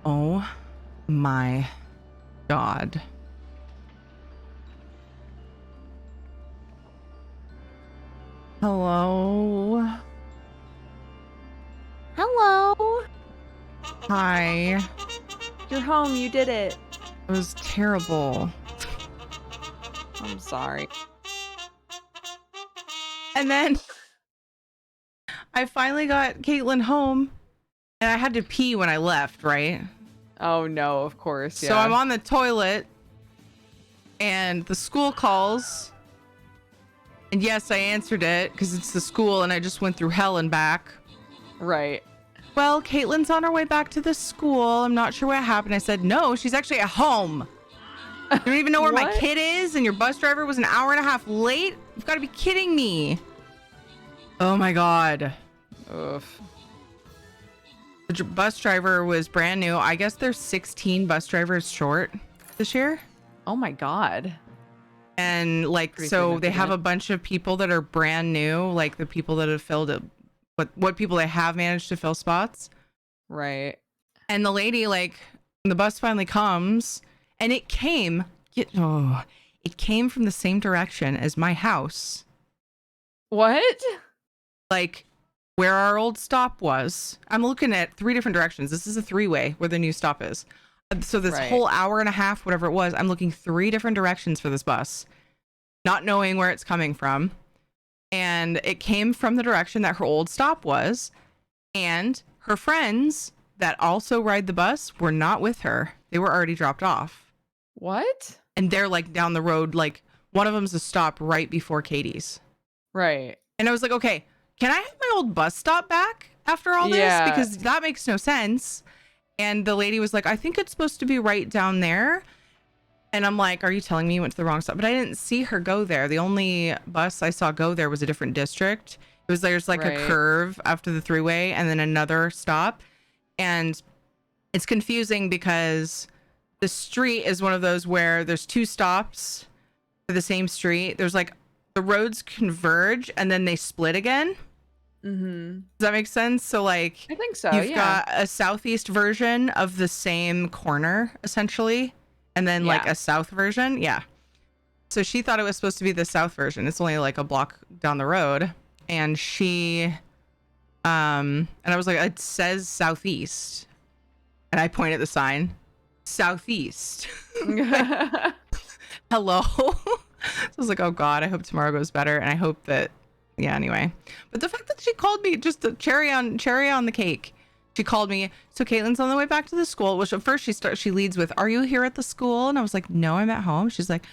Oh my God. Hello. Hello. Hi. You're home. You did it. It was terrible. I'm sorry. And then I finally got Caitlin home and I had to pee when I left, right? Oh no, of course. So I'm on the toilet and the school calls. And yes, I answered it because it's the school and I just went through hell and back. Right. Well, Caitlin's on her way back to the school. I'm not sure what happened. I said, no, she's actually at home. You don't even know where my kid is, and your bus driver was an hour and a half late? You've got to be kidding me. Oh my God. Oof. The bus driver was brand new. I guess there's 16 bus drivers short this year. Oh my God. And like, Pretty so they have significant. a bunch of people that are brand new, like the people that have filled it, what people they have managed to fill spots. Right. And the lady, like, the bus finally comes, and it came from the same direction as my house. What? Like, where our old stop was. I'm looking at 3 different directions. This is a 3-way where the new stop is. So this whole hour and a half, whatever it was, I'm looking 3 different directions for this bus, not knowing where it's coming from. And it came from the direction that her old stop was. And her friends that also ride the bus were not with her. They were already dropped off. What? And they're like down the road, like one of them's a stop right before Katie's. Right. And I was like, okay, can I have my old bus stop back after all this? Yeah. Because that makes no sense. And the lady was like, I think it's supposed to be right down there. And I'm like, are you telling me you went to the wrong stop? But I didn't see her go there. The only bus I saw go there was a different district. It was, there's like a curve after the 3-way and then another stop. And it's confusing because the street is one of those where there's 2 stops for the same street. There's like the roads converge and then they split again. Mm-hmm. Does that make sense? So like, I think so. You've got a southeast version of the same corner essentially. And then like a south version. Yeah. So she thought it was supposed to be the south version. It's only like a block down the road. And she, and I was like, it says southeast. And I point at the sign, southeast. Hello. So I was like, oh God, I hope tomorrow goes better. And I hope that, yeah, anyway. But the fact that she called me, just the cherry on the cake. She called me. So Caitlin's on the way back to the school, which at first she leads with, are you here at the school? And I was like, no, I'm at home. She's like,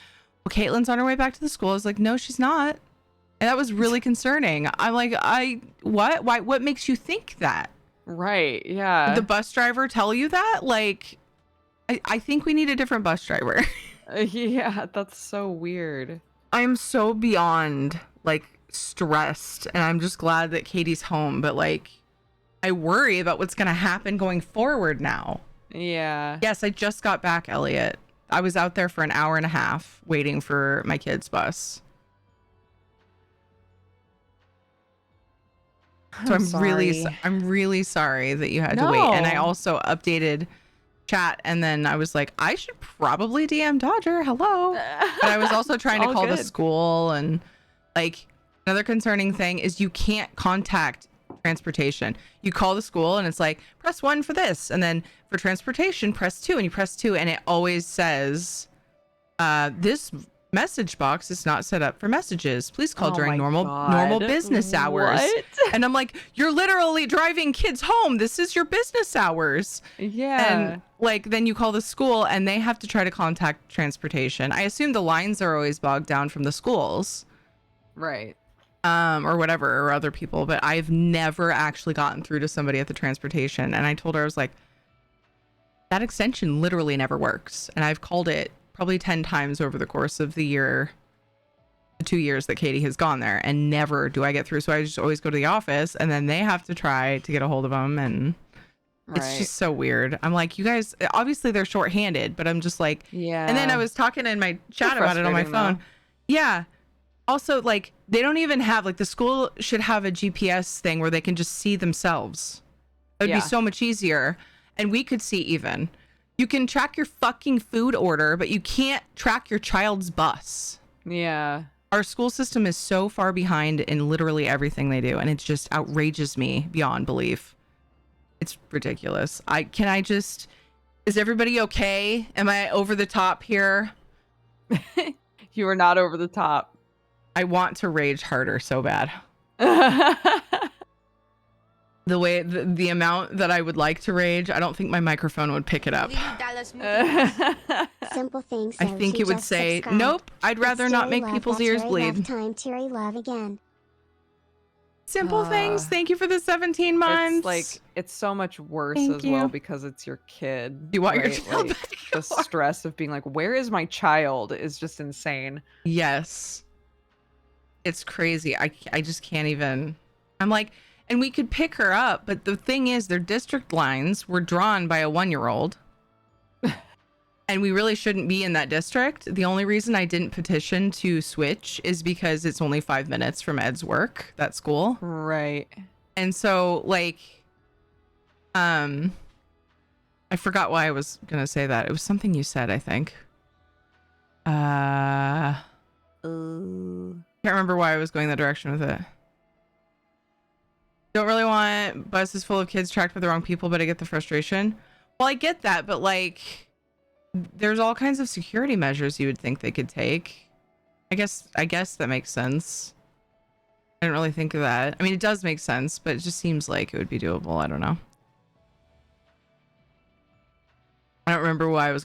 well, Caitlin's on her way back to the school. I was like, no, she's not. And that was really concerning. I'm like, what? Why? What makes you think that? Right. Yeah. Did the bus driver tell you that? Like, I think we need a different bus driver. Yeah, that's so weird. I'm so beyond like stressed, and I'm just glad that Katie's home. But like, I worry about what's going to happen going forward now. Yeah. Yes, I just got back, Elliot. I was out there for an hour and a half waiting for my kid's bus. So I'm really sorry that you had to wait. And I also updated chat, and then I was like, I should probably DM Dodger. Hello. But I was also trying to call the school, and like another concerning thing is you can't contact transportation. You call the school and it's like, press 1 for this, and then for transportation press 2, and you press 2 and it always says this message box is not set up for messages. Please call during normal business hours. What? And I'm like, you're literally driving kids home. This is your business hours. Yeah. And like, then you call the school and they have to try to contact transportation. I assume the lines are always bogged down from the schools. Right. Or whatever, or other people, but I've never actually gotten through to somebody at the transportation. And I told her, I was like, that extension literally never works. And I've called it probably 10 times over the course of the 2 years that Katie has gone there, and never do I get through. So I just always go to the office, and then they have to try to get a hold of them. And it's just so weird. I'm like, you guys, obviously they're shorthanded, but I'm just like, yeah. And then I was talking in my chat about it on my phone. Though. Yeah. Also, like, they don't even have, like, the school should have a GPS thing where they can just see themselves. It would be so much easier. and we could see even. You can track your fucking food order, but you can't track your child's bus. Yeah. Our school system is so far behind in literally everything they do, and it just outrages me beyond belief. It's ridiculous. Is everybody okay? Am I over the top here? You are not over the top. I want to rage harder so bad. The amount that I would like to rage, I don't think my microphone would pick it up. Simple things. I think it would say, nope, I'd rather not make people's ears bleed. Terry Love again. Simple things. Thank you for the 17 months. It's like, it's so much worse well because it's your kid. You want your child like, the stress of being like, where is my child is just insane. Yes. It's crazy. I just can't even. I'm like, and we could pick her up, but the thing is, their district lines were drawn by a 1-year-old. And we really shouldn't be in that district. The only reason I didn't petition to switch is because it's only 5 minutes from Ed's work, that school. Right. And so, like, I forgot why I was going to say that. It was something you said, I think. Can't remember why I was going that direction with it. Don't really want buses full of kids tracked by the wrong people, but I get the frustration. Well, I get that, but like, there's all kinds of security measures you would think they could take. I guess that makes sense. I didn't really think of that. I mean, it does make sense, but it just seems like it would be doable. I don't know. I don't remember why I was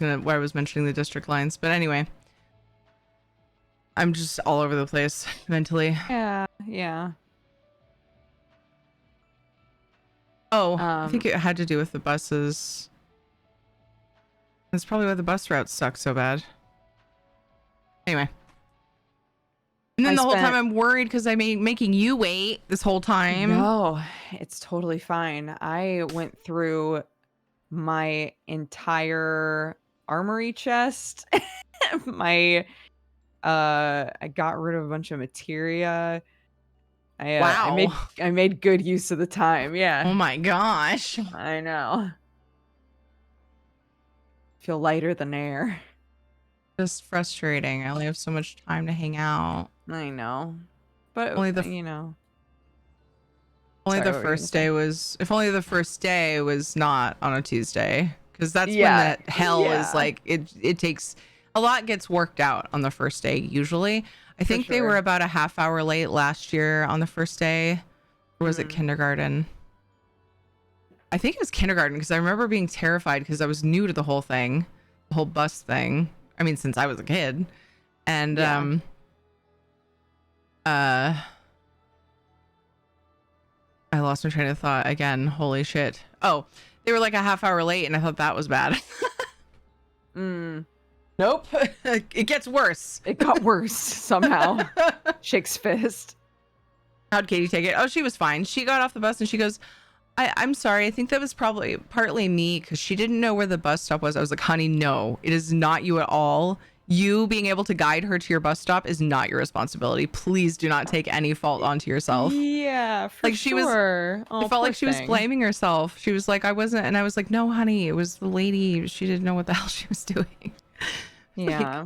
mentioning the district lines, but anyway. I'm just all over the place mentally. Yeah. Oh, I think it had to do with the buses. That's probably why the bus routes suck so bad. Anyway. And then the whole time I'm worried because I'm making you wait this whole time. No, it's totally fine. I went through my entire armory chest. I got rid of a bunch of materia. Wow. I made good use of the time. Yeah. Oh my gosh. I know. Feel lighter than air. Just frustrating. I only have so much time to hang out. I know. But only the first day was, if only the first day was not on a Tuesday, because that's when that hell is like, it takes a lot, gets worked out on the first day usually. I think they were about a half hour late last year on the first day. Or was it kindergarten? I think it was kindergarten, because I remember being terrified because I was new to the whole thing, the whole bus thing. I mean, since I was a kid. And I lost my train of thought again. Holy shit. Oh, they were like a half hour late, and I thought that was bad. Nope. It gets worse. It got worse somehow. Shakes fist. How'd Katie take it? Oh, she was fine. She got off the bus and she goes, I'm sorry. I think that was probably partly me, because she didn't know where the bus stop was. I was like, honey, no, it is not you at all. You being able to guide her to your bus stop is not your responsibility. Please do not take any fault onto yourself. Yeah, for like she was. It felt like she was blaming herself. She was like, I wasn't, and I was like, no, honey, it was the lady. She didn't know what the hell she was doing. Yeah.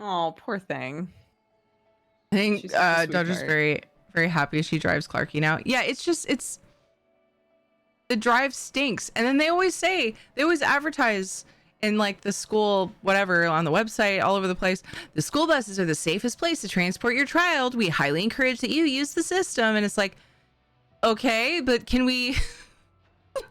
Oh, poor thing. I think Dodger's very, very happy she drives Clarky now. Yeah, it's the drive stinks. And then they always advertise in like the school, whatever, on the website, all over the place. The school buses are the safest place to transport your child. We highly encourage that you use the system. And it's like, okay, but can we...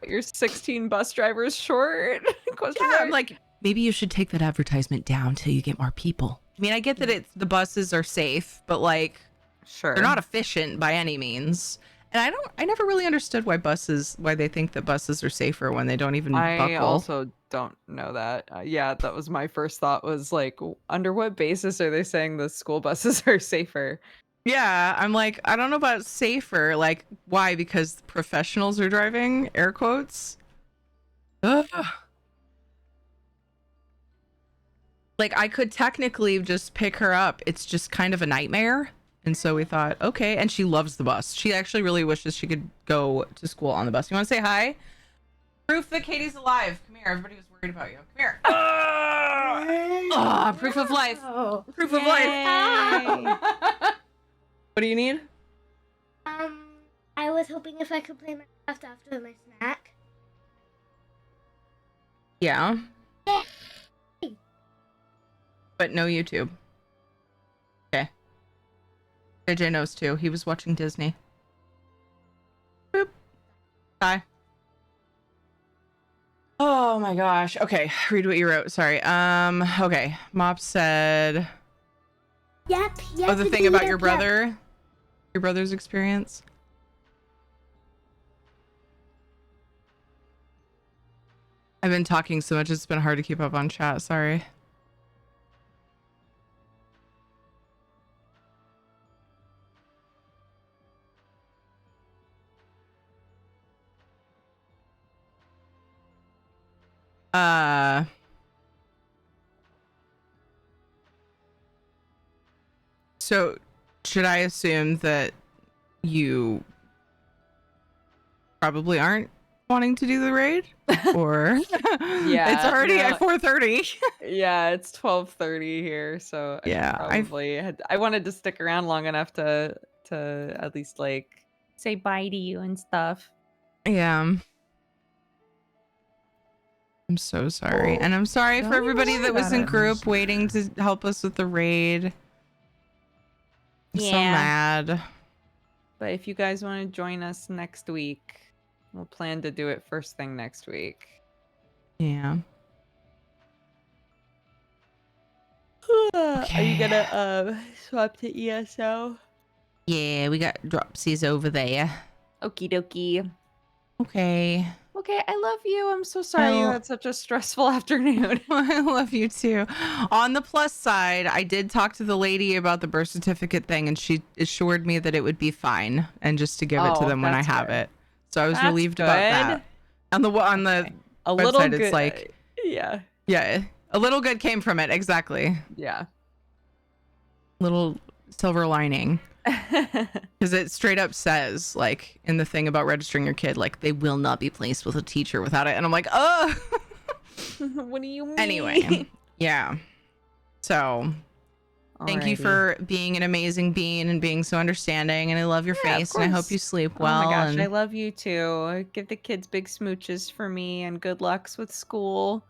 You're 16 bus drivers short? I'm like, maybe you should take that advertisement down till you get more people. I mean, I get that the buses are safe, but like, sure, they're not efficient by any means. And I never really understood why they think that buses are safer when they don't even buckle. I also don't know that. Yeah, that was my first thought, was like, under what basis are they saying the school buses are safer? Yeah, I'm like, I don't know about safer. Like, why? Because professionals are driving, air quotes. Ugh. Like, I could technically just pick her up. It's just kind of a nightmare. And so we thought, okay. And she loves the bus. She actually really wishes she could go to school on the bus. You want to say hi? Proof that Katie's alive. Come here. Everybody was worried about you. Come here. Oh, proof of life. Proof of life. What do you need? I was hoping if I could play Minecraft after my snack. Yeah. But no YouTube. Okay. JJ knows too. He was watching Disney. Boop. Bye. Oh my gosh. Okay. Read what you wrote. Sorry. Okay. Mop said. Yep. Oh, the thing about your brother? Your brother's experience? I've been talking so much, it's been hard to keep up on chat. Sorry. So should I assume that you probably aren't wanting to do the raid? Or yeah, it's already at 4:30. Yeah, it's 12:30 here, so I wanted to stick around long enough to at least like say bye to you and stuff. Yeah. I'm so sorry. And I'm sorry for everybody that was in group waiting to help us with the raid. I'm so mad. But if you guys want to join us next week, we'll plan to do it first thing next week. Yeah. Okay. Are you gonna swap to ESO? Yeah, we got dropsies over there. Okie dokie. Okay. Okay, I love you. I'm so sorry you had such a stressful afternoon. I love you too. On the plus side, I did talk to the lady about the birth certificate thing, and she assured me that it would be fine, and just to give it to them when I have it. So I was relieved about that. On the website, little it's like, yeah, a little good came from it. Exactly. Yeah. Little silver lining. Because it straight up says, like, in the thing about registering your kid, like, they will not be placed with a teacher without it. And I'm like, oh. What do you mean? Anyway, yeah. So, thank you for being an amazing being and being so understanding. And I love your face, and I hope you sleep well. Oh my gosh, I love you too. Give the kids big smooches for me, and good lucks with school.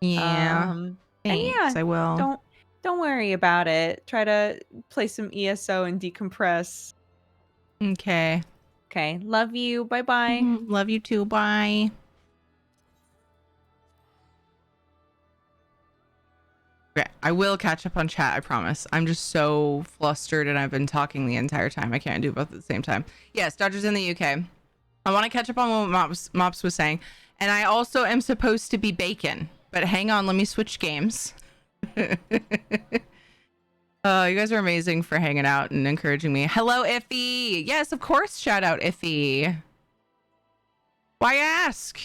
Yeah. Thanks, I will. Don't worry about it. Try to play some ESO and decompress. Okay. Okay. Love you. Bye-bye. Love you too. Bye. Okay. I will catch up on chat. I promise. I'm just so flustered, and I've been talking the entire time. I can't do both at the same time. Yes, Dodger's in the UK. I want to catch up on what Mops was saying. And I also am supposed to be Bacon. But hang on. Let me switch games. You guys are amazing for hanging out and encouraging me. Hello, Iffy. Yes, of course. Shout out, Iffy. Why ask?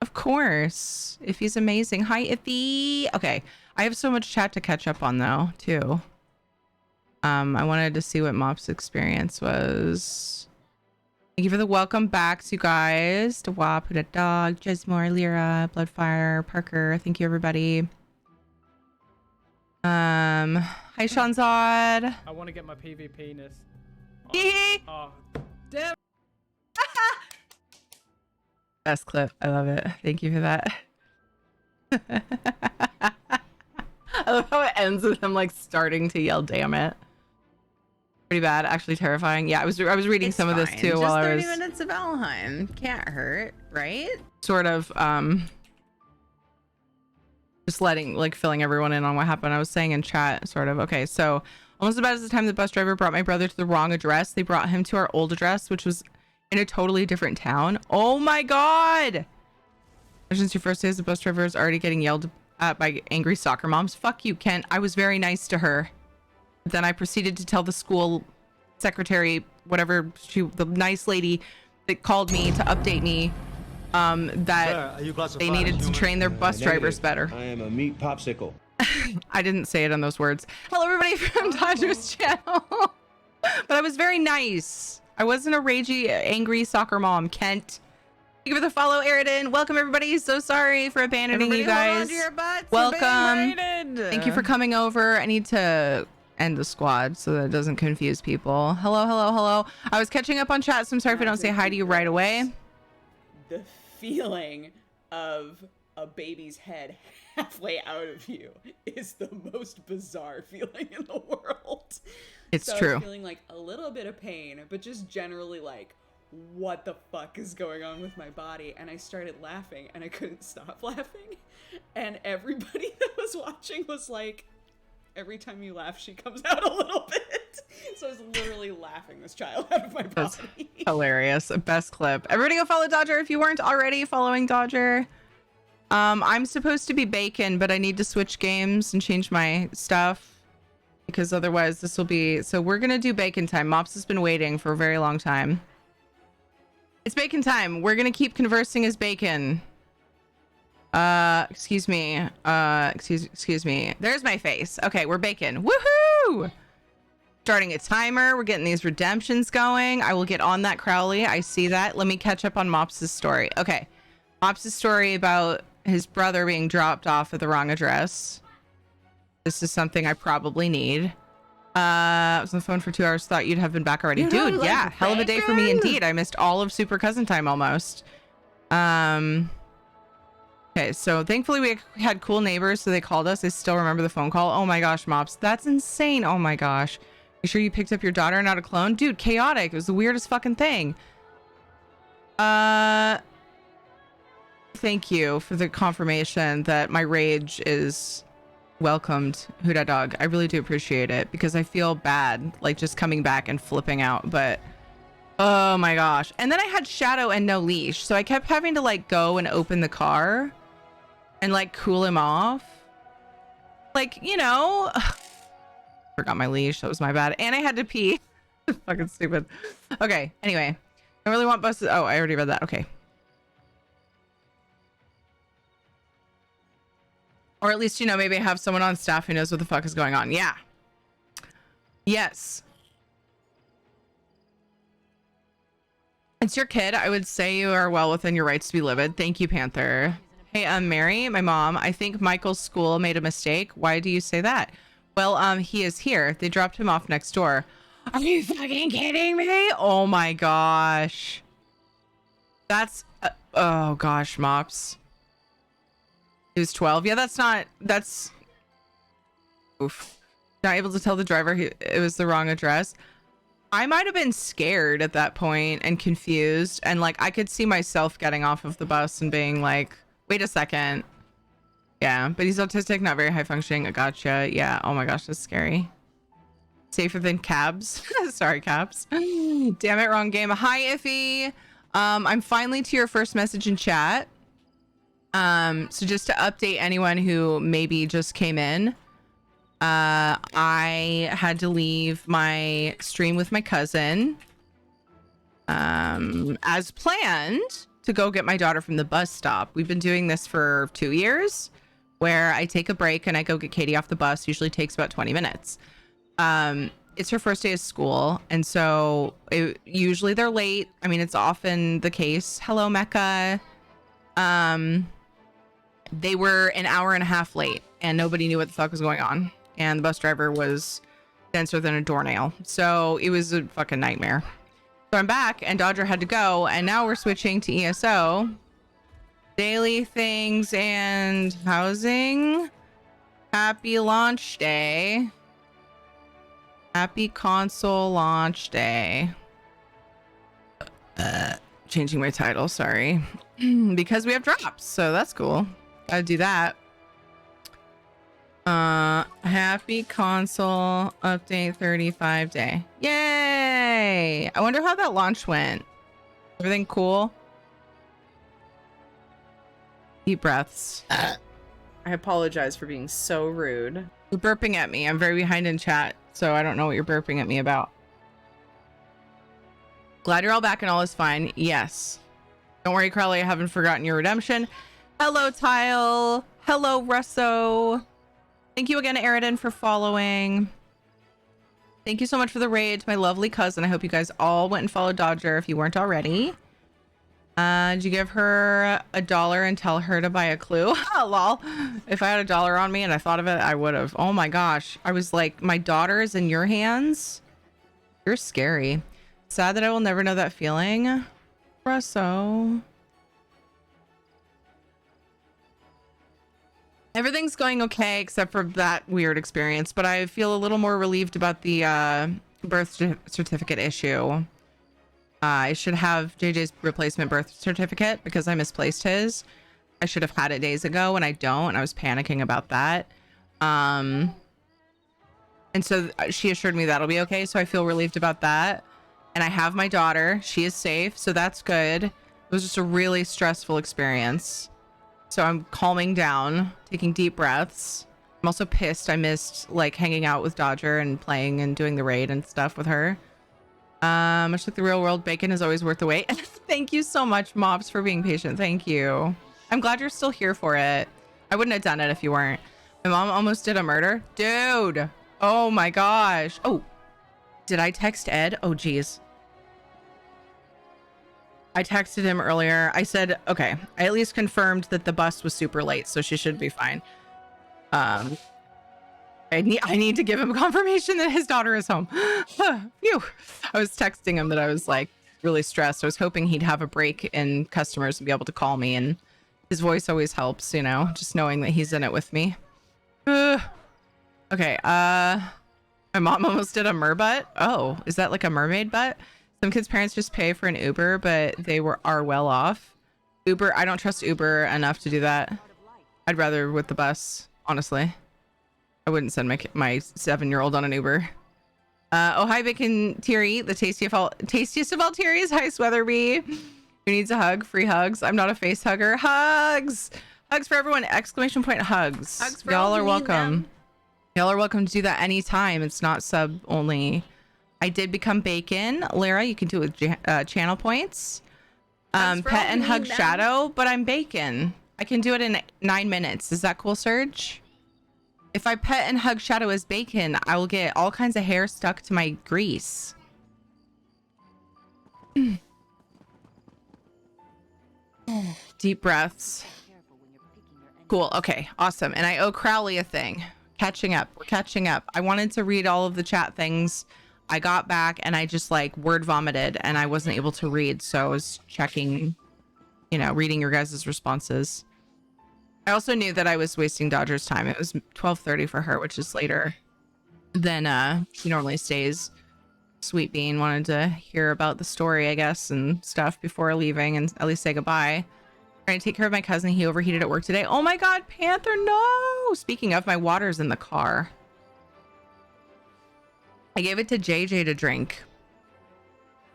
Of course. Iffy's amazing. Hi, Iffy. Okay, I have so much chat to catch up on though, too. I wanted to see what Mop's experience was. Thank you for the welcome backs, you guys. Dawah, Puda Dog, Jesmore, Lyra, Bloodfire, Parker. Thank you, everybody. Hi, Shanzad. I want to get my PV penis. Oh, damn. Best clip. I love it. Thank you for that. I love how it ends with him like starting to yell, damn it. Pretty bad, actually terrifying. Yeah, I was reading some of this too. Just while I was 30 minutes of Valheim. Can't hurt, right? Sort of just filling everyone in on what happened. I was saying in chat, sort of, okay, so almost about as the time the bus driver brought my brother to the wrong address. They brought him to our old address, which was in a totally different town. Oh my god! Since your first day as a bus driver is already getting yelled at by angry soccer moms. Fuck you, Kent. I was very nice to her. Then I proceeded to tell the school secretary, whatever, the nice lady that called me to update me, that they needed to train their bus drivers better. I am a meat popsicle. I didn't say it in those words. Hello, everybody from Dodger's channel. But I was very nice. I wasn't a ragey, angry soccer mom. Kent. Thank you for the follow, Aridin. Welcome, everybody. So sorry for abandoning you guys. Welcome. Thank you for coming over. I need to end the squad so that it doesn't confuse people. Hello, hello, hello. I was catching up on chat, so I'm sorry if I don't say hi to you right away. The feeling of a baby's head halfway out of you is the most bizarre feeling in the world. It's true. I was feeling like a little bit of pain, but just generally like, what the fuck is going on with my body? And I started laughing and I couldn't stop laughing. And everybody that was watching was like, every time you laugh, she comes out a little bit. So I was literally laughing this child out of my body. That's hilarious. Best clip. Everybody go follow Dodger if you weren't already following Dodger. I'm supposed to be Bacon, but I need to switch games and change my stuff because otherwise this will be... So we're going to do Bacon time. Mops has been waiting for a very long time. It's Bacon time. We're going to keep conversing as Bacon. Excuse me. Excuse me. There's my face. Okay, we're Bacon. Woohoo! Starting a timer. We're getting these redemptions going. I will get on that, Crowley. I see that. Let me catch up on Mops' story. Okay. Mops' story about his brother being dropped off at the wrong address. This is something I probably need. I was on the phone for 2 hours. Thought you'd have been back already. Dude, yeah. Hell of a day for me indeed. I missed all of Super Cousin time almost. Okay, so thankfully we had cool neighbors, so they called us. I still remember the phone call. Oh my gosh, Mops. That's insane. Oh my gosh. You sure you picked up your daughter, not a clone? Dude, chaotic. It was the weirdest fucking thing. Thank you for the confirmation that my rage is welcomed, Huda Dog. I really do appreciate it because I feel bad, like just coming back and flipping out, but oh my gosh. And then I had Shadow and no leash, so I kept having to like go and open the car and like cool him off. Like, you know, forgot my leash. That was my bad. And I had to pee. Fucking stupid. Okay, anyway. I really want buses. Oh, I already read that. Okay. Or at least, you know, maybe have someone on staff who knows what the fuck is going on. Yeah. Yes. It's your kid. I would say you are well within your rights to be livid. Thank you, Panther. Hey, Mary, my mom. I think Michael's school made a mistake. Why do you say that? Well, he is here. They dropped him off next door. Are you fucking kidding me? Oh my gosh. That's, oh gosh, Mops. He was 12. Yeah, that's oof. Not able to tell the driver it was the wrong address. I might have been scared at that point and confused, and like I could see myself getting off of the bus and being like, wait a second. Yeah, but he's autistic, not very high functioning. I gotcha. Yeah. Oh my gosh, that's scary. Safer than cabs. Sorry, cabs. Damn it, wrong game. Hi, Iffy. I'm finally to your first message in chat. So just to update anyone who maybe just came in, I had to leave my stream with my cousin, as planned, to go get my daughter from the bus stop. We've been doing this for 2 years, where I take a break and I go get Katie off the bus. Usually takes about 20 minutes. It's her first day of school, and so usually they're late. I mean, it's often the case. Hello, Mecca. They were an hour and a half late, and nobody knew what the fuck was going on. And the bus driver was denser than a doornail. So it was a fucking nightmare. So I'm back, and Dodger had to go, and now we're switching to ESO. Daily things and housing. Happy launch day. Happy console launch day. Changing my title, sorry. Because we have drops, so that's cool. Gotta do that. Happy console update 35 day. Yay! I wonder how that launch went. Everything cool? Deep breaths. I apologize for being so rude. You're burping at me. I'm very behind in chat, so I don't know what you're burping at me about. Glad you're all back and all is fine. Yes. Don't worry, Crowley. I haven't forgotten your redemption. Hello, Tile. Hello, Russo. Thank you again, Aridin, for following. thank you so much for the raid to my lovely cousin. I hope you guys all went and followed Dodger if you weren't already. Did you give her $1 and tell her to buy a clue? Lol. If I had $1 on me and I thought of it, I would have. Oh my gosh. I was like, my daughter is in your hands. You're scary. Sad that I will never know that feeling. Russo. Everything's going okay except for that weird experience, but I feel a little more relieved about the birth certificate issue. I should have JJ's replacement birth certificate because I misplaced his. I should have had it days ago and I don't, and I was panicking about that. And so she assured me that'll be okay, so I feel relieved about that. And I have my daughter. She is safe, so that's good. It was just a really stressful experience. So I'm calming down, taking deep breaths. I'm also pissed I missed like hanging out with Dodger and playing and doing the raid and stuff with her. Much like the real world, bacon is always worth the wait. Thank you so much, Mobs, for being patient. Thank you. I'm glad you're still here for it. I wouldn't have done it if you weren't. My mom almost did a murder. Dude. Oh my gosh. Oh, did I text Ed? Oh, geez. I texted him earlier. I said, okay, I at least confirmed that the bus was super late, so she should be fine. I need to give him confirmation that his daughter is home. Phew. I was texting him that I was like really stressed. I was hoping he'd have a break in customers and be able to call me, and his voice always helps, you know, just knowing that he's in it with me. Okay, my mom almost did a merbutt. Oh, is that like a mermaid butt? Some kids' parents just pay for an Uber, but they are well off. Uber, I don't trust Uber enough to do that. I'd rather with the bus, honestly. I wouldn't send my 7-year-old on an Uber. Oh, hi, Bacon Teary, the tastiest of all Tearies. Hi, Sweatherby. Who needs a hug? Free hugs. I'm not a face hugger. Hugs! Hugs for everyone! Exclamation point hugs. Hugs for y'all are welcome. Y'all are welcome to do that anytime. It's not sub only. I did become Bacon. Lara, you can do it with channel points. Pet and hug Shadow, but I'm Bacon. I can do it in 9 minutes. Is that cool, Surge? If I pet and hug Shadow as Bacon, I will get all kinds of hair stuck to my grease. Deep breaths. Cool. Okay. Awesome. And I owe Crowley a thing. Catching up. We're catching up. I wanted to read all of the chat things. I got back and I just like word vomited and I wasn't able to read. So I was checking, you know, reading your guys' responses. I also knew that I was wasting Dodger's time. It was 12:30 for her, which is later than she normally stays. Sweet Bean wanted to hear about the story, I guess, and stuff before leaving and at least say goodbye. Trying to take care of my cousin. He overheated at work today. Oh my God, Panther, no! Speaking of, my water's in the car. I gave it to JJ to drink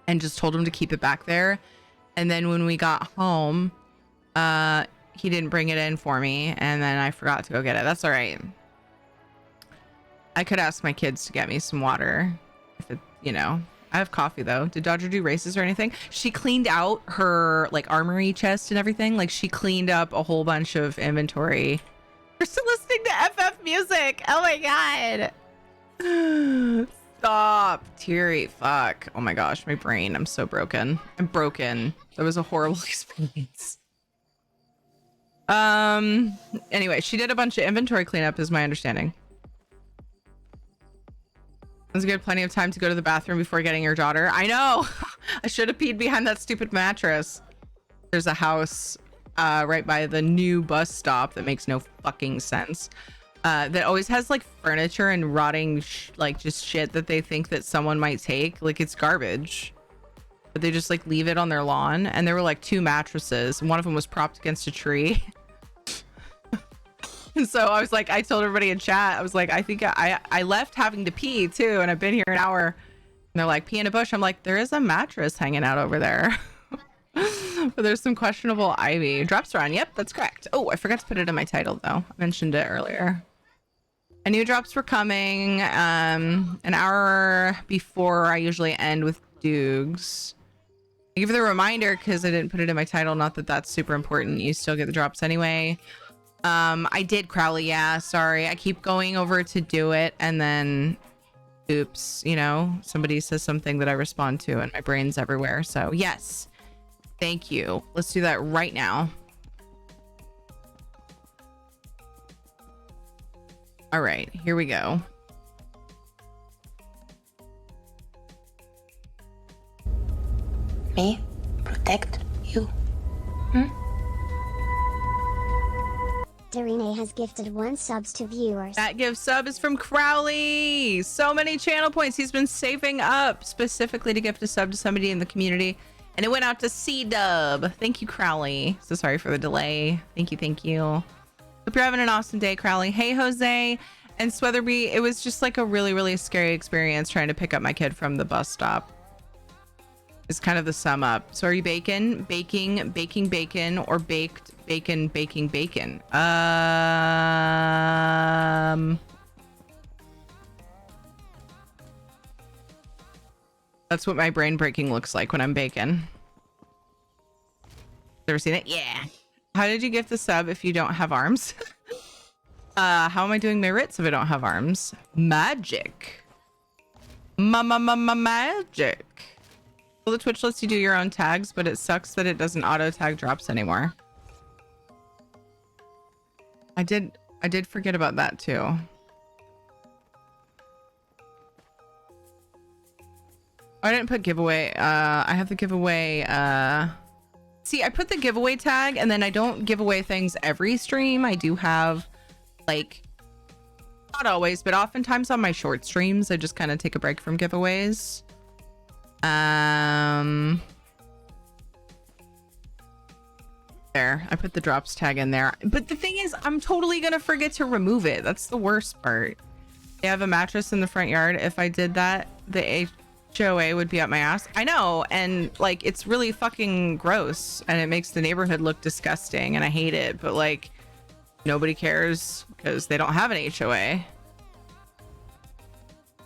and just told him to keep it back there. And then when we got home, he didn't bring it in for me, and then I forgot to go get it. That's all right. I could ask my kids to get me some water if it, you know. I have coffee though. Did Dodger do races or anything? She cleaned out her like armory chest and everything. Like she cleaned up a whole bunch of inventory. You're still listening to FF music. Oh my God. Stop. Teary. Fuck. Oh my gosh. My brain. I'm so broken. I'm broken. That was a horrible experience. Anyway, she did a bunch of inventory cleanup is my understanding. It's good. Plenty of time to go to the bathroom before getting your daughter. I know. I should have peed behind that stupid mattress. There's a house right by the new bus stop that makes no fucking sense. That always has like furniture and rotting like just shit that they think that someone might take. Like it's garbage. But they just like leave it on their lawn. And there were like 2 mattresses. One of them was propped against a tree. And so I was like, I told everybody in chat, I was like, I think I left having to pee too. And I've been here an hour. And they're like, pee in a bush. I'm like, there is a mattress hanging out over there. But there's some questionable ivy. Drops are on. Yep, that's correct. Oh, I forgot to put it in my title though. I mentioned it earlier. I knew drops were coming an hour before I usually end with Doogs. I give you the reminder because I didn't put it in my title. Not that that's super important. You still get the drops anyway. I did Crowley. Yeah, sorry. I keep going over to do it and then oops, you know, somebody says something that I respond to and my brain's everywhere. So yes, thank you. Let's do that right now. All right, here we go. Me protect you. Darine has gifted 1 subs to viewers. That gift sub is from Crowley. So many channel points. He's been saving up specifically to gift a sub to somebody in the community. And it went out to C-Dub. Thank you, Crowley. So sorry for the delay. Thank you, thank you. Hope you're having an awesome day, Crowley. Hey, Jose and Sweatherby. It was just like a really, really scary experience trying to pick up my kid from the bus stop. It's kind of the sum up. So are you baking, bacon, or baked bacon, baking bacon? That's what my brain breaking looks like when I'm baking. Ever seen it? Yeah. How did you gift the sub if you don't have arms? How am I doing my writs if I don't have arms? Magic. Magic. Well, the Twitch lets you do your own tags, but it sucks that it doesn't auto tag drops anymore. I did forget about that too. I didn't put giveaway. I have the giveaway. See, I put the giveaway tag and then I don't give away things every stream. I do have, like, not always, but oftentimes on my short streams, I just kind of take a break from giveaways. There, I put the drops tag in there. But the thing is, I'm totally gonna forget to remove it. That's the worst part. They have a mattress in the front yard. If I did that, the HOA would be up my ass. I know, and like it's really fucking gross and it makes the neighborhood look disgusting and I hate it, but like nobody cares because they don't have an HOA.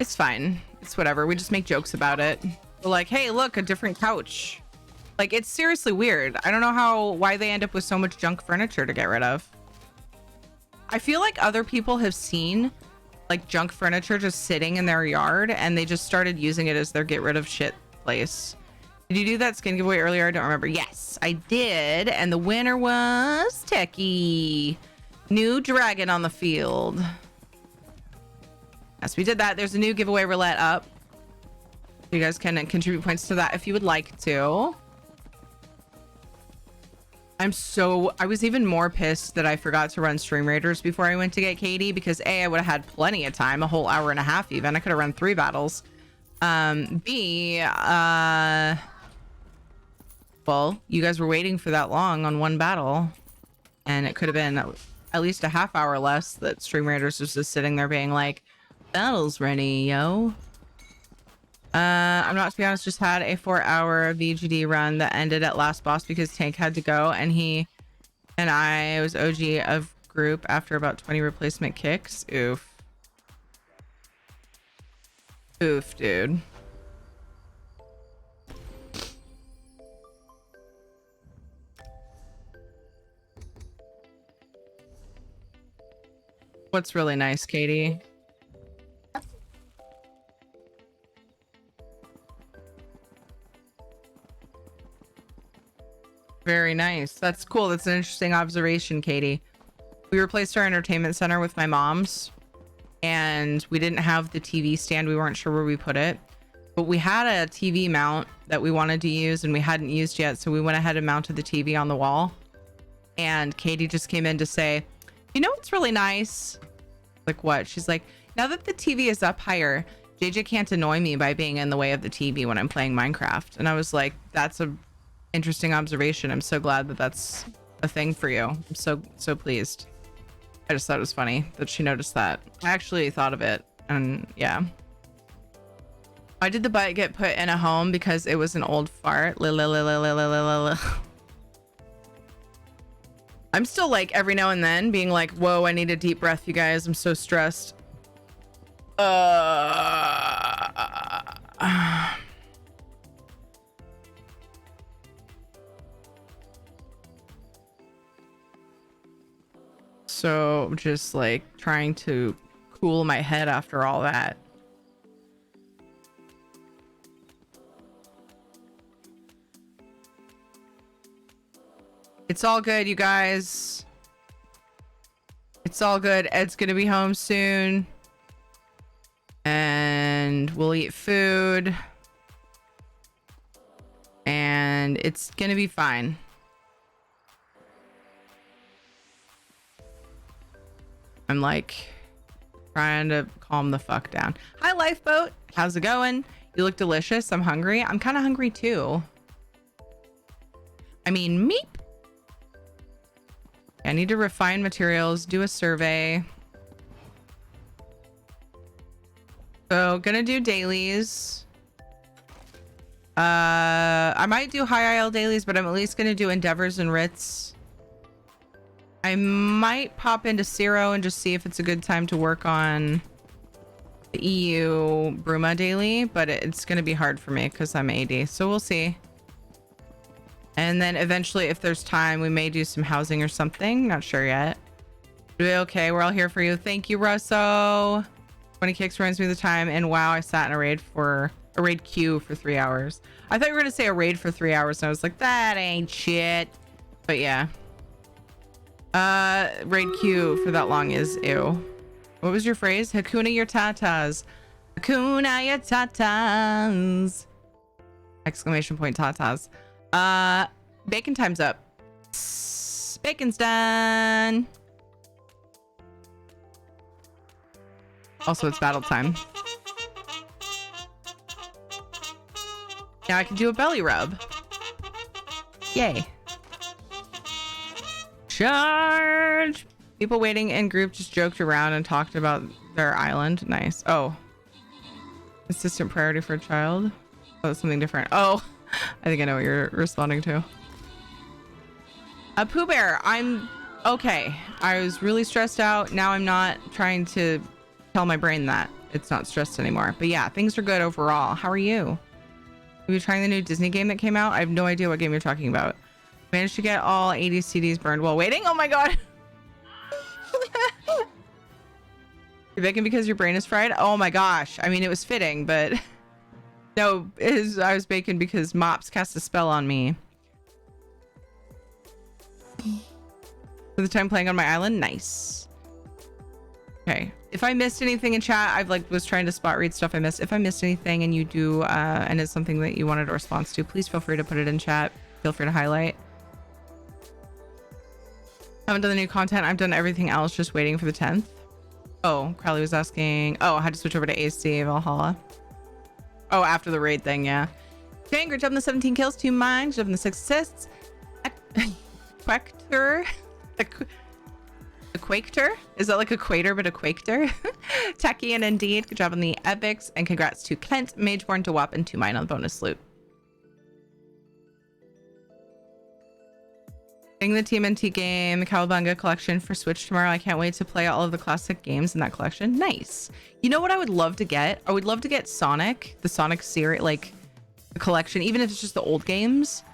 It's fine. It's whatever. We just make jokes about it. We're like, hey, look, a different couch. Like, it's seriously weird. I don't know why they end up with so much junk furniture to get rid of. I feel like other people have seen like junk furniture just sitting in their yard and they just started using it as their get rid of shit place. Did you do that skin giveaway earlier? I don't remember. Yes, I did. And the winner was Techie. New dragon on the field. Yes, we did that. There's a new giveaway roulette up. You guys can contribute points to that if you would like to. I was even more pissed that I forgot to run Stream Raiders before I went to get Katie because A, I would have had plenty of time, a whole hour and a half even. I could have run 3 battles. B, well, you guys were waiting for that long on 1 battle. And it could have been at least a half hour less that Stream Raiders was just sitting there being like, battle's ready, yo. I'm not, to be honest, just had a 4-hour VGD run that ended at last boss because Tank had to go and he and I was OG of group after about 20 replacement kicks. Oof. Oof, dude. What's really nice, Katie? Very nice. That's cool. That's an interesting observation, Katie. We replaced our entertainment center with my mom's and we didn't have the TV stand. We weren't sure where we put it, but we had a TV mount that we wanted to use and we hadn't used yet. So we went ahead and mounted the TV on the wall and Katie just came in to say, you know, what's really nice? Like what? She's like, now that the TV is up higher, JJ can't annoy me by being in the way of the TV when I'm playing Minecraft. And I was like, that's a interesting observation. I'm so glad that that's a thing for you. I'm so pleased. I just thought it was funny that she noticed that. I actually thought of it and yeah. Why did the butt get put in a home? Because it was an old fart. I'm still like every now and then being like, whoa, I need a deep breath, you guys. I'm so stressed. So just like trying to cool my head after all that. It's all good, you guys. It's all good. Ed's gonna be home soon. And we'll eat food. And it's gonna be fine. I'm like trying to calm the fuck down. Hi, Lifeboat. How's it going? You look delicious. I'm hungry. I'm kind of hungry too. I mean, meep. I need to refine materials, do a survey. So gonna do dailies. I might do high IL dailies, but I'm at least gonna do endeavors and writs. I might pop into Zero and just see if it's a good time to work on the EU Bruma daily, but it's gonna be hard for me because I'm AD, so we'll see. And then eventually, if there's time, we may do some housing or something. Not sure yet. Okay, we're all here for you. Thank you, Russo. 20 kicks reminds me of the time. And wow, I sat in a raid queue for 3 hours. I thought you were gonna say a raid for 3 hours, and I was like, that ain't shit. But yeah. Raid queue for that long is ew. What was your phrase? Hakuna your tatas. Hakuna your tatas. Exclamation point tatas. Bacon time's up. Bacon's done. Also, it's battle time. Now I can do a belly rub. Yay. Charge! People waiting in group just joked around and talked about their island. Nice. Oh. Assistant priority for a child? Oh, that's something different. Oh, I think I know what you're responding to. Pooh Bear, I'm okay. I was really stressed out. Now I'm not trying to tell my brain that it's not stressed anymore. But yeah, things are good overall. How are you? Are you trying the new Disney game that came out? I have no idea what game you're talking about. Managed to get all 80 CDs burned while waiting? Oh my god. You're baking because your brain is fried? Oh my gosh. I mean, it was fitting, but no, I was baking because Mops cast a spell on me. For the time playing on my island? Nice. Okay. If I missed anything in chat, I've was trying to spot read stuff I missed. If I missed anything and you do, and it's something that you wanted a response to, please feel free to put it in chat. Feel free to highlight. Haven't done the new content. I've done everything else, just waiting for the 10th. Oh, Crowley was asking. Oh, I had to switch over to AC Valhalla. Oh, after the raid thing, yeah. Okay, great job on the 17 kills, 2 mines, good job on the 6 assists. Quaker. The Quaker? Is that like a Quater, but a Quaker? Techie and Indeed, good job on the epics. And congrats to Kent, Mageborn, to Wap, and 2 mine on the bonus loot. Getting the TMNT game, the Cowabunga collection for Switch tomorrow. I can't wait to play all of the classic games in that collection. Nice. You know what I would love to get? I would love to get Sonic, the Sonic series, like the collection, even if it's just the old games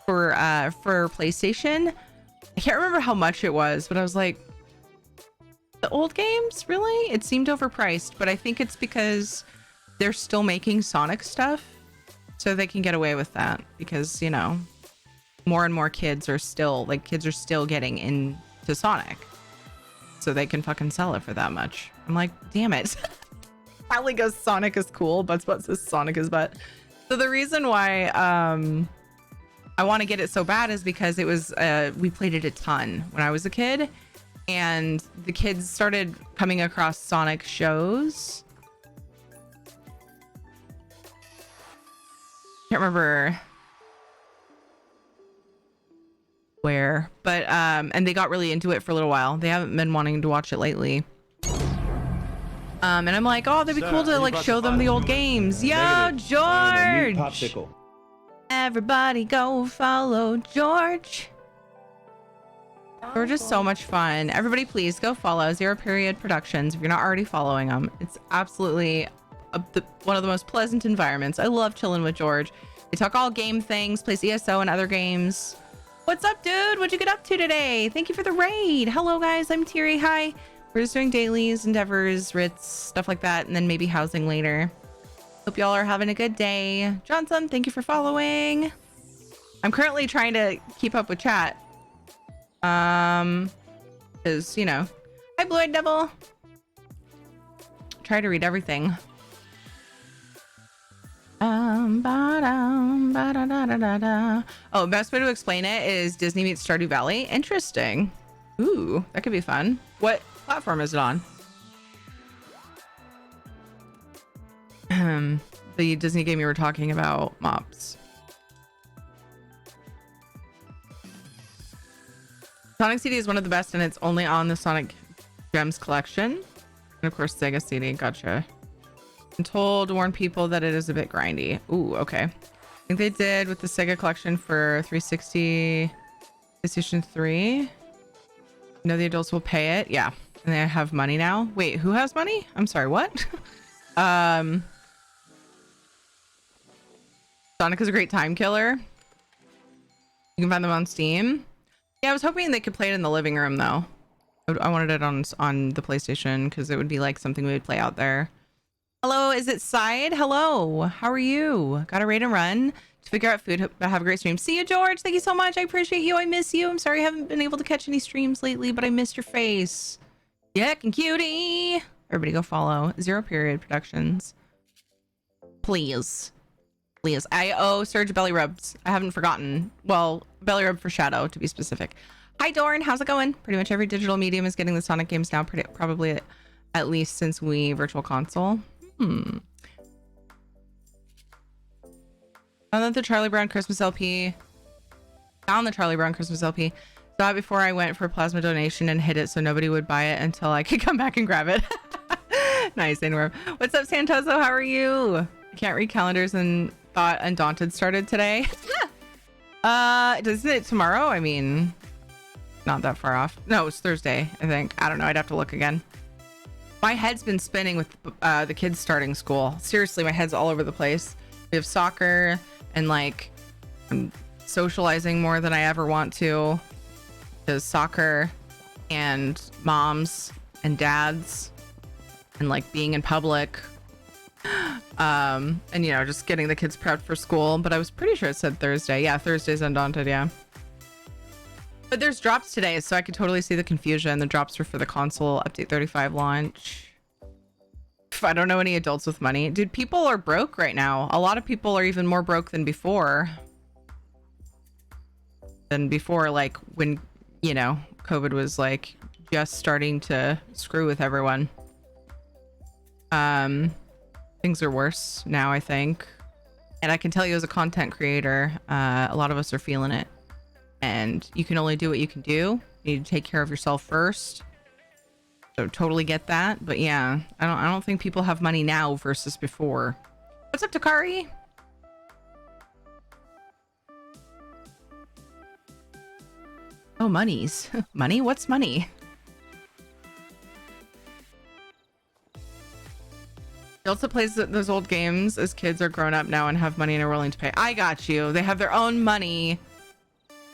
for PlayStation. I can't remember how much it was, but I was like, the old games? Really? It seemed overpriced, but I think it's because they're still making Sonic stuff, so they can get away with that because, you know, more and more kids are still getting into Sonic, so they can fucking sell it for that much. I'm like, damn it. Probably goes Sonic is cool, but says Sonic is butt. So the reason why I want to get it so bad is because it was we played it a ton when I was a kid, and the kids started coming across Sonic shows. Can't remember where, but and they got really into it for a little while. They haven't been wanting to watch it lately. And I'm like, oh, that'd be cool to like show them the old games. Yo, George! Everybody go follow George. George is so much fun. Everybody please go follow Zero Period Productions if you're not already following them. It's absolutely one of the most pleasant environments. I love chilling with George. They talk all game things, plays ESO and other games. What's up, dude? What'd you get up to today? Thank you for the raid. Hello, guys. I'm Tiri. Hi. We're just doing dailies, endeavors, writs, stuff like that, and then maybe housing later. Hope y'all are having a good day. Johnson, thank you for following. I'm currently trying to keep up with chat Is, you know, hi Blue-Eyed Devil. Try to read everything. Oh, best way to explain it is Disney meets Stardew Valley. Interesting. Ooh, that could be fun. What platform is it on? The Disney game you were talking about, Mops. Sonic CD is one of the best, and it's only on the Sonic Gems collection. And of course, Sega CD. Gotcha. I'm told to warn people that it is a bit grindy. Ooh, okay. I think they did with the Sega collection for 360, PlayStation 3. You know the adults will pay it. Yeah, and they have money now. Wait, who has money? I'm sorry, what? Sonic is a great time killer. You can find them on Steam. Yeah, I was hoping they could play it in the living room though. I wanted it on the PlayStation because it would be like something we would play out there. Hello, is it Side? Hello, how are you? Got to rate and run to figure out food. Have a great stream. See you, George. Thank you so much. I appreciate you. I miss you. I'm sorry I haven't been able to catch any streams lately, but I missed your face. Yuck and cutie. Everybody go follow Zero Period Productions. Please. Please. I owe Surge belly rubs. I haven't forgotten. Well, belly rub for Shadow to be specific. Hi, Dorn. How's it going? Pretty much every digital medium is getting the Sonic games now, probably at least since Wii Virtual Console. Found the Charlie Brown Christmas LP. Found the Charlie Brown Christmas LP. Saw it before I went for plasma donation and hid it so nobody would buy it until I could come back and grab it. Nice, Anwar. What's up, Santoso? How are you? I can't read calendars and thought Undaunted started today. Isn't it tomorrow? I mean, not that far off. No, it's Thursday, I think. I don't know. I'd have to look again. My head's been spinning with the kids starting school. Seriously, my head's all over the place. We have soccer and like I'm socializing more than I ever want to. There's soccer and moms and dads and like being in public. And you know, just getting the kids prepped for school. But I was pretty sure it said Thursday. Yeah, Thursday's Undaunted, yeah. But there's drops today, so I could totally see the confusion. The drops were for the console update 35 launch. I don't know any adults with money. Dude, people are broke right now. A lot of people are even more broke than before. Like when, you know, COVID was like just starting to screw with everyone. Things are worse now, I think. And I can tell you as a content creator, a lot of us are feeling it. And you can only do what you can do. You need to take care of yourself first. So totally get that. But yeah, I don't think people have money now versus before. What's up, Takari? Oh, monies. Money? What's money? Adults that plays those old games as kids are grown up now and have money and are willing to pay. I got you. They have their own money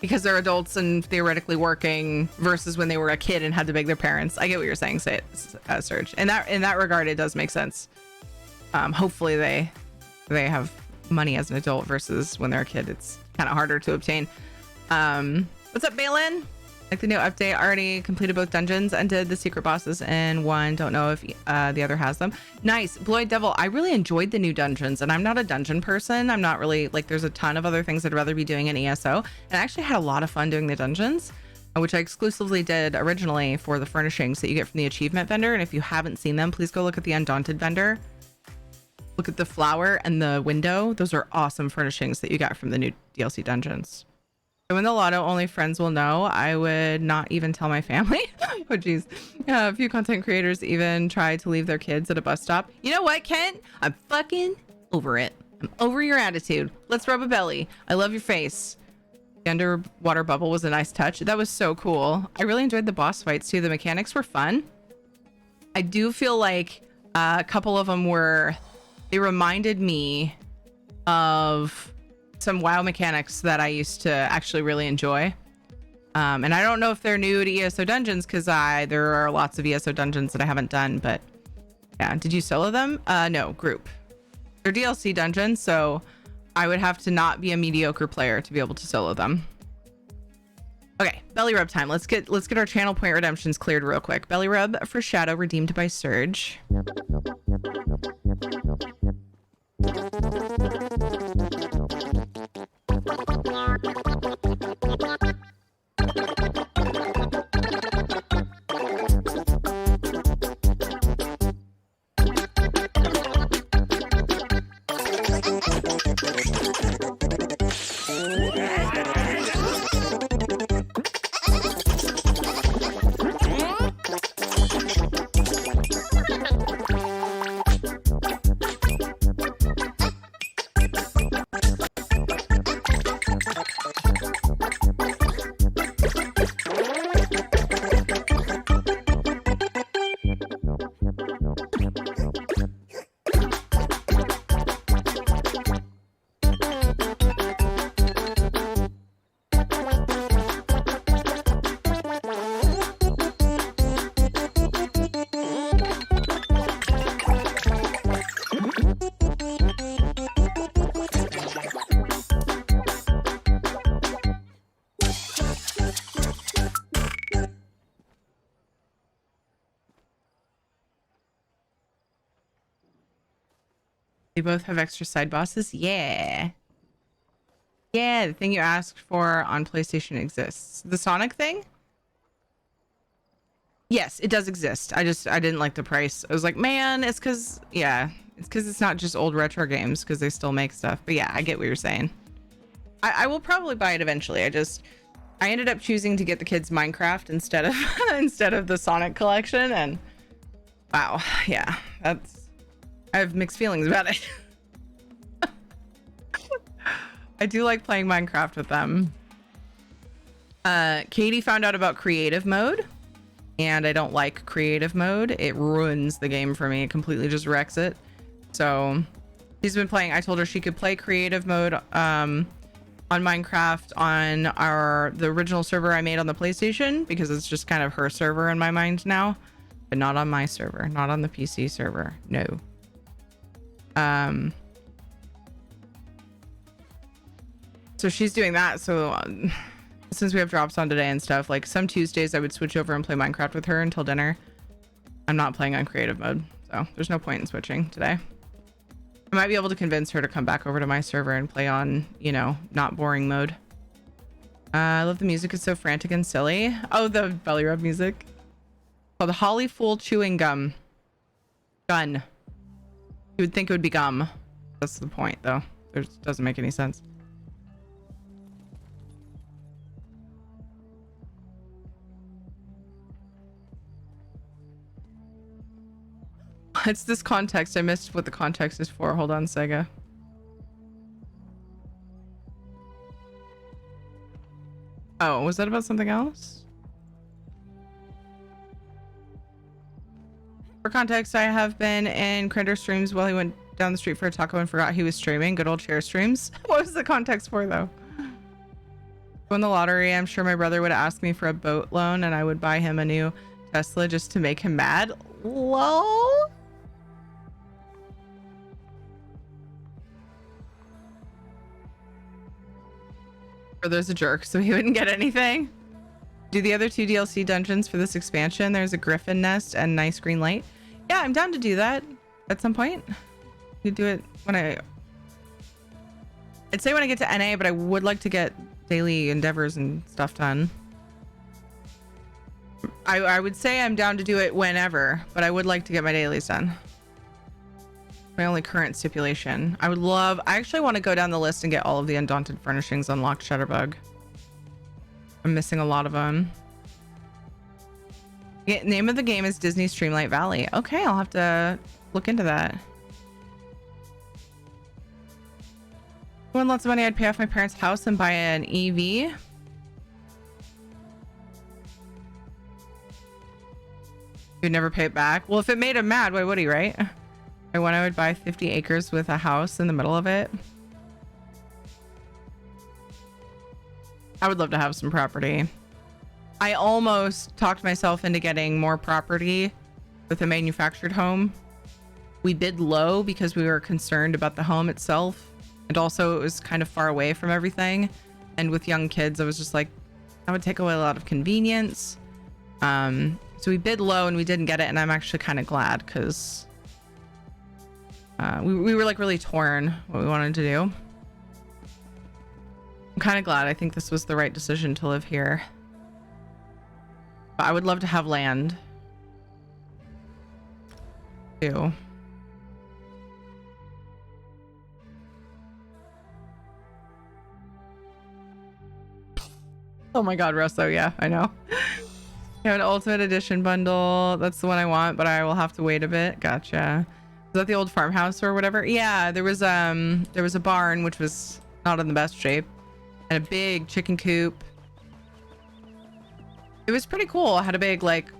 because they're adults and theoretically working versus when they were a kid and had to beg their parents. I get what you're saying, Serge. In that regard, it does make sense. Hopefully they have money as an adult versus when they're a kid. It's kind of harder to obtain. What's up, Balin? Like the new update, already completed both dungeons and did the secret bosses in one. Don't know if the other has them. Nice. Blue-Eyed Devil, I really enjoyed the new dungeons, and I'm not a dungeon person. I'm not really, like, there's a ton of other things I'd rather be doing in ESO, and I actually had a lot of fun doing the dungeons, which I exclusively did originally for the furnishings that you get from the achievement vendor. And if you haven't seen them, please go look at the Undaunted vendor. Look at the flower and the window. Those are awesome furnishings that you got from the new DLC dungeons. So when the lotto only friends will know, I would not even tell my family. Oh, geez. A few content creators even try to leave their kids at a bus stop. You know what, Kent? I'm fucking over it. I'm over your attitude. Let's rub a belly. I love your face. The underwater bubble was a nice touch. That was so cool. I really enjoyed the boss fights too. The mechanics were fun. I do feel like a couple of them they reminded me of some WoW mechanics that I used to actually really enjoy. And I don't know if they're new to ESO dungeons because there are lots of ESO dungeons that I haven't done, but yeah. Did you solo them? No, group. They're DLC dungeons, so I would have to not be a mediocre player to be able to solo them. Okay, belly rub time. Let's get our channel point redemptions cleared real quick. Belly rub for Shadow redeemed by Surge. They both have extra side bosses. Yeah. Yeah, the thing you asked for on PlayStation exists. The Sonic thing? Yes, it does exist. I didn't like the price. I was like, man, it's because it's not just old retro games because they still make stuff. But yeah, I get what you're saying. I will probably buy it eventually. I ended up choosing to get the kids Minecraft instead of the Sonic collection, and wow, yeah, I have mixed feelings about it. I do like playing Minecraft with them. Katie found out about creative mode, and I don't like creative mode. It ruins the game for me. It completely just wrecks it. So she's been playing. I told her she could play creative mode on Minecraft on the original server I made on the PlayStation, because it's just kind of her server in my mind now, but not on my server, not on the PC server. No. So she's doing that. So since we have drops on today and stuff, like some Tuesdays I would switch over and play Minecraft with her until dinner. I'm not playing on creative mode, so there's no point in switching today. I might be able to convince her to come back over to my server and play on, not boring mode. I love the music. It's so frantic and silly. Oh, the belly rub music. Called the Holly Fool Chewing Gum. Gun. You would think it would be gum. That's the point, though. It doesn't make any sense. It's this context. I missed what the context is for. Hold on, Sega. Oh, was that about something else? For context, I have been in Crinder streams while he went down the street for a taco and forgot he was streaming. Good old chair streams. What was the context for, though? Won the lottery. I'm sure my brother would ask me for a boat loan and I would buy him a new Tesla just to make him mad. Lol. Or there's a jerk, so he wouldn't get anything. Do the other 2 DLC dungeons for this expansion. There's a griffin nest and nice green light. Yeah, I'm down to do that at some point. You do it when I'd say when I get to NA, but I would like to get daily endeavors and stuff done. I would say I'm down to do it whenever, but I would like to get my dailies done. My only current stipulation. I actually want to go down the list and get all of the Undaunted Furnishings unlocked Shutterbug. I'm missing a lot of them. Name of the game is Disney Streamlight Valley. Okay, I'll have to look into that. If I won lots of money, I'd pay off my parents' house and buy an EV. You'd never pay it back. Well, if it made him mad, why would he, right? I would buy 50 acres with a house in the middle of it. I would love to have some property. I almost talked myself into getting more property with a manufactured home. We bid low because we were concerned about the home itself. And also it was kind of far away from everything. And with young kids, I was just like, That would take away a lot of convenience. So we bid low and we didn't get it, and I'm actually kind of glad because we were like really torn what we wanted to do. I'm kind of glad. I think this was the right decision to live here. But I would love to have land too. Oh my god, Russo, yeah, I know. You have an Ultimate Edition bundle. That's the one I want, but I will have to wait a bit. Gotcha. Is that the old farmhouse or whatever? Yeah, there was a barn which was not in the best shape, and a big chicken coop. It was pretty cool. It had a big like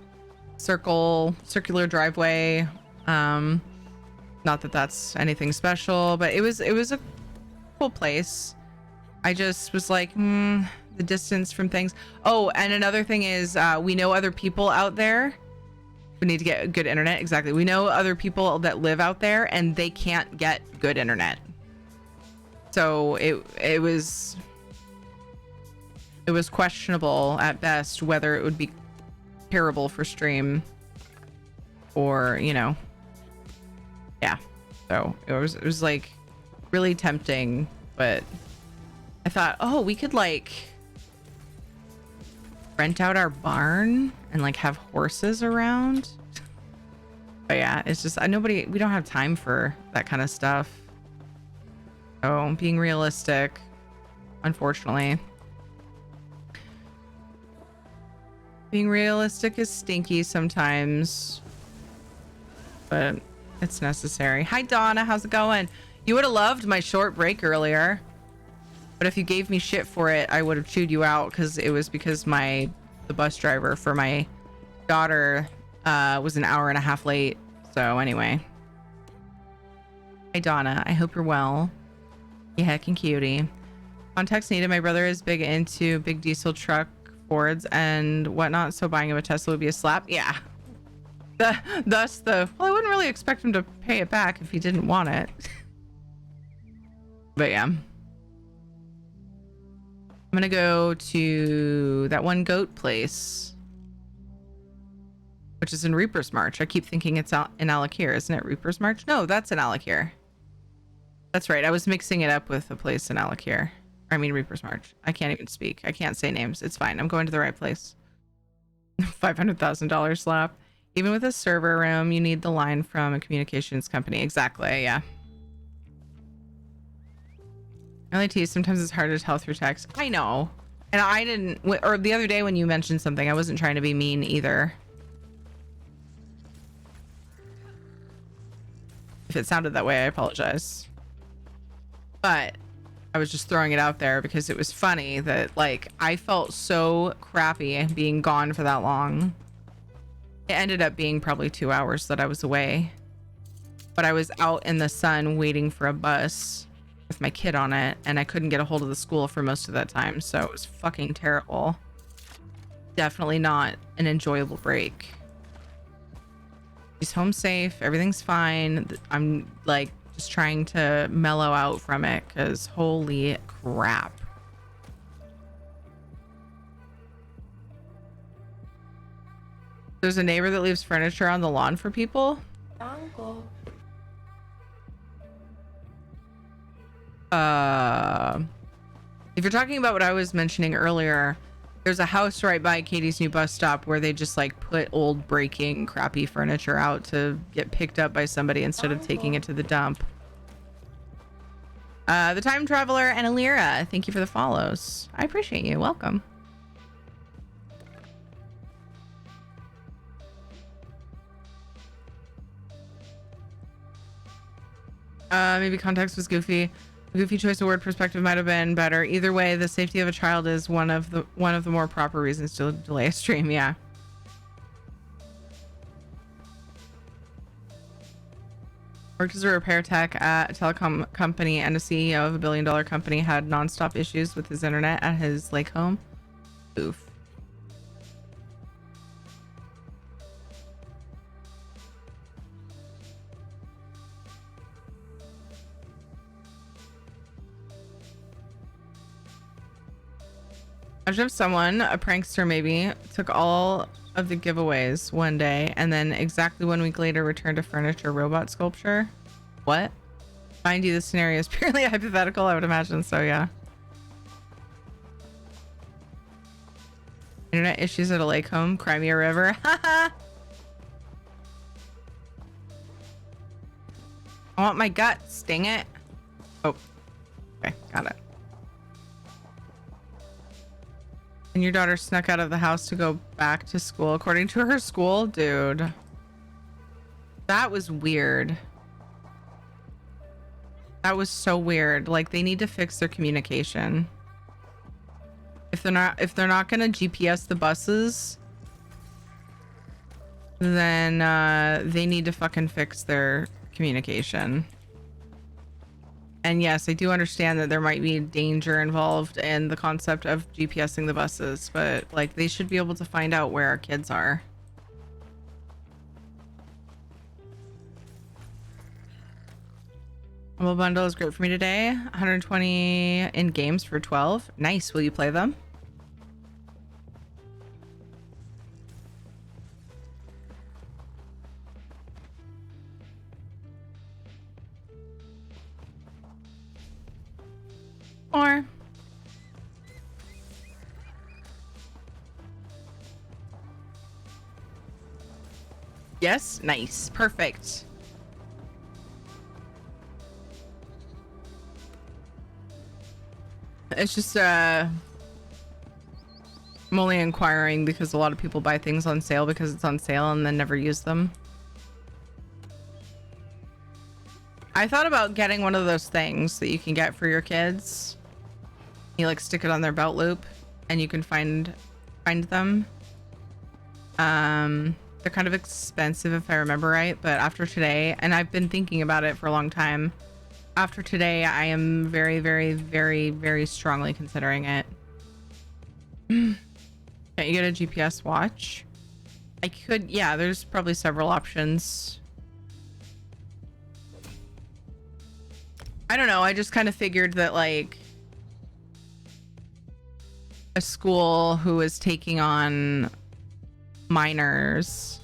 circular driveway. Not that that's anything special, but it was a cool place. I just was like, the distance from things. Oh, and another thing is we know other people out there. We need to get good internet. Exactly. We know other people that live out there and they can't get good internet. So it was questionable at best whether it would be terrible for stream or, you know. Yeah. So it was like really tempting, but I thought, oh, we could like rent out our barn and like have horses around. But yeah, it's just we don't have time for that kind of stuff. So being realistic, unfortunately. Being realistic is stinky sometimes, but it's necessary. Hi Donna, how's it going? You would have loved my short break earlier. But if you gave me shit for it, I would have chewed you out because it was because the bus driver for my daughter was an hour and a half late. So anyway. Hi Donna, I hope you're well. You heckin' cutie. Context needed. My brother is big into big diesel truck Fords and whatnot, so buying him a Tesla would be a slap. Yeah. Well, I wouldn't really expect him to pay it back if he didn't want it. But yeah. I'm gonna go to that one goat place, which is in Reaper's March. I keep thinking it's out in Alakir, isn't it? Reaper's March? No, that's in Alakir. That's right. I was mixing it up with a place in Alakir. I mean Reaper's March. I can't even speak. I can't say names. It's fine. I'm going to the right place. $500,000 slap. Even with a server room, you need the line from a communications company. Exactly. Yeah. LAT, sometimes it's hard to tell through text. I know. And I didn't, or the other day when you mentioned something, I wasn't trying to be mean either. If it sounded that way, I apologize. But I was just throwing it out there because it was funny that like I felt so crappy being gone for that long. It ended up being probably 2 hours that I was away. But I was out in the sun waiting for a bus with my kid on it, and I couldn't get a hold of the school for most of that time, so it was fucking terrible. Definitely not an enjoyable break. She's home safe, everything's fine. I'm like just trying to mellow out from it because holy crap. There's a neighbor that leaves furniture on the lawn for people. Uncle. If you're talking about what I was mentioning earlier, there's a house right by Katie's new bus stop where they just like put old breaking crappy furniture out to get picked up by somebody instead of taking it to the dump. The Time Traveler and Alira, thank you for the follows. I appreciate you. Welcome. Maybe context was goofy. Goofy choice of word perspective might have been better. Either way, the safety of a child is one of the more proper reasons to delay a stream. Yeah. Worked as a repair tech at a telecom company, and a CEO of a billion-dollar company had nonstop issues with his internet at his lake home. Oof. Imagine if someone, a prankster maybe, took all of the giveaways one day and then exactly 1 week later returned a furniture robot sculpture. What? Mind you, this scenario is purely hypothetical. I would imagine so, yeah. Internet issues at a lake home, Crimea River. Haha. I want my guts, dang it. Oh, okay, got it. And your daughter snuck out of the house to go back to school according to her school? Dude. That was weird. That was so weird. Like, they need to fix their communication. If they're not gonna GPS the buses, then they need to fucking fix their communication. And yes, I do understand that there might be danger involved in the concept of GPSing the buses, but like, they should be able to find out where our kids are. Humble bundle is great for me today. 120 in games for 12. Nice. Will you play them? Or yes, nice, perfect. It's just I'm only inquiring because a lot of people buy things on sale because it's on sale and then never use them. I thought about getting one of those things that you can get for your kids. You like stick it on their belt loop and you can find them. They're kind of expensive if I remember right, but after today, and I've been thinking about it for a long time, after today I am very, very, very, very strongly considering it. Can't you get a GPS watch? I could, yeah, there's probably several options. I don't know, I just kind of figured that like a school who is taking on minors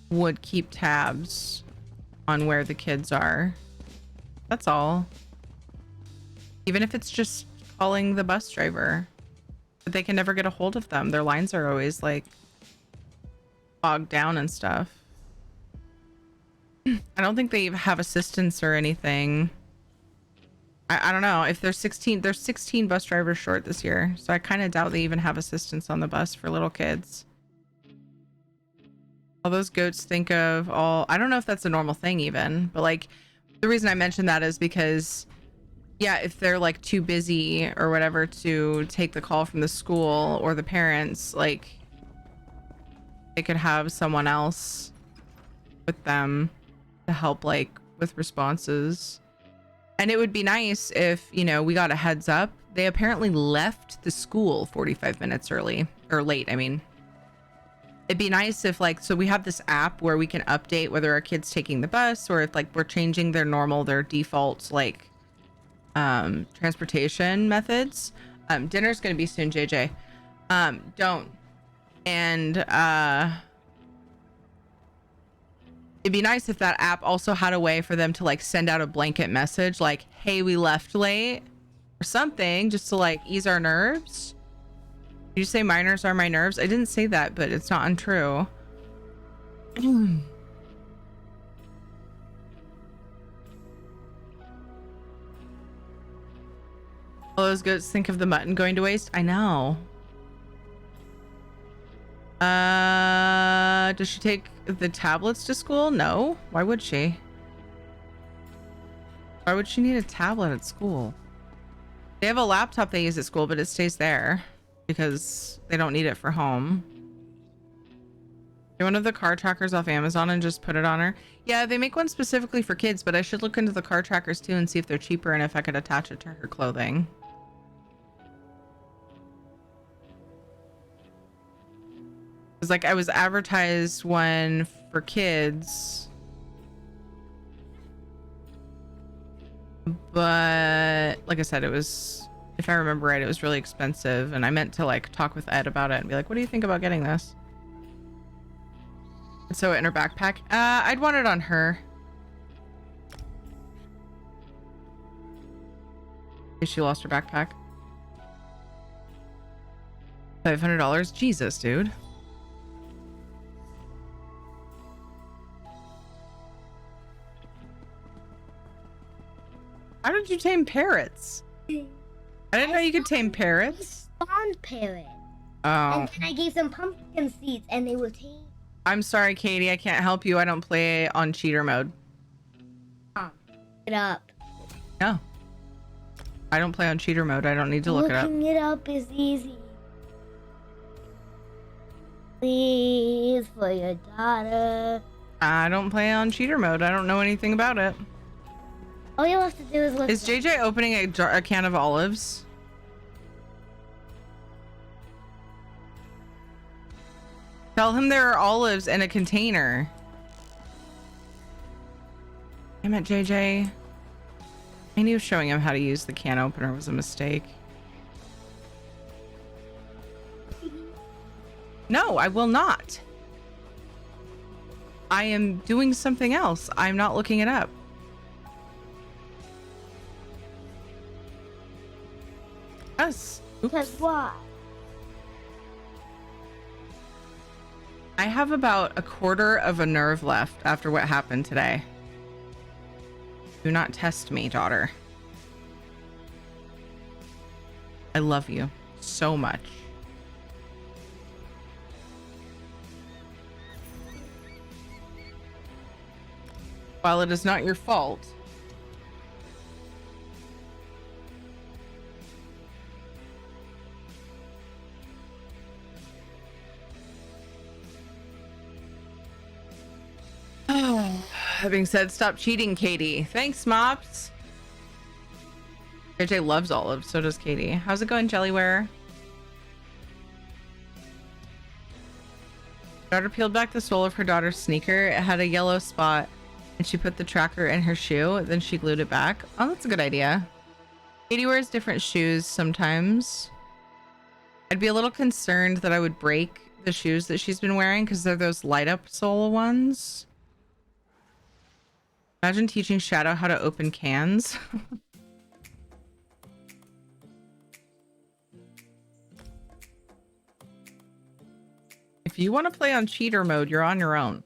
would keep tabs on where the kids are. That's all. Even if it's just calling the bus driver. But they can never get a hold of them. Their lines are always like bogged down and stuff. I don't think they have assistance or anything. I don't know. If there's 16 bus drivers short this year. So I kind of doubt they even have assistance on the bus for little kids. All those goats think of all... I don't know if that's a normal thing even. But like, the reason I mentioned that is because, yeah, if they're like too busy or whatever to take the call from the school or the parents, like, they could have someone else with them to help like with responses. And it would be nice if, you know, we got a heads up. They apparently left the school 45 minutes early, or late, I mean. It'd be nice if like, so we have this app where we can update whether our kid's taking the bus or if like we're changing their default like transportation methods. Dinner's gonna be soon, JJ. Don't. And it'd be nice if that app also had a way for them to like send out a blanket message like, hey, we left late or something, just to like ease our nerves. Did you say minors are my nerves? I didn't say that, but it's not untrue. All those goats think of the mutton going to waste. I know. Does she take the tablets to school? No. Why would she? Why would she need a tablet at school? They have a laptop they use at school, but it stays there because they don't need it for home. Get one of the car trackers off Amazon and just put it on her. Yeah, they make one specifically for kids, but I should look into the car trackers too and see if they're cheaper and if I could attach it to her clothing. It's like I was advertised one for kids, but like I said, it was If I remember right, it was really expensive, and I meant to like talk with Ed about it and be like, what do you think about getting this? So in her backpack, I'd want it on her. She lost her backpack. $500. Jesus, dude. How did you tame parrots? I didn't know you could tame parrots. Spawned parrot. Oh. And then I gave them pumpkin seeds and they were tame. I'm sorry, Katie. I can't help you. I don't play on cheater mode. It up. No. I don't play on cheater mode. I don't need to look it up. Looking it up is easy. Please, for your daughter. I don't play on cheater mode. I don't know anything about it. All you have to do is look. Is JJ opening a can of olives? Tell him there are olives in a container. Damn it, JJ. I knew showing him how to use the can opener was a mistake. No, I will not. I am doing something else. I'm not looking it up. Yes. Because why? I have about a quarter of a nerve left after what happened today. Do not test me, daughter. I love you so much. While it is not your fault, that being said, stop cheating, Katie. Thanks, Mops. JJ loves olives, so does Katie. How's it going, Jellyware? Daughter peeled back the sole of her daughter's sneaker. It had a yellow spot, and she put the tracker in her shoe. Then she glued it back. Oh, that's a good idea. Katie wears different shoes sometimes. I'd be a little concerned that I would break the shoes that she's been wearing because they're those light up sole ones. Imagine teaching Shadow how to open cans. If you want to play on cheater mode, you're on your own.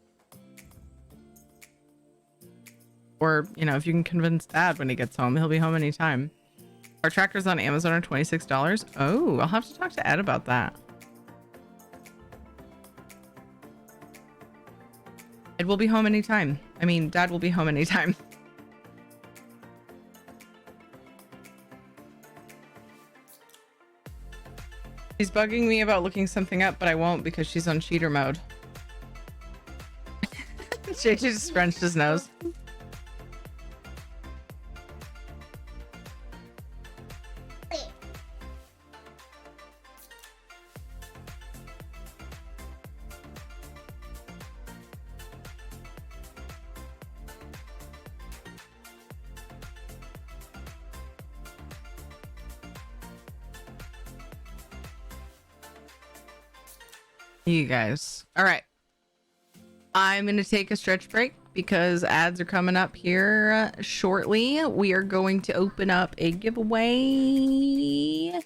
Or, you know, if you can convince Dad when he gets home, he'll be home anytime. Our trackers on Amazon are $26. Oh, I'll have to talk to Ed about that. Ed will be home anytime. I mean, Dad will be home anytime. She's bugging me about looking something up, but I won't because she's on cheater mode. JJ just scrunched his nose. You guys. All right. I'm going to take a stretch break because ads are coming up here shortly. We are going to open up a giveaway.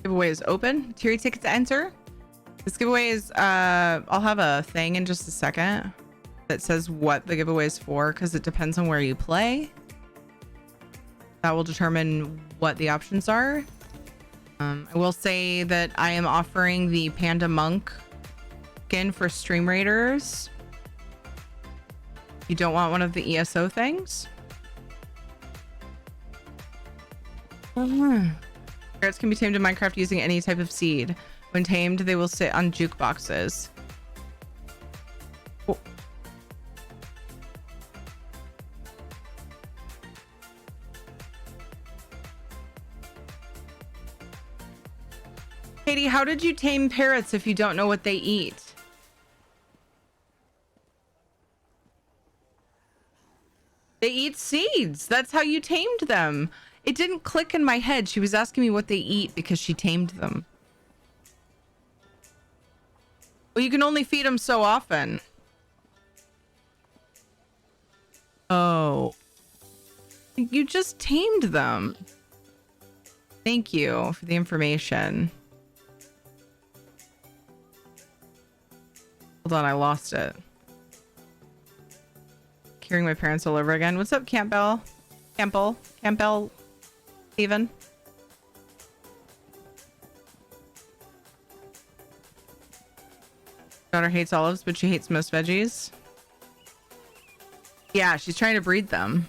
Giveaway is open. Tier ticket to enter. This giveaway is I'll have a thing in just a second that says what the giveaway is for because it depends on where you play. That will determine what the options are. I will say that I am offering the Panda Monk skin for Stream Raiders. You don't want one of the ESO things? Parrots can be tamed in Minecraft using any type of seed. When tamed, they will sit on jukeboxes. Katie, how did you tame parrots if you don't know what they eat? They eat seeds. That's how you tamed them. It didn't click in my head. She was asking me what they eat because she tamed them. Well, you can only feed them so often. Oh. You just tamed them. Thank you for the information. Hold on, I lost it. Hearing my parents all over again. What's up, Campbell? Campbell, Steven? Daughter hates olives, but she hates most veggies. Yeah, she's trying to breed them.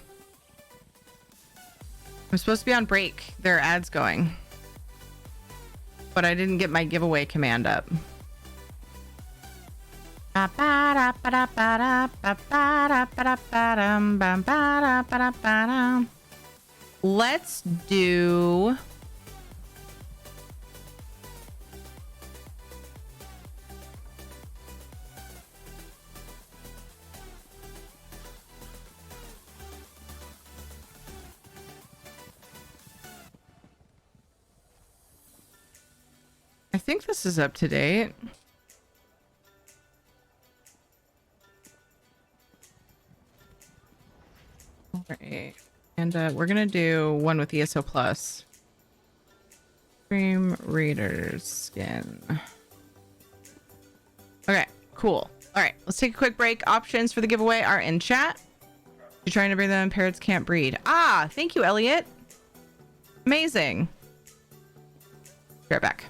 I'm supposed to be on break. There are ads going. But I didn't get my giveaway command up. Let's do... I think this is up to date. Right. And we're gonna do one with ESO Plus. Stream Reader's Skin. Okay, cool. All right, let's take a quick break. Options for the giveaway are in chat. You're trying to breed them, parrots can't breed. Ah, thank you, Elliot. Amazing. Be right back.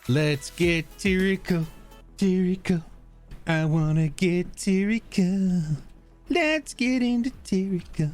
Let's get Tirico, Tirico. I wanna get Tirico. Let's get into Tirico.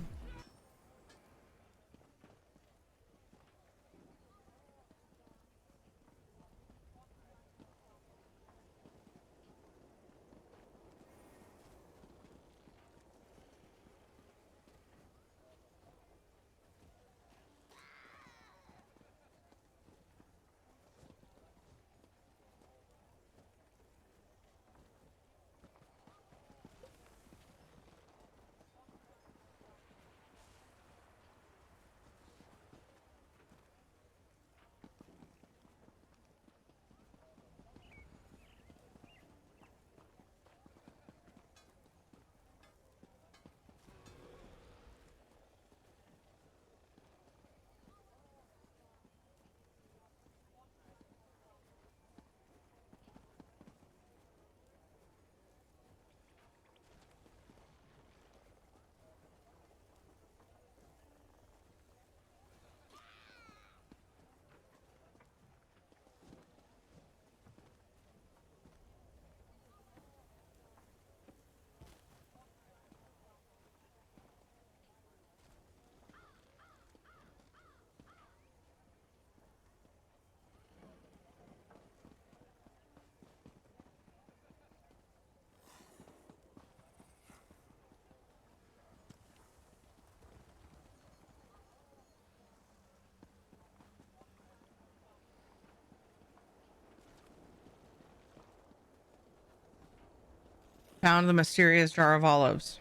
Found the mysterious jar of olives.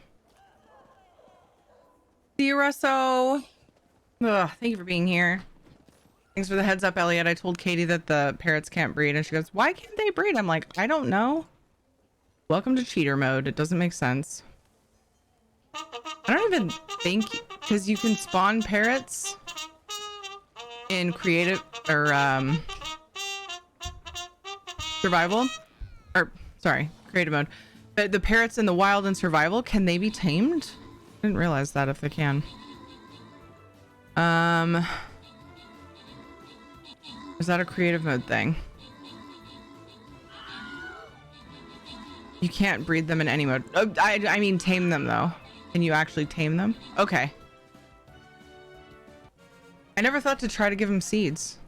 See you, Russo. Ugh, thank you for being here. Thanks for the heads up, Elliot. I told Katie that the parrots can't breed, and she goes, why can't they breed? I'm like, I don't know. Welcome to cheater mode. It doesn't make sense. I don't even think, because you can spawn parrots in creative or survival, or sorry, creative mode. But the parrots in the wild and survival, can they be tamed? I didn't realize that if they can. Is that a creative mode thing? You can't breed them in any mode. Oh, I mean tame them though. Can you actually tame them? Okay. I never thought to try to give them seeds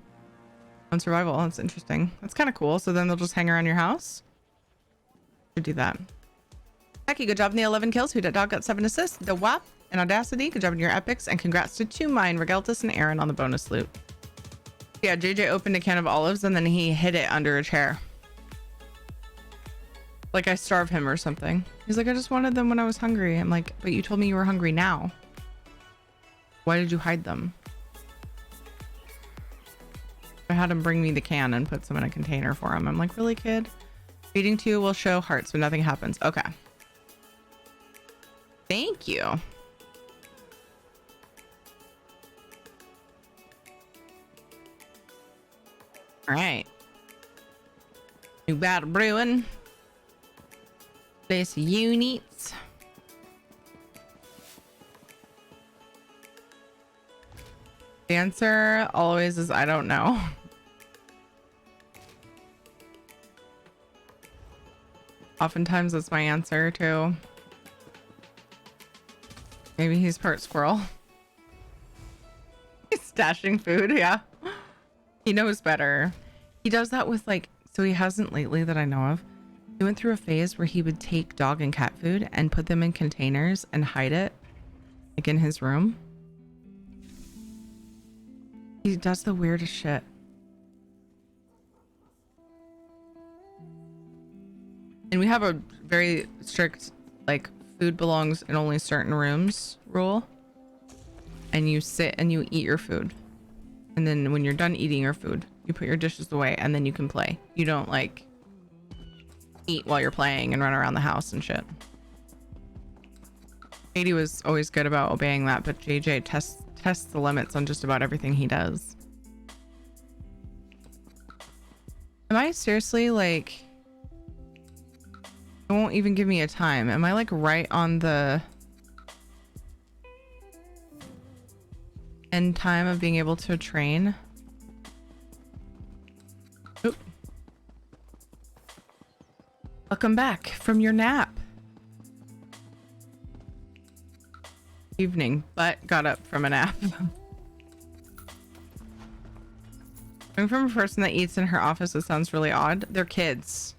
on survival. That's interesting. That's kind of cool. So then they'll just hang around your house. Should do that. Becky, good job in the 11 kills. Who Dog got 7 assists. The WAP and Audacity, good job in your epics, and congrats to 2 Mine, Regeltus, and Aaron on the bonus loot. Yeah, JJ opened a can of olives and then he hid it under a chair. Like I starved him or something. He's like, I just wanted them when I was hungry. I'm like, but you told me you were hungry now. Why did you hide them? I had him bring me the can and put some in a container for him. I'm like, really, kid? Feeding to you will show hearts, but nothing happens. Okay. Thank you. All right. New battle brewing. Place units. The answer always is I don't know. Oftentimes that's my answer too. Maybe he's part squirrel. He's stashing food, yeah. He knows better. He does that with like, so he hasn't lately that I know of. He went through a phase where he would take dog and cat food and put them in containers and hide it like in his room. He does the weirdest shit. And we have a very strict like food belongs in only certain rooms rule. And you sit and you eat your food. And then when you're done eating your food, you put your dishes away and then you can play. You don't like eat while you're playing and run around the house and shit. Katie was always good about obeying that, but JJ tests the limits on just about everything he does. Am I seriously like, it won't even give me a time. Am I like right on the end time of being able to train? Oop. Welcome back from your nap. Evening, but got up from a nap. Coming from a person that eats in her office, it sounds really odd. They're kids.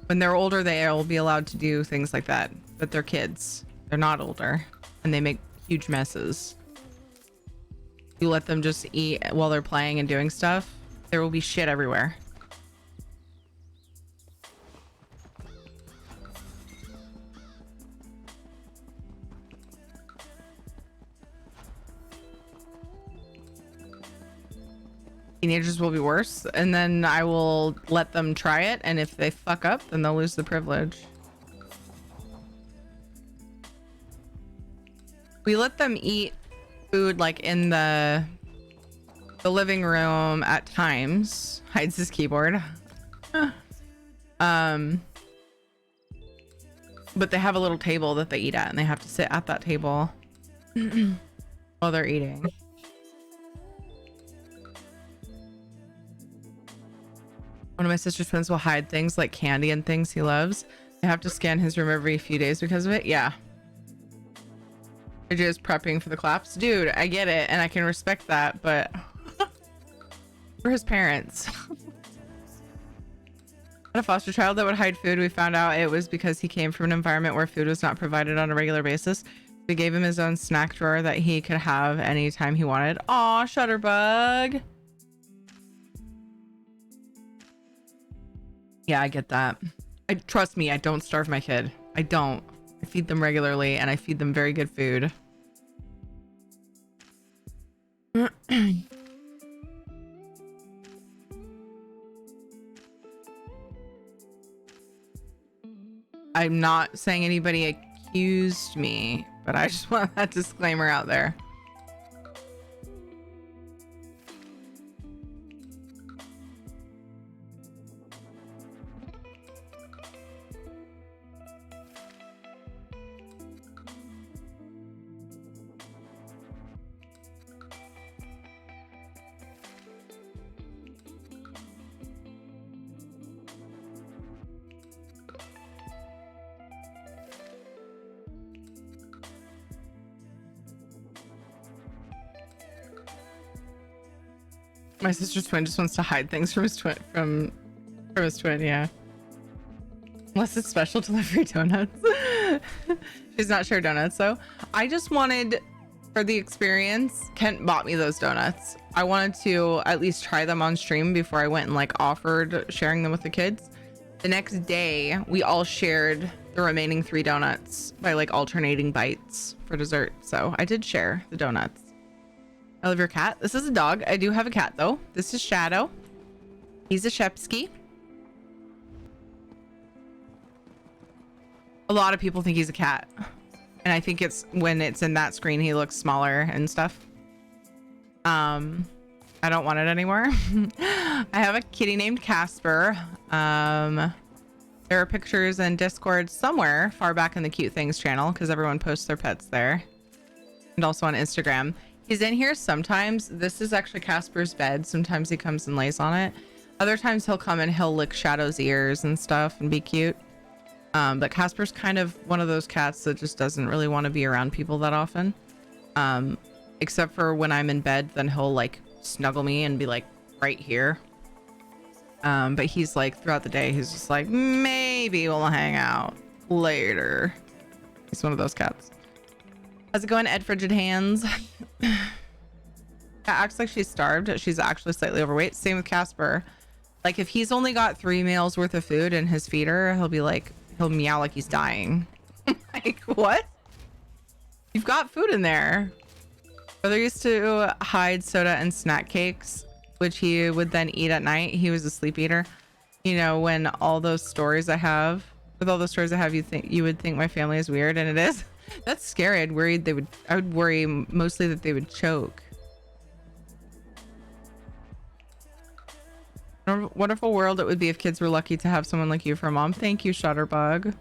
When they're older, they'll be allowed to do things like that, but they're kids. They're not older, and they make huge messes. You let them just eat while they're playing and doing stuff, there will be shit everywhere. Teenagers will be worse, and then I will let them try it, and if they fuck up, then they'll lose the privilege. We let them eat food like in the living room at times. Hides his keyboard. But they have a little table that they eat at, and they have to sit at that table while they're eating. One of my sister's friends will hide things like candy and things he loves. I have to scan his room every few days because of it. Yeah. You're just prepping for the claps. Dude, I get it. And I can respect that, but we're his parents. Had a foster child that would hide food. We found out it was because he came from an environment where food was not provided on a regular basis. We gave him his own snack drawer that he could have anytime he wanted. Aw, Shutterbug. Yeah, I get that. Trust me, I don't starve my kid. I don't. I feed them regularly and I feed them very good food. I'm not saying anybody accused me, but I just want that disclaimer out there. My sister's twin just wants to hide things from his twin, from his twin, yeah. Unless it's special delivery donuts. She's not sure donuts, though. I just wanted, for the experience, Kent bought me those donuts. I wanted to at least try them on stream before I went and like offered sharing them with the kids. The next day, we all shared the remaining 3 donuts by like alternating bites for dessert. So I did share the donuts. I love your cat. This is a dog. I do have a cat though. This is Shadow. He's a Shepsky. A lot of people think he's a cat. And I think it's when it's in that screen, he looks smaller and stuff. I don't want it anymore. I have a kitty named Casper. There are pictures in Discord somewhere far back in the Cute Things channel because everyone posts their pets there. And also on Instagram. He's in here sometimes. This is actually Casper's bed. Sometimes he comes and lays on it. Other times he'll come and he'll lick Shadow's ears and stuff and be cute. But Casper's kind of one of those cats that just doesn't really want to be around people that often. Except for when I'm in bed, then he'll like snuggle me and be like right here. But he's like throughout the day, he's just like, maybe we'll hang out later. He's one of those cats. How's it going, Ed Frigid Hands? Cat acts like she's starved. She's actually slightly overweight. Same with Casper. Like if he's only got 3 meals worth of food in his feeder, he'll be like, he'll meow like he's dying. Like, what? You've got food in there. Brother used to hide soda and snack cakes, which he would then eat at night. He was a sleep eater. You know, when all those stories I have, with all those stories I have, you would think my family is weird, and it is. That's scary. I would worry mostly that they would choke. Wonderful world it would be if kids were lucky to have someone like you for a mom. Thank you, Shutterbug.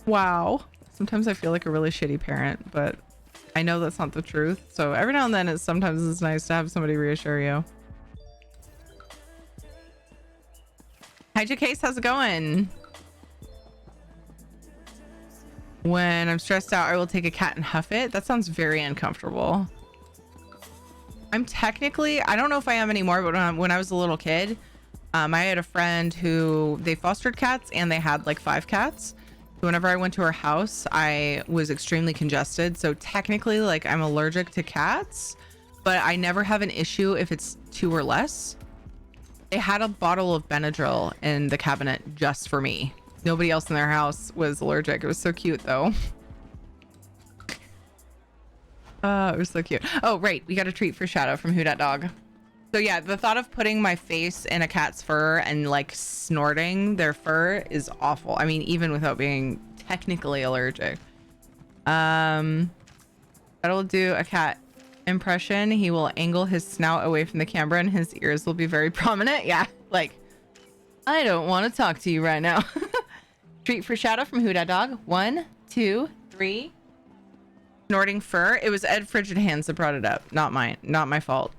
Wow. Sometimes I feel like a really shitty parent, but I know that's not the truth. So every now and then sometimes it's nice to have somebody reassure you. Hi, Case. How's it going? When I'm stressed out, I will take a cat and huff it. That sounds very uncomfortable. I'm technically, I don't know if I am anymore, but when I was a little kid, I had a friend who they fostered cats and they had like 5 cats. Whenever I went to her house, I was extremely congested. So technically, like, I'm allergic to cats, but I never have an issue if it's 2 or less. They had a bottle of Benadryl in the cabinet just for me. Nobody else in their house was allergic. It was so cute though. It was so cute. Oh, right. We got a treat for Shadow from Who Dat Dog. So yeah, the thought of putting my face in a cat's fur and like snorting their fur is awful. I mean, even without being technically allergic. That'll do a cat impression. He will angle his snout away from the camera and his ears will be very prominent. Yeah, like, I don't want to talk to you right now. Treat for Shadow from Who Dat Dog. 1, 2, 3. Snorting fur. It was Ed Frigid Hands that brought it up. Not mine. Not my fault.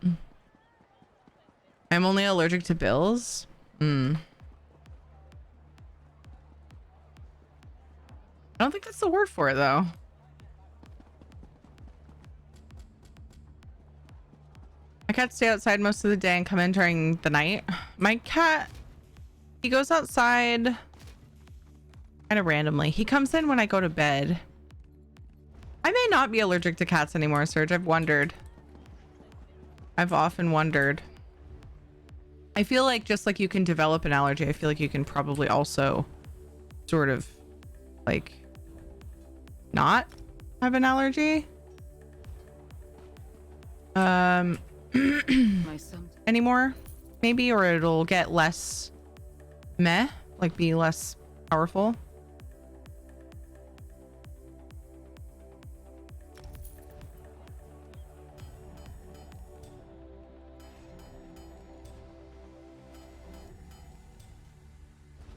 I'm only allergic to bills. I don't think that's the word for it though. My cats stay outside most of the day and come in during the night. My cat, he goes outside kind of randomly. He comes in when I go to bed. I may not be allergic to cats anymore, Serge. I've wondered. I've often wondered. I feel like just like you can develop an allergy, I feel like you can probably also sort of like not have an allergy anymore, maybe, or it'll get less meh, like be less powerful.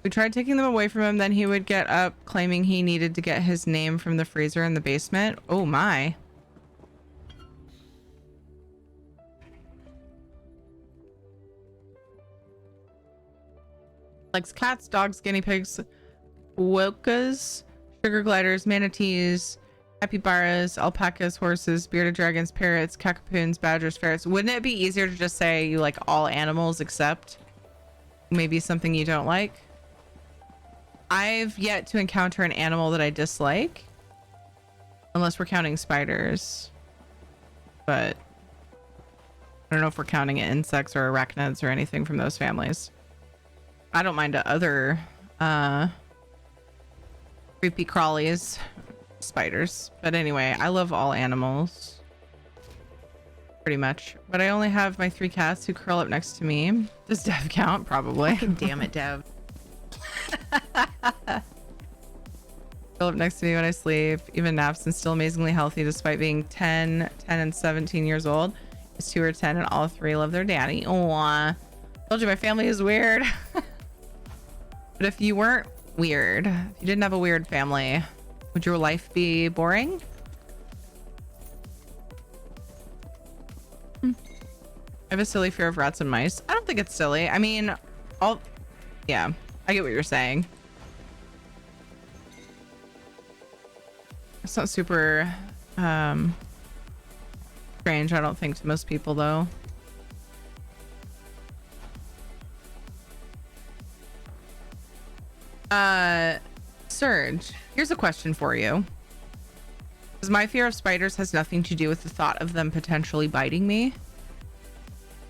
We tried taking them away from him, then he would get up claiming he needed to get his name from the freezer in the basement. Oh my. Likes cats, dogs, guinea pigs, wokas, sugar gliders, manatees, capybaras, alpacas, horses, bearded dragons, parrots, cockatoos, badgers, ferrets. Wouldn't it be easier to just say you like all animals except maybe something you don't like? I've yet to encounter an animal that I dislike, unless we're counting spiders, but I don't know if we're counting insects or arachnids or anything from those families. I don't mind other creepy crawlies, spiders, but anyway, I love all animals pretty much, but I only have my 3 cats who curl up next to me. Does Dev count? Probably. Damn it, Dev. Curl up next to me when I sleep, even naps, and still amazingly healthy despite being 10, and 17 years old. His 2 are 10 and all 3 love their daddy. Aw. Told you my family is weird. But if you weren't weird, if you didn't have a weird family, would your life be boring? I have a silly fear of rats and mice. I don't think it's silly. I mean, yeah, I get what you're saying. It's not super strange, I don't think, to most people though. Surge, here's a question for you. Because my fear of spiders has nothing to do with the thought of them potentially biting me.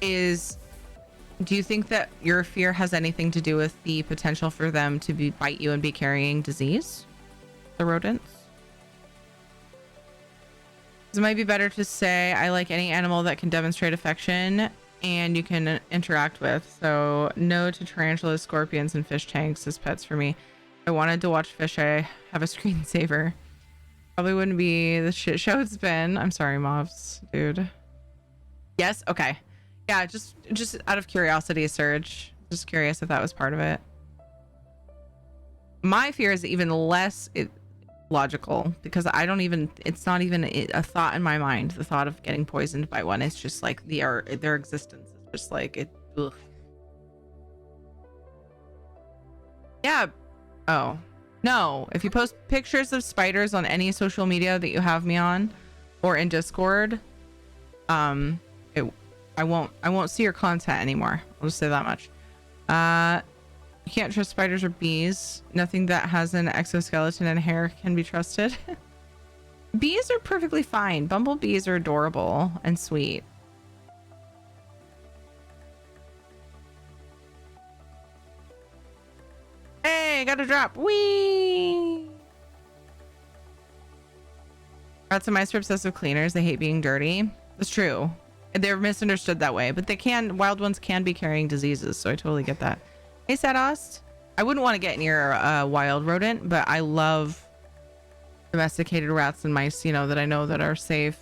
Do you think that your fear has anything to do with the potential for them to bite you and be carrying disease? The rodents? It might be better to say I like any animal that can demonstrate affection and you can interact with. So no to tarantulas, scorpions, and fish tanks as pets for me. I wanted to watch fish. I have a screensaver. Probably wouldn't be the shit show it's been. I'm sorry, mobs, dude. Yes. Okay. Yeah. Just out of curiosity, Surge. Just curious if that was part of it. My fear is even less logical because it's not even a thought in my mind. The thought of getting poisoned by one. It's just like their existence is just like it. Ugh. Yeah. Oh no, if you post pictures of spiders on any social media that you have me on or in Discord, I won't see your content anymore. I'll just say that much. You can't trust spiders or bees. Nothing that has an exoskeleton and hair can be trusted. Bees are perfectly fine. Bumblebees are adorable and sweet. Hey, got a drop. Whee! Rats and mice are obsessive cleaners. They hate being dirty. That's true. They're misunderstood that way, but wild ones can be carrying diseases, so I totally get that. Hey, Sadost. I wouldn't want to get near a wild rodent, but I love domesticated rats and mice, that I know that are safe.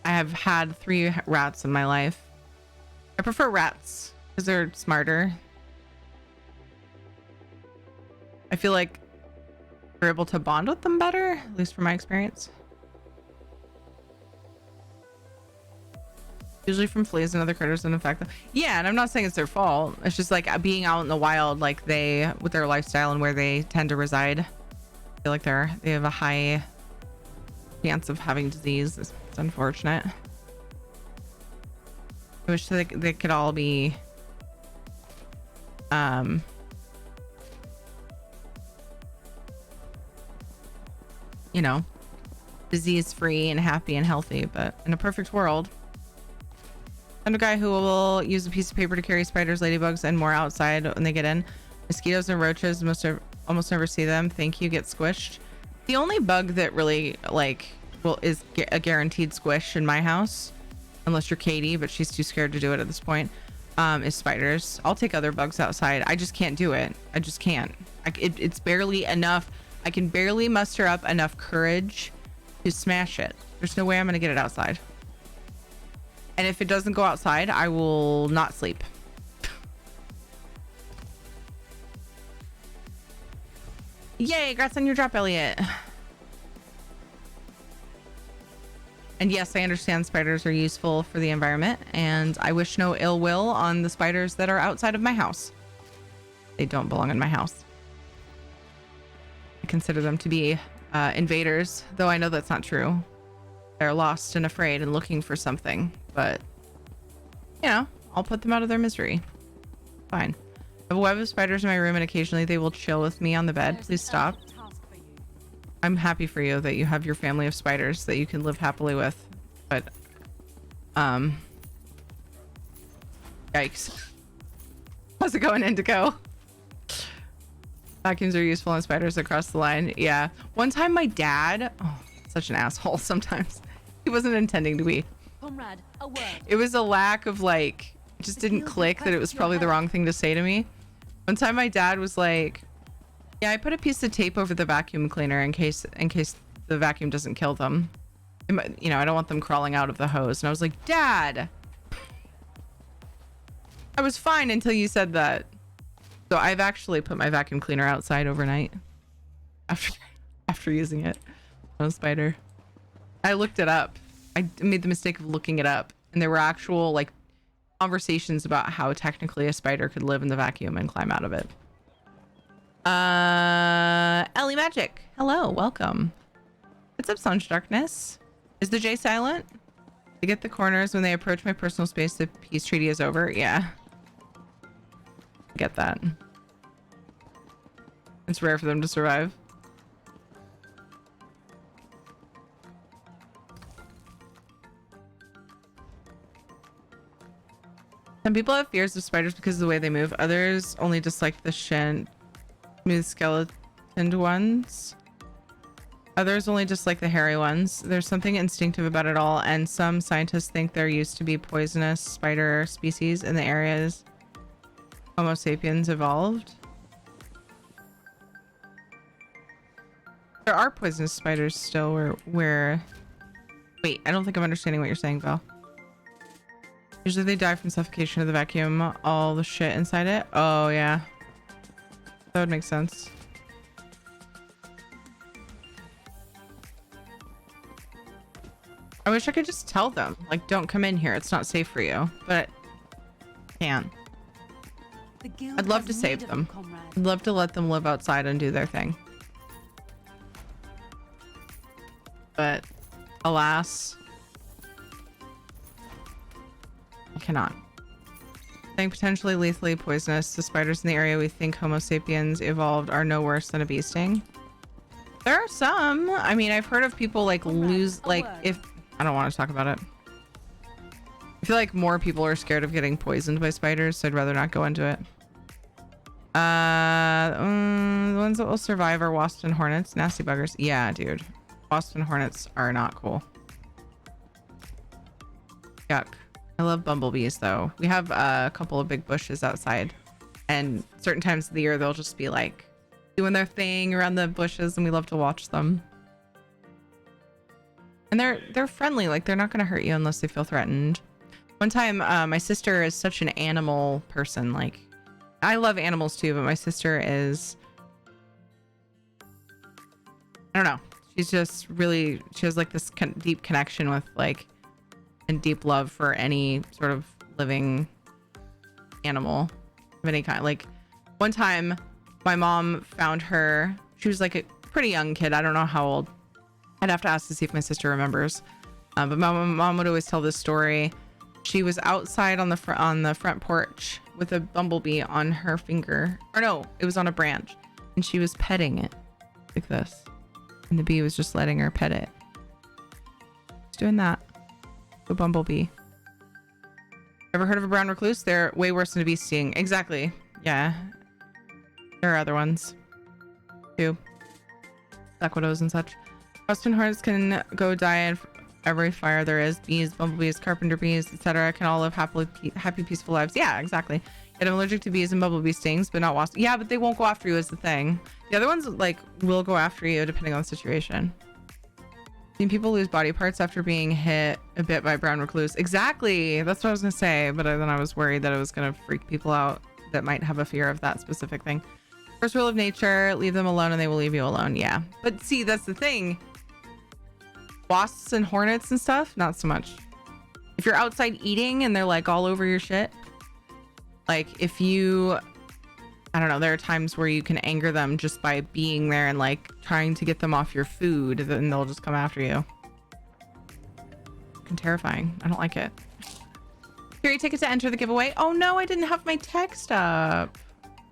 I have had 3 rats in my life. I prefer rats because they're smarter. I feel like you're able to bond with them better, at least from my experience. Usually from fleas and other critters that infect them. Yeah, and I'm not saying it's their fault. It's just like being out in the wild, like with their lifestyle and where they tend to reside. I feel like they have a high chance of having disease. It's unfortunate. I wish they could all be disease free and happy and healthy, but in a perfect world, I'm a guy who will use a piece of paper to carry spiders, ladybugs, and more outside when they get in. Mosquitoes and roaches, almost never see them. Thank you, get squished. The only bug that really like is a guaranteed squish in my house, unless you're Katie, but she's too scared to do it at this point, is spiders. I'll take other bugs outside. I just can't do it. I just can't. It's barely enough. I can barely muster up enough courage to smash it. There's no way I'm gonna get it outside. And if it doesn't go outside, I will not sleep. Yay, congrats on your drop, Elliot. And yes, I understand spiders are useful for the environment, and I wish no ill will on the spiders that are outside of my house. They don't belong in my house. I consider them to be invaders, though I know that's not true. They're lost and afraid and looking for something, but you know, I'll put them out of their misery. Fine. I have a web of spiders in my room, and occasionally they will chill with me on the bed. Please stop. I'm happy for you that you have your family of spiders that you can live happily with, but yikes. How's it going, Indigo? Vacuums are useful on spiders across the line. Yeah. One time my dad, such an asshole sometimes. He wasn't intending to be. Comrade, a word. It was a lack of like, it just didn't click that it was probably the wrong thing to say to me. One time my dad was like, yeah, I put a piece of tape over the vacuum cleaner in case the vacuum doesn't kill them. You know, I don't want them crawling out of the hose. And I was like, Dad, I was fine until you said that. So I've actually put my vacuum cleaner outside overnight after using it on a spider. I looked it up. I made the mistake of looking it up, and there were actual like conversations about how technically a spider could live in the vacuum and climb out of it. Ellie Magic, hello, welcome. What's up, Sunch Darkness? Is the J silent? They get the corners when they approach my personal space. The peace treaty is over. Yeah, get that. It's rare for them to survive. Some people have fears of spiders because of the way they move. Others only dislike the smooth skeletoned ones. Others only dislike the hairy ones. There's something instinctive about it all, and some scientists think there used to be poisonous spider species in the areas Homo sapiens evolved. There are poisonous spiders still where... Wait, I don't think I'm understanding what you're saying, Val. Usually they die from suffocation of the vacuum, all the shit inside it. Oh, yeah. That would make sense. I wish I could just tell them, like, don't come in here. It's not safe for you. But I can't. I'd love to save them. I'd love to let them live outside and do their thing. But alas, I cannot. Saying potentially lethally poisonous. The spiders in the area we think Homo sapiens evolved are no worse than a bee sting. There are some. I mean, I've heard of people like lose, like if I don't want to talk about it. I feel like more people are scared of getting poisoned by spiders, so I'd rather not go into it. The ones that will survive are wasps and hornets. Nasty buggers. Yeah, dude. Wasps and hornets are not cool. Yuck. I love bumblebees though. We have a couple of big bushes outside, and certain times of the year they'll just be like doing their thing around the bushes, and we love to watch them. And they're friendly, like they're not going to hurt you unless they feel threatened. One time my sister is such an animal person. Like, I love animals too, but my sister is, I don't know, she's just really, she has like this deep connection with like, and deep love for any sort of living animal of any kind. Like one time my mom found her, she was like a pretty young kid, I don't know how old, I'd have to ask to see if my sister remembers, but my mom would always tell this story. She was outside on the front porch with a bumblebee on her finger, or no, it was on a branch, and she was petting it like this, and the bee was just letting her pet it. She's doing that. A bumblebee. Ever heard of a brown recluse? They're way worse than a bee sting. Exactly. Yeah. There are other ones too. Equidos and such. Western hornets can go die in every fire there is. Bees, bumblebees, carpenter bees, etc. can all live happy, peaceful lives. Yeah, exactly. Yet I'm allergic to bees and bumblebee stings, but not wasps. Yeah, but they won't go after you is the thing. The other ones like will go after you depending on the situation. Seen people lose body parts after being hit a bit by brown recluse. Exactly. That's what I was gonna say, but then I was worried that it was gonna freak people out that might have a fear of that specific thing. First rule of nature: leave them alone, and they will leave you alone. Yeah, but see, that's the thing. Wasps and hornets and stuff, not so much. If you're outside eating and they're like all over your shit, like if you, I don't know, there are times where you can anger them just by being there and like trying to get them off your food, then they'll just come after you. Fucking terrifying. I don't like it. Carry ticket to enter the giveaway. Oh no, I didn't have my text up.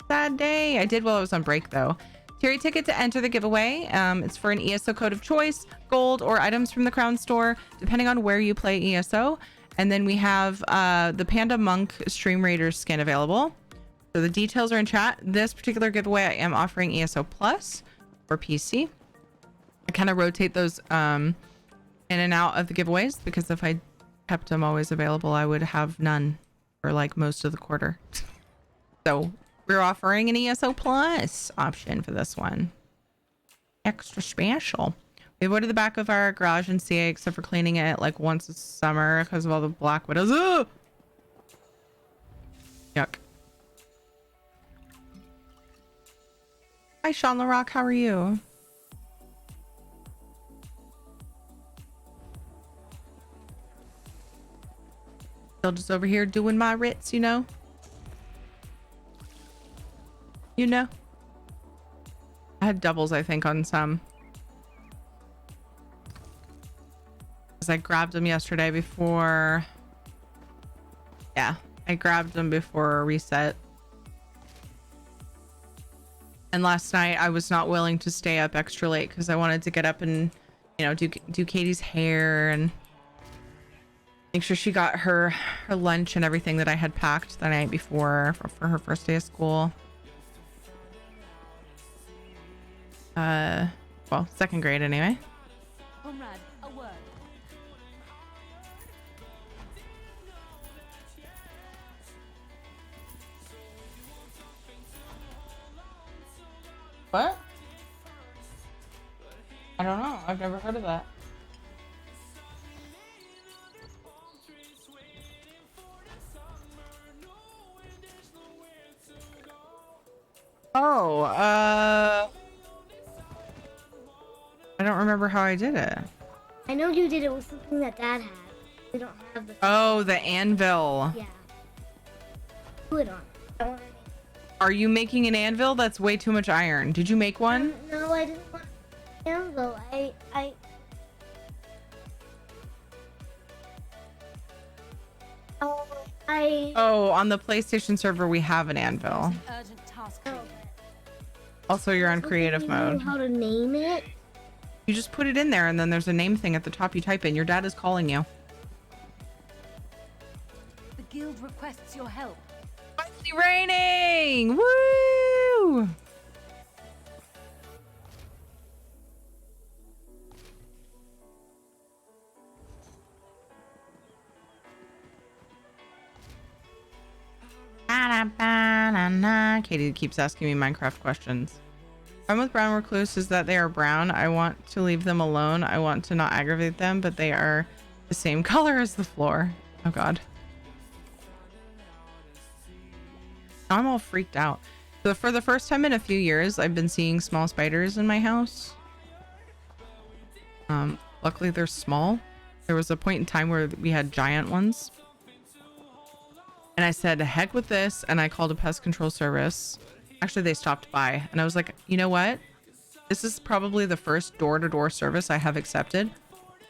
Sad day. I did while I was on break though. Terry ticket to enter the giveaway. It's for an ESO code of choice, gold, or items from the Crown Store, depending on where you play ESO. And then we have the Panda Monk Stream Raiders skin available. So the details are in chat. This particular giveaway, I am offering ESO Plus or PC. I kind of rotate those in and out of the giveaways because if I kept them always available, I would have none for like most of the quarter. So we're offering an ESO Plus option for this one. Extra special. We avoided the back of our garage in CA except for cleaning it like once a summer because of all the black widows. Ugh! Yuck. Hi, Sean LaRock. How are you? Still just over here doing my Ritz, you know? You know? I had doubles, I think, on some. Because I grabbed them yesterday before... Yeah, I grabbed them before reset. And last night I was not willing to stay up extra late because I wanted to get up and, you know, do Katie's hair and make sure she got her lunch and everything that I had packed the night before for her first day of school. Well, second grade anyway. Comrade, a word. What? I don't know. I've never heard of that. Oh, I don't remember how I did it. I know you did it with something that Dad had. We don't have the... Oh, the anvil. Yeah. Do it on. I want to... Are you making an anvil? That's way too much iron. Did you make one? No, I didn't want an anvil. Oh, on the PlayStation server we have an anvil. Urgent task. Also, you're on creative mode. How to name it? You just put it in there and then there's a name thing at the top you type in. Your dad is calling you. The guild requests your help. Finally raining! Woo! Katie keeps asking me Minecraft questions. Problem with brown recluse is that they are brown. I want to leave them alone. I want to not aggravate them, but they are the same color as the floor. Oh god. Now I'm all freaked out. So for the first time in a few years, I've been seeing small spiders in my house. Luckily they're small. There was a point in time where we had giant ones. And I said, heck with this. And I called a pest control service. Actually, they stopped by. And I was like, you know what? This is probably the first door-to-door service I have accepted.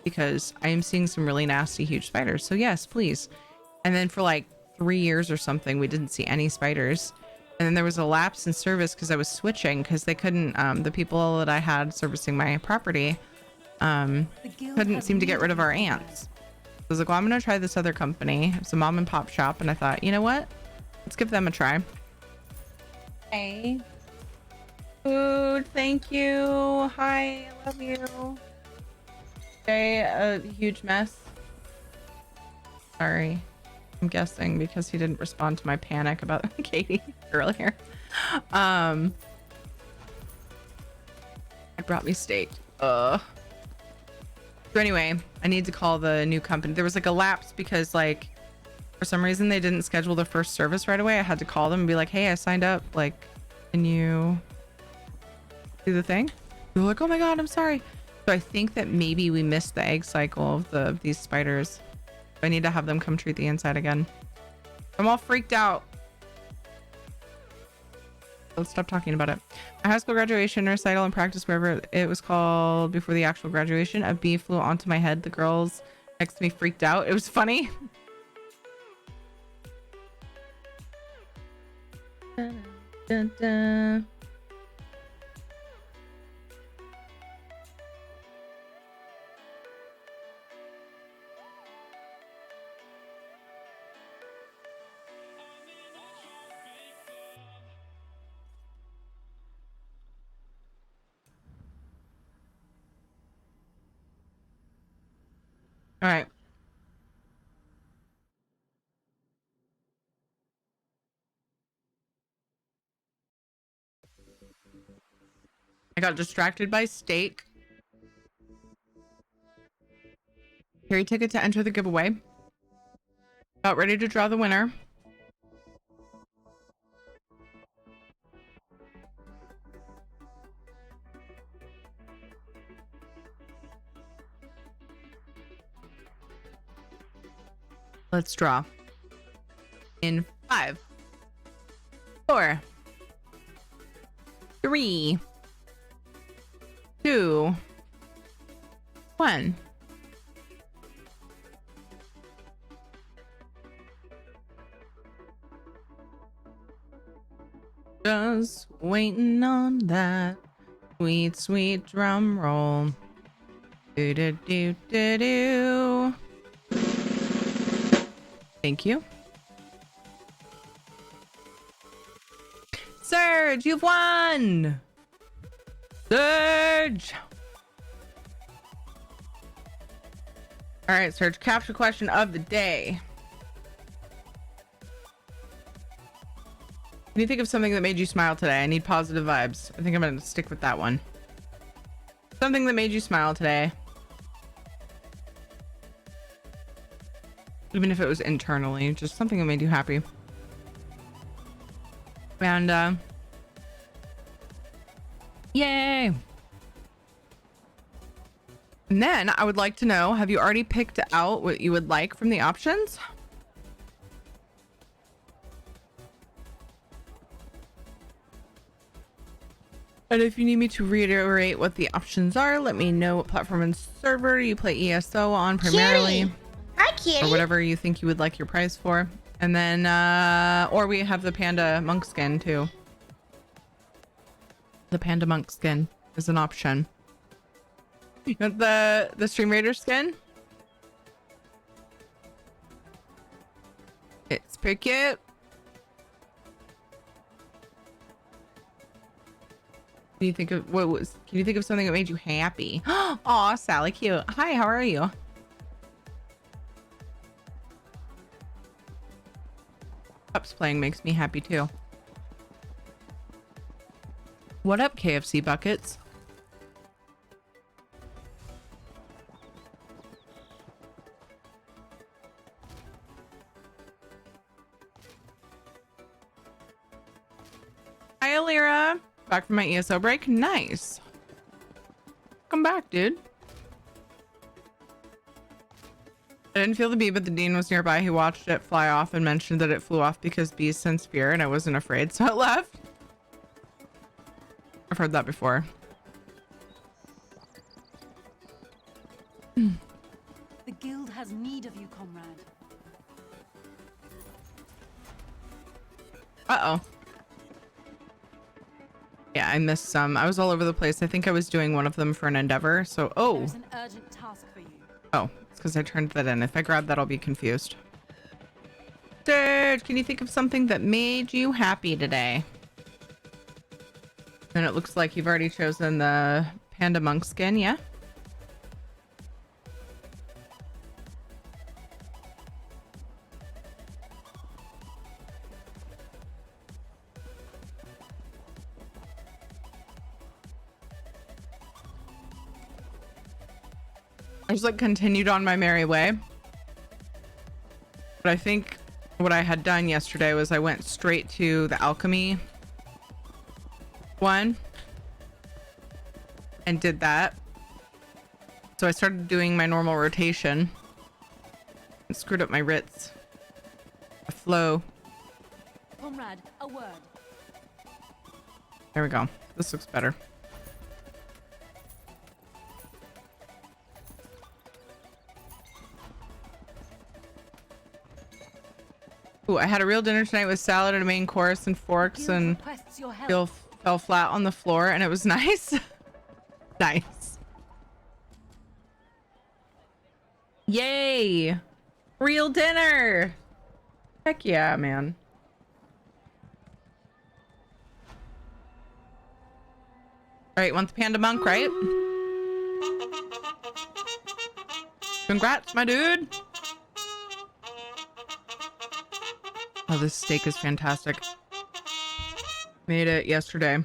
Because I am seeing some really nasty, huge spiders. So yes, please. And then for like 3 years or something, we didn't see any spiders. And then there was a lapse in service because I was switching. Because they couldn't, the people that I had servicing my property couldn't seem to get rid of our ants. I was like, well, I'm going to try this other company. It's a mom and pop shop. And I thought, you know what? Let's give them a try. Hey. Food, thank you. Hi, I love you. Okay, a huge mess. Sorry. I'm guessing because he didn't respond to my panic about Katie earlier. It brought me steak. So anyway, I need to call the new company. There was like a lapse because like for some reason they didn't schedule the first service right away. I had to call them and be like, hey, I signed up. Like, can you do the thing? They're like, oh my God, I'm sorry. So I think that maybe we missed the egg cycle of these spiders. I need to have them come treat the inside again. I'm all freaked out. Let's stop talking about it. My high school graduation recital and practice, wherever it was called before the actual graduation, a bee flew onto my head. The girls next to me freaked out. It was funny. Dun, dun, dun. All right. I got distracted by steak. Carry ticket to enter the giveaway. Got ready to draw the winner. Let's draw. In 5, 4, 3, 2, 1. Just waiting on that sweet, sweet drum roll. Do do do do do. Thank you. Surge, you've won! Surge! All right, Surge, capture question of the day. Can you think of something that made you smile today? I need positive vibes. I think I'm going to stick with that one. Something that made you smile today. Even if it was internally, just something that made you happy. And, yay! And then I would like to know, have you already picked out what you would like from the options? And if you need me to reiterate what the options are, let me know what platform and server you play ESO on primarily. Kitty. Hi, Kitty. Or whatever you think you would like your prize for. And then, or we have the panda monk skin too. The panda monk skin is an option. You want the Stream Raider skin? It's pretty cute. Can you think of can you think of something that made you happy? Aw, Sally, cute. Hi, how are you? Pups playing makes me happy too. What up, KFC buckets? Hi, Alira. Back from my ESO break. Nice. Come back, dude. I didn't feel the bee, but the dean was nearby. He watched it fly off and mentioned that it flew off because bees sense fear, and I wasn't afraid, so it left. I've heard that before. The guild has need of you, comrade. Uh-oh. Yeah, I missed some. I was all over the place. I think I was doing one of them for an endeavor, so... Oh! There's an urgent task for you. Oh, it's because I turned that in. If I grab that, I'll be confused. Surge, can you think of something that made you happy today? And it looks like you've already chosen the panda monk skin, yeah? I just like continued on my merry way. But I think what I had done yesterday was I went straight to the alchemy one and did that. So I started doing my normal rotation and screwed up my writs. The flow. Comrade, a word. There we go. This looks better. Ooh, I had a real dinner tonight with salad and a main course and forks, and fell flat on the floor, and it was nice. Nice. Yay! Real dinner! Heck yeah, man. All right, want the panda monk, right? Congrats, my dude. Oh, this steak is fantastic. Made it yesterday.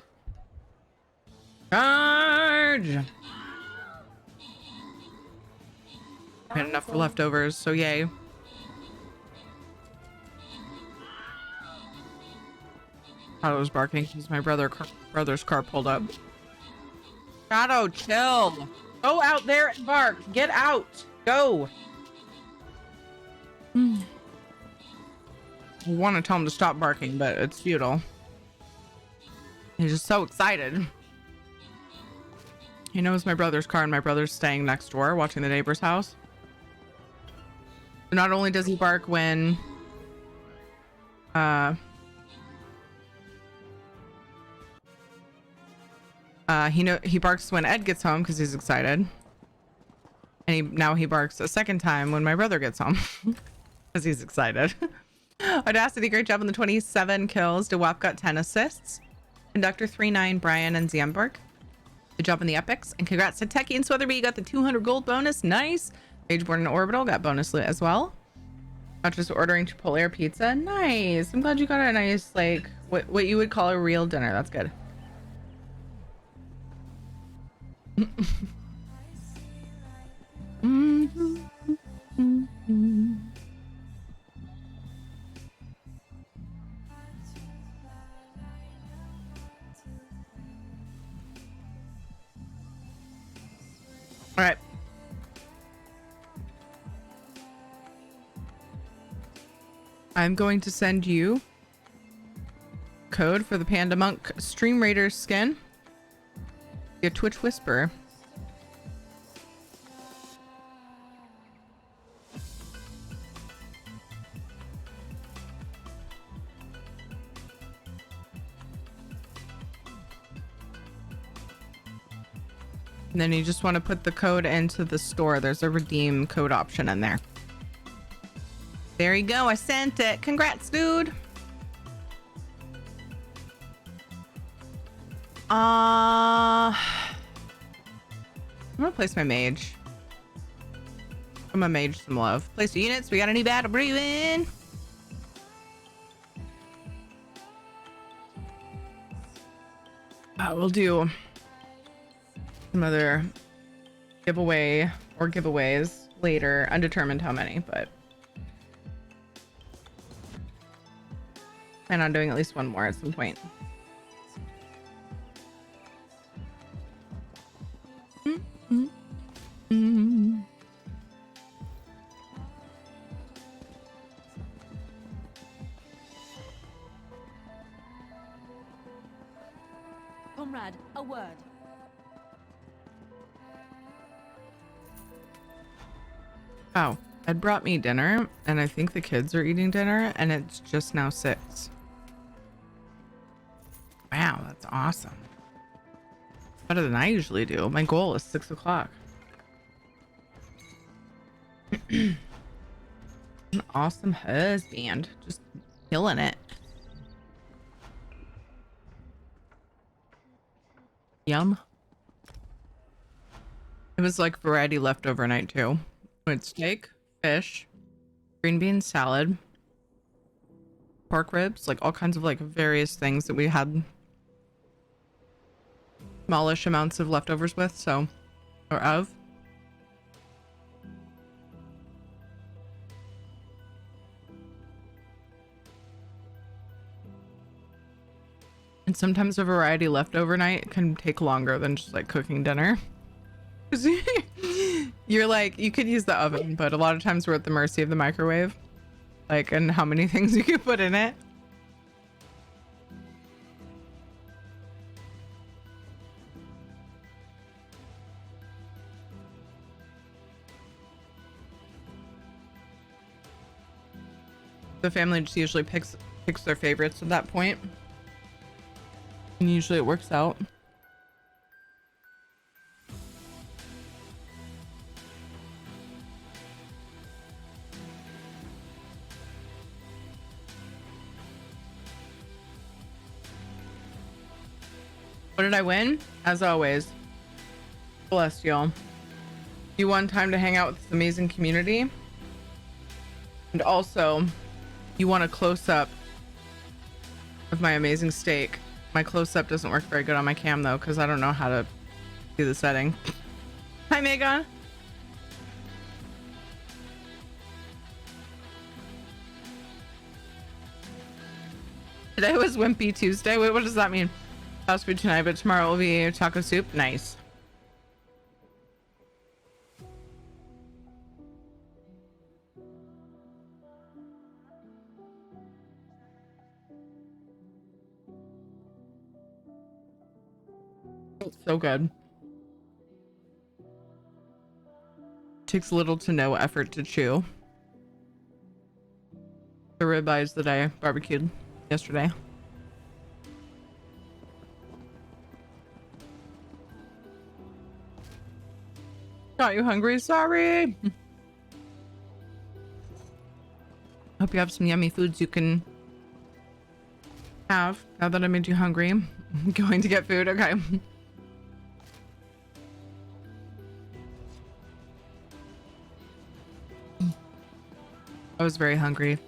Charge! I had enough for leftovers, so yay. Shadow was barking because my brother's car pulled up. Shadow, chill. Go out there and bark. Get out. Go. I want to tell him to stop barking, but it's futile. He's just so excited. He knows my brother's car, and my brother's staying next door watching the neighbor's house. So not only does he bark when he barks when Ed gets home because he's excited, and now he barks a second time when my brother gets home because he's excited. Audacity, great job on the 27 kills. DeWap got 10 assists. Conductor 39, Brian and Zamberg. Good job on the epics, and congrats to Techie and Sweatherby. You got the 200 gold bonus. Nice. Mageborn and Orbital got bonus loot as well. Not just ordering Chipotle or pizza. Nice. I'm glad you got a nice, like, what you would call a real dinner. That's good. All right. I'm going to send you code for the Panda Monk Stream Raider skin. Your Twitch Whisper. And then you just want to put the code into the store. There's a redeem code option in there. There you go. I sent it. Congrats, dude. I'm gonna place my mage. I'm gonna mage some love. Place the units. We got any battle breathing? We'll do some other giveaway or giveaways later. Undetermined how many, but plan on doing at least one more at some point. Comrade, a word. Oh, Ed brought me dinner, and I think the kids are eating dinner, and it's just now 6. Wow, that's awesome. Better than I usually do. My goal is 6 o'clock. An awesome husband. Just killing it. Yum. It was like variety leftover night too. We had steak, fish, green bean salad, pork ribs, like all kinds of like various things that we had smallish amounts of leftovers with, so, or of. And sometimes a variety leftover night can take longer than just like cooking dinner. You're like, you could use the oven, but a lot of times we're at the mercy of the microwave. Like, and how many things you can put in it. The family just usually picks their favorites at that point. And usually it works out. What did I win? As always, Celestial. You won time to hang out with this amazing community. And also, you want a close-up of my amazing steak. My close-up doesn't work very good on my cam though, because I don't know how to do the setting. Hi, Megan. Today was Wimpy Tuesday. Wait, what does that mean? House food tonight, but tomorrow will be taco soup. Nice. It's so good. Takes little to no effort to chew. The ribeyes that I barbecued yesterday. Got you hungry? Sorry. Hope you have some yummy foods you can have now that I made you hungry. I'm going to get food. Okay. I was very hungry.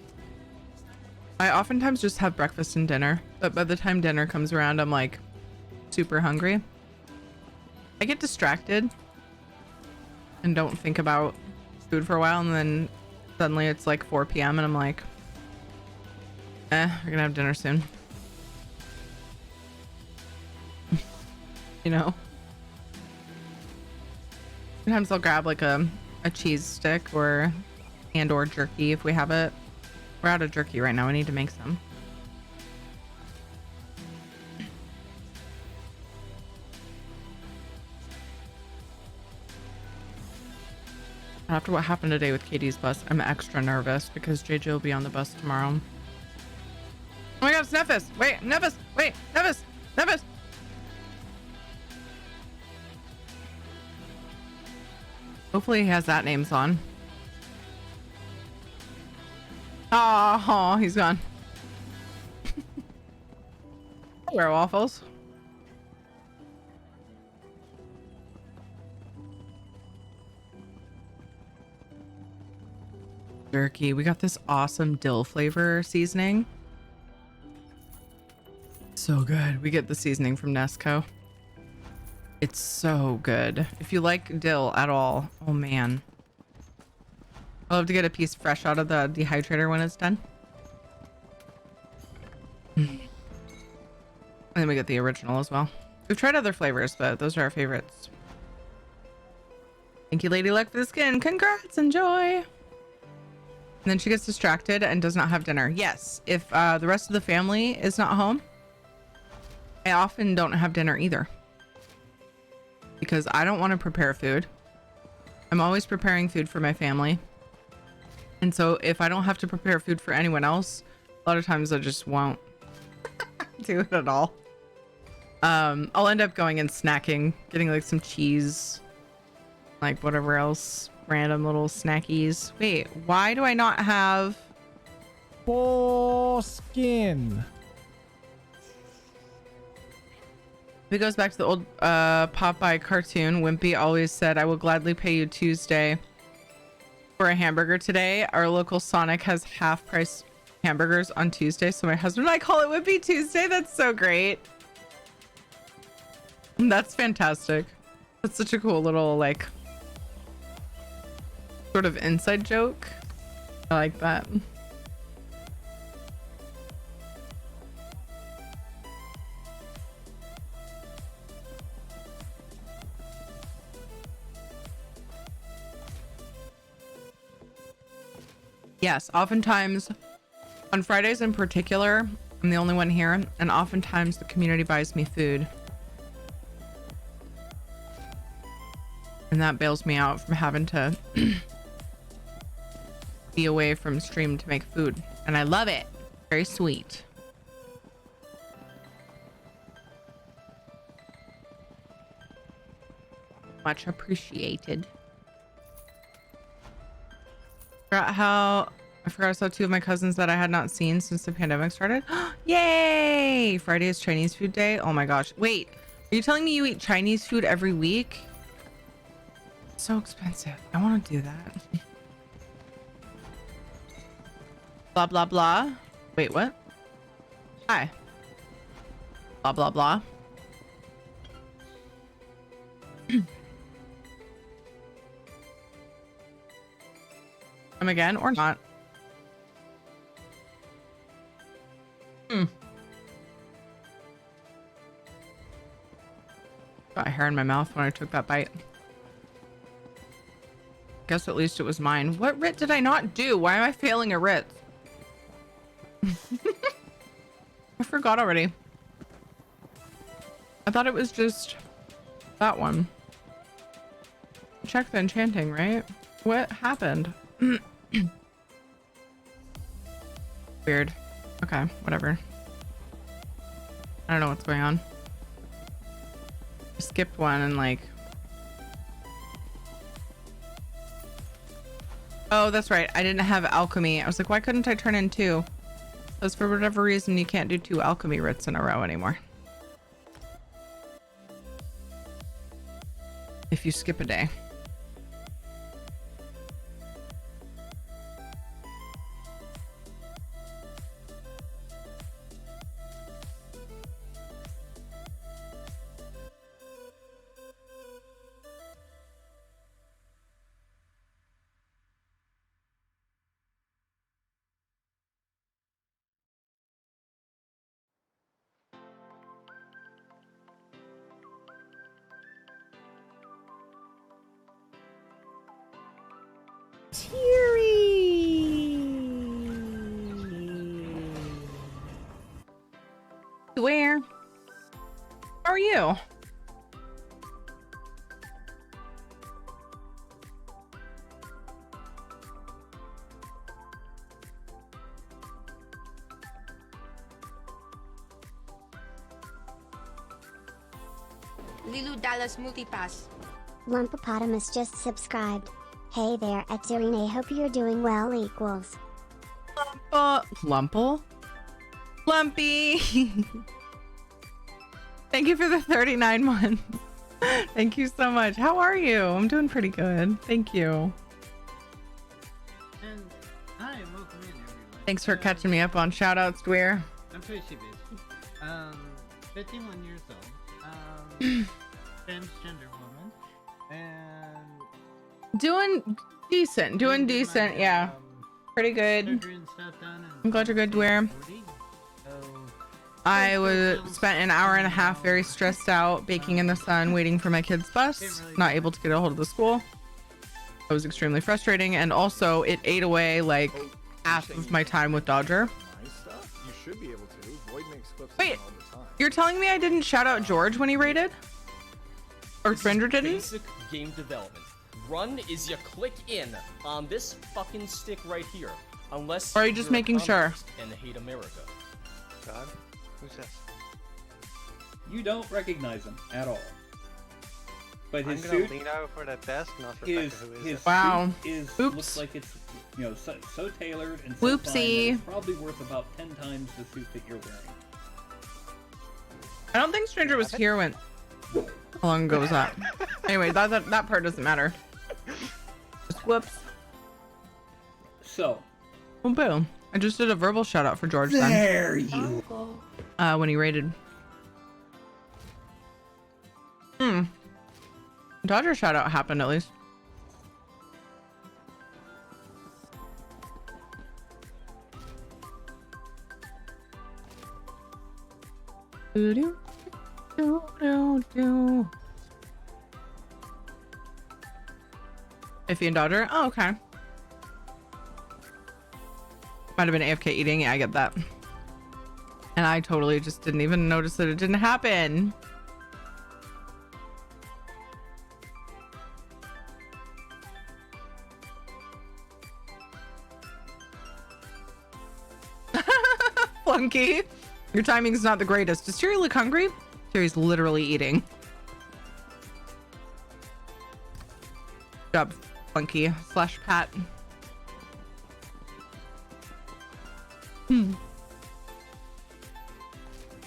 I oftentimes just have breakfast and dinner, but by the time dinner comes around, I'm like super hungry. I get distracted and don't think about food for a while, and then suddenly it's like 4 p.m. and I'm like, we're gonna have dinner soon. You know? Sometimes I'll grab like a cheese stick or jerky if we have it. We're out of jerky right now. I need to make some. After what happened today with Katie's bus, I'm extra nervous because JJ will be on the bus tomorrow. Oh my god, it's Nephis! Wait, Nephis! Wait, Nephis! Nephis! Hopefully he has that names on. Oh, he's gone. Wear waffles. Jerky. We got this awesome dill flavor seasoning. So good. We get the seasoning from Nesco. It's so good. If you like dill at all, oh man. I'll have to get a piece fresh out of the dehydrator when it's done. And then we get the original as well. We've tried other flavors, but those are our favorites. Thank you, Lady Luck, for the skin. Congrats, enjoy. And then she gets distracted and does not have dinner. Yes, if the rest of the family is not home, I often don't have dinner either. Because I don't want to prepare food. I'm always preparing food for my family. And so if I don't have to prepare food for anyone else, a lot of times I just won't do it at all. I'll end up going and snacking, getting like some cheese, like whatever else, random little snackies. Wait, why do I not have foreskin? If it goes back to the old Popeye cartoon, Wimpy always said, I will gladly pay you Tuesday for a hamburger today. Our local Sonic has half price hamburgers on Tuesday, so my husband and I call it Wimpy Tuesday. That's so great. That's fantastic. That's such a cool little, like, sort of inside joke. I like that. Yes, oftentimes on Fridays in particular, I'm the only one here, and oftentimes the community buys me food. And that bails me out from having to be away from stream to make food. And I love it. Very sweet. Much appreciated. I forgot I saw two of my cousins that I had not seen since the pandemic started. Yay! Friday is Chinese food day. Oh my gosh. Wait, are you telling me you eat Chinese food every week? It's so expensive. I want to do that. Blah, blah, blah. Wait, what? Hi. Blah, blah, blah. Come again or not? Got hair in my mouth when I took that bite. Guess at least it was mine. What writ did I not do? Why am I failing a writ? I forgot already. I thought it was just that one. Check the enchanting, right? What happened? Weird. Okay, whatever. I don't know what's going on. I skipped one and like... Oh, that's right. I didn't have alchemy. I was like, why couldn't I turn in two? Because for whatever reason, you can't do 2 alchemy writs in a row anymore. If you skip a day. Where? How are you? Lilu Dallas Multipass. Lumpopotamus just subscribed. Hey there, Exerine. Hope you're doing well. Equals. Lumple? Lumpy! Thank you for the 39 months. Thank you so much. How are you? I'm doing pretty good. Thank you. And hi, welcome in everyone. Thanks for catching me up on shoutouts, Dwyer. I'm Tracy bitch. 51 years old. Transgender woman. And doing decent. Yeah. Pretty good. I'm glad you're good, Dwyer. I spent an hour and a half very stressed out, baking in the sun, waiting for my kid's bus, not able to get a hold of the school. It was extremely frustrating, and also it ate away like half of my time with Dodger. You should be able to. Void makes clips Wait, all the time. you're telling me I didn't shout out George when he raided? Or Friender didn't? Basic game development. Run is you click in on this fucking stick right here. Unless or are you just making sure? And hate America. God, who's this? You don't recognize him at all. But his I'm gonna suit lean over the desk, not his wow. suit is Oops. looks like it's so tailored and so Whoopsie. fine that it's probably worth about 10 times the suit that you're wearing. I don't think Stranger was here when. How long ago was that? Anyway, that part doesn't matter. Just whoops. So. Oh, boom. I just did a verbal shout out for George There then. you go. When he raided. Dodger shout out happened at least. Iffy and Dodger? Oh, okay. Might have been AFK eating. Yeah, I get that. And I totally just didn't even notice that it didn't happen. Flunky, your timing's not the greatest. Does Terry look hungry? Terry's literally eating. Good job, Flunky / Pat.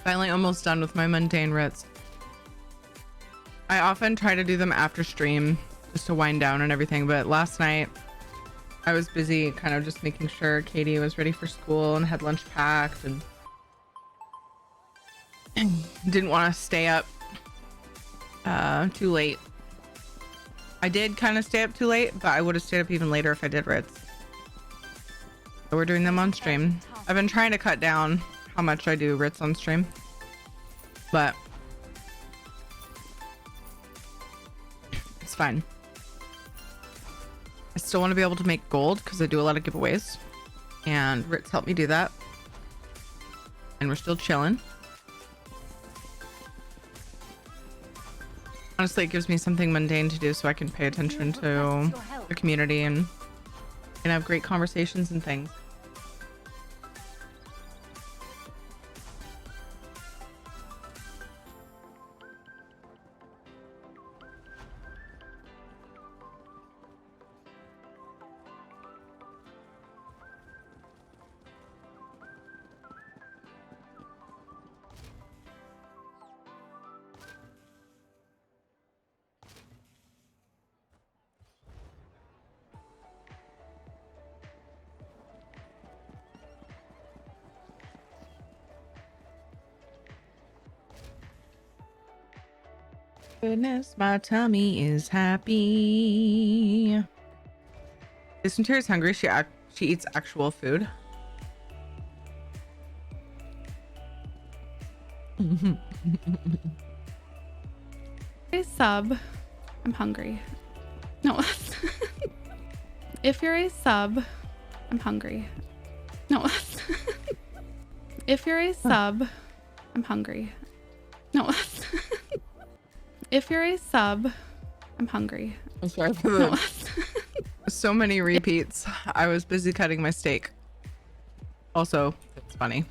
Finally almost done with my mundane Ritz. I often try to do them after stream just to wind down and everything, but last night I was busy kind of just making sure Katie was ready for school and had lunch packed and didn't want to stay up too late. I did kind of stay up too late, but I would have stayed up even later if I did Ritz. So we're doing them on stream. I've been trying to cut down how much I do Ritz on stream, but it's fine. I still want to be able to make gold because I do a lot of giveaways, and Ritz helped me do that, and we're still chilling. Honestly, it gives me something mundane to do so I can pay attention to the community and have great conversations and things. Goodness, my tummy is happy. Jason Terry's hungry. She eats actual food. A sub, I'm hungry. No. If you're a sub, I'm hungry. No. If you're a sub, I'm hungry. No. If you're a sub, I'm hungry. I'm sorry for the so many repeats. I was busy cutting my steak. Also, it's funny.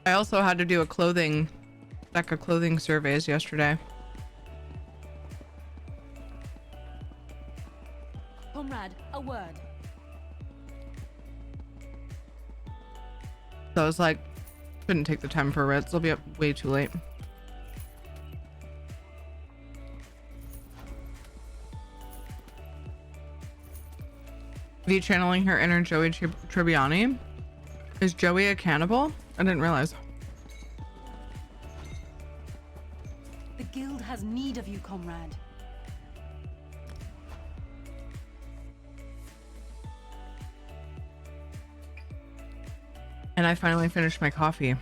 I also had to do a stack of clothing surveys yesterday. Comrade, a word. So I was like, couldn't take the time for Ritz. I'll be up way too late. V channeling her inner Joey Tribbiani. Is Joey a cannibal? I didn't realize. The guild has need of you, comrade. And I finally finished my coffee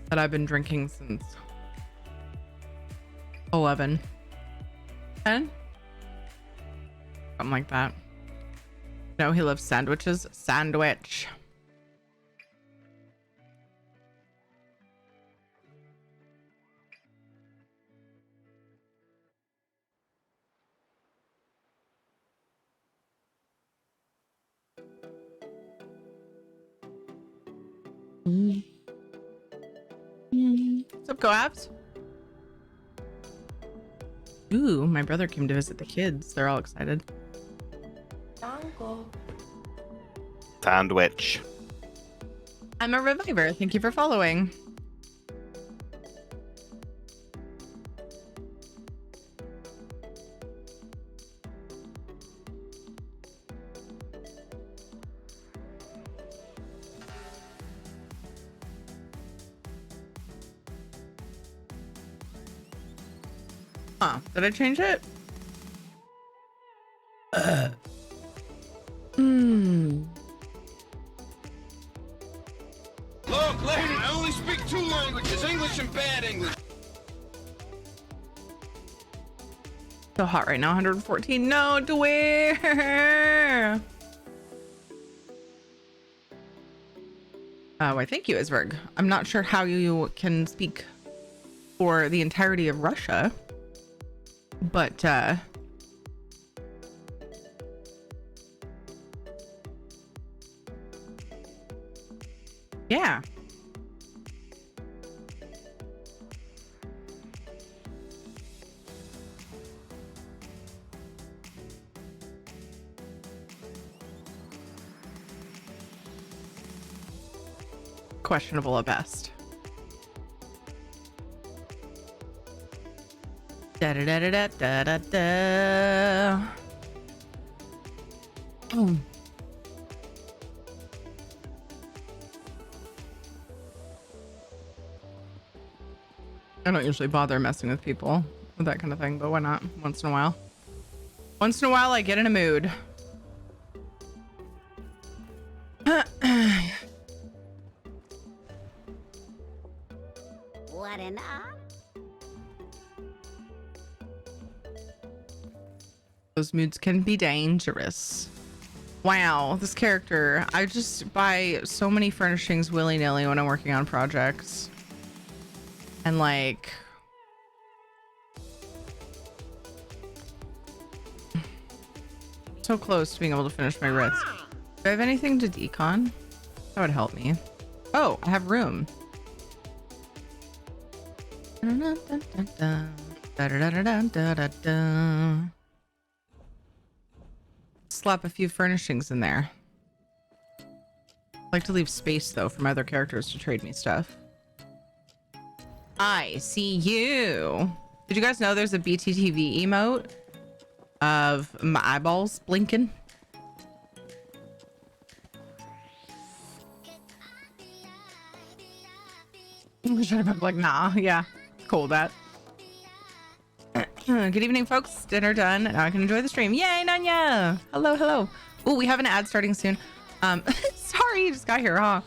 that I've been drinking since 11. 10? Something like that. No, he loves sandwiches. Sandwich. What's up, Go-Abs? Ooh, my brother came to visit the kids. They're all excited. Sandwich. I'm a reviver. Thank you for following. Huh, did I change it? Look, lady, I only speak 2 languages, English and bad English. So hot right now, 114. No, to where? Oh, I thank you, Isberg. I'm not sure how you can speak for the entirety of Russia, but yeah. Questionable at best. Da da da da da da da. Oh. I don't usually bother messing with people with that kind of thing, but why not? Once in a while. Once in a while, I get in a mood. What an Those moods can be dangerous. Wow, this character. I just buy so many furnishings willy-nilly when I'm working on projects. And like... so close to being able to finish my Ritz. Do I have anything to decon? That would help me. Oh, I have room. Slap a few furnishings in there. I like to leave space though for my other characters to trade me stuff. I see you. Did you guys know there's a BTTV emote of my eyeballs blinking? I'm like, nah, yeah, cool with that. Good evening, folks. Dinner done. Now I can enjoy the stream. Yay, Nanya! Hello, hello. Oh, we have an ad starting soon. Sorry, you just got here, huh?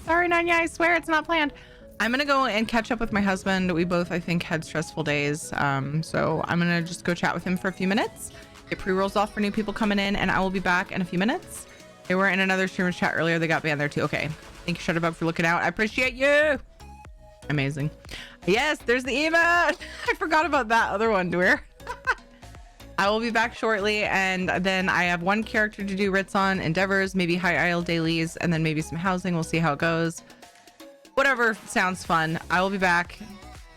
Sorry, Nanya. I swear it's not planned. I'm gonna go and catch up with my husband. We both, I think, had stressful days. So I'm gonna just go chat with him for a few minutes. Get pre-rolls off for new people coming in, and I will be back in a few minutes. They were in another streamer's chat earlier. They got banned there too. Okay. Thank you, Shutterbug, for looking out. I appreciate you. Amazing. Yes, there's the emote. I forgot about that other one, Dweer. I will be back shortly, and then I have one character to do writs on, endeavors, maybe high isle dailies, and then maybe some housing. We'll see how it goes. Whatever sounds fun. I will be back,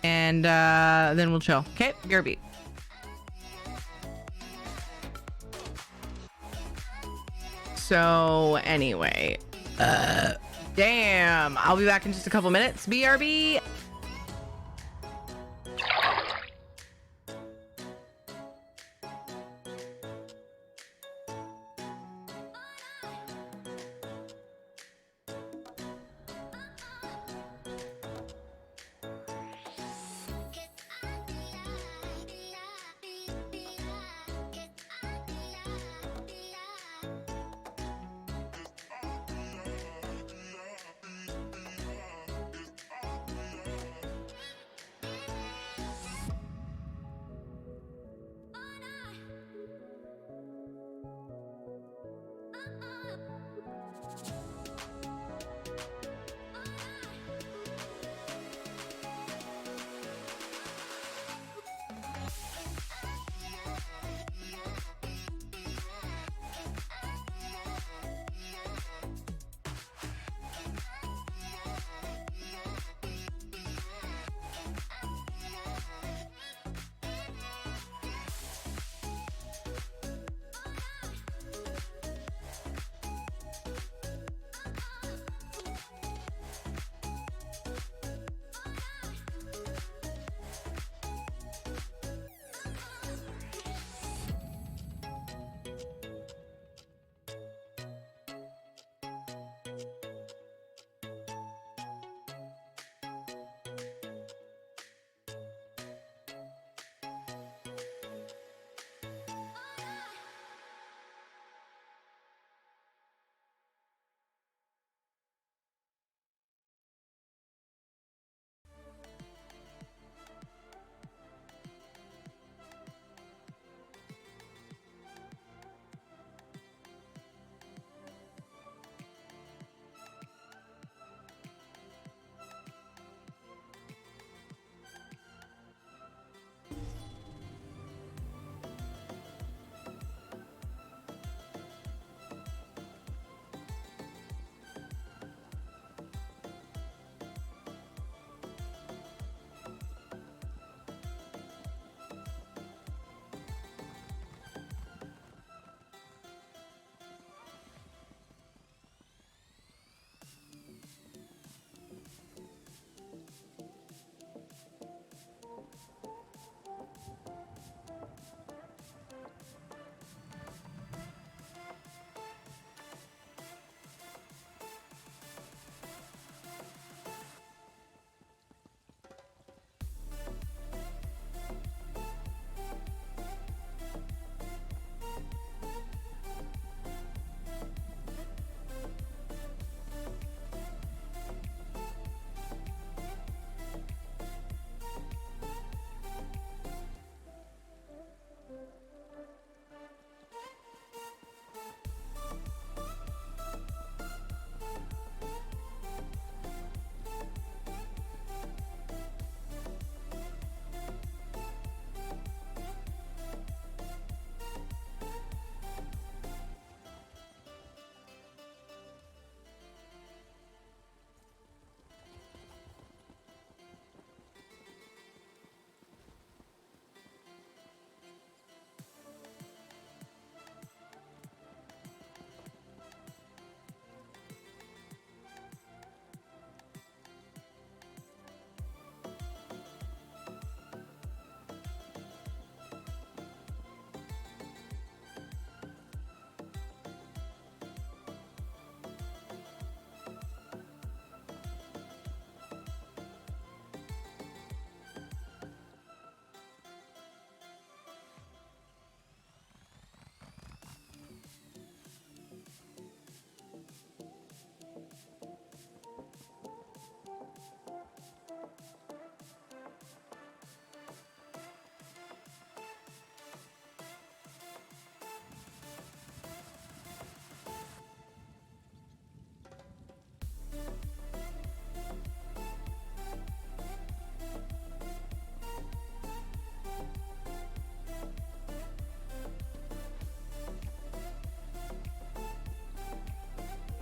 and then we'll chill. Okay, BRB. So anyway, damn, I'll be back in just a couple minutes. BRB.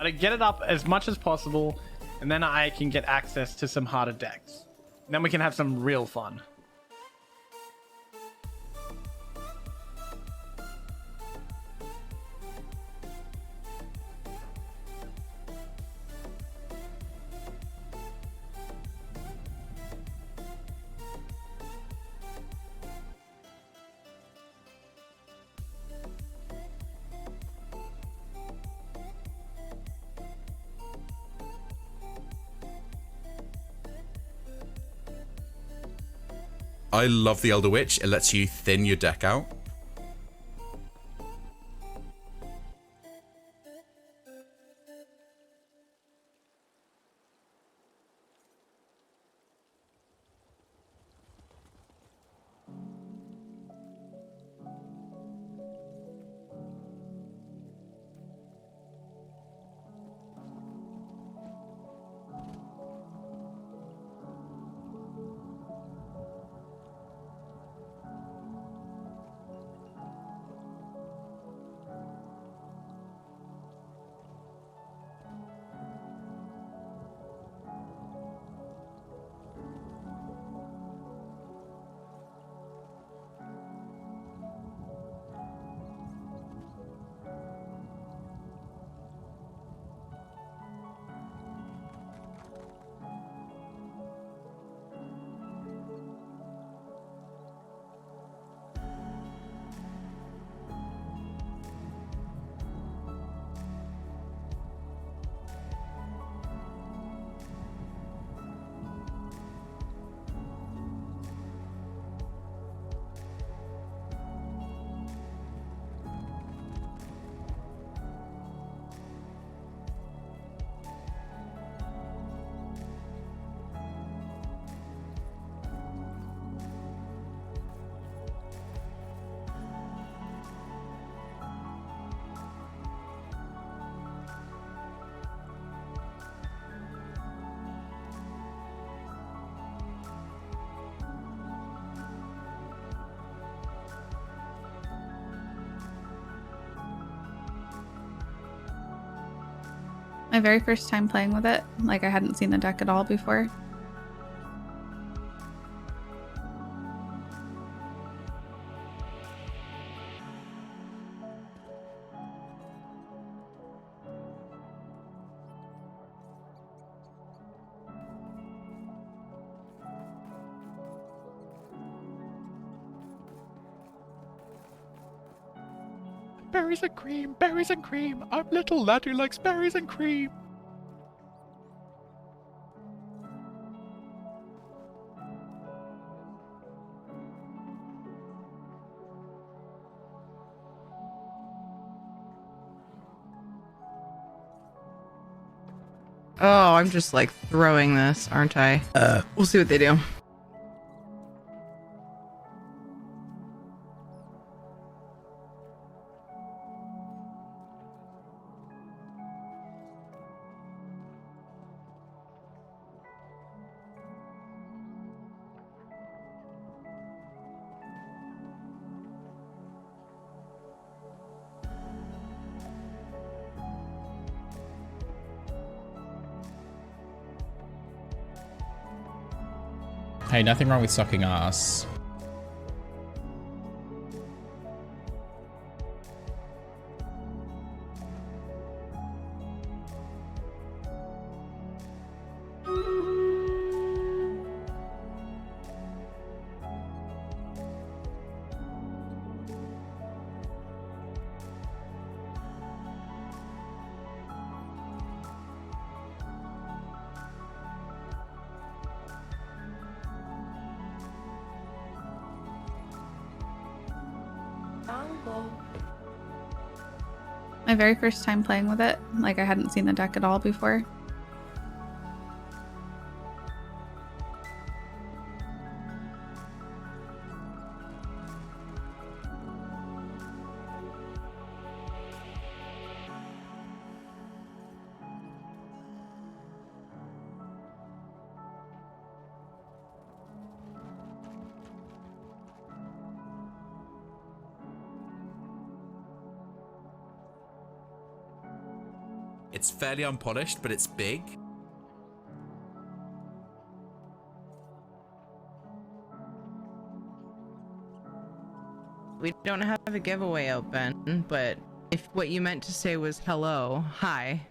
Gotta get it up as much as possible, and then I can get access to some harder decks. And then we can have some real fun. I love the Elder Witch. It lets you thin your deck out. My very first time playing with it, like I hadn't seen the deck at all before. Berries and cream, berries and cream. I'm little lad who likes berries and cream. Oh, I'm just like throwing this, aren't I? We'll see what they do. Hey, nothing wrong with sucking ass. My very first time playing with it, like I hadn't seen the deck at all before. It's fairly unpolished, but it's big. We don't have a giveaway open, but if what you meant to say was hello, hi.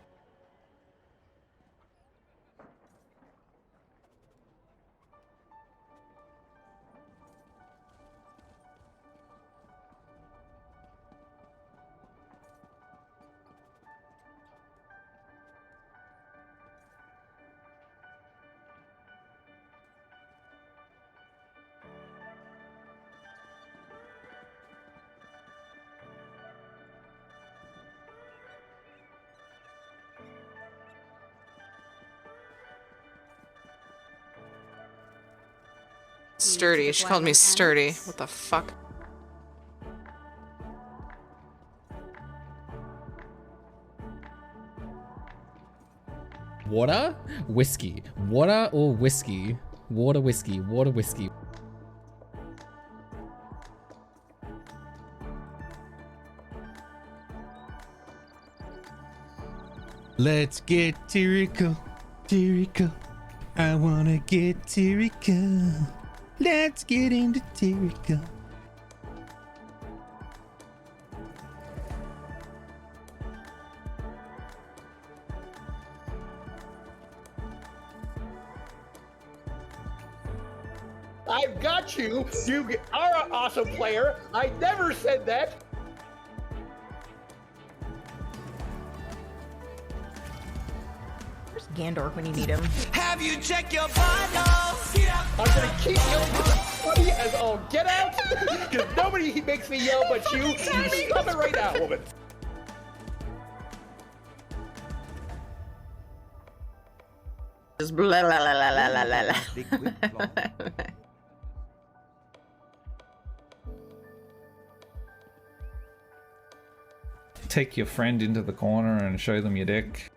Sturdy. She called me sturdy. What the fuck? Water? Whiskey. Water or whiskey? Water, whiskey. Water, whiskey. Let's get Tirico. Tirico. I wanna get Tirico. Let's get into Tirico. I've got you. You are an awesome player. I never said that. Where's Gandorf when you need him? Have you checked your vitals? I'm gonna keep yelling funny as all get out, because nobody makes me yell but you. You stop it right now, woman. Just blah blah blah blah blah blah. Take your friend into the corner and show them your deck.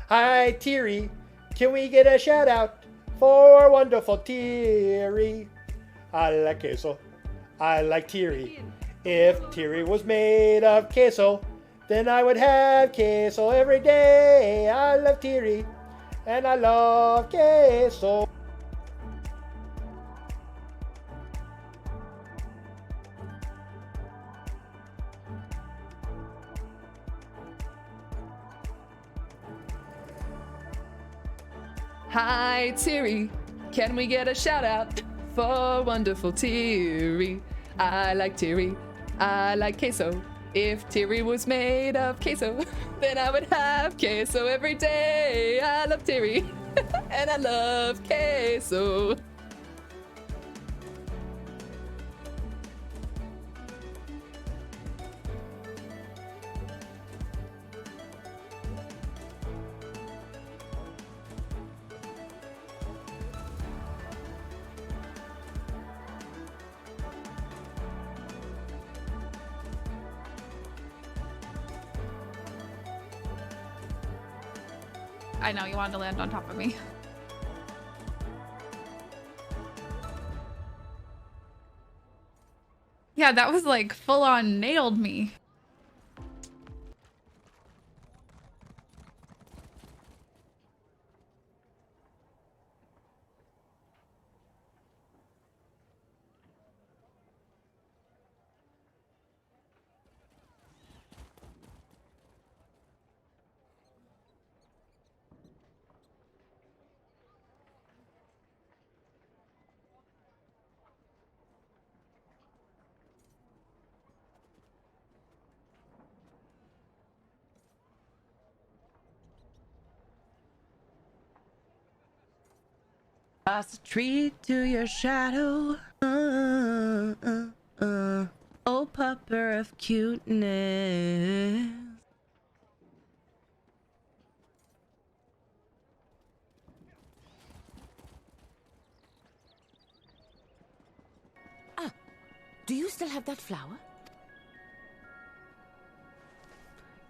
Hi, Tiri. Can we get a shout out for wonderful Tiri? I like queso. I like Tiri. If Tiri was made of queso, then I would have queso every day. I love Tiri, and I love queso. Hi, Tiri. Can we get a shout out for wonderful Tiri? I like Tiri. I like queso. If Tiri was made of queso, then I would have queso every day. I love Tiri. And I love queso. I know you wanted to land on top of me. Yeah, that was like full on nailed me. Pass a treat to your shadow. Oh, pupper of cuteness. Do you still have that flower?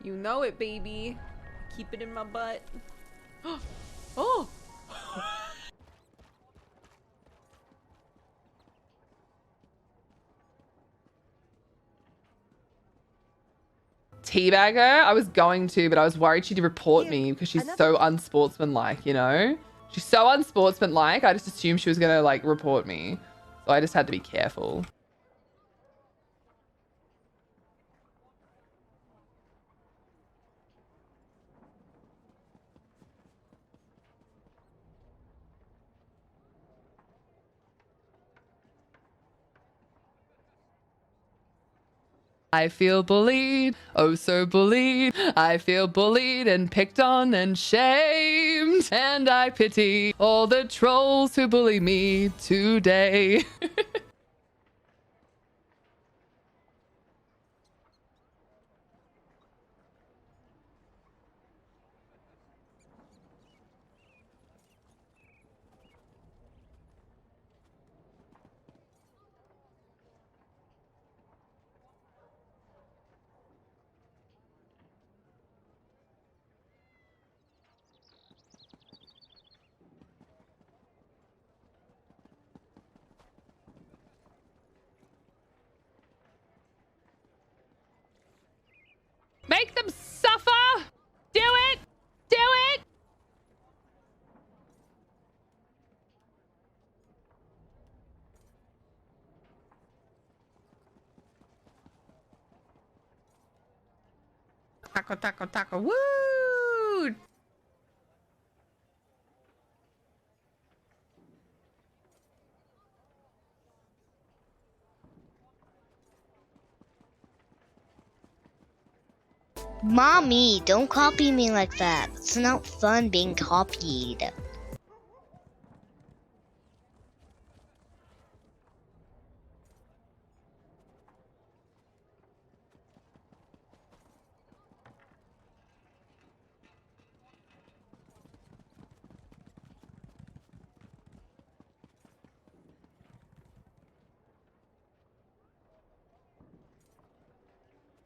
You know it, baby. Keep it in my butt. Oh! Teabag her? I was going to, but I was worried she'd report me because she's so unsportsmanlike, you know? She's so unsportsmanlike, I just assumed she was gonna, like, report me. So I just had to be careful. I feel bullied, oh so bullied. I feel bullied and picked on and shamed. And I pity all the trolls who bully me today. Make them suffer! Do it! Do it! Taco, taco, taco. Woo! Mommy, don't copy me like that. It's not fun being copied.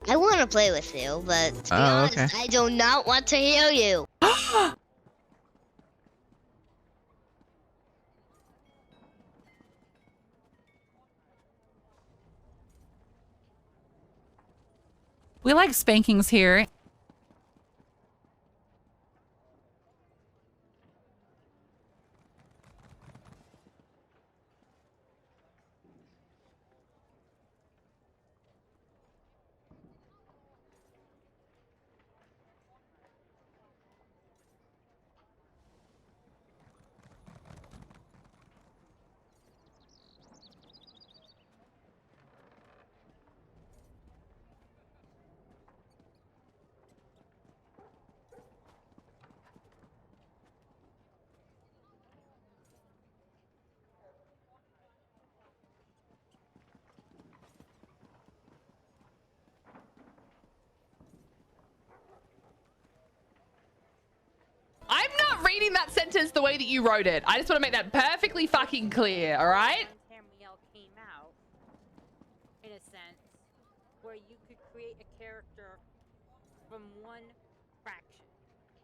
I want to play with you, but to be honest, okay. I do not want to hear you. We like spankings here. I'm not reading that sentence the way that you wrote it. I just want to make that perfectly fucking clear, alright? Tamriel came out, in a sense, where you could create a character from one fraction.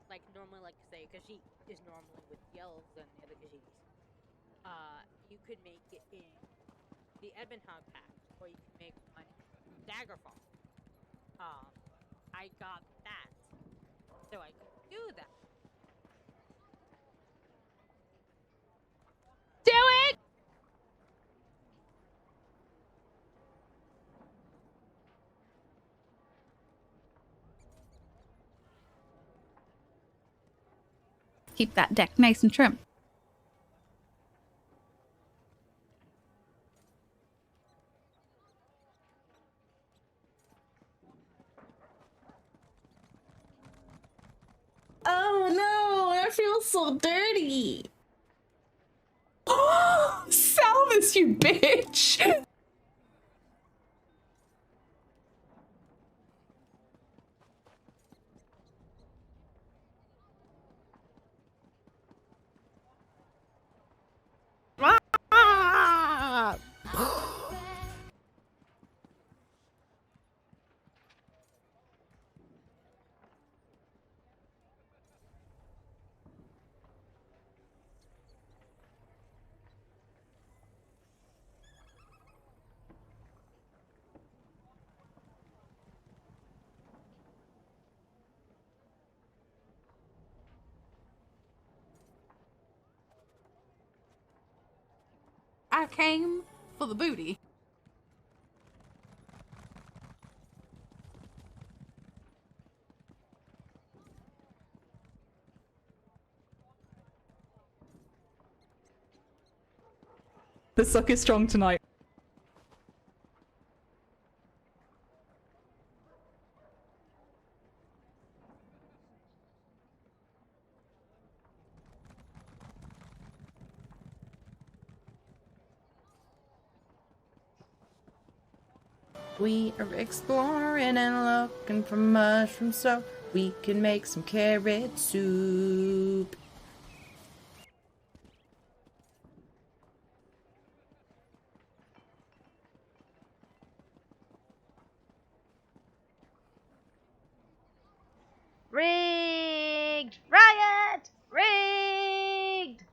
Like, normally, like, say, Khajiit is normally with the elves and the other Khajiits. You could make it in the Ebonhog Pact, or you could make one Daggerfall. I got that, so I could do that. Do it! Keep that deck nice and trim. Oh no, I feel so dirty. Salvis, you bitch! I came for the booty. The suck is strong tonight. We are exploring and looking for mushrooms so we can make some carrot soup. Rigged! Riot! Rigged!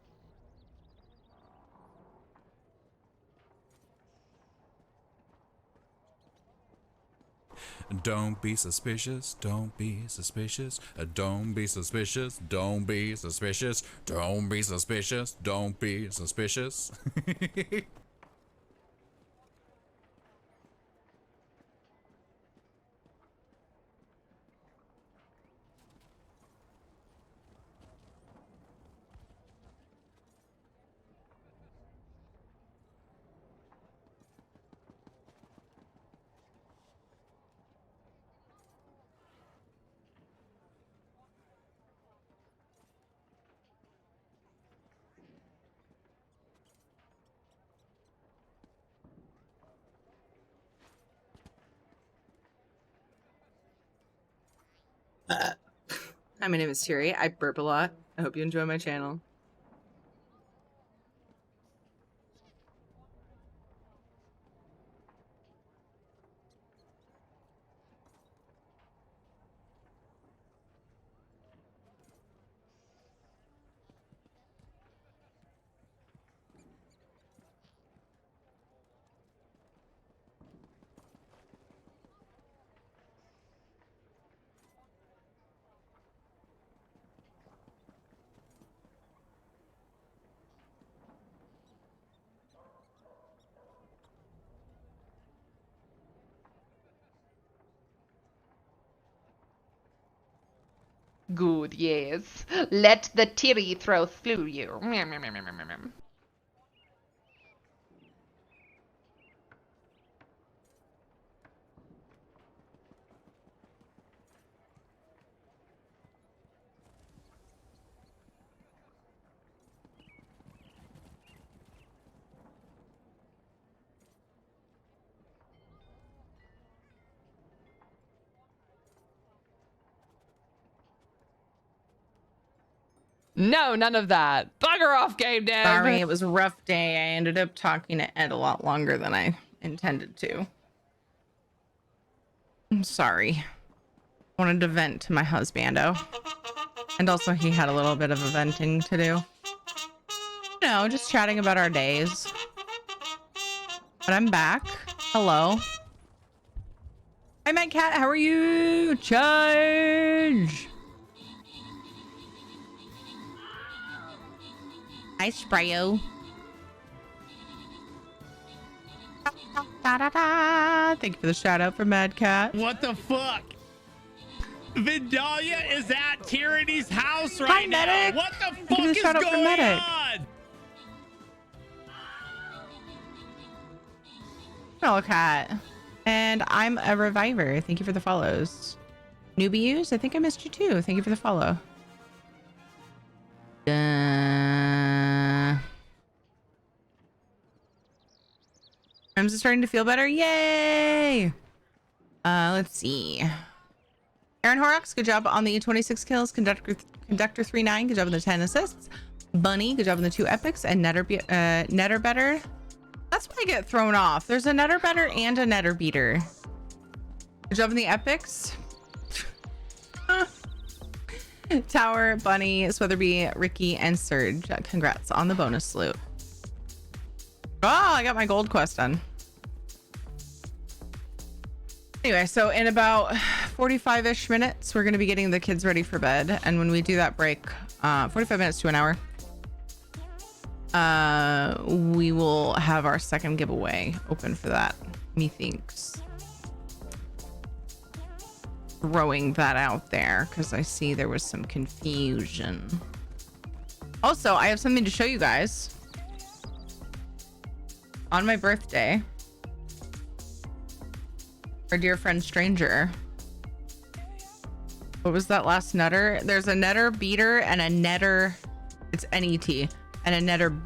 Don't be suspicious, don't be suspicious, don't be suspicious, don't be suspicious, don't be suspicious, don't be suspicious. Hi, my name is Terry. I burp a lot. I hope you enjoy my channel. Good, yes. Let the titty throw through you. No, none of that. Bugger off, game dev. Sorry, it was a rough day. I ended up talking to Ed a lot longer than I intended to. I'm sorry. I wanted to vent to my husbando. And also he had a little bit of a venting to do. You know, just chatting about our days. But I'm back. Hello. Hi, Matt Cat. How are you? Charge. Hi, Sprayo. Da, da, da. Thank you for the shout out for Mad Cat. What the fuck? Vidalia is at Tyranny's house right now. Medic. What the Thank fuck you for the is shout out for going Medic. on? Hello, Cat. And I'm a reviver. Thank you for the follows. Newbies, I think I missed you too. Thank you for the follow. I'm just starting to feel better. Yay! Let's see. Aaron Horrocks, good job on the 26 kills. Conductor 39, good job on the 10 assists. Bunny, good job on the 2 epics. And Netter Better. That's why I get thrown off. There's a Netter Better and a Netter Beater. Good job on the epics. Tower, Bunny, Switherby, Ricky, and Surge. Congrats on the bonus loot. Oh, I got my gold quest done. Anyway, so in about 45-ish minutes, we're going to be getting the kids ready for bed. And when we do that break, 45 minutes to an hour, we will have our second giveaway open for that, methinks. Throwing that out there because I see there was some confusion. Also, I have something to show you guys. On my birthday, our dear friend Stranger. What was that last netter? There's a netter beater and a netter. It's NET and a netter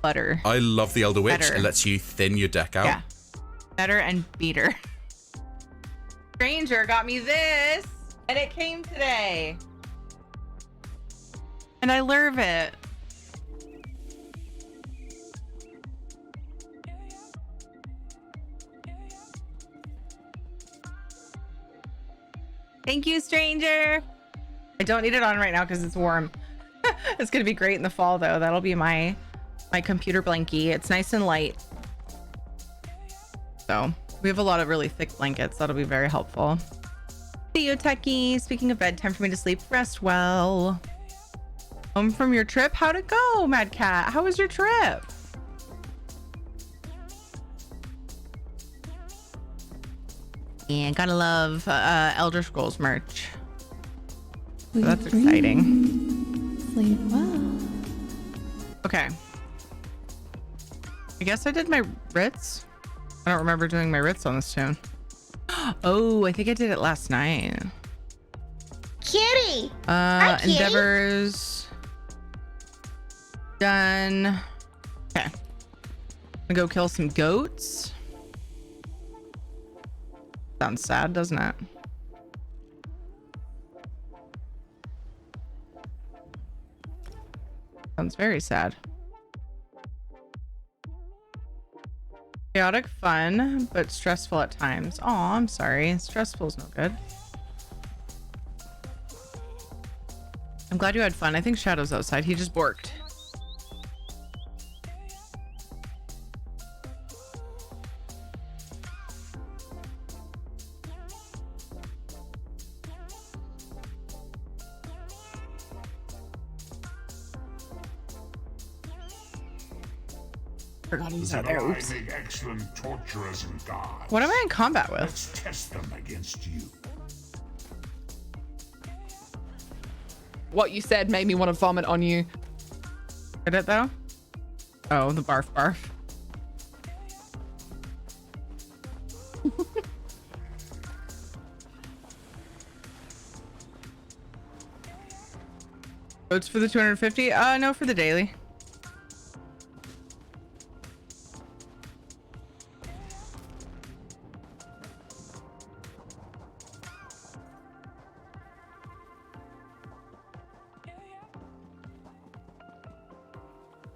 butter. I love the Elder Witch. Better. It lets you thin your deck out. Yeah. Netter and beater. Stranger got me this and it came today. And I love it. Thank you, Stranger. I don't need it on right now because it's warm. It's gonna be great in the fall though. That'll be my computer blankie. It's nice and light. So we have a lot of really thick blankets. That'll be very helpful. See you, Techie. Speaking of bed, time for me to sleep. Rest well. Home from your trip? How'd it go, Mad Cat? How was your trip? Yeah, gotta love Elder Scrolls merch. So that's exciting. Sleep well. Okay. I guess I did my Ritz. I don't remember doing my Ritz on this tune. Oh, I think I did it last night. Kitty! Hi, Kitty. Endeavors. Done. Okay. I'm gonna go kill some goats. Sounds sad, doesn't it? Sounds very sad. Chaotic fun, but stressful at times. Oh, I'm sorry. Stressful is no good. I'm glad you had fun. I think Shadow's outside. He just borked. Excellent torturers and guards. What am I in combat with? Let's test them against you. What you said made me want to vomit on you. Did it though? Oh, the barf barf. Votes for the 250? No, for the daily.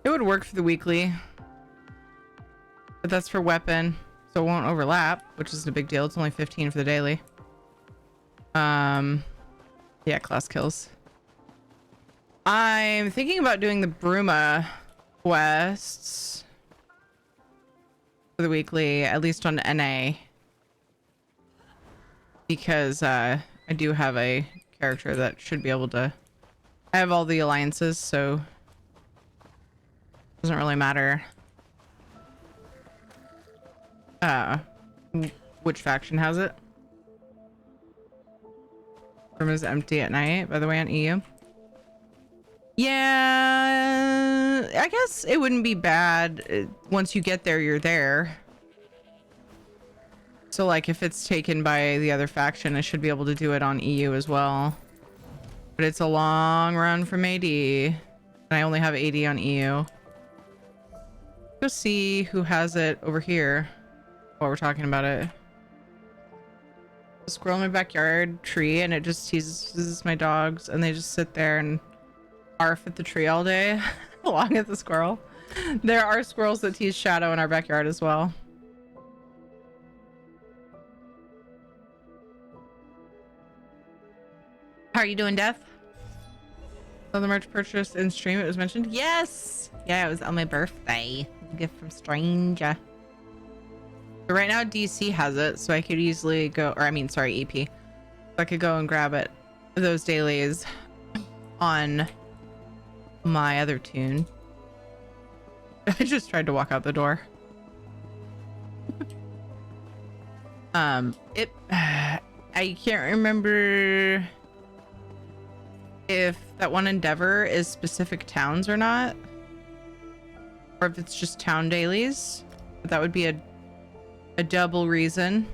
It would work for the weekly, but that's for weapon, so it won't overlap, which isn't a big deal. It's only 15 for the daily. Yeah, class kills. I'm thinking about doing the Bruma quests for the weekly, at least on NA, because I do have a character that should be able to. I have all the alliances, so doesn't really matter which faction has it. Room is empty at night, by the way, on EU. Yeah, I guess it wouldn't be bad. Once you get there, you're there. So like if it's taken by the other faction, I should be able to do it on EU as well. But it's a long run from AD, and I only have AD on EU. Go see who has it over here while we're talking about it. A squirrel in my backyard tree, and it just teases my dogs, and they just sit there and barf at the tree all day along with the squirrel. There are squirrels that tease Shadow in our backyard as well. How are you doing, Death? So the merch purchase in stream, it was mentioned. Yes! Yeah, it was on my birthday. A gift from Stranger. But right now DC has it, so I could easily go, or I mean, sorry, EP. So I could go and grab it, those dailies, on my other tune. I just tried to walk out the door. I can't remember if that one endeavor is specific towns or not, or if it's just town dailies. But that would be a double reason.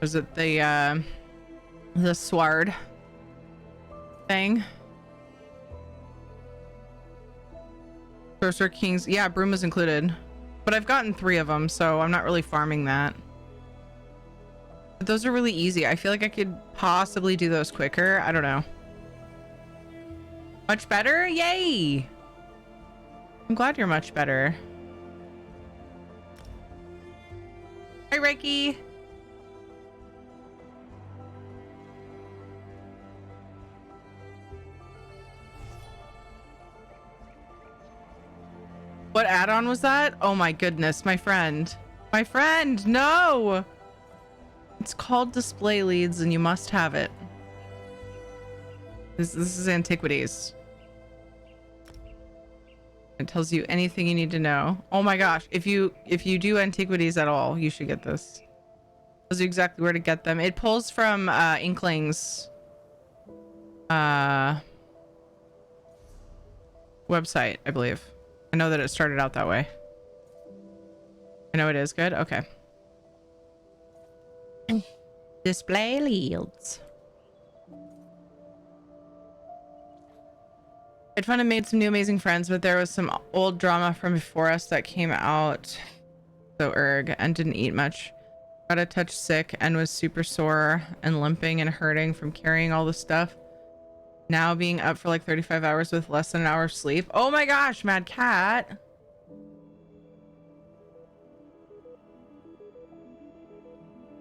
Was it the sward thing? Sorcerer Kings, yeah, Broom is included, but I've gotten 3 of them, so I'm not really farming that. But those are really easy. I feel like I could possibly do those quicker. I don't know. Much better? Yay! I'm glad you're much better. Hi, Reiki. What add-on was that? Oh my goodness, my friend. My friend, no! It's called Display Leads and you must have it. This is Antiquities. It tells you anything you need to know. Oh my gosh, if you do Antiquities at all, you should get this. It tells you exactly where to get them. It pulls from Inkling's website, I believe. I know that it started out that way. I know it is good. Okay. Display Leads. I'd fun and made some new amazing friends, but there was some old drama from before us that came out. So and didn't eat much. Got a touch sick and was super sore and limping and hurting from carrying all the stuff. Now being up for like 35 hours with less than an hour of sleep. Oh my gosh, Mad Cat.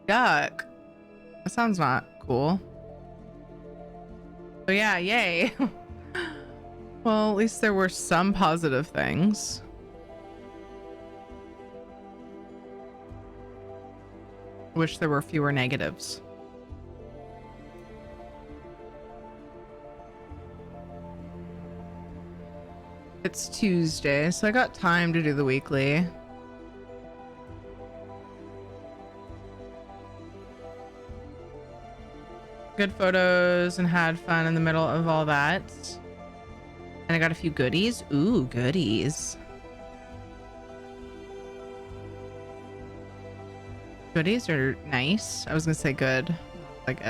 Yuck. That sounds not cool. So yeah, yay. Well, at least there were some positive things. Wish there were fewer negatives. It's Tuesday, so I got time to do the weekly. Good photos and had fun in the middle of all that. And I got a few goodies. Ooh, goodies. Goodies are nice. I was gonna say good. Like,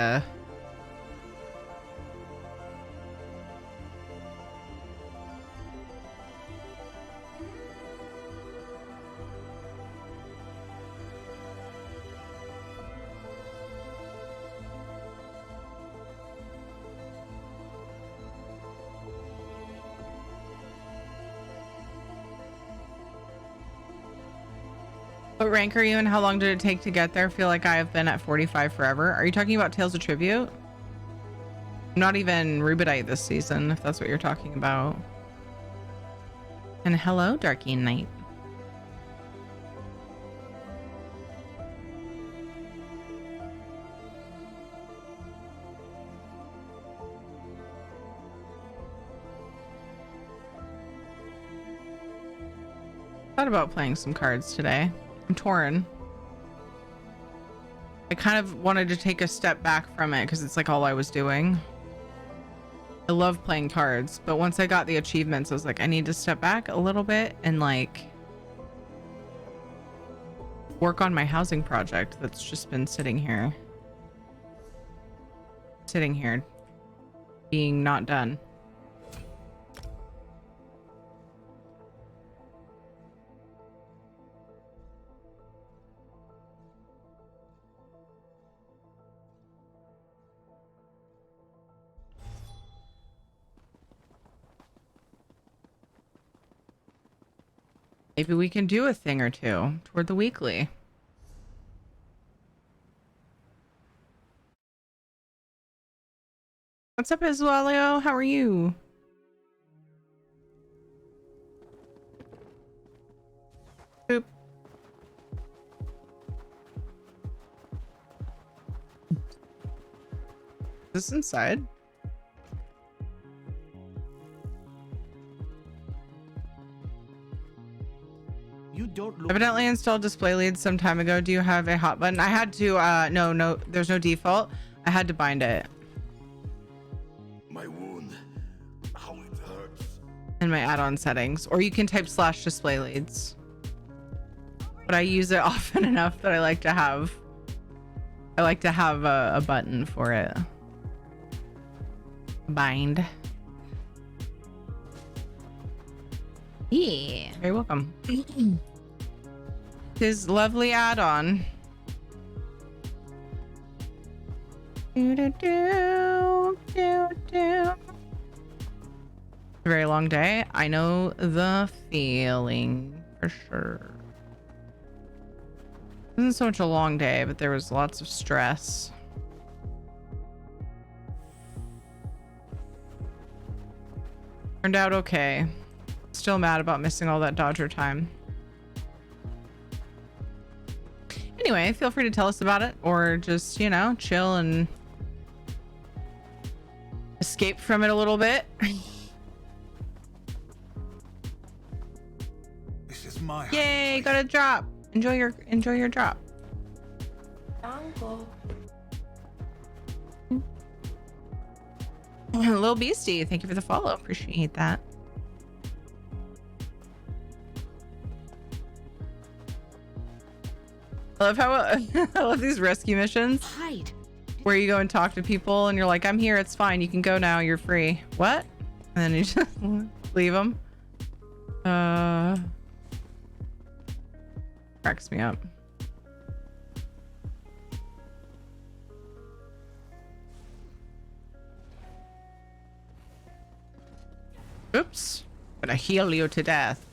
What rank are you and how long did it take to get there? Feel like I have been at 45 forever. Are you talking about Tales of Tribute? I'm not even Rubidite this season, if that's what you're talking about. And hello, Darky Knight. Thought about playing some cards today. I'm torn. I kind of wanted to take a step back from it because it's like all I was doing. I love playing cards, but once I got the achievements, I was like, I need to step back a little bit and like work on my housing project that's just been sitting here. Being not done. Maybe we can do a thing or two toward the weekly. What's up, Isualio? How are you? Boop. Is this inside? Evidently installed display leads some time ago. Do you have a hot button? I had to, no, there's no default. I had to bind it. My wound. How it hurts. In my add-on settings. Or you can type / display leads. But I use it often enough that I like to have a button for it. Bind. Yeah. Very welcome. His lovely add-on. A very long day. I know the feeling for sure. It wasn't so much a long day, but there was lots of stress. Turned out okay. Still mad about missing all that Dodger time. Anyway, feel free to tell us about it or just, you know, chill and escape from it a little bit. This is my Yay, got a drop. Enjoy your drop. Uncle. Little Beastie, thank you for the follow. Appreciate that. I love how I love these rescue missions where you go and talk to people and you're like, I'm here, it's fine, you can go now, you're free. What? And then you just leave them. Cracks me up. Oops. Gonna heal you to death.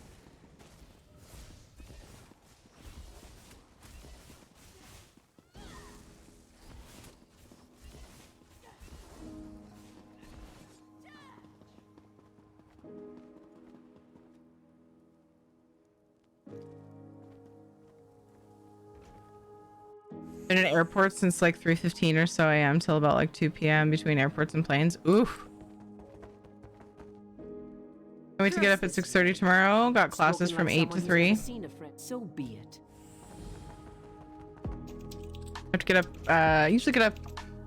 Been in airports since like 3:15 or so a.m. till about like 2 p.m. between airports and planes. Oof. I wait to get up at 6:30 tomorrow. Got classes from 8 to 3. So be it. I have to get up, usually get up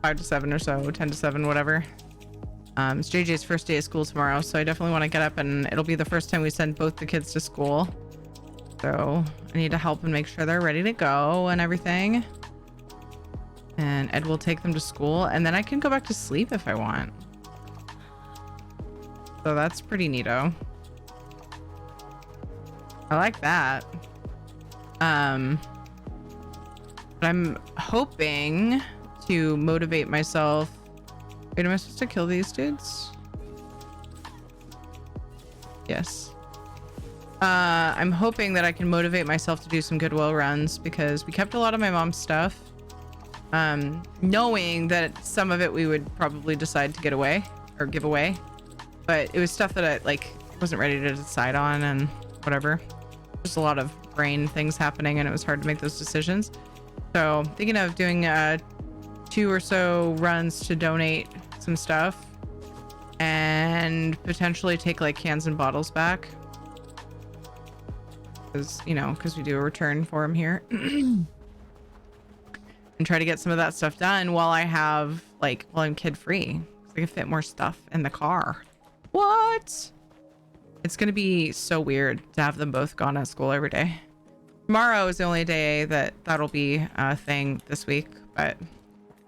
5 to 7 or so, 10 to 7, whatever. It's JJ's first day of school tomorrow, so I definitely want to get up, and it'll be the first time we send both the kids to school. So I need to help and make sure they're ready to go and everything. And Ed will take them to school, and then I can go back to sleep if I want. So that's pretty neato. I like that. But I'm hoping to motivate myself. Wait, am I supposed to kill these dudes? Yes. I'm hoping that I can motivate myself to do some Goodwill runs because we kept a lot of my mom's stuff. Knowing that some of it we would probably decide to get away or give away, but it was stuff that I like wasn't ready to decide on and whatever. Just a lot of brain things happening and it was hard to make those decisions. So thinking of doing 2 or so runs to donate some stuff and potentially take like cans and bottles back because, you know, because we do a return for them here. And try to get some of that stuff done while I'm kid free. So I can fit more stuff in the car. What? It's gonna be so weird to have them both gone at school every day. Tomorrow is the only day that'll be a thing this week, but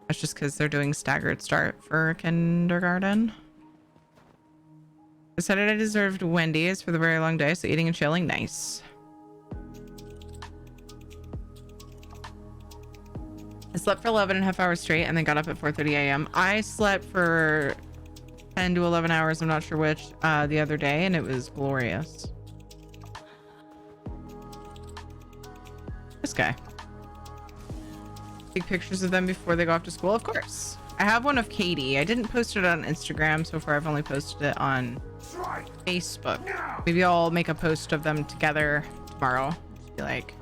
that's just because they're doing staggered start for kindergarten. I said I deserved Wendy's for the very long day, so eating and chilling, nice. I slept for 11.5 hours straight and then got up at 4:30 a.m. I slept for 10 to 11 hours, I'm not sure which, the other day, and it was glorious. This guy. Take pictures of them before they go off to school, of course. I have one of Katie. I didn't post it on Instagram so far. I've only posted it on Facebook. Maybe I'll make a post of them together tomorrow. Just be like,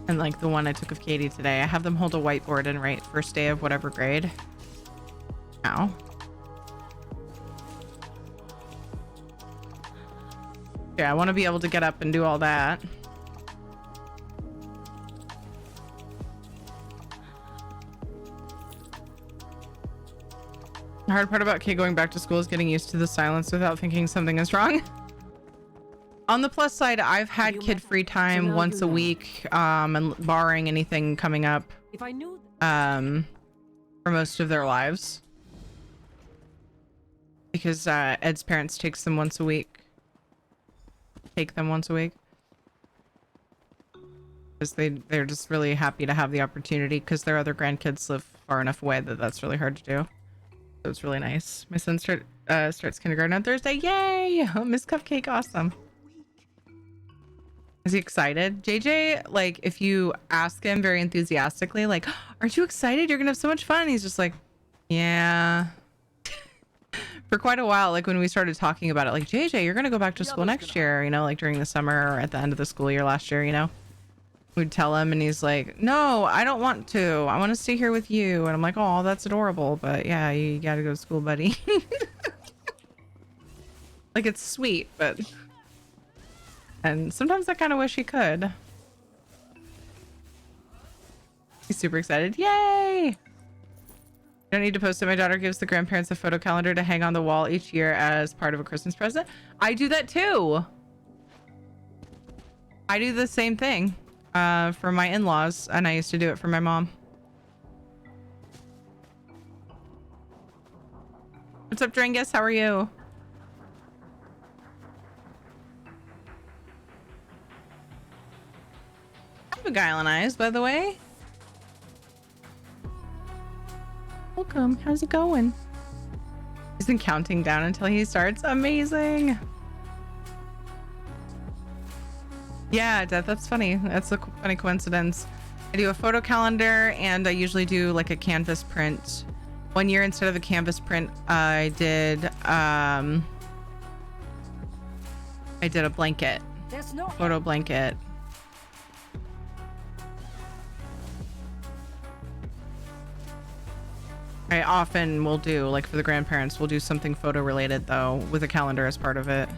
and like the one I took of Katie today. I have them hold a whiteboard and write first day of whatever grade. Ow. Yeah, I want to be able to get up and do all that. The hard part about Kate going back to school is getting used to the silence without thinking something is wrong. On the plus side, I've had kid free time once a week, and barring anything coming up, If I knew for most of their lives. Because Ed's parents take them once a week. Because they're just really happy to have the opportunity because their other grandkids live far enough away that that's really hard to do. So it's really nice. My son starts kindergarten on Thursday. Yay! Oh, Miss Cupcake, awesome. Is he excited? JJ, like, if you ask him very enthusiastically, like, aren't you excited? You're gonna have so much fun. He's just like, yeah. For quite a while, like when we started talking about it, like, JJ, you're gonna go back to school next year, you know, like during the summer or at the end of the school year last year, you know? We'd tell him and he's like, no, I don't want to. I want to stay here with you. And I'm like, oh, that's adorable. But yeah, you gotta go to school, buddy. Like, it's sweet, but... And sometimes I kind of wish he could. He's super excited. Yay! Don't need to post it. My daughter gives the grandparents a photo calendar to hang on the wall each year as part of a Christmas present. I do that too. I do the same thing for my in-laws, and I used to do it for my mom. What's up, Drangus? How are you? I have a Beguiling Eyes, by the way. Welcome. How's it going? He's been counting down until he starts. Amazing. Yeah, that's funny. That's a funny coincidence. I do a photo calendar and I usually do like a canvas print. One year instead of a canvas print, I did a blanket. Photo blanket. I often will do, like for the grandparents, we'll do something photo related though, with a calendar as part of it.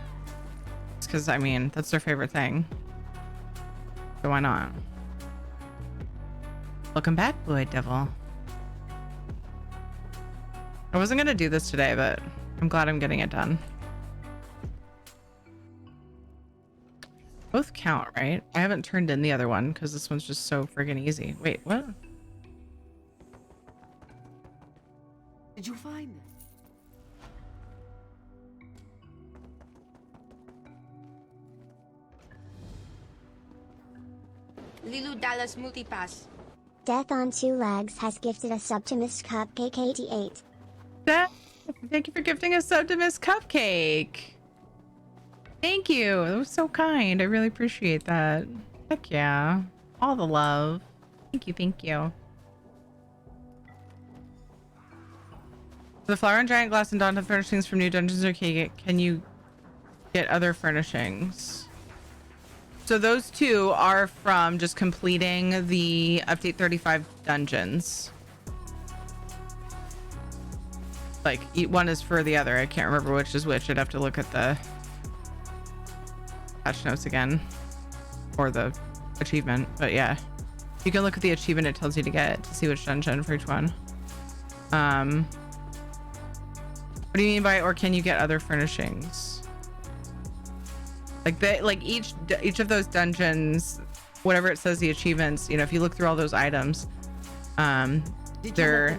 It's because, I mean, that's their favorite thing. So why not? Welcome back, Blue Eyed Devil. I wasn't gonna do this today, but I'm glad I'm getting it done. Both count, right? I haven't turned in the other one because this one's just so friggin' easy. Wait, what? Did you find it? Lilu Dallas Multipass. Death on Two Legs has gifted a sub to Miss Cupcake 88. Thank you for gifting a sub to Miss Cupcake. Thank you. That was so kind. I really appreciate that. Heck yeah. All the love. Thank you. Thank you. The flower and giant glass and dawn have furnishings from new dungeons, or can you get other furnishings? So those two are from just completing the update 35 dungeons. Like, one is for the other. I can't remember which is which. I'd have to look at the patch notes again, or the achievement. But yeah, you can look at the achievement. It tells you to get to see which dungeon for each one. What do you mean by, or can you get other furnishings? Like each of those dungeons, whatever it says the achievements, you know, if you look through all those items, they're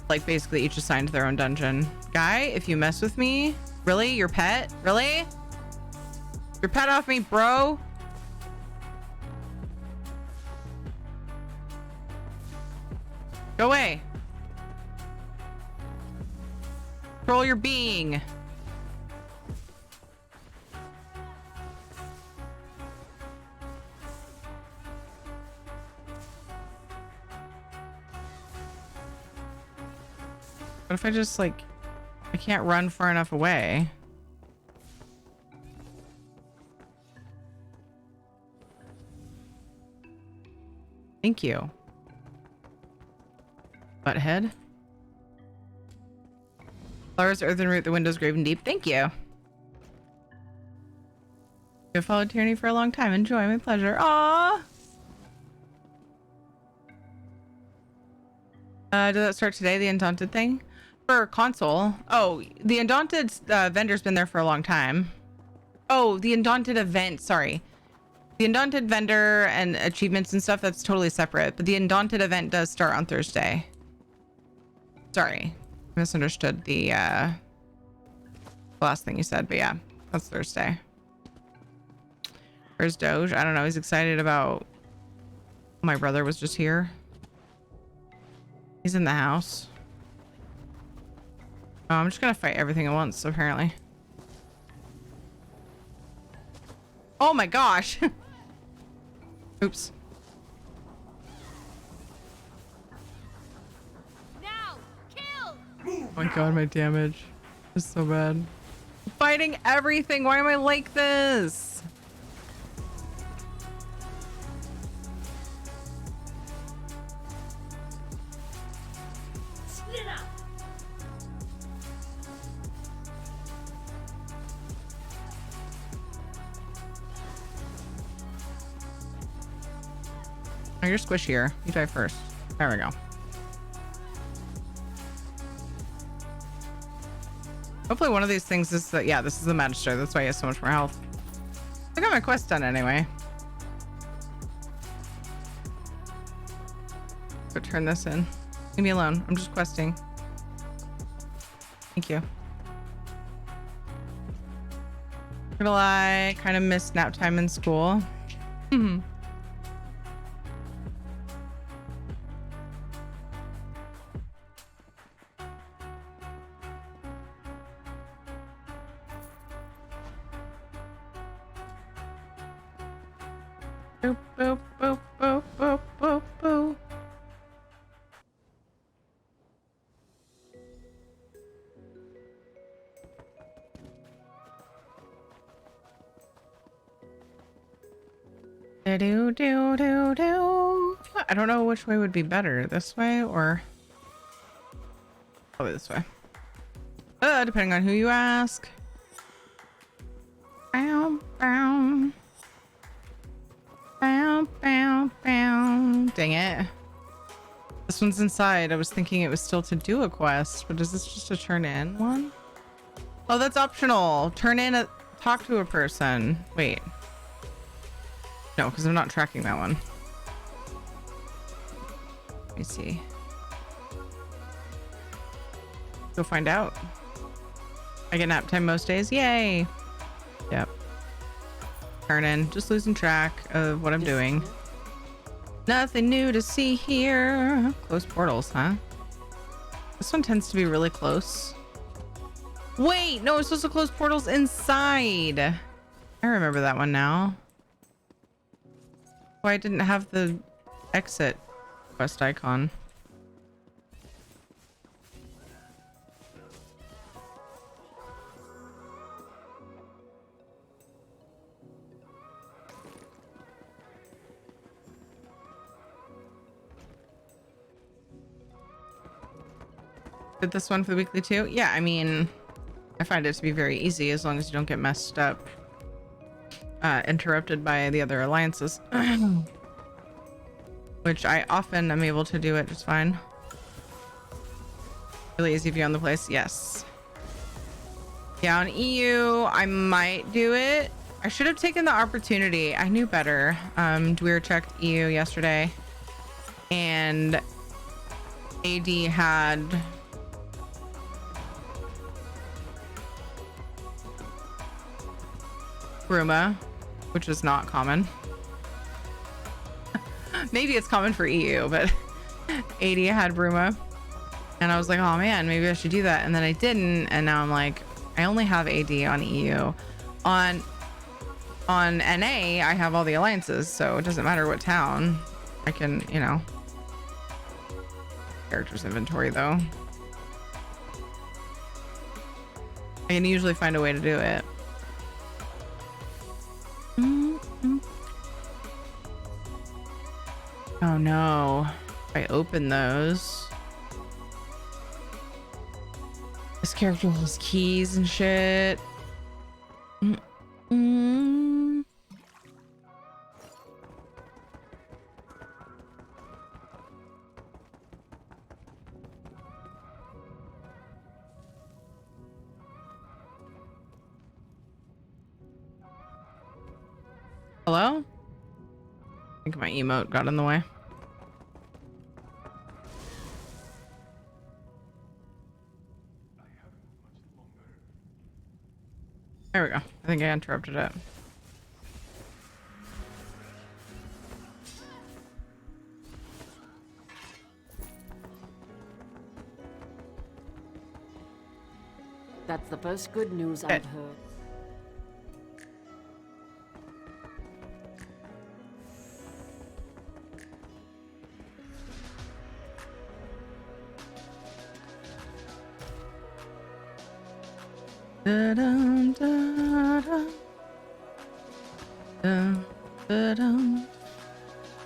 like basically each assigned their own dungeon. Guy, if you mess with me, really? Your pet? Really? Your pet off me, bro? Go away. Control your being. What if I just like, I can't run far enough away? Thank you. Butthead. Flowers, earthen root, the windows graven deep. Thank you. I've followed Tyranny for a long time. Enjoy, my pleasure. Aww. Does that start today, the Undaunted thing? For console? Oh, the Undaunted vendor's been there for a long time. Oh, the Undaunted event, sorry. The Undaunted vendor and achievements and stuff, that's totally separate. But the Undaunted event does start on Thursday. Sorry. Misunderstood the last thing you said, but yeah, that's Thursday. Where's Doge? I don't know. He's excited about... My brother was just here. He's in the house. Oh, I'm just gonna fight everything at once, apparently. Oh my gosh! Oops. Now, kill! Oh my god, my damage is so bad. Fighting everything! Why am I like this? Split up! Oh, you're squishier. You die first. There we go. Hopefully one of these things is that, yeah, this is the Magister. That's why he has so much more health. I got my quest done anyway. Go turn this in. Leave me alone. I'm just questing. Thank you. Gonna lie, kind of missed nap time in school. Boop, boop, boop, boop, boop, boop, boop. Do do do do. I don't know which way would be better, this way or probably this way. Depending on who you ask. Bow, bow. Bow, bow, bow. Dang it. This one's inside. I was thinking it was still to do a quest, but is this just a turn in one? Oh, that's optional. Turn in a talk to a person. Wait. No, because I'm not tracking that one. Let me see. Go find out. I get nap time most days. Yay. Yep. Turn in. Just losing track of what I'm doing. Nothing new to see here. Close portals, huh? This one tends to be really close. Wait, no, it's supposed to close portals inside. I remember that one now. Why I didn't have the exit quest icon. Did this one for the weekly too? Yeah, I mean, I find it to be very easy as long as you don't get messed up. Interrupted by the other alliances. Which I often am able to do it just fine. Really easy if you own the place. Yes. Yeah, on EU, I might do it. I should have taken the opportunity. I knew better. Dweer checked EU yesterday. And AD had... Bruma, which is not common. Maybe it's common for EU, but AD had Bruma. And I was like, oh man, maybe I should do that. And then I didn't. And now I'm like, I only have AD on EU. On NA, I have all the alliances. So it doesn't matter what town. I can, you know. Characters inventory though. I can usually find a way to do it. Oh no, if I open those. This character has keys and shit. Hello? I think my emote got in the way. There we go. I think I interrupted it. That's the first good news I've heard. Da-dum, da-dum. Dum, da-dum,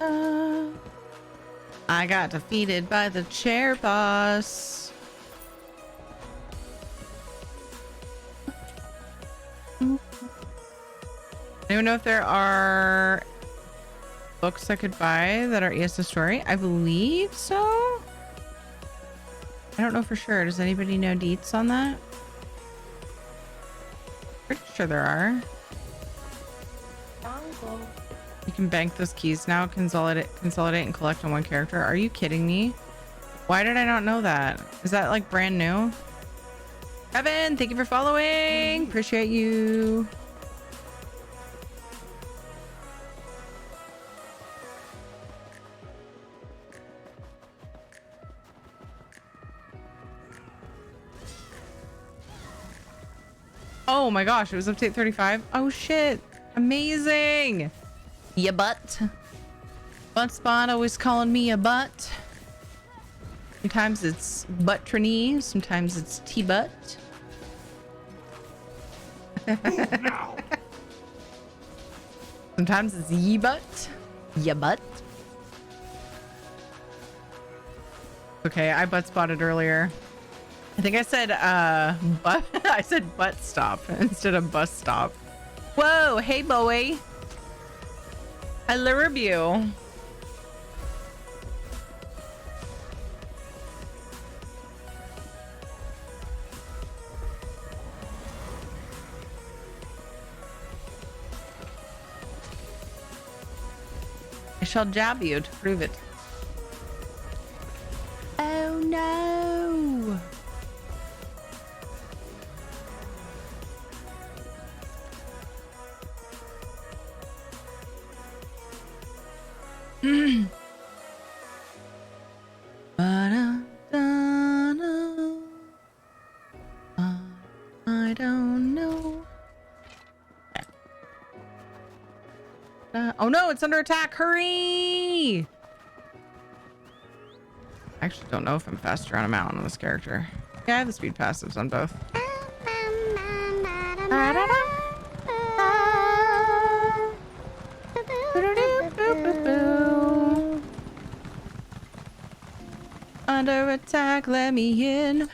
da. I got defeated by the chair boss. I don't know if there are books I could buy that are ESO story. I believe so. I don't know for sure. Does anybody know deets on that? Pretty sure there are. You can bank those keys now, consolidate and collect on one character. Are you kidding me? Why did I not know that? Is that like brand new? Kevin, thank you for following. Appreciate you. Oh my gosh, it was update 35. Oh shit. Amazing. Ya butt. Butt spot always calling me a butt. Sometimes it's butt trini, sometimes it's T-butt. Sometimes it's ye butt. Ya butt. Okay, I butt spotted earlier. I think I said butt I said butt stop instead of bus stop. Whoa, hey boy. I love you. I shall jab you to prove it. Oh no. I don't know. Oh no, it's under attack. Hurry! I actually don't know if I'm faster on a mountain on this character. Yeah, I have the speed passives on both. Under attack, let me in.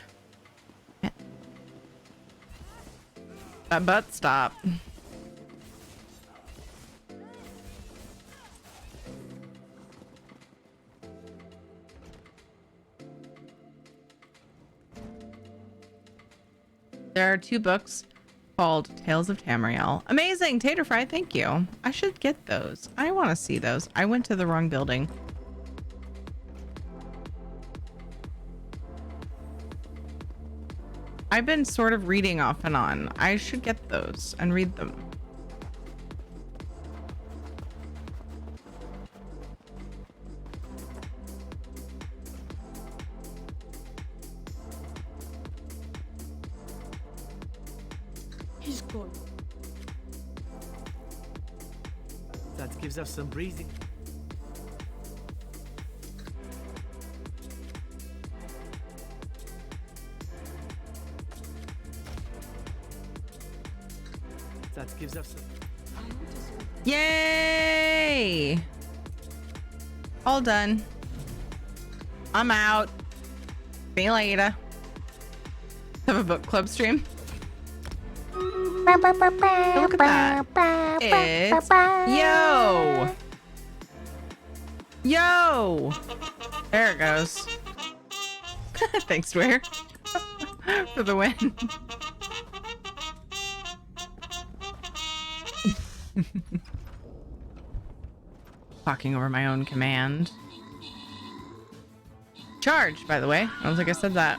That butt stop. There are 2 books called Tales of Tamriel. Amazing! Tater Fry, thank you. I should get those. I want to see those. I went to the wrong building. I've been sort of reading off and on. I should get those and read them. He's gone. That gives us some breathing. That gives us some... Yay! All done. I'm out. See you later. Have a book club stream. Look at that. It's yo. Yo. There it goes. Thanks, Dwyer, for the win. Talking over my own command. Charge, by the way. I don't think I said that.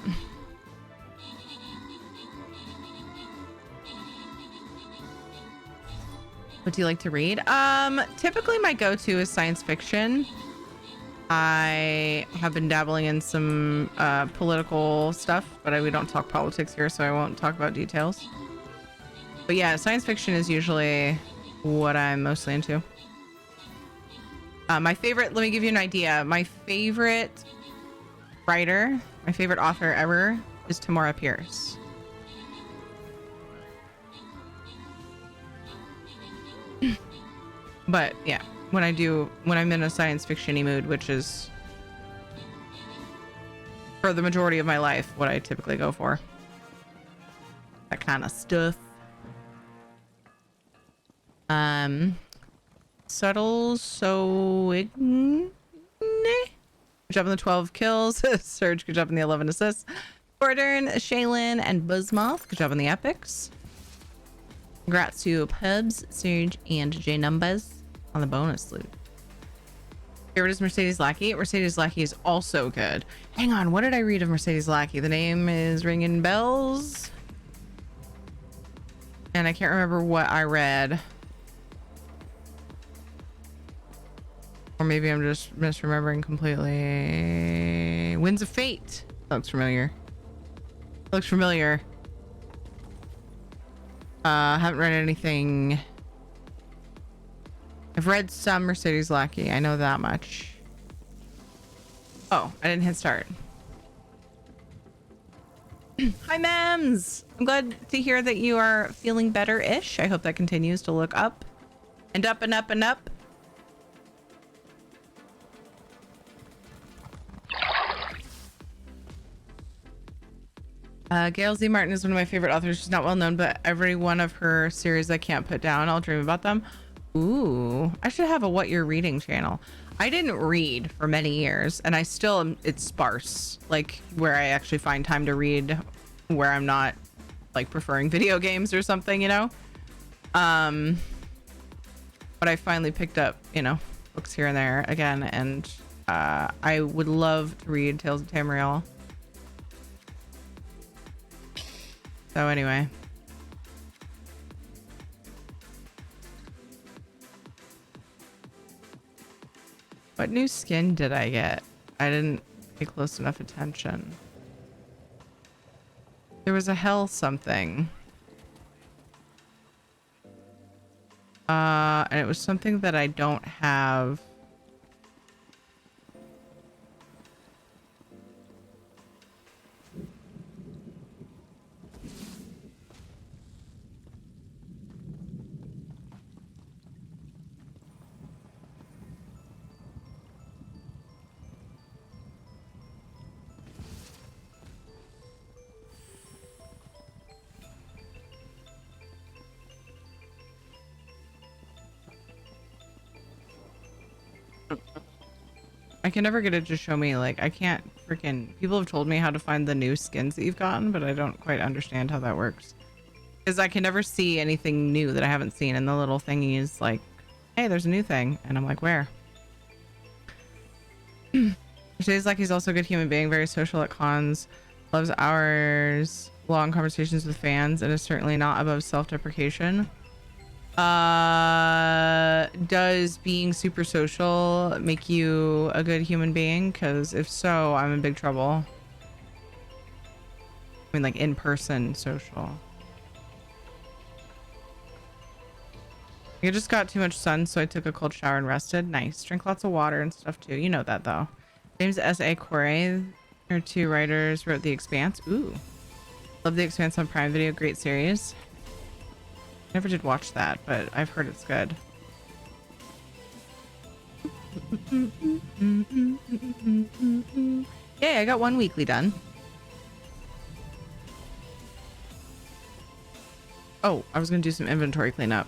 What do you like to read? Typically my go-to is science fiction. I have been dabbling in some political stuff, but we don't talk politics here, so I won't talk about details. But yeah, science fiction is usually what I'm mostly into. My favorite, let me give you an idea. My favorite writer, my favorite author ever is Tamora Pierce. But yeah, when I'm in a science fiction-y mood, which is for the majority of my life what I typically go for. That kind of stuff. Subtle so good job on the 12 kills. Surge, good job on the 11 assists. Gordon, Shaylin, and Buzzmoth, good job on the epics. Congrats to Pubs, Surge, and J Numbers on the bonus loot. Favorite is Mercedes Lackey. Mercedes Lackey is also good. Hang on, what did I read of Mercedes Lackey? The name is ringing bells. And I can't remember what I read. Or maybe I'm just misremembering completely. Winds of Fate. That looks familiar. Looks familiar. Haven't read anything. I've read some Mercedes Lackey. I know that much. Oh, I didn't hit start. Hi, Mems. I'm glad to hear that you are feeling better-ish. I hope that continues to look up and up and up and up. Gail Z. Martin is one of my favorite authors. She's not well known, but every one of her series I can't put down. I'll dream about them. Ooh, I should have a What You're Reading channel. I didn't read for many years, and I still am, it's sparse, like where I actually find time to read, where I'm not like preferring video games or something, you know. But I finally picked up, you know, books here and there again, and I would love to read Tales of Tamriel. So anyway. What new skin did I get? I didn't pay close enough attention. There was a hell something. And it was something that I don't have. I can never get it to show me, like, I can't freaking... People have told me how to find the new skins that you've gotten, but I don't quite understand how that works. Because I can never see anything new that I haven't seen, and the little thingy is like, hey, there's a new thing. And I'm like, where? She's like, he's also a good human being, very social at cons, loves hours, long conversations with fans, and is certainly not above self-deprecation. Does being super social make you a good human being? Because if so, I'm in big trouble. I mean, like in-person social. I just got too much sun, so I took a cold shower and rested. Nice. Drink lots of water and stuff too. You know that though. James S.A. Corey, or two writers, wrote The Expanse. Ooh. Love The Expanse on Prime Video. Great series. Never did watch that, but I've heard it's good. Yay, I got one weekly done. Oh, I was gonna do some inventory cleanup.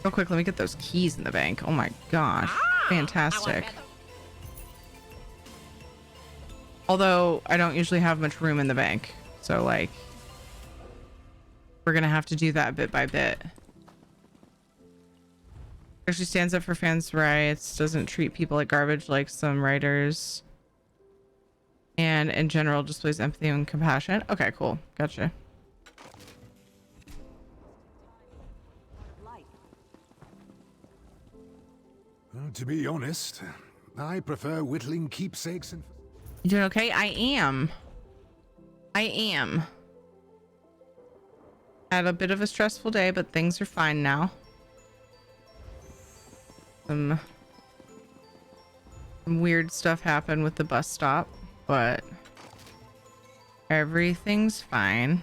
Real quick, let me get those keys in the bank. Oh my gosh. Fantastic. Although I don't usually have much room in the bank, so like we're gonna have to do that bit by bit. She stands up for fans' rights, doesn't treat people like garbage like some writers, and in general displays empathy and compassion. Okay, cool. Gotcha. To be honest, I prefer whittling keepsakes and... You doing okay? I am. Had a bit of a stressful day, but things are fine now. Some weird stuff happened with the bus stop, but everything's fine.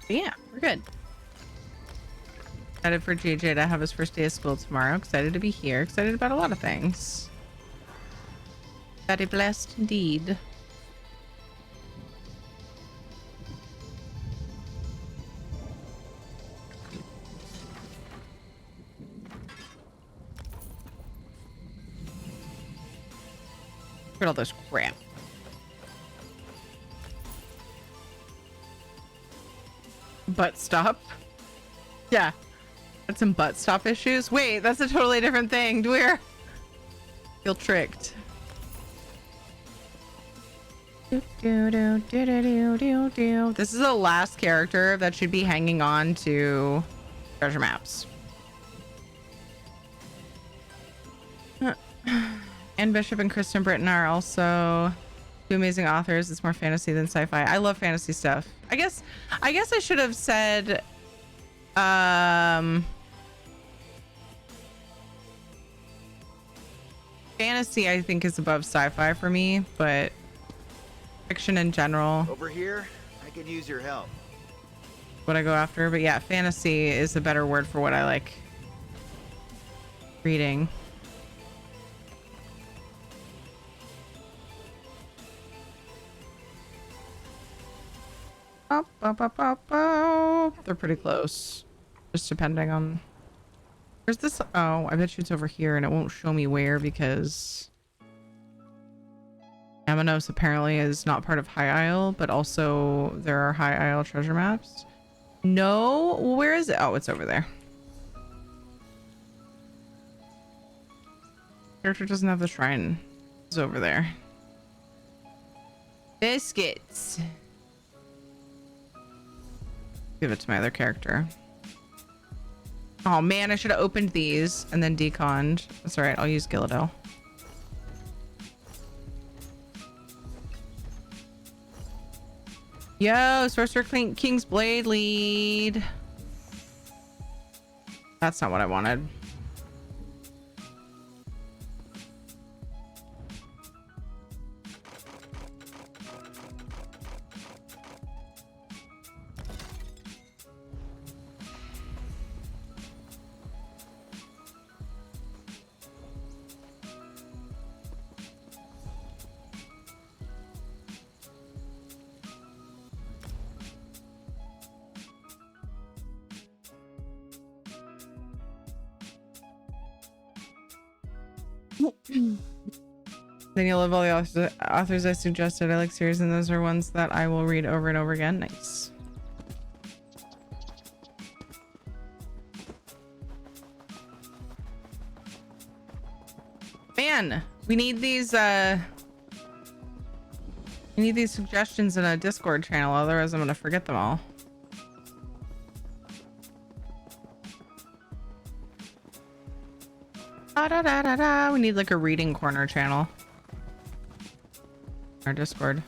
Yeah, we're good. Excited for JJ to have his first day of school tomorrow. Excited to be here. Excited about a lot of things. Very blessed indeed. Look at all this crap. Butt stop? Yeah. That's some butt stop issues. Wait, that's a totally different thing. We're feel tricked. This is the last character that should be hanging on to treasure maps. Anne Bishop and Kristen Britton are also two amazing authors. It's more fantasy than sci-fi. I love fantasy stuff. I guess I should have said fantasy I think is above sci-fi for me, but fiction in general. Over here, I could use your help. What I go after, but yeah, fantasy is a better word for what I like reading. They're pretty close, just depending on. Where's this? Oh, I bet you it's over here, and it won't show me where because Amanos apparently is not part of High Isle, but also there are High Isle treasure maps. No, where is it? Oh, it's over there. Character doesn't have the shrine. It's over there. Biscuits. Give it to my other character. Oh man, I should have opened these and then deconned. That's all right. I'll use Gilladel. Yo, Sorcerer King's Blade lead. That's not what I wanted. Then you'll love all the authors I suggested. I like series, and those are ones that I will read over and over again. Nice. Man, we need these suggestions in a Discord channel, otherwise I'm gonna forget them all. We need like a reading corner channel. Our Discord.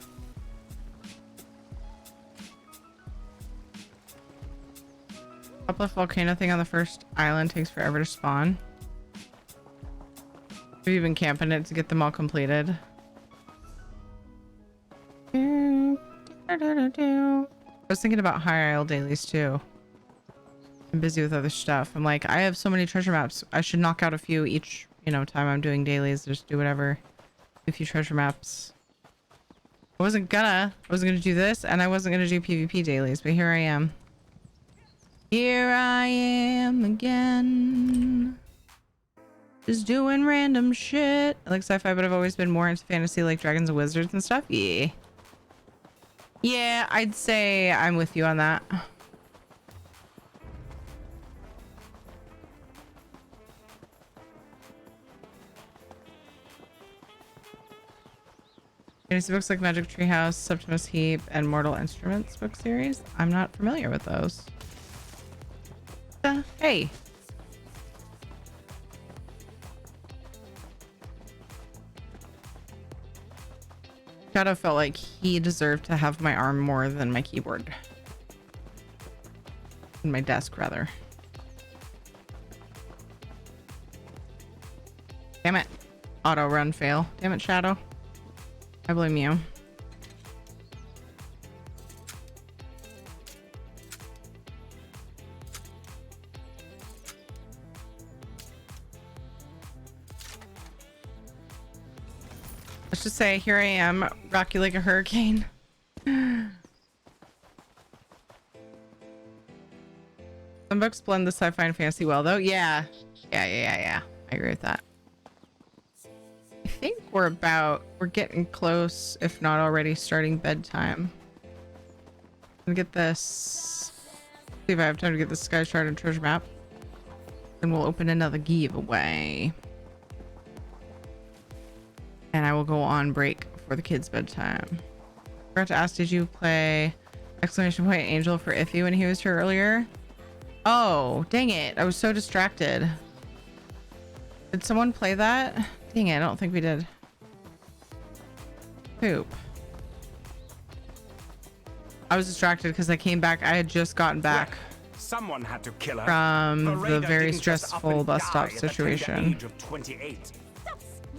Uplift volcano thing on the first island takes forever to spawn. We've been camping it to get them all completed. I was thinking about High Isle dailies too. I'm busy with other stuff. I'm like, I have so many treasure maps. I should knock out a few each, time I'm doing dailies. Just do whatever. Do a few treasure maps. I wasn't gonna do this, and I wasn't gonna do PvP dailies, but here I am. Here I am again. Just doing random shit. I like sci-fi, but I've always been more into fantasy, like dragons and wizards and stuff. Yeah. Yeah, I'd say I'm with you on that. Fantasy books like Magic Treehouse, Septimus Heap, and Mortal Instruments book series. I'm not familiar with those. Hey. Shadow felt like he deserved to have my arm more than my keyboard. My desk, rather. Damn it. Auto run fail. Damn it, Shadow. I blame you. Let's just say here I am, rock you like a hurricane. Some books blend the sci-fi and fantasy well, though. Yeah. I agree with that. I think we're getting close, if not already starting bedtime. I'm gonna get this. See if I have time to get the sky shard and treasure map. Then we'll open another giveaway. And I will go on break for the kids' bedtime. Forgot to ask, did you play exclamation point Angel for Iffy when he was here earlier? Oh, dang it. I was so distracted. Did someone play that? Dang it, I don't think we did. Poop. I was distracted because I came back. I had just gotten back Someone had to kill her. from the Raider very didn't just up stressful and bus die stop at the tender situation. age of 28.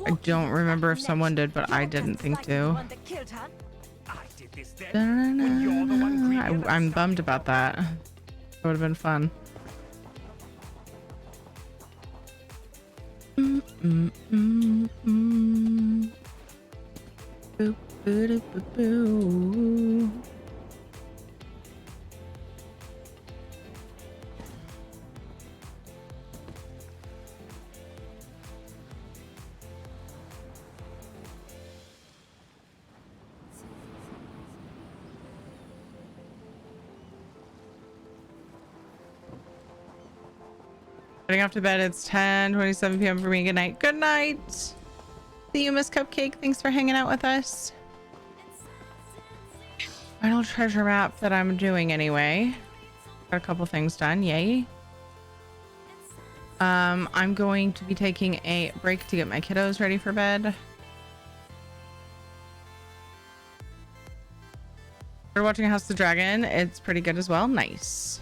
I don't remember if someone did, but I didn't think to. I'm bummed about that. It would have been fun. Boo, boo, boo, boo. Getting off to bed. It's 10:27 p.m. for me. Good night. Good night. See you, Miss Cupcake. Thanks for hanging out with us. Final treasure map that I'm doing anyway. Got a couple things done. Yay. I'm going to be taking a break to get my kiddos ready for bed. We're watching House of the Dragon. It's pretty good as well. Nice.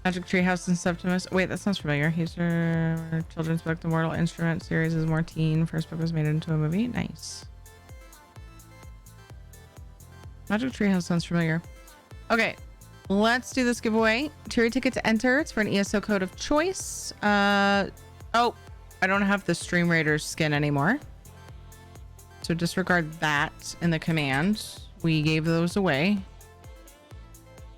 Magic Treehouse and Septimus. Wait, that sounds familiar. Here's your children's book. The Mortal Instrument series is more teen. First book was made into a movie. Nice. Magic Treehouse sounds familiar. Okay, let's do this giveaway. Tier ticket to enter. It's for an ESO code of choice. Oh, I don't have the Stream Raiders skin anymore. So disregard that in the command. We gave those away.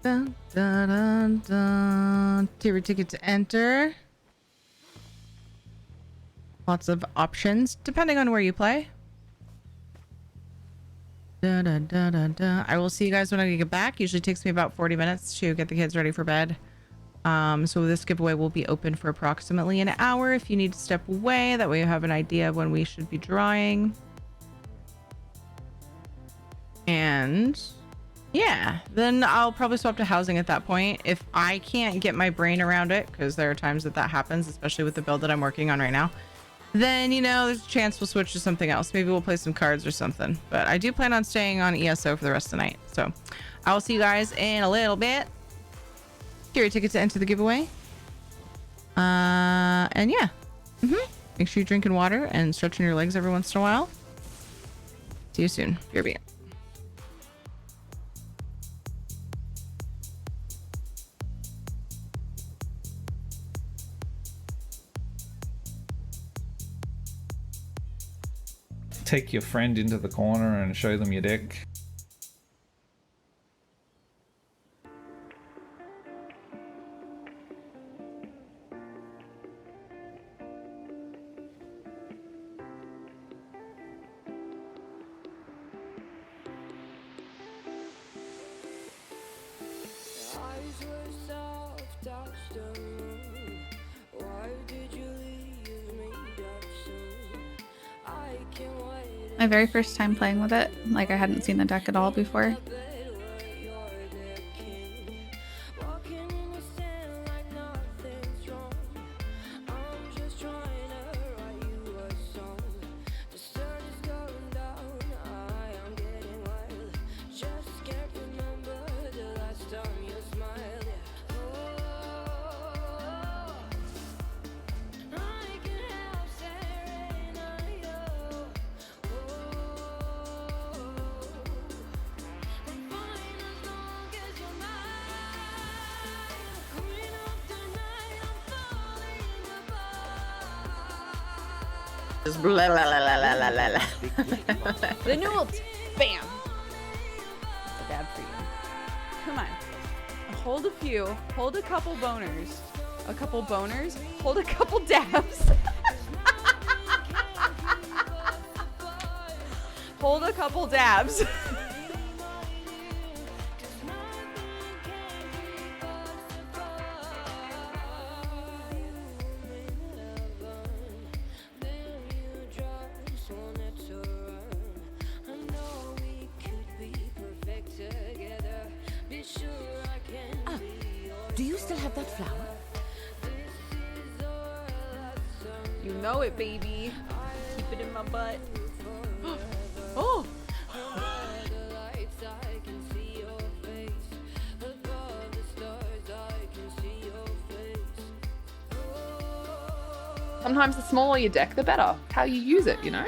Dun, dun, dun, dun. Tier ticket to enter. Lots of options depending on where you play. Da, da, da, da, da. I will see you guys when I get back. Usually takes me about 40 minutes to get the kids ready for bed. So this giveaway will be open for approximately an hour if you need to step away. That way you have an idea of when we should be drawing. And yeah, then I'll probably swap to housing at that point. If I can't get my brain around it, because there are times that happens, especially with the build that I'm working on right now, then, you know, there's a chance we'll switch to something else. Maybe we'll play some cards or something. But I do plan on staying on ESO for the rest of the night. So I will see you guys in a little bit. Here, your ticket to enter the giveaway. And yeah. Make sure you're drinking water and stretching your legs every once in a while. See you soon. BRB. Take your friend into the corner and show them your deck. My very first time playing with it. Like I hadn't seen the deck at all before. Just blah, blah, blah, blah, blah, blah, blah. The new ult. Bam. That's a bad for you. Come on. Hold a few. Hold a couple boners. A couple boners. Hold a couple dabs. Hold a couple dabs. Do you still have that flower? You know it, baby. Keep it in my butt. Oh! Sometimes the smaller your deck, the better. How you use it, you know?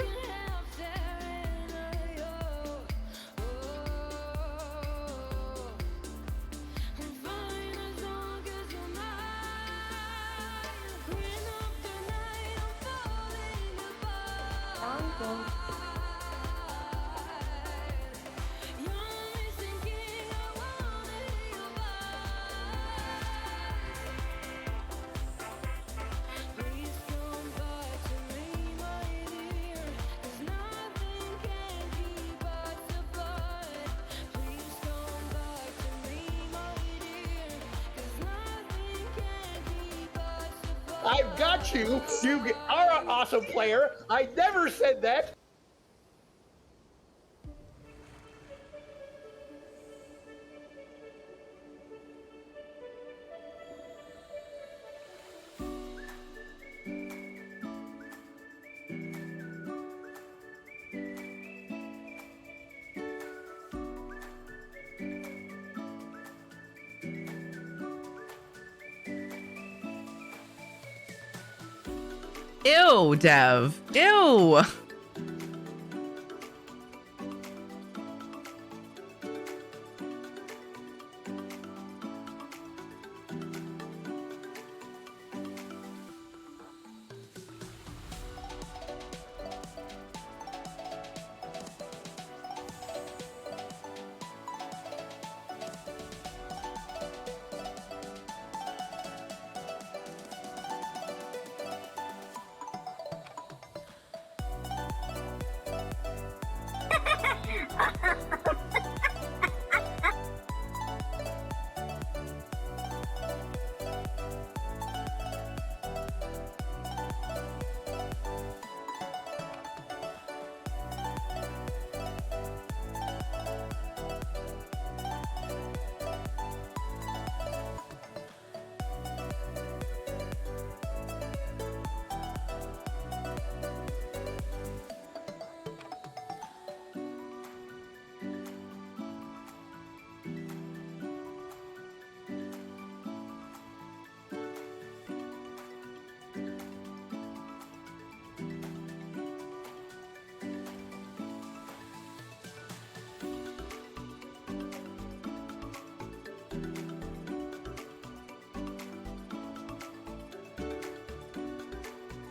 I've got you. You are an awesome player. I never said that. Ew, Dev. Ew.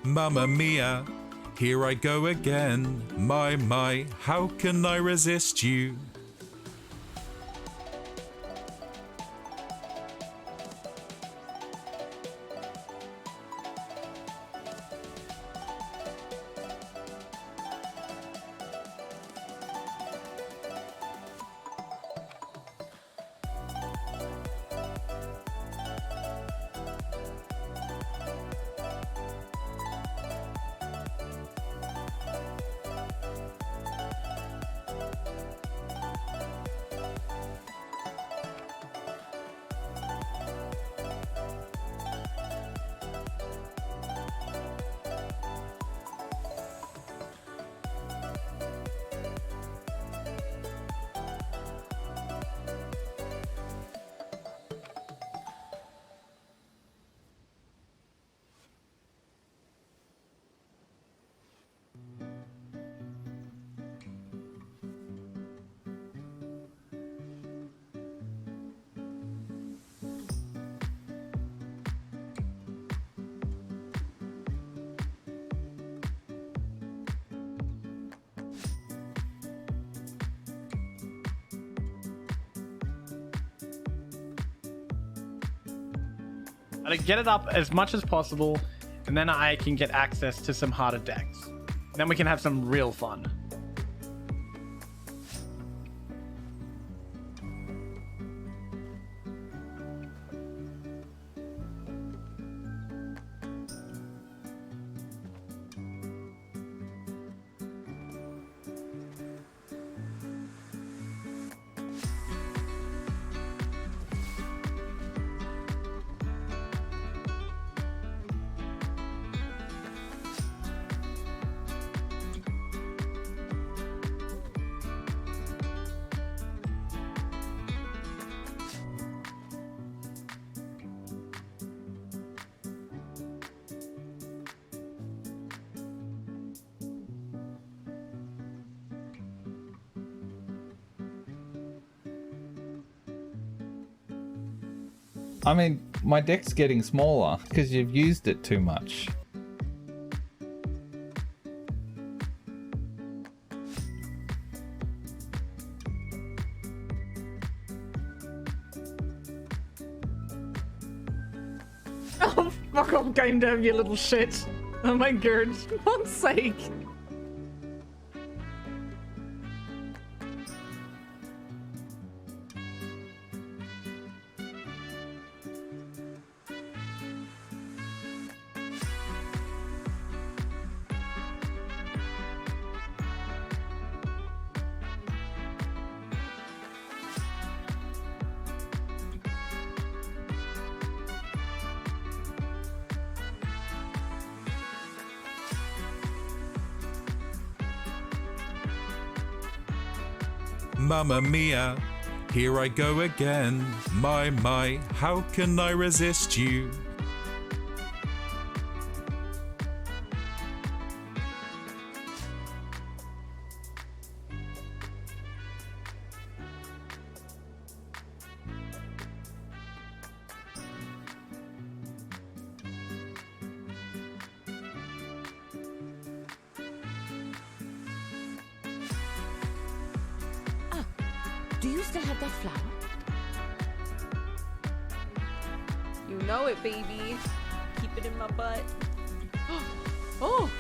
Mamma mia, here I go again. My, how can I resist you? I'll get it up as much as possible, and then I can get access to some harder decks. Then we can have some real fun. I mean, my deck's getting smaller because you've used it too much. Oh, fuck off, Game Dev, you little shit. Oh my god, for fuck's sake. Mamma mia, here I go again. My, how can I resist you? Do you still have that flower? You know it, baby. Keep it in my butt. Oh!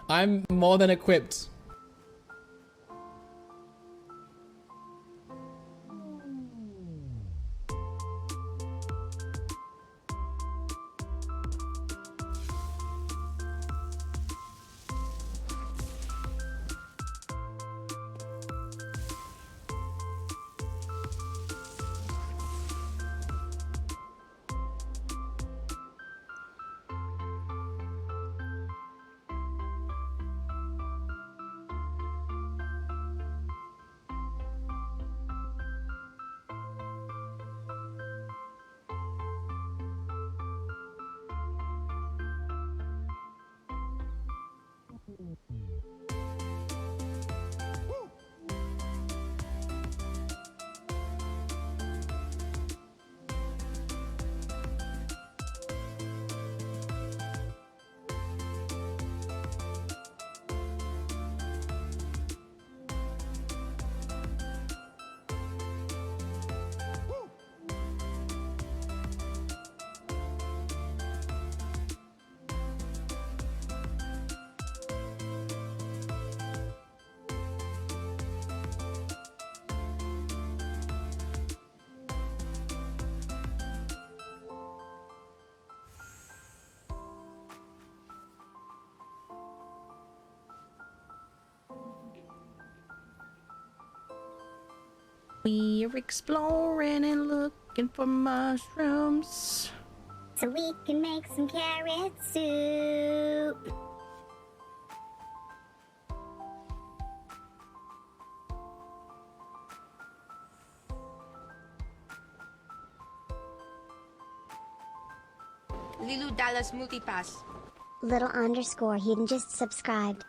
I'm more than equipped. We're exploring and looking for mushrooms. So we can make some carrot soup. Lilu Dallas Multipass. Little underscore hidden just subscribed.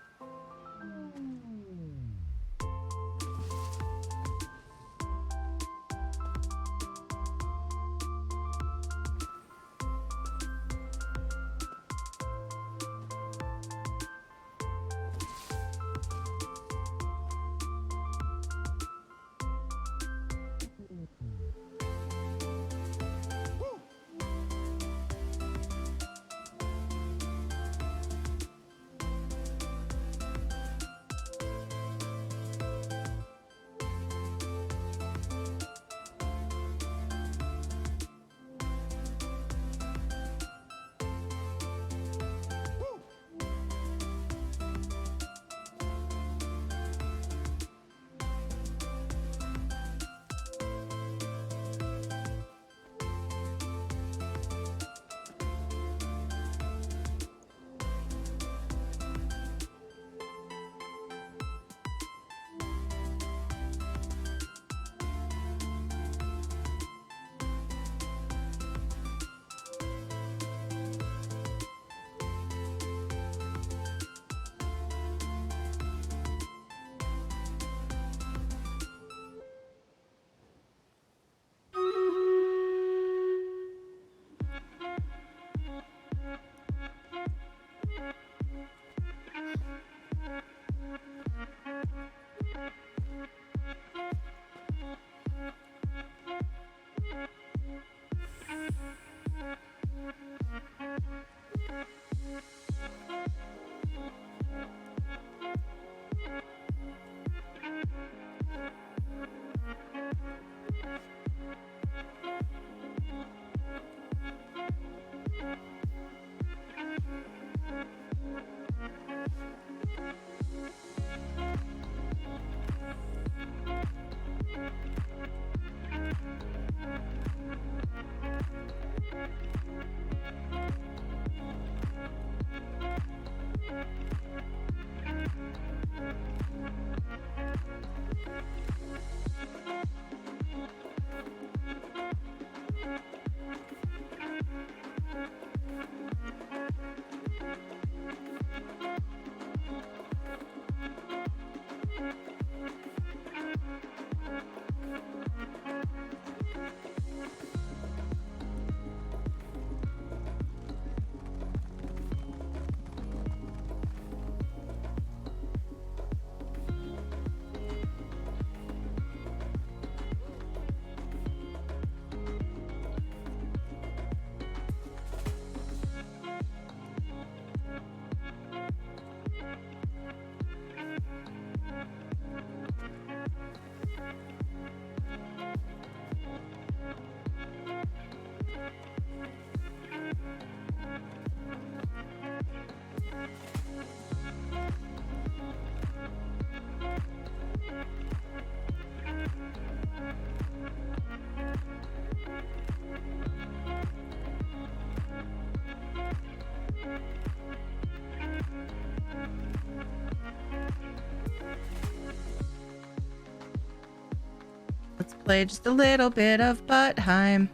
Let's play just a little bit of Buttheim.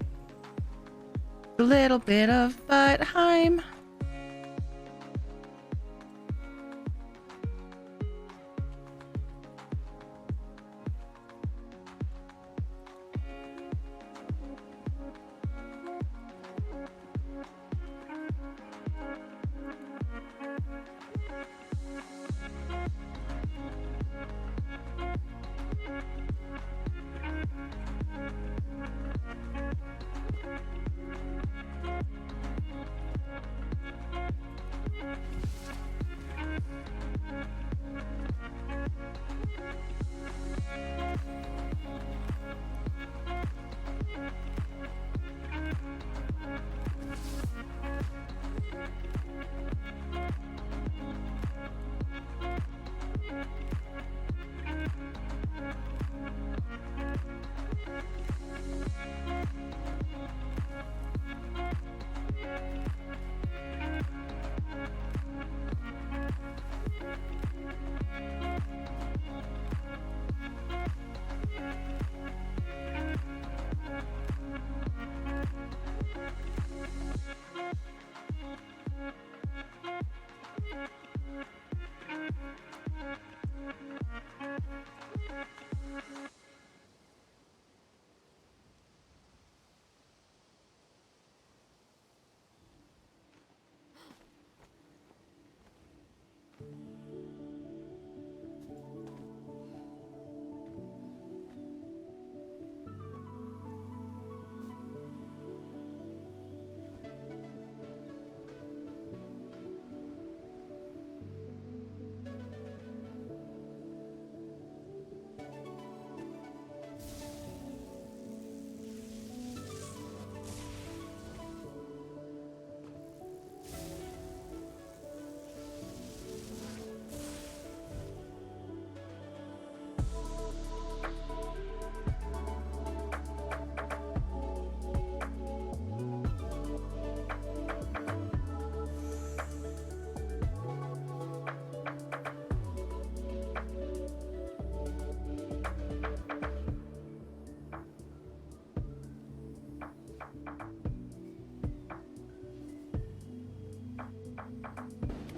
A little bit of Buttheim.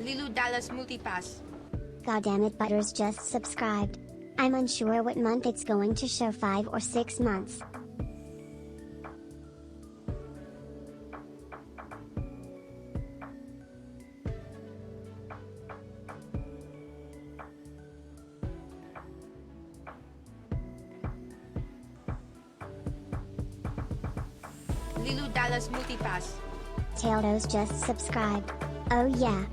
Lilu Dallas Multipass. Goddammit, Butters just subscribed. I'm unsure what month it's going to show, 5 or 6 months. Lilu Dallas Multipass. Taildos just subscribed. Oh yeah.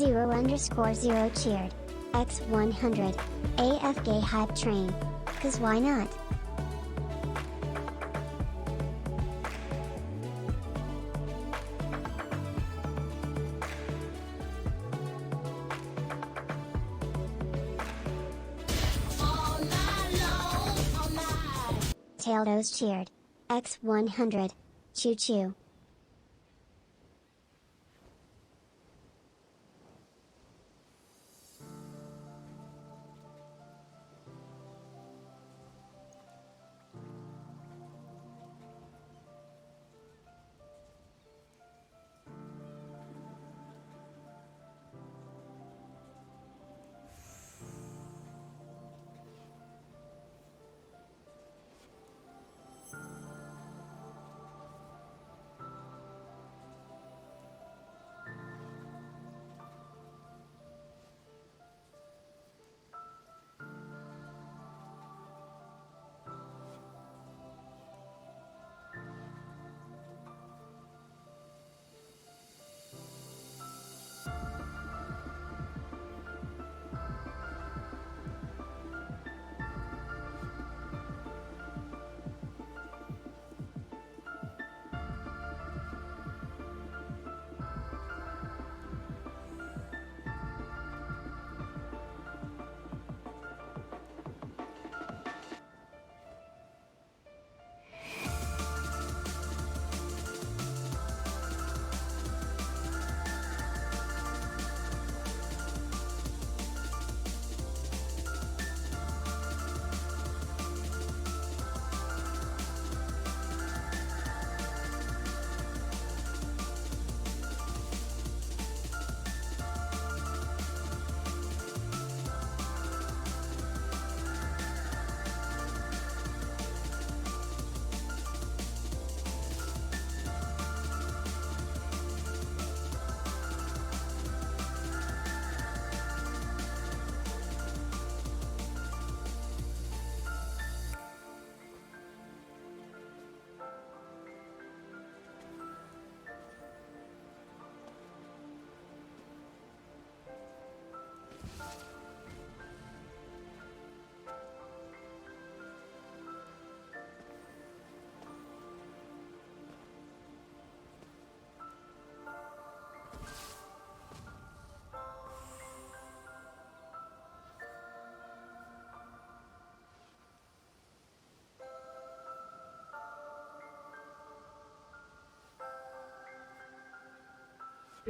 Doer0_0 cheered. X100. AF gay hype train. Cause why not? Taildos cheered. X100. Choo choo.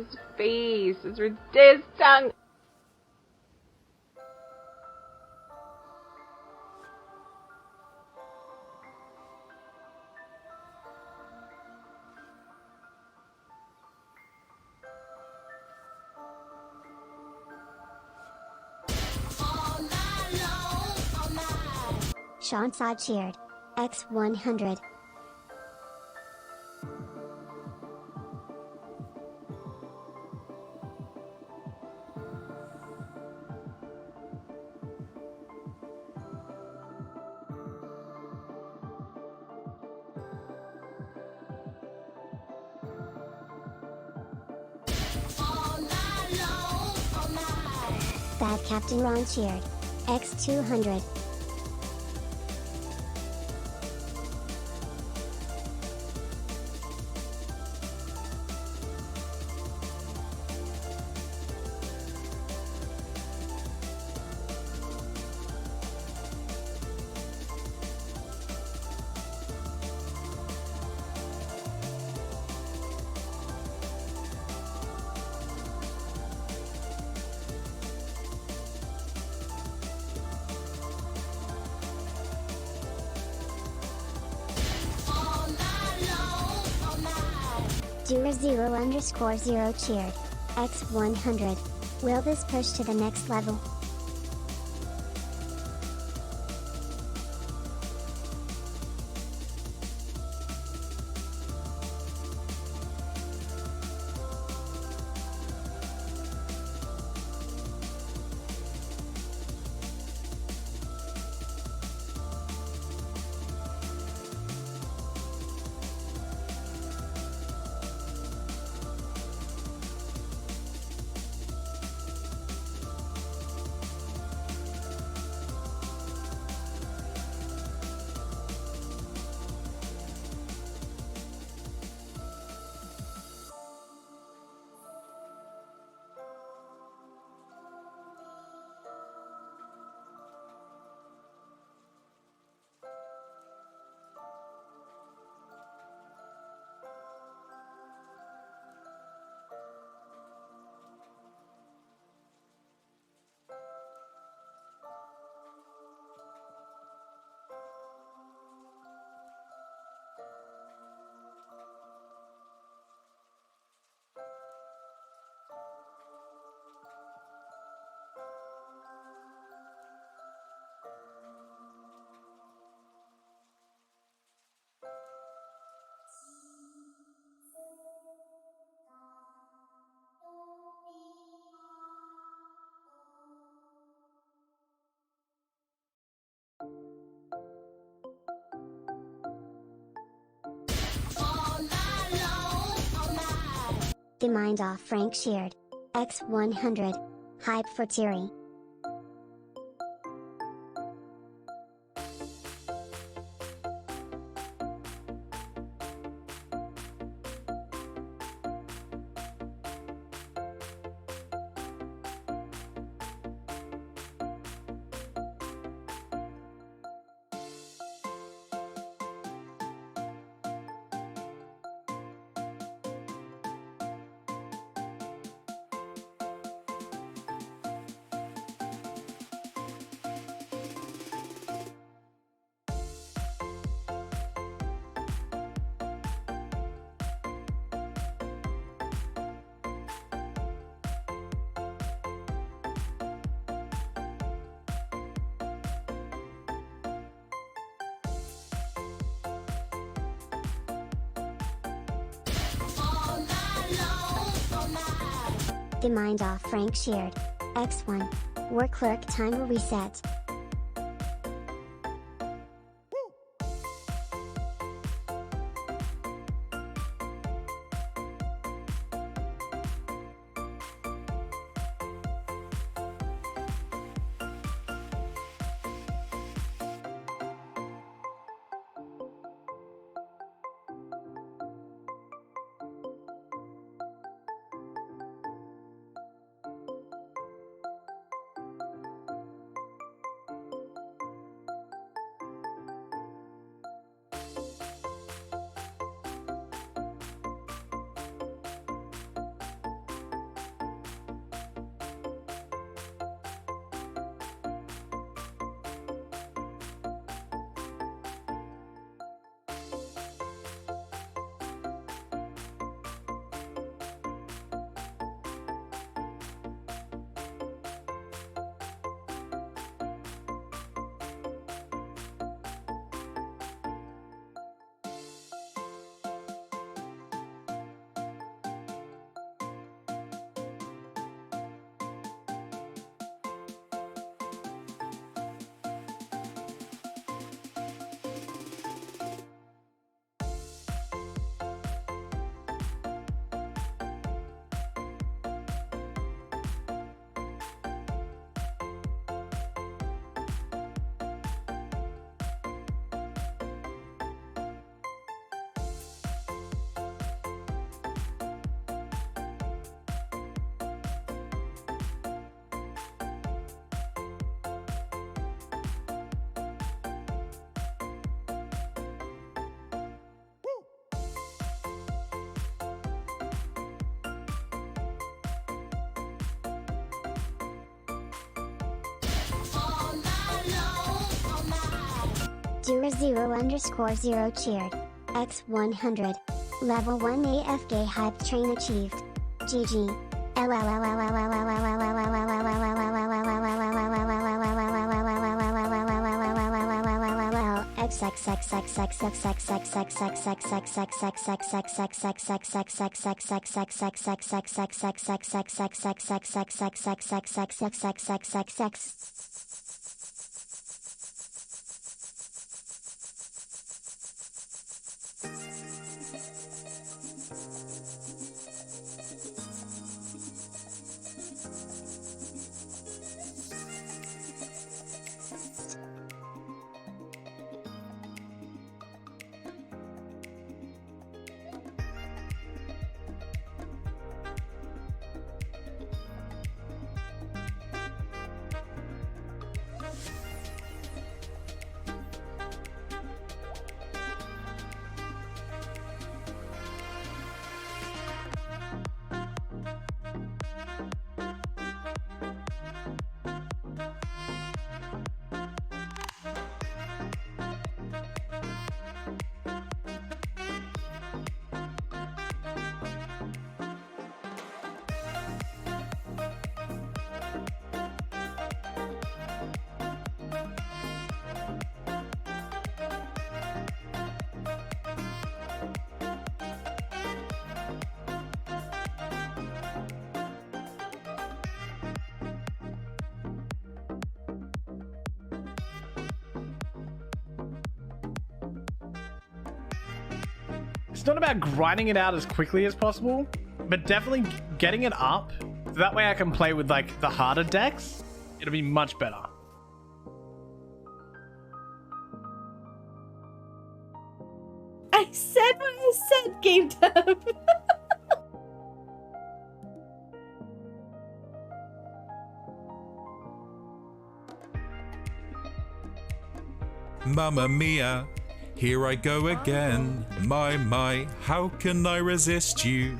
His face, his tongue. Sean Sod cheered. X100. Bad Captain Ron cheered. X200. Doer0_0 cheered. X100. Will this push to the next level? The Mind Off Frank cheered. X100. Hype for Tiri. The Mind Off Frank cheered. X1. Work clerk timer reset. 00_0 cheered. X100. Level 1 AFK hype train achieved. GG. It's not about grinding it out as quickly as possible, but definitely getting it up. So that way I can play with like the harder decks. It'll be much better. I said what I said, Game Dev. Mamma mia, here I go again. My, how can I resist you?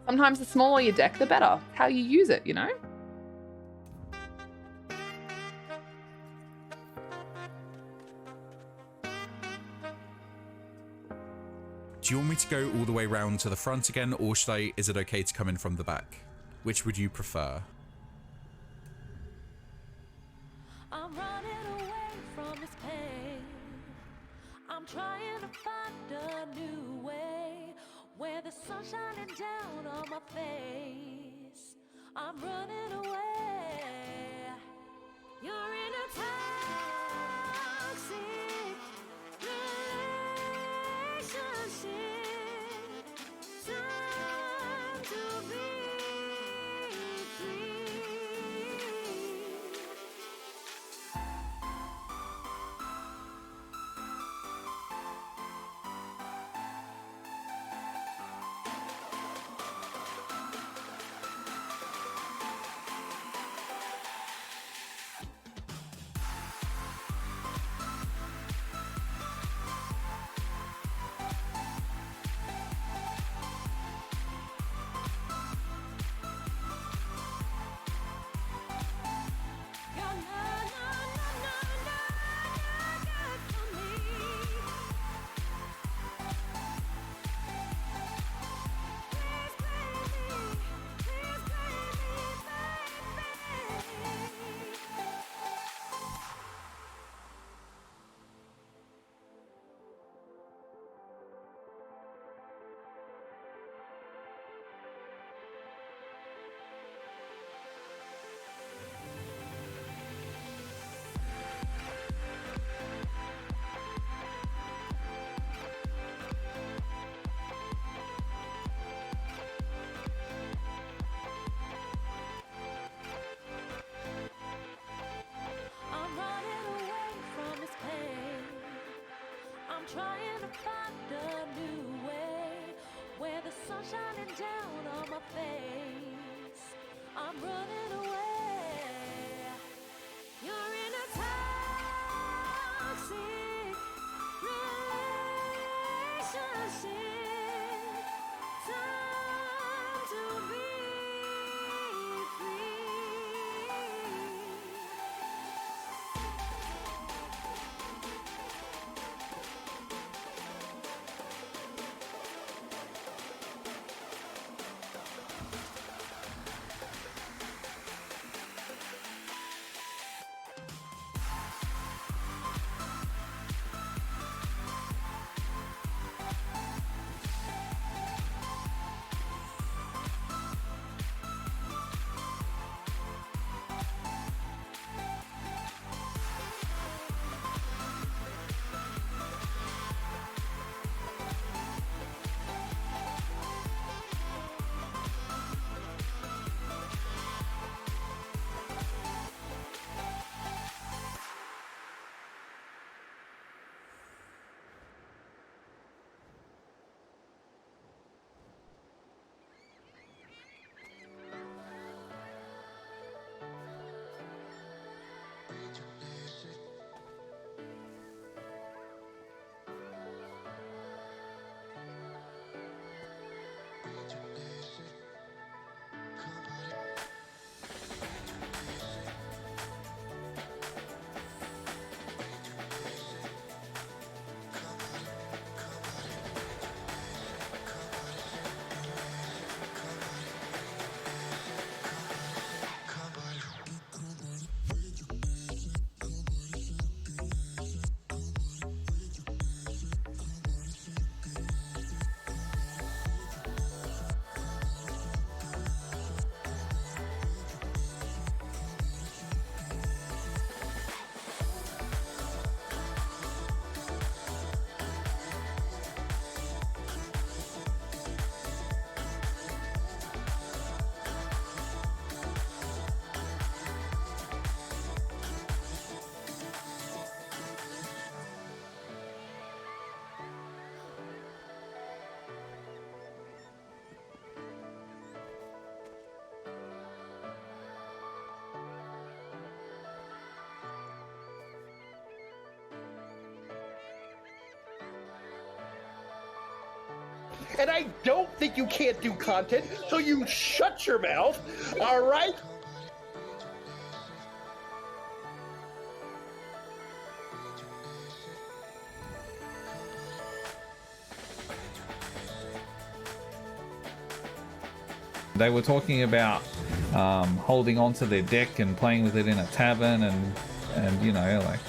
Sometimes the smaller your deck, the better. How you use it, you know? Do you want me to go all the way round to the front again, or is it okay to come in from the back? Which would you prefer? I'm running away from this pain. I'm trying to find a new way where the sun's shining down on my face. I'm running away. You're in a toxic relationship. Time to be free. trying to find a new way where the sun's shining down on my face. I'm running away. You're in a toxic relationship. Time to be free. And I don't think you can't do content, so you shut your mouth, all right? They were talking about holding onto their deck and playing with it in a tavern and you know, like...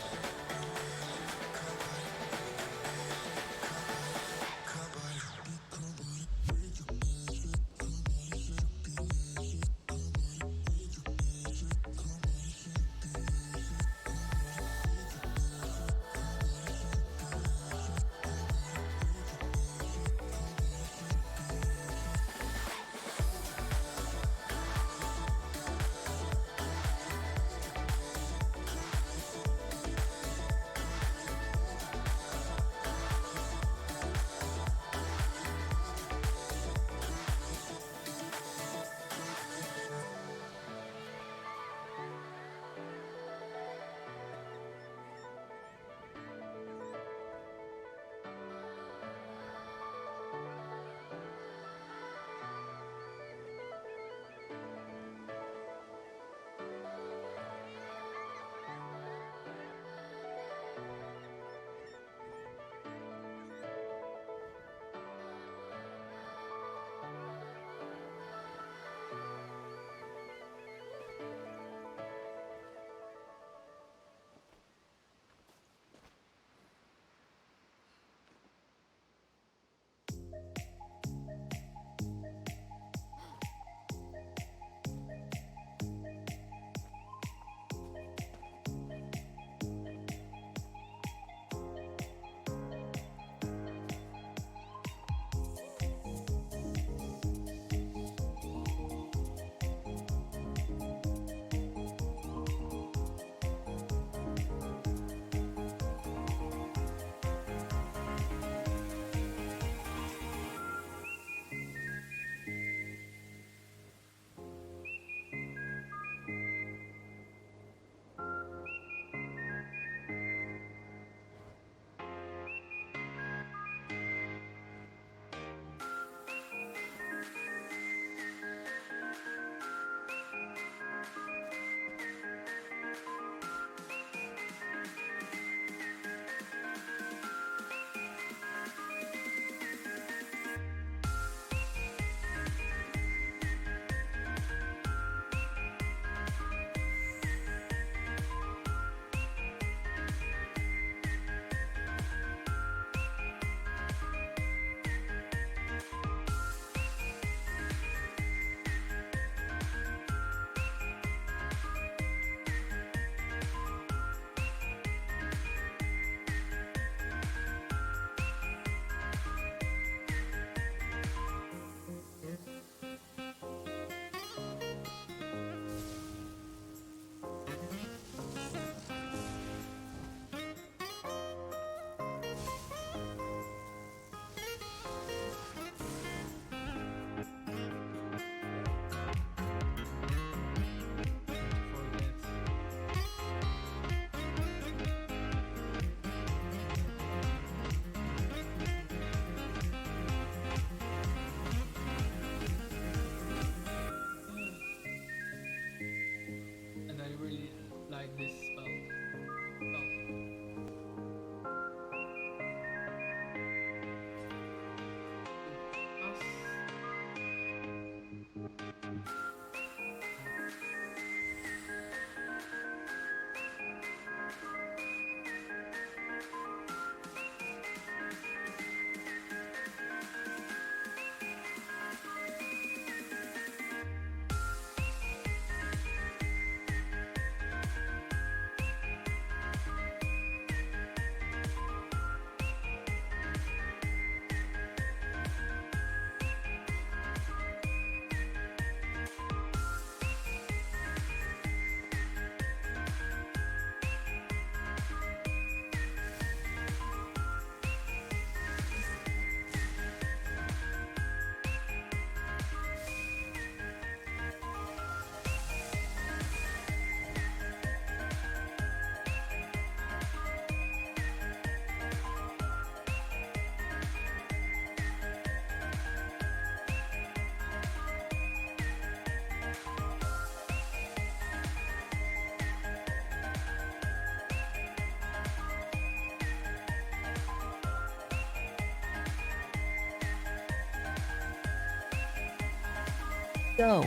go.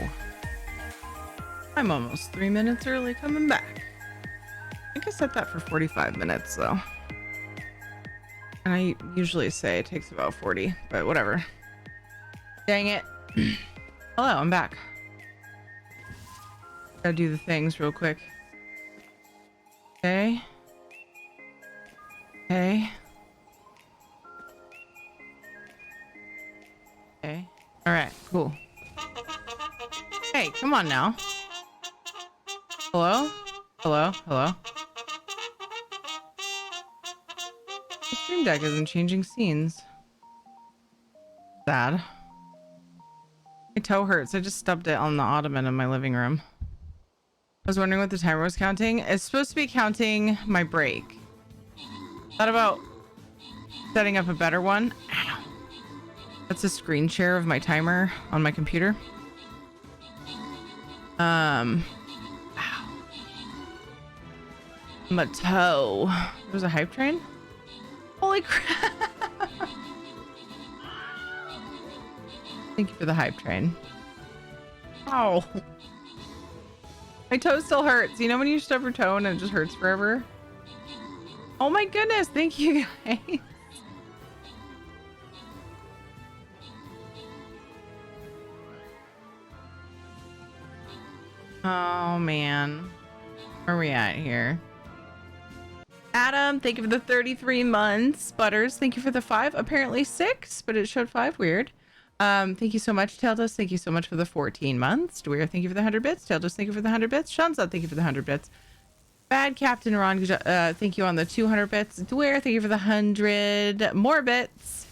I'm almost 3 minutes early coming back. I think I set that for 45 minutes though. And I usually say it takes about 40, but whatever. Dang it. Hello, I'm back. Gotta do the things real quick. Okay. Okay. Okay. All right, cool. Hey, come on now. Hello? Hello? Hello? The stream deck isn't changing scenes. Sad. My toe hurts. I just stubbed it on the ottoman in my living room. I was wondering what the timer was counting. It's supposed to be counting my break. Thought about setting up a better one. Ow. That's a screen share of my timer on my computer. Ow. My toe. There's a hype train? Holy crap. Thank you for the hype train. Oh. My toe still hurts. You know when you stub your toe and it just hurts forever? Oh my goodness. Thank you guys. Oh man. Where are we at here? Adam, thank you for the 33 months. Butters, thank you for the 5. Apparently 6, but it showed 5. Weird. Thank you so much, Teldos. Thank you so much for the 14 months. Dweer, thank you for the 100 bits. Teldos, thank you for the 100 bits. Shanza, thank you for the 100 bits. Bad Captain Ron, thank you on the 200 bits. Dweer, thank you for the 100 more bits.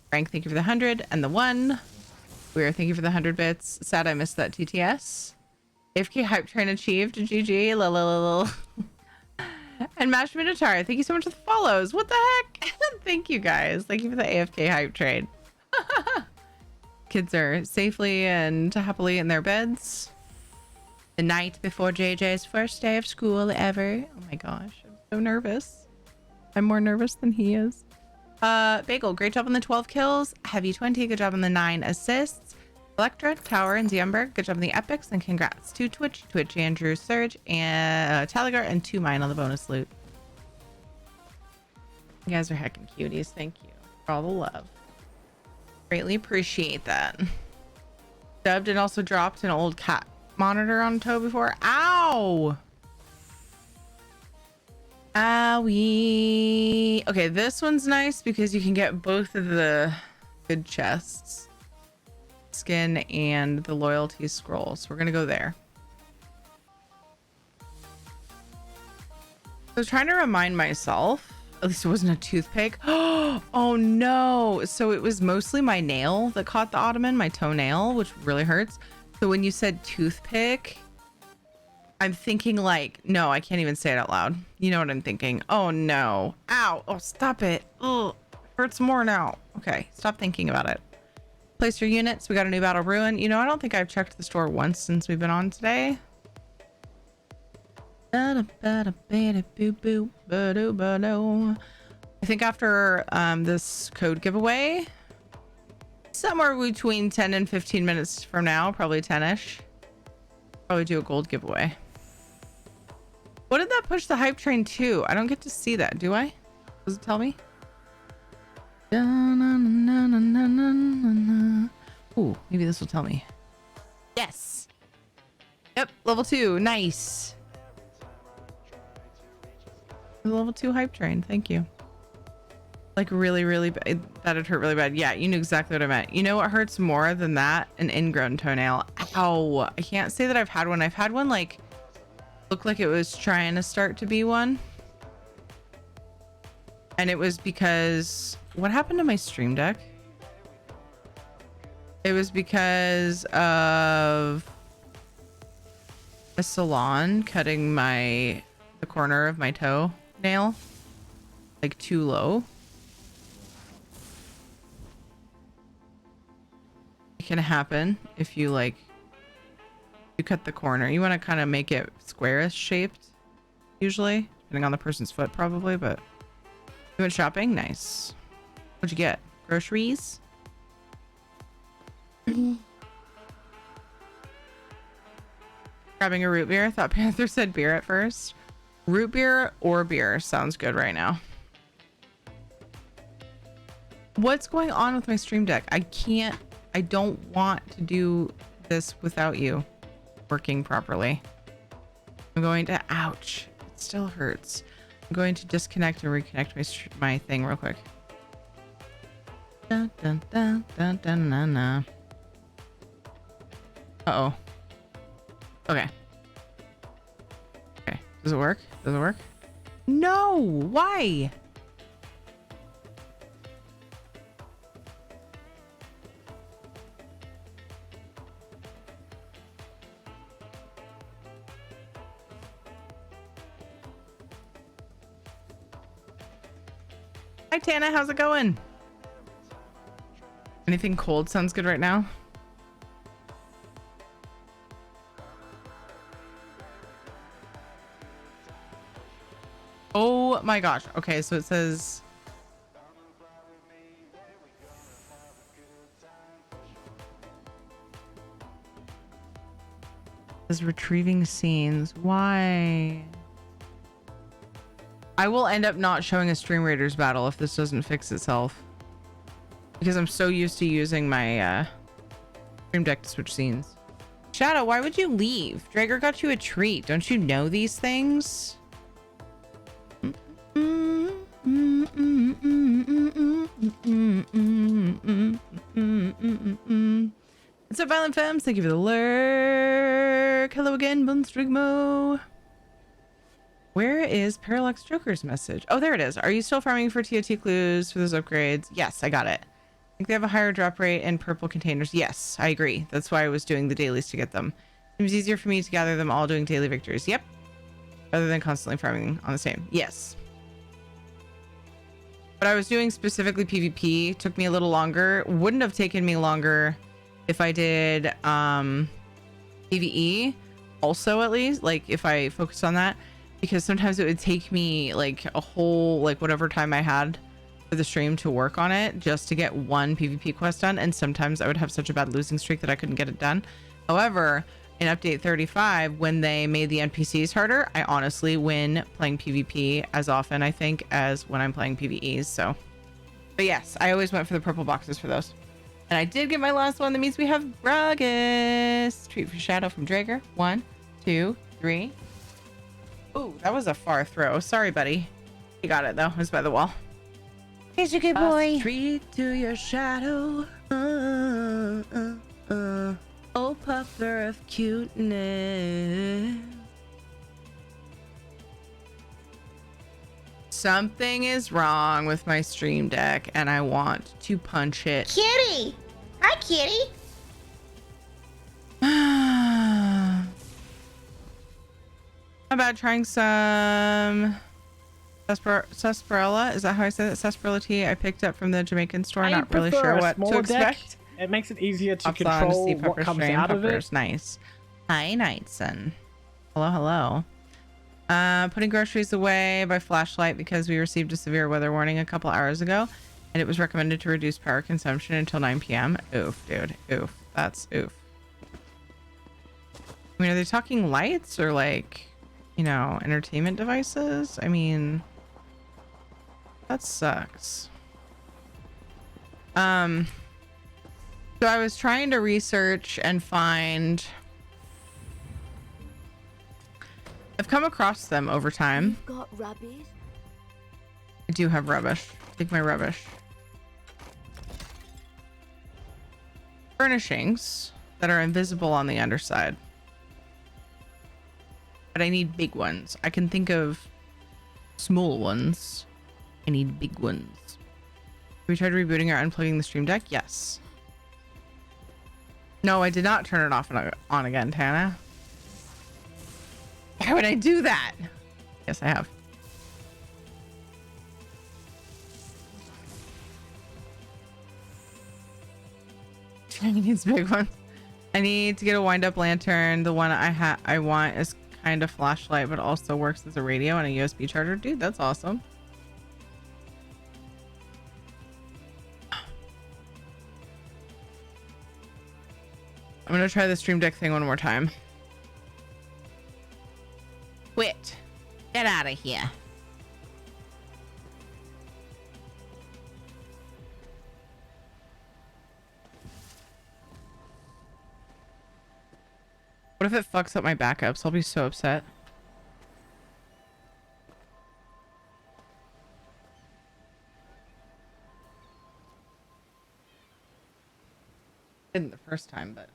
Frank, thank you for the 100 and the 1. Dweer, thank you for the 100 bits. Sad I missed that TTS. AFK hype train achieved. GG. Lol. And Mash Minotaur, thank you so much for the follows. What the heck? Thank you guys. Thank you for the AFK hype train. Kids are safely and happily in their beds. The night before JJ's first day of school ever. Oh my gosh, I'm so nervous. I'm more nervous than he is. Bagel, great job on the 12 kills. Heavy 20, good job on the 9 assists. Electra, Tower, and Ziemberg, good job on the epics, and congrats to Twitch, Andrew, Surge, and Talagar, and 2 mine on the bonus loot. You guys are heckin' cuties. Thank you for all the love. Greatly appreciate that. Dubbed and also dropped an old cat monitor on toe before. Ow! Owie. Okay, this one's nice because you can get both of the good chests. Skin and the loyalty scroll. So we're gonna go there. I was trying to remind myself, at least it wasn't a toothpick. Oh no. So it was mostly my nail that caught the ottoman, my toenail, which really hurts. So when you said toothpick, I'm thinking like, no, I can't even say it out loud. You know what I'm thinking. Oh no. Ow. Oh, stop it. Ugh. Hurts more now. Okay, stop thinking about it. Place your units. We got a new battle ruin. You know, I don't think I've checked the store once since we've been on today. I think after this code giveaway, somewhere between 10 and 15 minutes from now, probably 10ish, probably do a gold giveaway. What did that push the hype train to? I don't get to see that, do I? Does it tell me? Ooh, maybe this will tell me. Yes. Yep, level 2. Nice. Level 2 hype train. Thank you. Like really, really bad. That'd hurt really bad. Yeah, you knew exactly what I meant. You know what hurts more than that? An ingrown toenail. Ow. I can't say that I've had one. I've had one like look like it was trying to start to be one. And it was because what happened to my stream deck? It was because of a salon cutting the corner of my toe nail like too low. It can happen if you cut the corner. You want to kind of make it squarish shaped usually, depending on the person's foot probably, but you went shopping? Nice. What'd you get? Groceries? Grabbing a root beer. I thought Panther said beer at first. Root beer or beer sounds good right now. What's going on with my stream deck? I don't want to do this without you working properly. I'm going to, ouch, it still hurts. I'm going to disconnect and reconnect my thing real quick. Dun, dun, dun, dun, dun, dun, dun. Uh-oh. Okay. Okay. Does it work? Does it work? No! Why? Hi, Tana. How's it going? Anything cold sounds good right now? Oh my gosh. Okay, so it says... Is retrieving scenes. Why? I will end up not showing a Stream Raiders battle if this doesn't fix itself. Because I'm so used to using my Stream Deck to switch scenes. Shadow, why would you leave? Drager got you a treat. Don't you know these things? What's up, Violent Femmes? Thank you for the lurk. Hello again, Bunstrigmo. Where is Parallax Joker's message? Oh, there it is. Are you still farming for TOT clues for those upgrades? Yes, I got it. I think they have a higher drop rate in purple containers. Yes, I agree. That's why I was doing the dailies to get them. Seems easier for me to gather them all doing daily victories. Yep. Rather than constantly farming on the same. Yes. But I was doing specifically PvP. Took me a little longer. Wouldn't have taken me longer if I did PvE also, at least. Like if I focused on that. Because sometimes it would take me like a whole, like whatever time I had for the stream to work on it just to get one PvP quest done. And sometimes I would have such a bad losing streak that I couldn't get it done. However, in update 35, when they made the NPCs harder, I honestly win playing PvP as often, I think, as when I'm playing PvEs. So, but yes, I always went for the purple boxes for those. And I did get my last one. That means we have Ruggis. Treat for Shadow from Drager. 1, 2, 3. Ooh, that was a far throw. Sorry, buddy. You got it, though. It was by the wall. He's a good boy. Treat to your shadow. Oh, puffer of cuteness. Something is wrong with my stream deck, and I want to punch it. Kitty! Hi, Kitty! How about trying some sarsaparilla? Is that how I said it? Sarsaparilla tea I picked up from the Jamaican store. Not really sure what to expect. It makes it easier to control what comes out of it. Nice. Hi, Nightson. Hello, hello. Putting groceries away by flashlight because we received a severe weather warning a couple hours ago, and it was recommended to reduce power consumption until 9 p.m. Oof, dude. Oof. That's oof. I mean, are they talking lights or like, you know, entertainment devices? I mean, that sucks. So I was trying to research and find. I've come across them over time. You've got rubbish? I do have rubbish. Take my rubbish. Furnishings that are invisible on the underside. But I need big ones. I can think of small ones. I need big ones. We tried rebooting or unplugging the stream deck? Yes. No, I did not turn it off and on again, Tana. Why would I do that? Yes, I have. I need big ones. I need to get a wind-up lantern. The one I want is kind of flashlight, but also works as a radio and a USB charger. Dude, that's awesome. I'm gonna try the stream deck thing one more time. of here. What if it fucks up my backups? I'll be so upset. Didn't the first time, but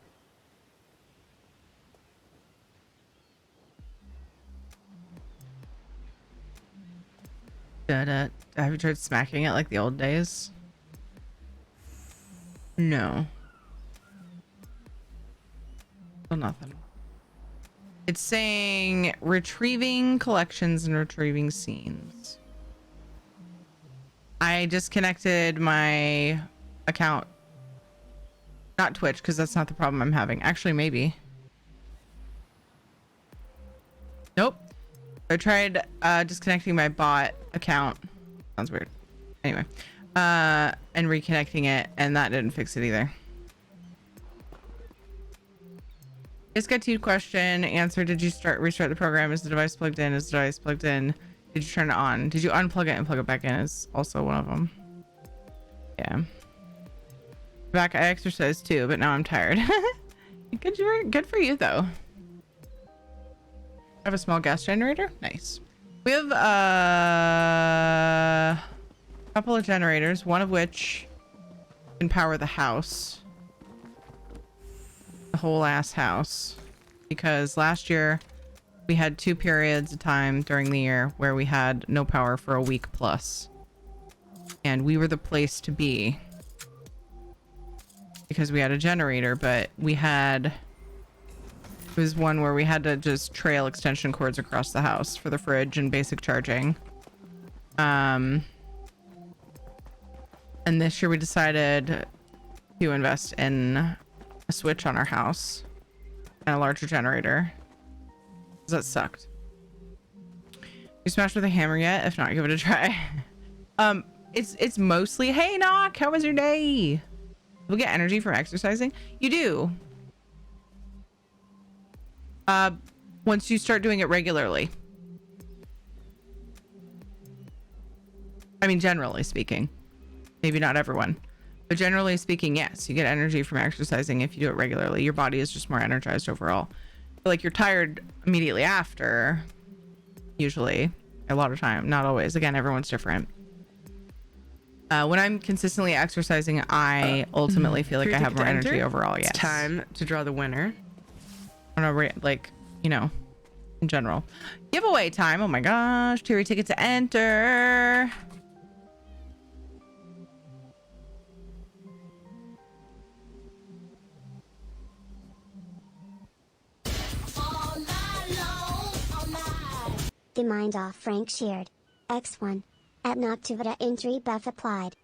have you tried smacking it like the old days? No. Still nothing. It's saying retrieving collections and retrieving scenes. I disconnected my account. Not Twitch, because that's not the problem I'm having. Actually, maybe. Nope. I tried disconnecting my bot account. Sounds weird. Anyway. And reconnecting it, and that didn't fix it either. Just got to you question. Answer, did you restart the program? Is the device plugged in? Is the device plugged in? Did you turn it on? Did you unplug it and plug it back in? Is also one of them. Yeah. Back, I exercised too, but now I'm tired. Good for you though. I have a small gas generator. Nice. We have a couple of generators, one of which can power the house. The whole ass house. Because last year we had 2 periods of time during the year where we had no power for a week plus. And we were the place to be. Because we had a generator, but we had... It was one where we had to just trail extension cords across the house for the fridge and basic charging. And this year we decided to invest in a switch on our house and a larger generator. That sucked. You smashed with a hammer yet? If not, give it a try. It's mostly, hey Knock, how was your day? We'll get energy from exercising. You do. Once you start doing it regularly. I mean, generally speaking. Maybe not everyone. But generally speaking, yes. You get energy from exercising if you do it regularly. Your body is just more energized overall. But like you're tired immediately after. Usually. A lot of time. Not always. Again, everyone's different. When I'm consistently exercising, I ultimately feel like I have more energy overall. Yes. It's time to draw the winner. Like, you know, in general. Giveaway time. Oh my gosh. Tier ticket to enter. The mind off Frank shared. X1. At Noctivita entry buff applied.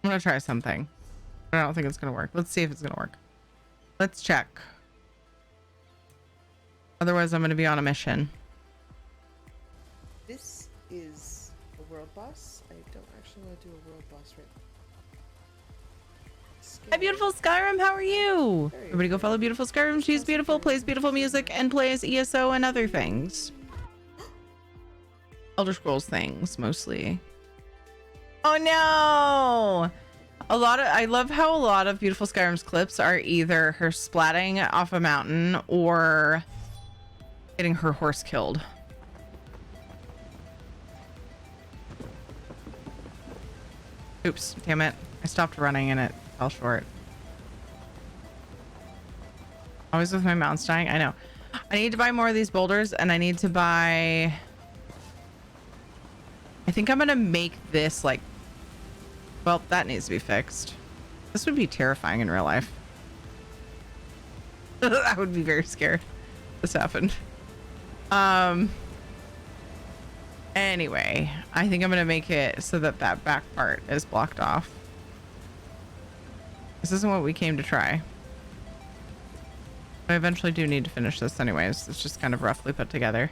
I'm gonna try something. But I don't think it's gonna work. Let's see if it's gonna work. Let's check. Otherwise, I'm gonna be on a mission. This is a world boss. I don't actually want to do a world boss right now. Hi, beautiful Skyrim. How are you? Everybody go follow beautiful Skyrim. She's beautiful, plays beautiful music, and plays ESO and other things. Elder Scrolls things, mostly. Oh no! I love how a lot of beautiful Skyrim's clips are either her splatting off a mountain or getting her horse killed. Oops, damn it. I stopped running and it fell short. Always with my mounts dying. I know. I need to buy more of these boulders, and I need to buy... I think I'm gonna make this like... Well, that needs to be fixed. This would be terrifying in real life. I would be very scared if this happened. Anyway, I think I'm gonna make it so that that back part is blocked off. This isn't what we came to try. I eventually do need to finish this anyways. It's just kind of roughly put together.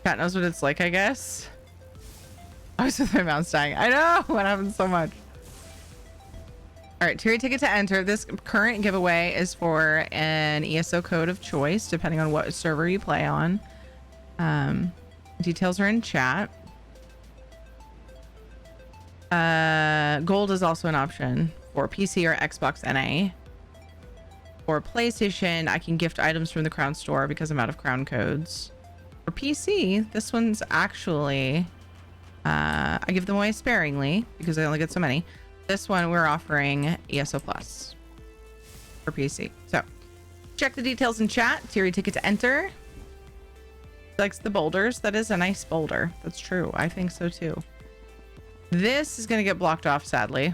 Cat knows what it's like, I guess. I was with my mouse dying. I know! What happens so much. Alright, tier ticket to enter. This current giveaway is for an ESO code of choice, depending on what server you play on. Details are in chat. Gold is also an option for PC or Xbox NA. For PlayStation, I can gift items from the Crown Store because I'm out of Crown codes. For PC, this one's actually, I give them away sparingly because I only get so many. This one we're offering ESO Plus for PC. So check the details in chat. Tiri ticket to enter. Likes the boulders. That is a nice boulder. That's true. I think so too. This is going to get blocked off, sadly.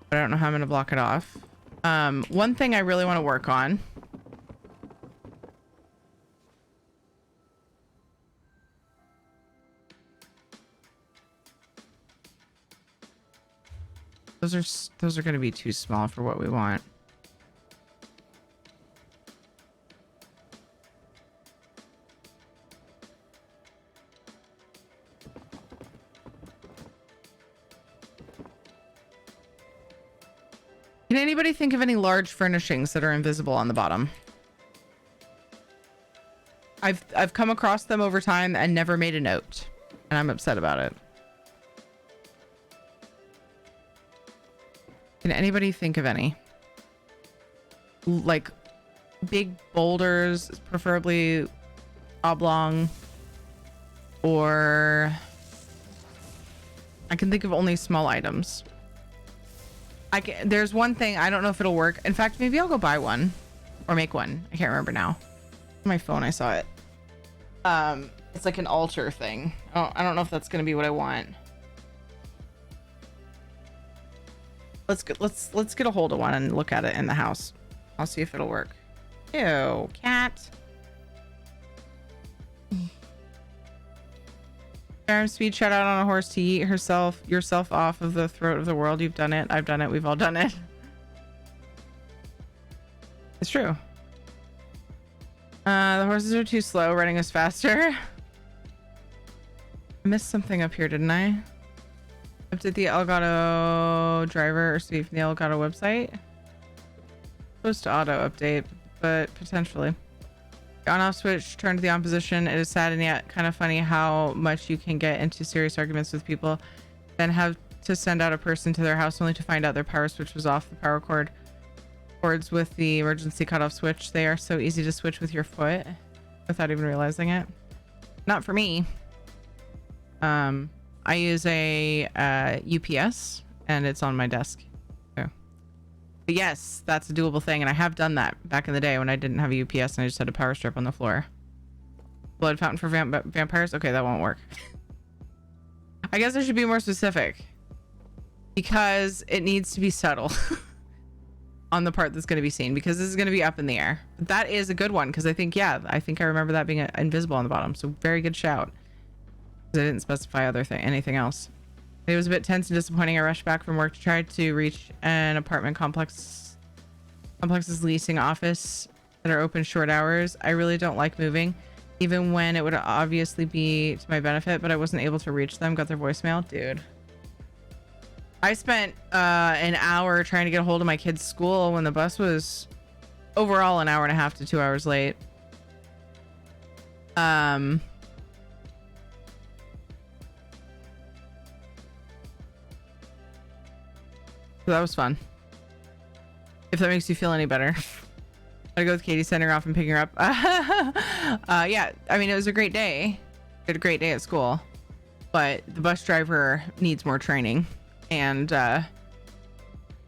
But I don't know how I'm going to block it off. One thing I really want to work on. Those are going to be too small for what we want. Can anybody think of any large furnishings that are invisible on the bottom? I've come across them over time and never made a note, and I'm upset about it. Can anybody think of any? Like big boulders, preferably oblong, or I can think of only small items. There's one thing, I don't know if it'll work. In fact, maybe I'll go buy one or make one. I can't remember now. On my phone, I saw it. It's like an altar thing. Oh, I don't know if that's gonna be what I want. Let's get a hold of one and look at it in the house. I'll see if it'll work. Ew, cat. Speed shout out on a horse to yeet yourself off of the throat of the world. You've done it. I've done it. We've all done it. It's true. The horses are too slow. Running is faster. I missed something up here, didn't I? Update the Elgato driver or speed from the Elgato website. Supposed to auto update, but potentially. On-off switch, turn to the on position. It is sad and yet kind of funny how much you can get into serious arguments with people, then have to send out a person to their house only to find out their power switch was off. The power cords with the emergency cutoff switch, they are so easy to switch with your foot without even realizing it. Not for me. I use a UPS and it's on my desk. But yes, that's a doable thing, and I have done that back in the day when I didn't have a UPS and I just had a power strip on the floor. Blood fountain for vampires? Okay, that won't work. I guess I should be more specific because it needs to be subtle on the part that's going to be seen, because this is going to be up in the air. But that is a good one because I think I remember that being invisible on the bottom. So very good shout. I didn't specify anything else. It was a bit tense and disappointing. I rushed back from work to try to reach an apartment complex's leasing office that are open short hours. I really don't like moving, even when it would obviously be to my benefit, but I wasn't able to reach them. Got their voicemail. Dude, I spent an hour trying to get a hold of my kid's school when the bus was overall an hour and a half to 2 hours late. So that was fun. If that makes you feel any better. I go with Katie, sending her off and picking her up. Yeah, I mean, it was a great day. We had a great day at school. But the bus driver needs more training. And they're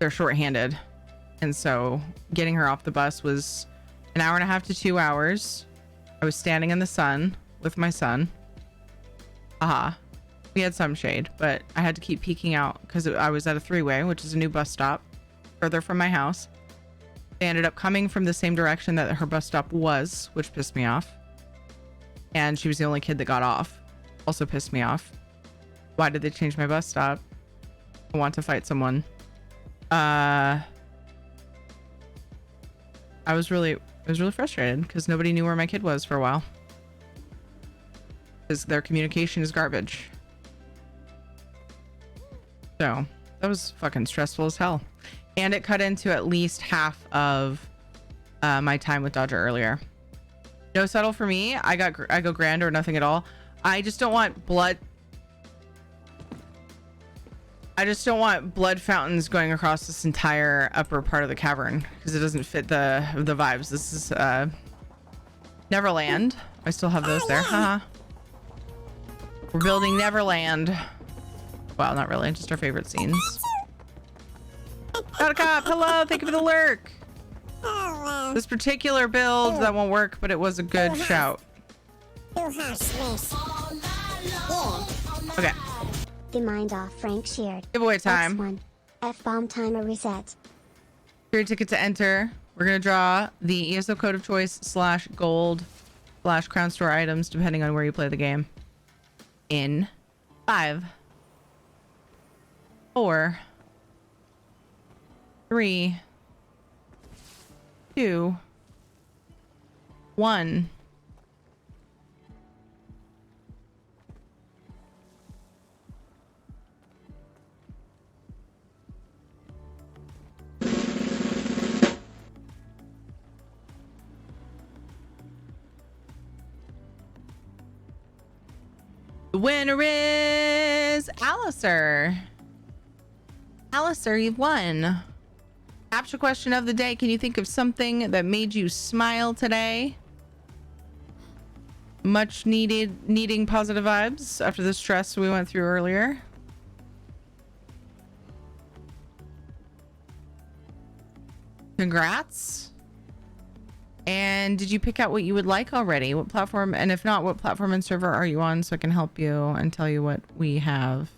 shorthanded. And so getting her off the bus was an hour and a half to 2 hours. I was standing in the sun with my son. We had some shade, but I had to keep peeking out because I was at a three-way, which is a new bus stop further from my house. They ended up coming from the same direction that her bus stop was, which pissed me off. And she was the only kid that got off. Also pissed me off. Why did they change my bus stop? I want to fight someone. I was really frustrated because nobody knew where my kid was for a while. Because their communication is garbage. So that was fucking stressful as hell. And it cut into at least half of my time with Dodger earlier. No subtle for me. I go grand or nothing at all. I just don't want blood. I just don't want blood fountains going across this entire upper part of the cavern because it doesn't fit the vibes. This is Neverland. I still have those there. Haha. We're building Neverland. Well, not really. Just our favorite scenes. Got a cop. Hello. Thank you for the lurk. This particular build that won't work, but it was a good shout. Okay. The mind off Frank shared. Giveaway time. X1. F-bomb timer reset. Your ticket to enter. We're gonna draw the ESO code of choice / gold / crown store items depending on where you play the game. In 5, 4, 3, 2, 1. The winner is Alistair. Alistair, you've won. Capture question of the day. Can you think of something that made you smile today? Much needing positive vibes after the stress we went through earlier. Congrats. And did you pick out what you would like already? What platform? And if not, what platform and server are you on so I can help you and tell you what we have?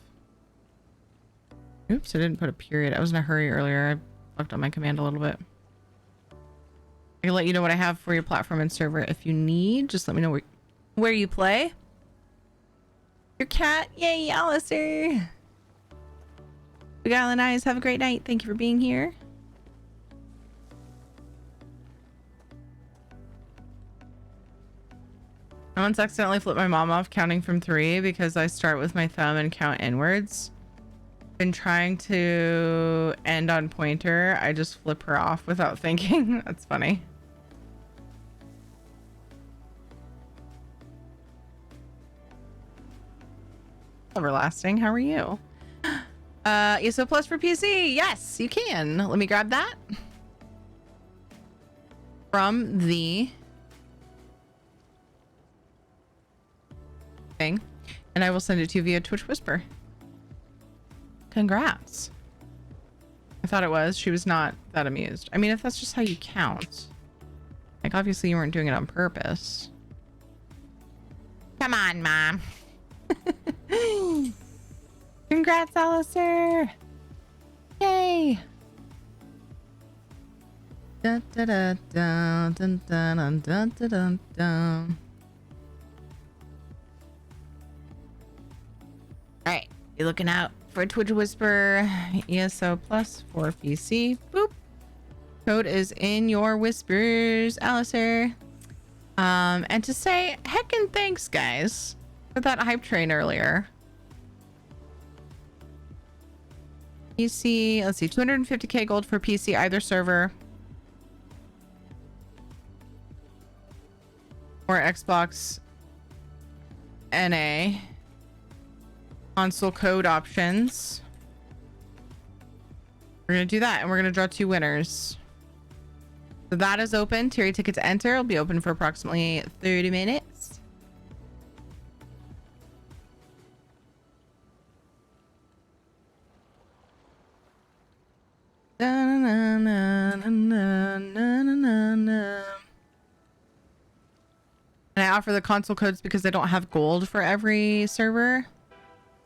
Oops, I didn't put a period. I was in a hurry earlier. I fucked up my command a little bit. I can let you know what I have for your platform and server if you need. Just let me know where you play. Your cat. Yay, Alistair. Big Island Eyes, have a great night. Thank you for being here. I once accidentally flipped my mom off counting from 3 because I start with my thumb and count inwards. Been trying to end on pointer. I just flip her off without thinking. That's funny. Everlasting, how are you? ESO Plus for PC. Yes, you can. Let me grab that from the thing, and I will send it to you via Twitch Whisper. Congrats. I thought it was. She was not that amused. I mean, if that's just how you count. Like, obviously you weren't doing it on purpose. Come on, Mom. Congrats, Alistair. Yay. Dun, dun, dun, dun, dun, dun, dun, dun, dun, dun. All right, you're looking out for Twitch Whisper ESO Plus for PC. Boop. Code is in your whispers, Alistair. And to say heckin' thanks, guys, for that hype train earlier. PC, let's see, 250k gold for PC either server or Xbox NA. Console code options. We're gonna do that, and we're gonna draw 2 winners. So that is open. Tier ticket to enter will be open for approximately 30 minutes. And I offer the console codes because I don't have gold for every server.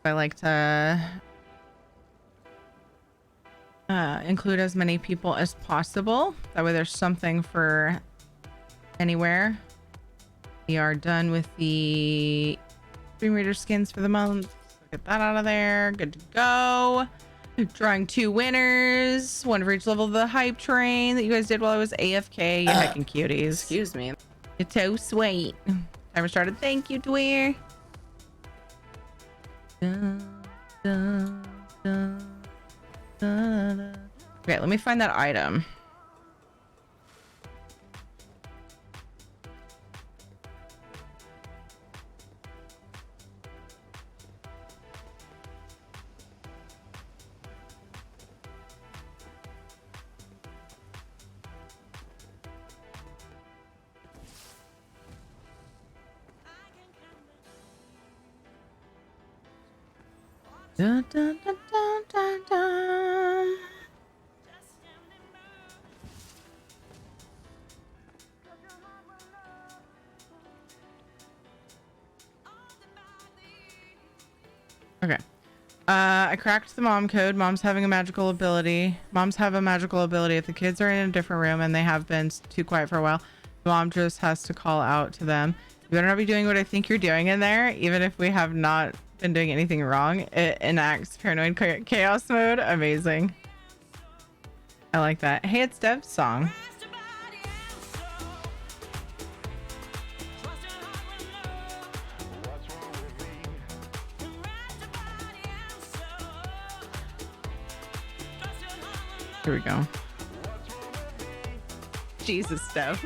I like to include as many people as possible. That way there's something for anywhere. We are done with the Dream Reader skins for the month. Get that out of there. Good to go. Drawing 2 winners. 1 for each level of the hype train that you guys did while I was AFK. You heckin' cuties. Excuse me. It's so sweet. Timer started. Thank you, Dweer. Okay, let me find that item. Dun, dun, dun, dun, dun, dun. Okay. I cracked the mom code. Mom's having a magical ability. Moms have a magical ability. If the kids are in a different room and they have been too quiet for a while, mom just has to call out to them. You better not be doing what I think you're doing in there, even if we have not been doing anything wrong. It enacts paranoid chaos mode. Amazing. I like that. Hey, it's Dev's song. Here we go. Jesus, Steph.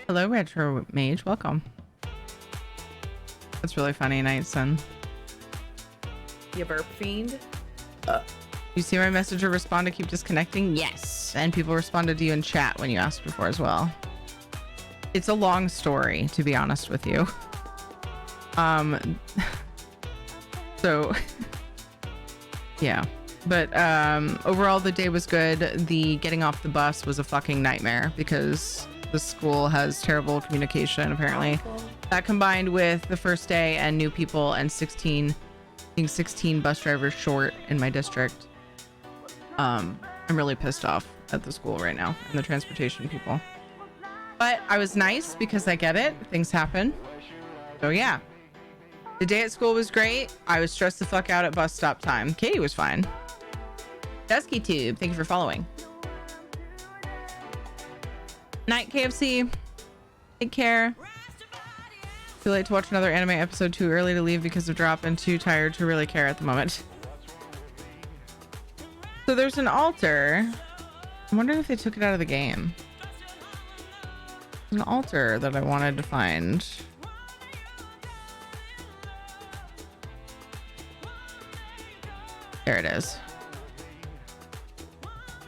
Hello, Retro Mage. Welcome. That's really funny, Night Sun. You burp fiend? You see my message or respond to keep disconnecting? Yes. And people responded to you in chat when you asked before as well. It's a long story, to be honest with you. So yeah. But overall the day was good. The getting off the bus was a fucking nightmare because the school has terrible communication apparently. That combined with the first day and new people and 16 bus drivers short in my district. I'm really pissed off at the school right now and the transportation people. But I was nice because I get it. Things happen. So yeah. The day at school was great. I was stressed the fuck out at bus stop time. Katie was fine. Dusky Tube, thank you for following. Night KFC. Take care. Too late to watch another anime episode, too early to leave because of drop, and too tired to really care at the moment. So there's an altar. I'm wondering if they took it out of the game. An altar that I wanted to find. There it is.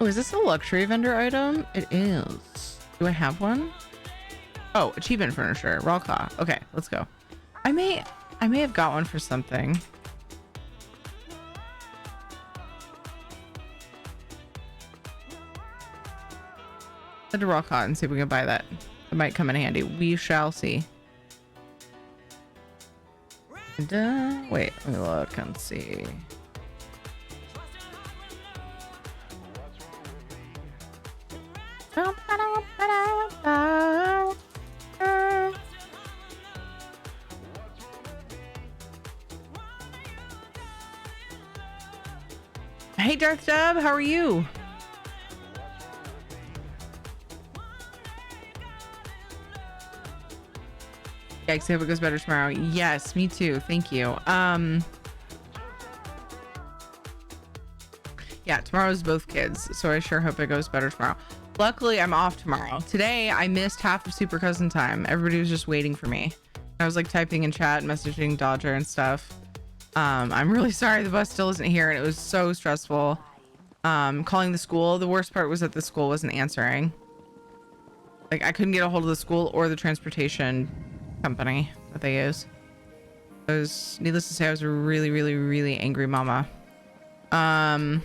Oh, is this a luxury vendor item? It is. Do I have one? Oh, achievement furniture. Raw claw. Okay, let's go. I may have got one for something. Head to Raw claw and see if we can buy that. It might come in handy. We shall see. And, wait, let me look and see. Hey Darth Dub, how are you? Yikes, I hope it goes better tomorrow. Yes, me too. Thank you. Yeah, tomorrow's both kids, so I sure hope it goes better tomorrow. Luckily, I'm off tomorrow. Today, I missed half of Super Cousin time. Everybody was just waiting for me. I was like typing in chat, messaging Dodger and stuff. I'm really sorry the bus still isn't here, and it was so stressful. Calling the school. The worst part was that the school wasn't answering. Like, I couldn't get a hold of the school or the transportation company that they use. It was, needless to say, I was a really, really, really angry mama. Finally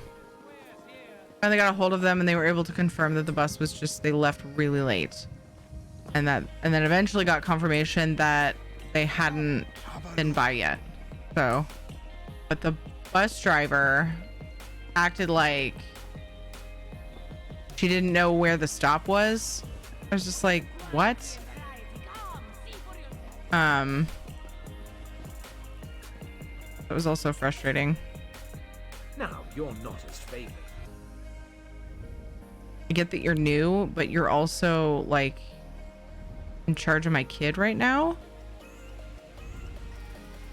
got a hold of them and they were able to confirm that the bus was just, they left really late. And then eventually got confirmation that they hadn't been by yet. So, but the bus driver acted like she didn't know where the stop was. I was just like, what? It was also frustrating. Now you're not as favored. I get that you're new, but you're also like in charge of my kid right now.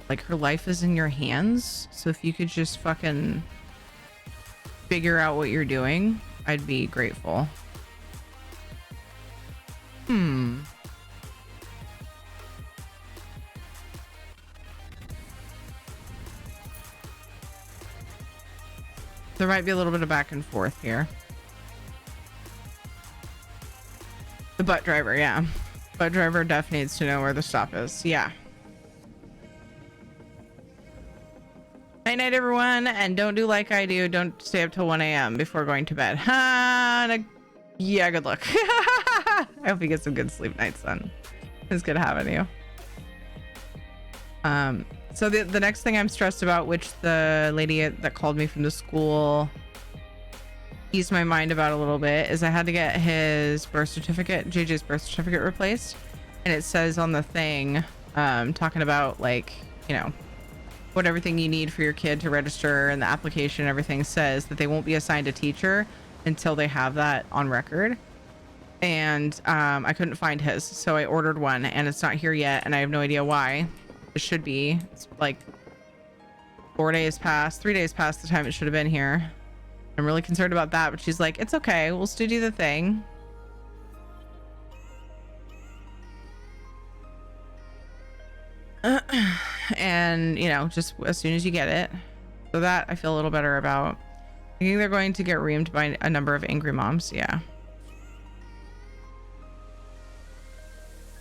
Like, her life is in your hands. So if you could just fucking figure out what you're doing, I'd be grateful. There might be a little bit of back and forth here. The butt driver, yeah. Butt driver def needs to know where the stop is. Yeah. Night night, everyone, and don't do like I do. Don't stay up till 1 a.m. before going to bed. Yeah, good luck. I hope you get some good sleep nights, son. It's good having you. So the next thing I'm stressed about, which the lady that called me from the school eased my mind about a little bit, is I had to get his birth certificate, JJ's birth certificate, replaced. And it says on the thing, talking about, like, you know, what everything you need for your kid to register, and the application and everything says that they won't be assigned a teacher until they have that on record. And I couldn't find his, so I ordered one, and it's not here yet, and I have no idea why. It should be. It's like 3 days past the time it should have been here. I'm really concerned about that, but she's like, it's okay, we'll still do the thing. And, you know, just as soon as you get it. So that I feel a little better about. I think they're going to get reamed by a number of angry moms. Yeah.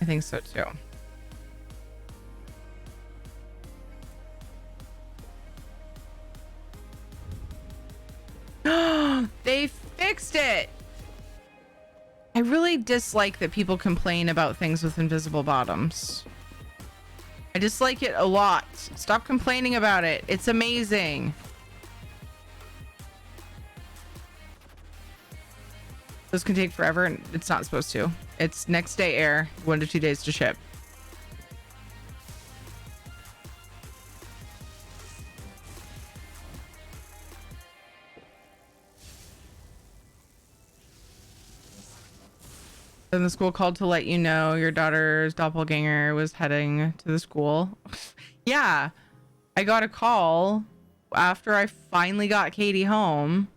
I think so too. They fixed it. I really dislike that people complain about things with invisible bottoms. I dislike it a lot. Stop complaining about it. It's amazing. Those can take forever, and it's not supposed to. It's next day air, 1 to 2 days to ship. Then the school called to let you know your daughter's doppelganger was heading to the school. Yeah, I got a call after I finally got Katie home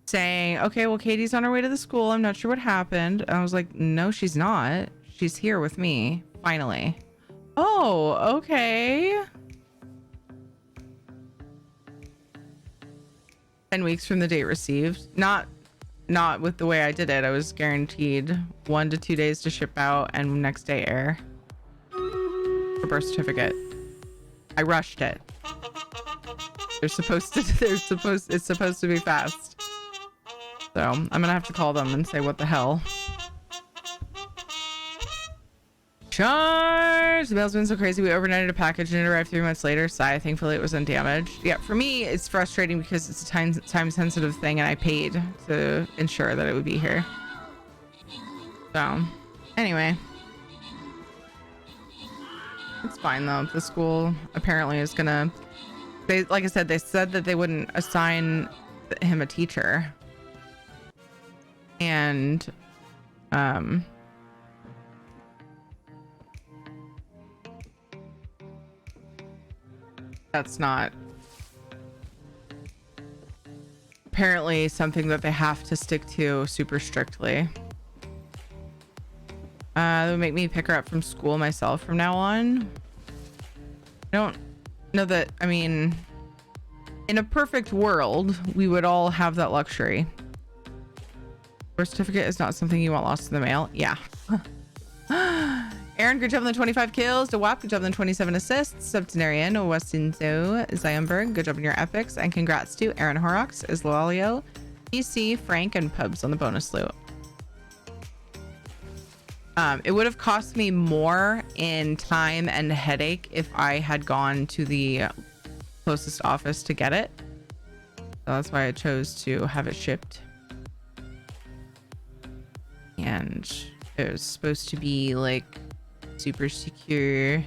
saying, okay, well, Katie's on her way to the school. I'm not sure what happened. And I was like, no, she's not. She's here with me, finally. Oh, okay. 10 weeks from the date received. Not with the way I did it. I was guaranteed 1 to 2 days to ship out and next day air. For birth certificate. I rushed it. It's supposed to be fast. So I'm gonna have to call them and say, what the hell? Charge! The mail's been so crazy. We overnighted a package and it arrived 3 months later. Sigh, thankfully it was undamaged. Yeah, for me, it's frustrating because it's a time-sensitive thing and I paid to ensure that it would be here. So, anyway. It's fine though. The school apparently is gonna... like I said, they said that they wouldn't assign him a teacher. And, that's not apparently something that they have to stick to super strictly. That would make me pick her up from school myself from now on. I don't know that, I mean, in a perfect world, we would all have that luxury. Birth certificate is not something you want lost in the mail. Yeah. Aaron, good job on the 25 kills. DeWap, good job on the 27 assists. Septenarian, Westinzo, Zionberg, good job on your epics. And congrats to Aaron Horrocks, Islalio, PC, Frank, and Pubs on the bonus loot. It would have cost me more in time and headache if I had gone to the closest office to get it. So that's why I chose to have it shipped. And it was supposed to be like super secure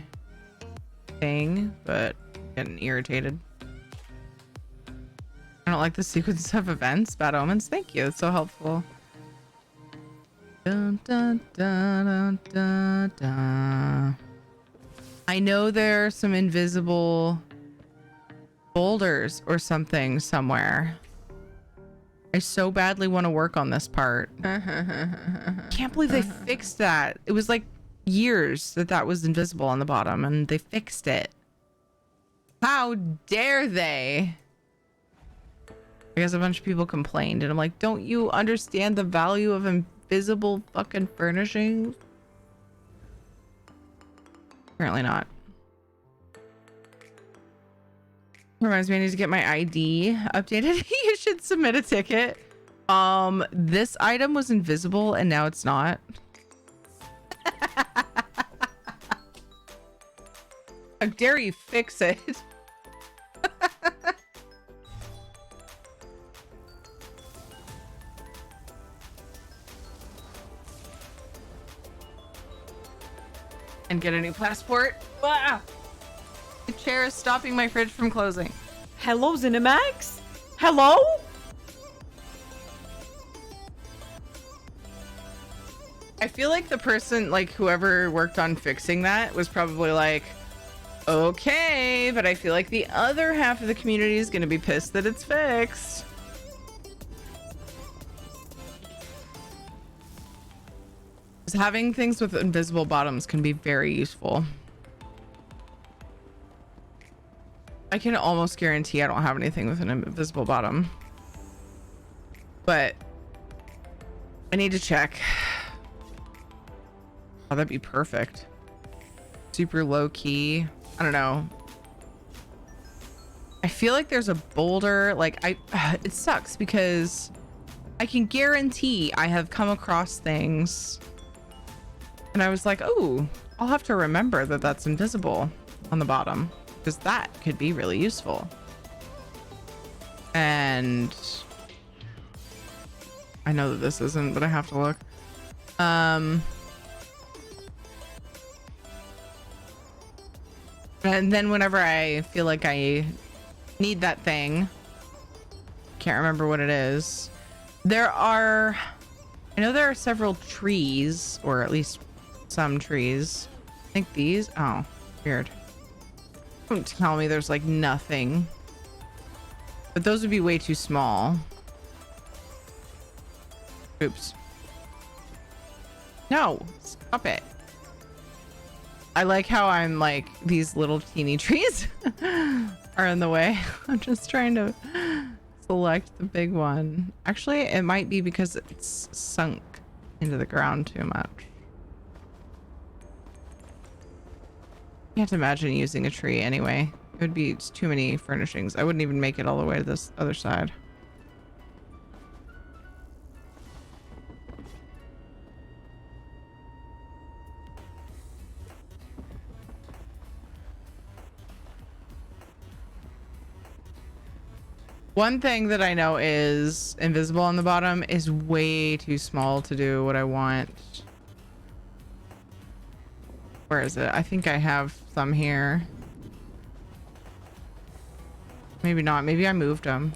thing, but getting irritated. I don't like the sequence of events. Bad omens. Thank you. It's so helpful. Dun, dun, dun, dun, dun, dun. I know there are some invisible boulders or something somewhere. I so badly want to work on this part. Can't believe they fixed that. It was like years that was invisible on the bottom and they fixed it. How dare they? I guess a bunch of people complained, and I'm like, don't you understand the value of invisible fucking furnishings? Apparently not. Reminds me, I need to get my ID updated. You should submit a ticket. This item was invisible and now it's not. How dare you fix it? And get a new passport. Ah! The chair is stopping my fridge from closing. Hello, Zenimax? Hello? I feel like the person, like whoever worked on fixing that was probably like, okay, but I feel like the other half of the community is going to be pissed that it's fixed. Because having things with invisible bottoms can be very useful. I can almost guarantee I don't have anything with an invisible bottom, but I need to check. Oh, that'd be perfect. Super low key. I don't know. I feel like there's a boulder, like it sucks because I can guarantee I have come across things and I was like, oh, I'll have to remember that that's invisible on the bottom because that could be really useful. And I know that this isn't, but I have to look. And then whenever I feel like I need that thing, can't remember what it is. I know there are several trees, or at least some trees. I think these, oh, weird. Don't tell me there's like nothing. But those would be way too small. Oops. No, stop it. I like how I'm like, these little teeny trees are in the way. I'm just trying to select the big one. Actually, it might be because it's sunk into the ground too much. I can't imagine using a tree anyway. It would be too many furnishings. I wouldn't even make it all the way to this other side. One thing that I know is invisible on the bottom is way too small to do what I want. Where is it? I think I have some here. Maybe not. Maybe I moved them.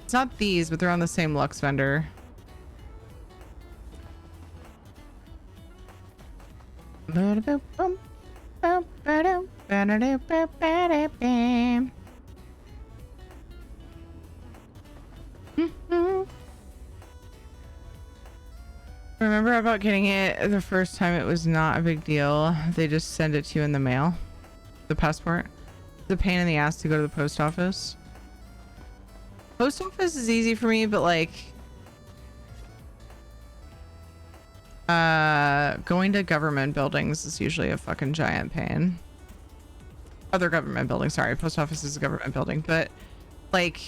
It's not these, but they're on the same Lux vendor. Remember about getting it the first time? It was not a big deal. They just send it to you in the mail. The passport. It's a pain in the ass to go to the post office. Post office is easy for me, but like going to government buildings is usually a fucking giant pain. Other government buildings, sorry. Post office is a government building, but like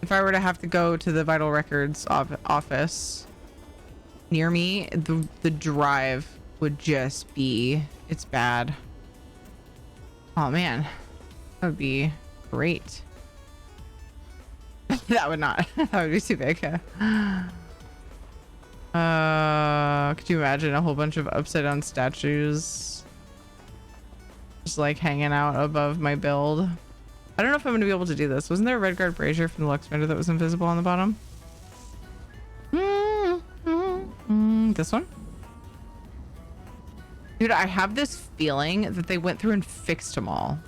if I were to have to go to the vital records office near me, the drive would just be, it's bad. Oh man, that would be great. That would not. That would be too big. Could you imagine a whole bunch of upside down statues just like hanging out above my build? I don't know if I'm gonna be able to do this. Wasn't there a red guard brazier from the Lux vendor that was invisible on the bottom? This one? Dude, I have this feeling that they went through and fixed them all.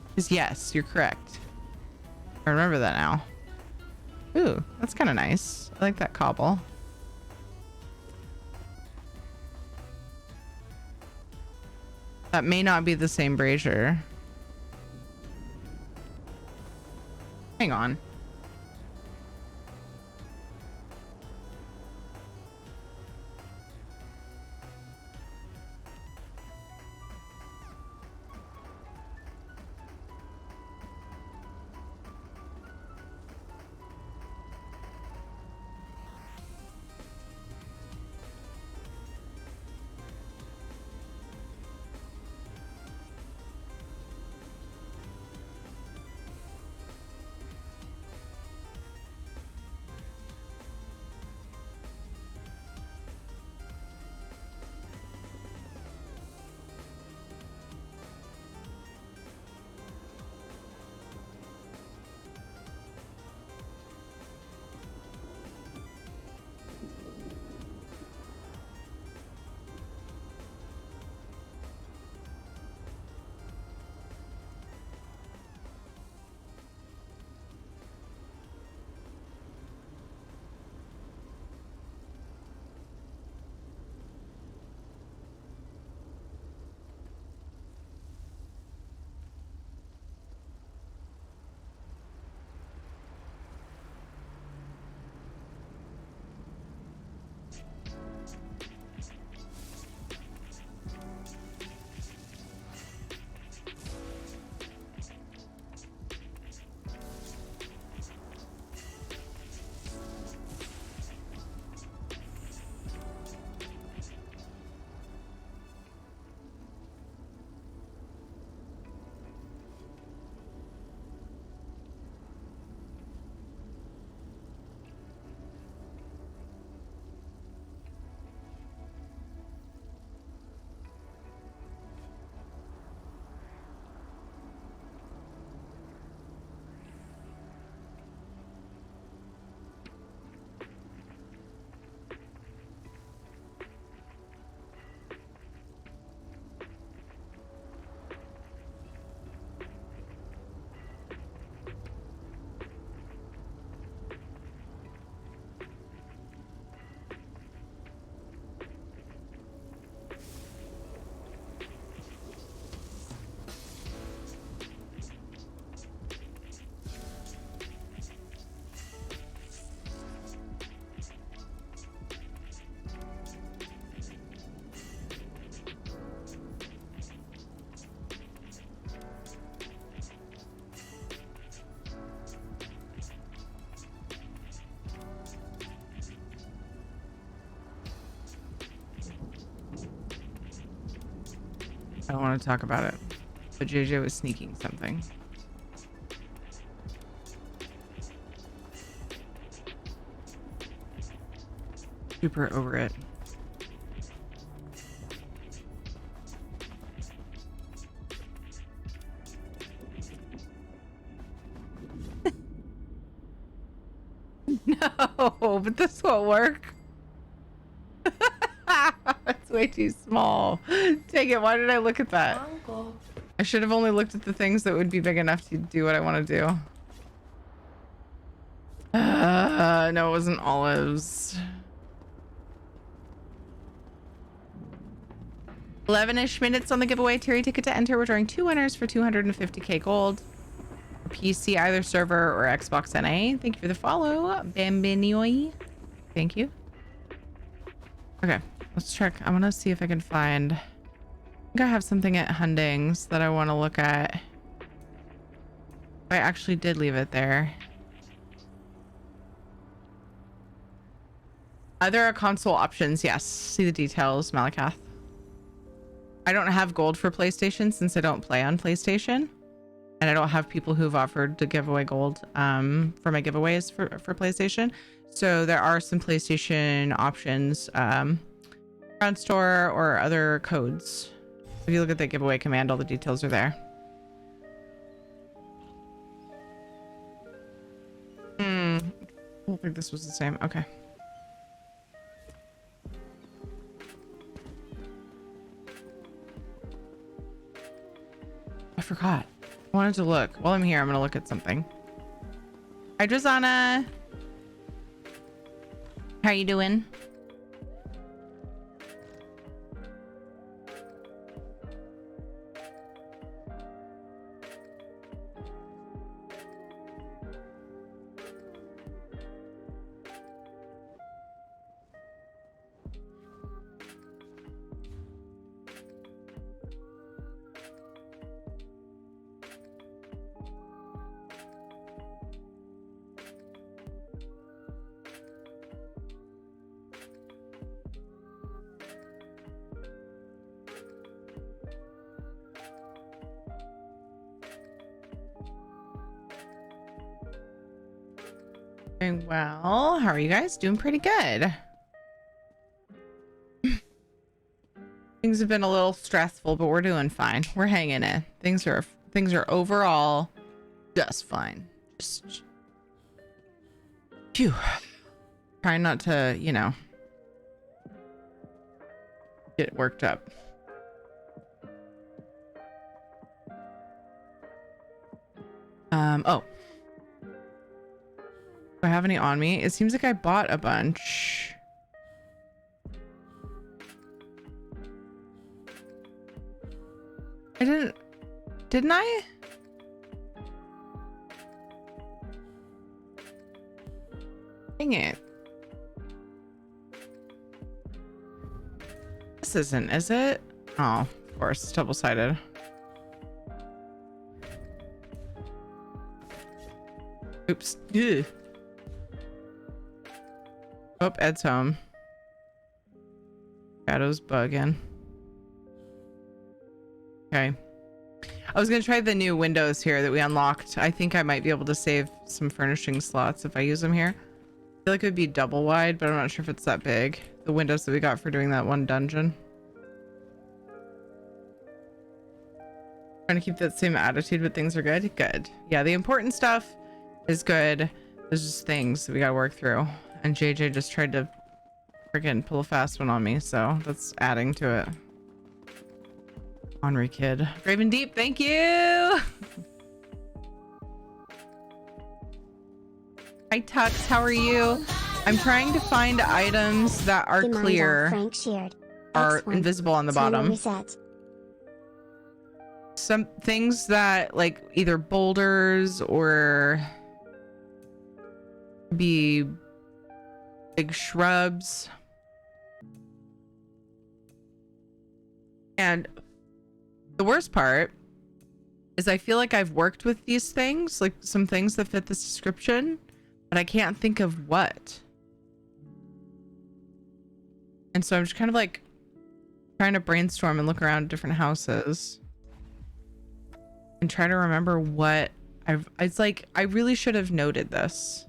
Because yes, you're correct. I remember that now. Ooh, that's kind of nice. I like that cobble. That may not be the same brazier. Hang on. I don't want to talk about it, but JJ was sneaking something. Super over it. No, but this won't work. It's way too small. Dang it, why did I look at that? Uncle. I should have only looked at the things that would be big enough to do what I want to do. No, it wasn't olives. 11-ish minutes on the giveaway. Terry ticket to enter. We're drawing 2 winners for 250k gold. PC, either server or Xbox NA. Thank you for the follow, Bambinioi. Thank you. Okay, let's check. I want to see if I can find... I think I have something at Hundings that I want to look at. I actually did leave it there. There are console options. Yes. See the details, Malakath. I don't have gold for PlayStation since I don't play on PlayStation. And I don't have people who've offered to give away gold for my giveaways for PlayStation. So there are some PlayStation options, Ground Store or other codes. If you look at the giveaway command, all the details are there. I don't think this was the same. Okay. I forgot. I wanted to look. While I'm here, I'm going to look at something. Hi, Drazana. How are you doing? Doing well. How are you guys? Doing pretty good. Things have been a little stressful, but we're doing fine. We're hanging in. Things are overall just fine. Just phew. Trying not to, you know, get worked up. Oh. Do I have any on me? It seems like I bought a bunch. Didn't I? Dang it. This isn't, is it? Oh, of course, it's double-sided. Oops. Ugh. Oh, Ed's home. Shadow's bugging. Okay. I was gonna try the new windows here that we unlocked. I think I might be able to save some furnishing slots if I use them here. I feel like it would be double wide, but I'm not sure if it's that big. The windows that we got for doing that one dungeon. Trying to keep that same attitude, but things are good. Good. Yeah, the important stuff is good. There's just things that we gotta work through. And JJ just tried to freaking pull a fast one on me, so that's adding to it. Ornery kid. Graven Deep, thank you. Hi Tux, how are you? I'm trying to find items that are clear, are invisible on the bottom. Some things that like either boulders or be big shrubs. And the worst part is I feel like I've worked with these things, like some things that fit this description, but I can't think of what. And so I'm just kind of like trying to brainstorm and look around different houses and try to remember what it's like. I really should have noted this.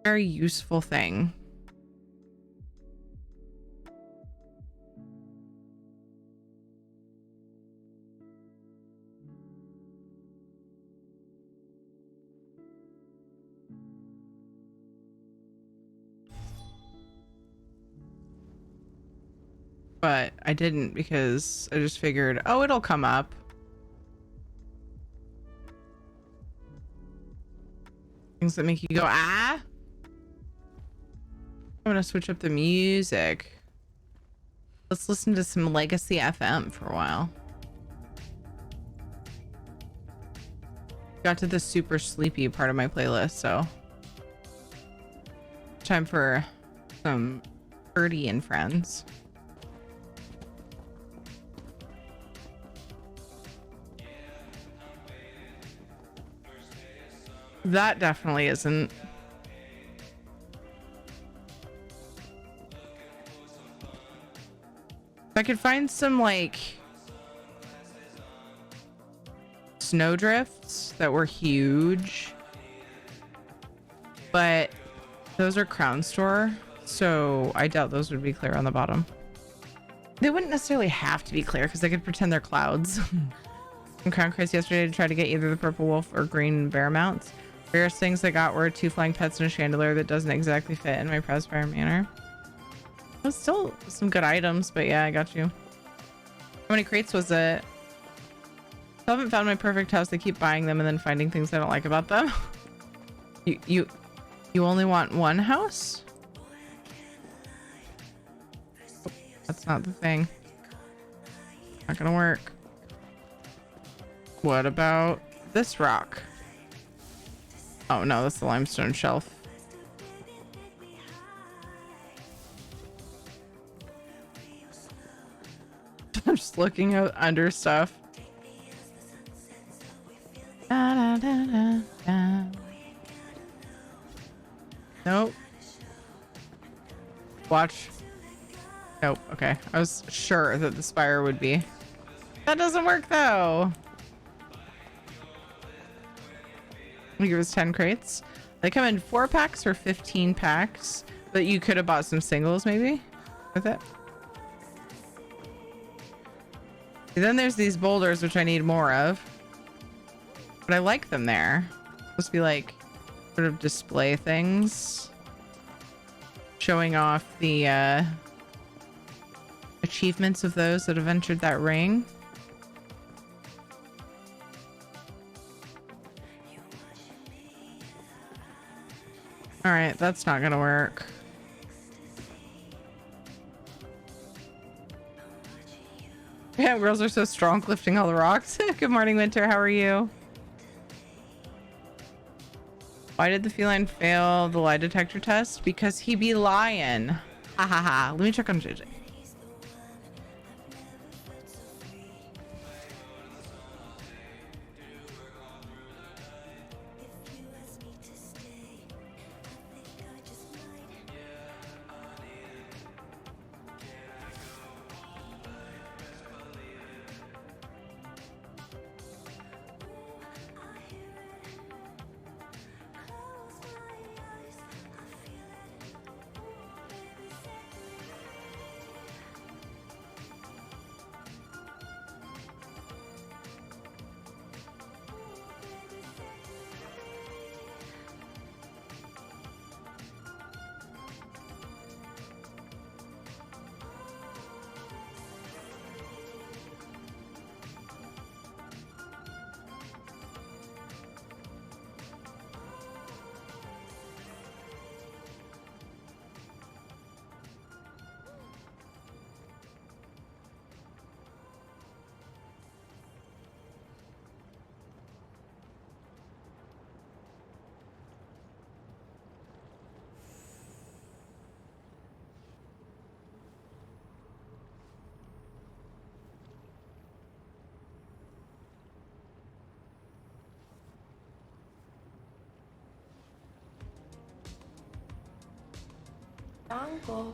Very useful thing. But I didn't because I just figured, oh, it'll come up. Things that make you go, ah. I'm gonna switch up the music. Let's listen to some Legacy FM for a while. Got to the super sleepy part of my playlist, so time for some Birdie and Friends. That definitely isn't. If I could find some like snowdrifts that were huge, but those are Crown Store, so I doubt those would be clear on the bottom. They wouldn't necessarily have to be clear because I could pretend they're clouds. From Crown Crest yesterday to try to get either the purple wolf or green bear mounts. Rarest things I got were 2 flying pets and a chandelier that doesn't exactly fit in my Pressfire manor. There's still some good items, but yeah, I got you. How many crates was it? I haven't found my perfect house. I keep buying them and then finding things I don't like about them. You only want one house? That's not the thing. Not gonna work. What about this rock? Oh no, that's the limestone shelf. I'm just looking at under stuff. Da, da, da, da, da. Nope. Watch. Nope. Okay. I was sure that the spire would be. That doesn't work though. think it was 10 crates. They come in 4 packs or 15 packs, but you could have bought some singles maybe with it. And then there's these boulders, which I need more of, but I like them there. Supposed to be like sort of display things, showing off the achievements of those that have entered that ring. All right, that's not gonna work. Yeah, girls are so strong lifting all the rocks. Good morning, Winter. How are you? Why did the feline fail the lie detector test? Because he be lying. Ha ha ha. Let me check on JJ. Uncle.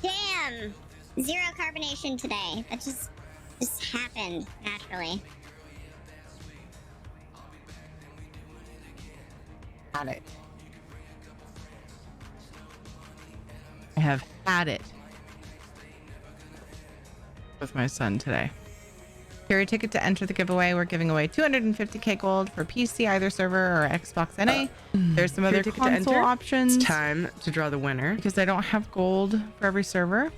Damn! Zero carbonation today. That just happened naturally. Had it. I have had it with my son today. Carry ticket to enter the giveaway. We're giving away 250k gold for PC, either server or Xbox NA. There's some other console options. It's time to draw the winner. Because I don't have gold for every server.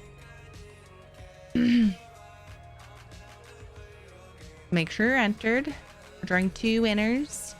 Make sure you're entered. We're drawing 2 winners.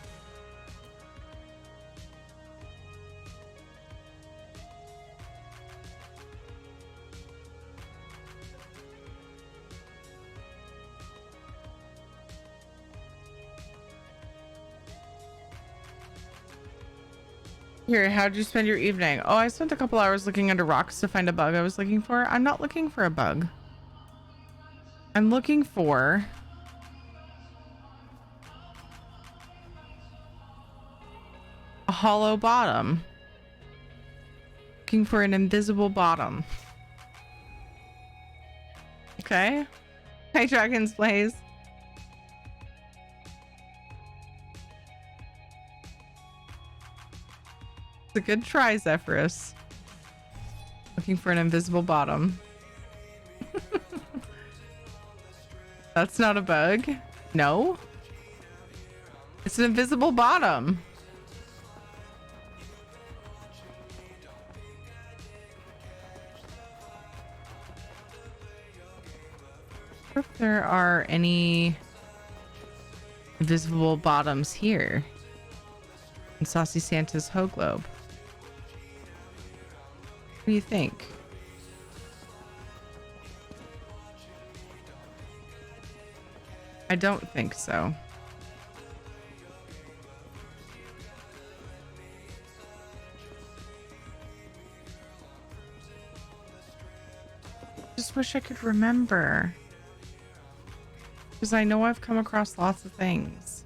Here, how'd you spend your evening? Oh, I spent a couple hours looking under rocks to find a bug I was looking for. I'm not looking for a bug. I'm looking for a hollow bottom. Looking for an invisible bottom. Okay. Hi, Dragons Blaze. It's a good try, Zephyrus. Looking for an invisible bottom. That's not a bug. No. It's an invisible bottom. I wonder if there are any invisible bottoms here in Saucy Santa's Hoe Globe. What do you think? I don't think so. Just wish I could remember. Because I know I've come across lots of things.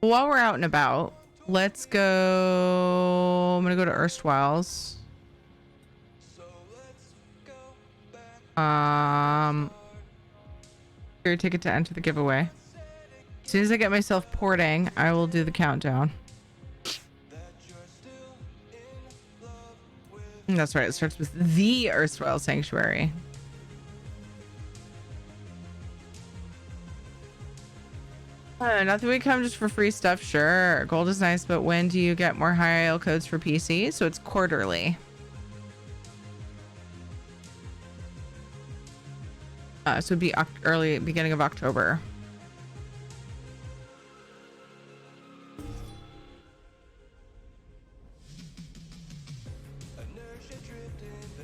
While we're out and about, let's go. I'm gonna go to Erstwhiles. Your ticket to enter the giveaway. As soon as I get myself porting, I will do the countdown. That's right. It starts with the Erstwhile Sanctuary. Not that we come just for free stuff. Sure, gold is nice, but when do you get more high IL codes for PC? So it's quarterly. So it'd be early beginning of October.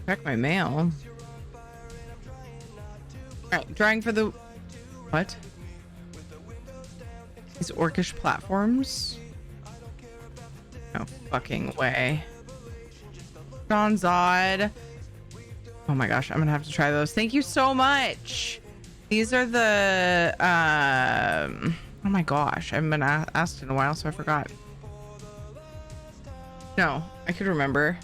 Check my mail. Alright, drawing for the what? These orcish platforms? No fucking way. John Zod. Oh my gosh, I'm gonna have to try those. Thank you so much. These are the oh my gosh, I haven't been asked in a while, so I forgot. No, I could remember.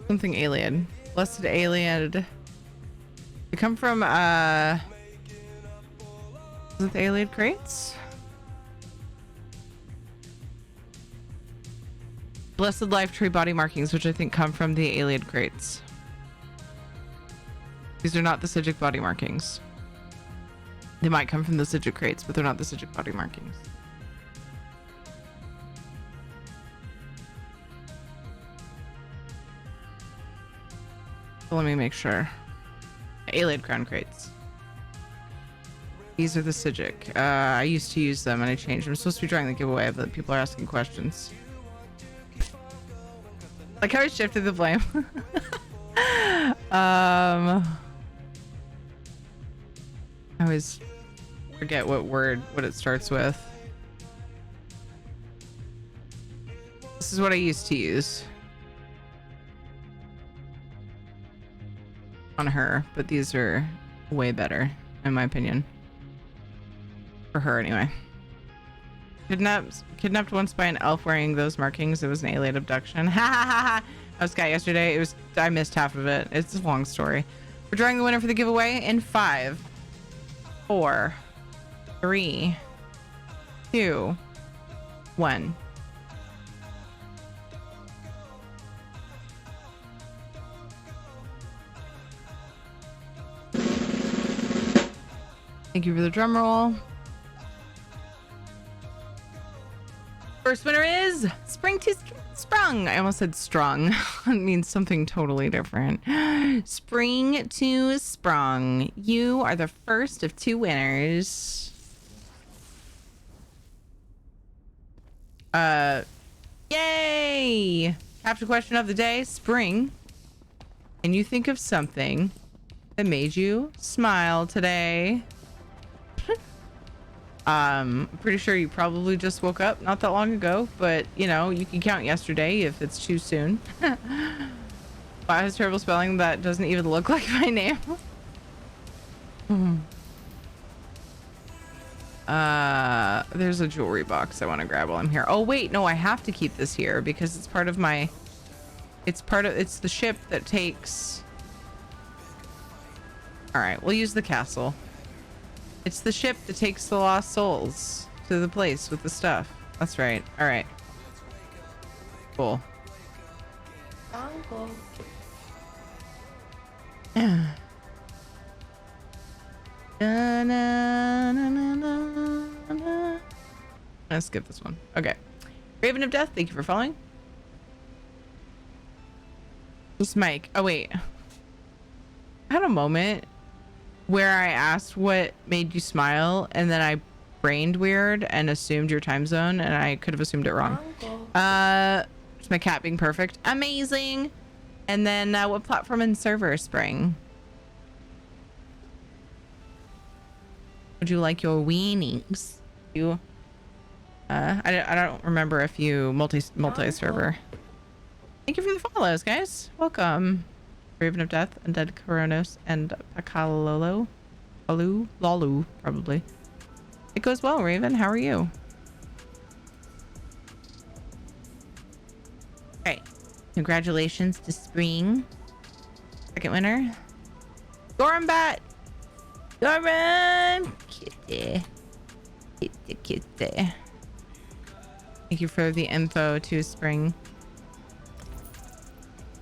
Something alien. Blessed alien. They come from is it the alien crates? Blessed Life Tree body markings, which I think come from the Alien crates. These are not the Sigic body markings. They might come from the Sigic crates, but they're not the Sigic body markings. So let me make sure. Alien crown crates. These are the Sigic. I used to use them and I changed them. I'm supposed to be drawing the giveaway, but people are asking questions. Like how I shifted the blame. I always forget what it starts with. This is what I used to use on her, but these are way better in my opinion. For her anyway. Kidnapped once by an elf wearing those markings. It was an alien abduction. Ha ha ha ha. I was Sky yesterday. I missed half of it. It's a long story. We're drawing the winner for the giveaway in 5, 4, 3, 2, 1. Thank you for the drum roll. First winner is Spring to Sprung. I almost said strung. It means something totally different. Spring to Sprung. You are the first of 2 winners. Yay! Caption question of the day, spring. Can you think of something that made you smile today? Pretty sure you probably just woke up not that long ago, but you know, you can count yesterday if it's too soon. Wow, has terrible spelling that doesn't even look like my name. There's a jewelry box I want to grab while I'm here. Oh wait, no, I have to keep this here because it's part of my, it's the ship that takes, all right, we'll use the castle. It's the ship that takes the lost souls to the place with the stuff. That's right. All right. Cool. Uncle. Let's skip this one. Okay. Raven of Death, thank you for following. This Mike. Oh wait. I had a moment where I asked what made you smile, and then I brained weird and assumed your time zone, and I could have assumed it wrong. Just my cat being perfect. Amazing. And then what platform and server, Spring? Would you like your weenies? You I don't remember if you multi-server. Thank you for the follows, guys. Welcome. Raven of Death, Undead Coronos, and Pakalolo. Lalu, probably. It goes well, Raven. How are you? Alright. Congratulations to Spring. Second winner. Gormbat! Gorman! Kitty. Kitty. Thank you for the info to Spring.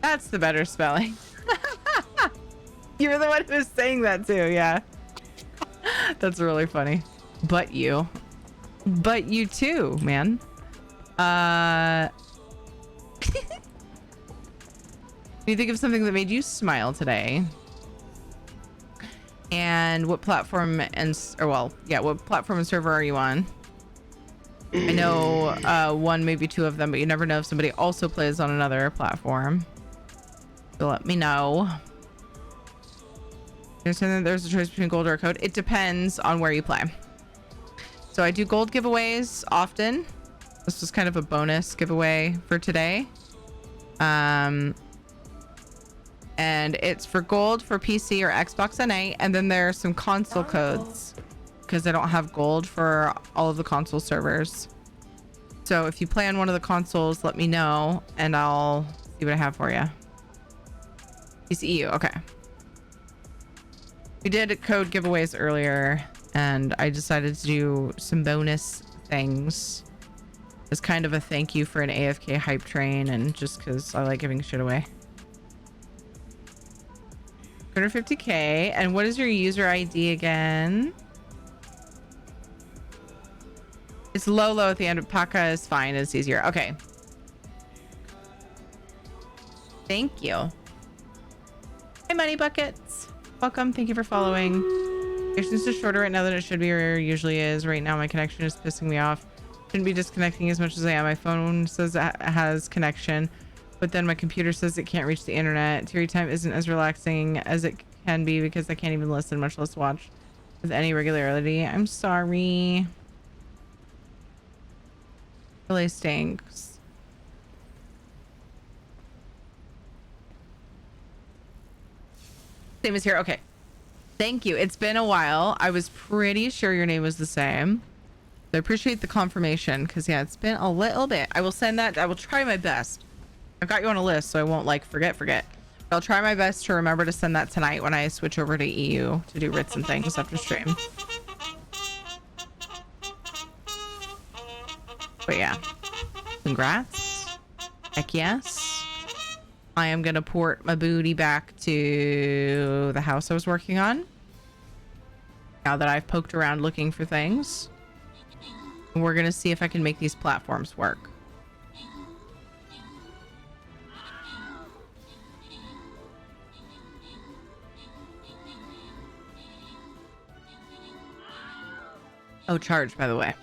That's the better spelling. You're the one who was saying that too, yeah. That's really funny. But you too, man. Can you think of something that made you smile today? And what platform what platform and server are you on? I know one, maybe two of them, but you never know if somebody also plays on another platform. So let me know. There's a choice between gold or a code. It depends on where you play. So I do gold giveaways often. This was kind of a bonus giveaway for today. And it's for gold for PC or Xbox NA, and then there are some console codes because I don't have gold for all of the console servers. So if you play on one of the consoles, let me know and I'll see what I have for you. PC EU, okay. We did code giveaways earlier, and I decided to do some bonus things as kind of a thank you for an AFK hype train, and just because I like giving shit away. 250k, and what is your user ID again? It's Lolo at the end of Paka is fine, it's easier. Okay. Thank you. Hi, Money Buckets. Welcome. Thank you for following. Connection's just shorter right now than it should be or usually is. Right now, my connection is pissing me off. Shouldn't be disconnecting as much as I am. My phone says it has connection, but then my computer says it can't reach the internet. Teary time isn't as relaxing as it can be because I can't even listen, much less watch with any regularity. I'm sorry. Really stinks. Same as here. Okay. Thank you. It's been a while. I was pretty sure your name was the same. I appreciate the confirmation because, yeah, it's been a little bit. I will send that. I will try my best. I've got you on a list, so I won't like forget. But I'll try my best to remember to send that tonight when I switch over to EU to do writs and things after stream. But yeah, congrats. Heck yes. I am gonna port my booty back to the house I was working on. Now that I've poked around looking for things. And we're gonna see if I can make these platforms work. Oh, charged, by the way.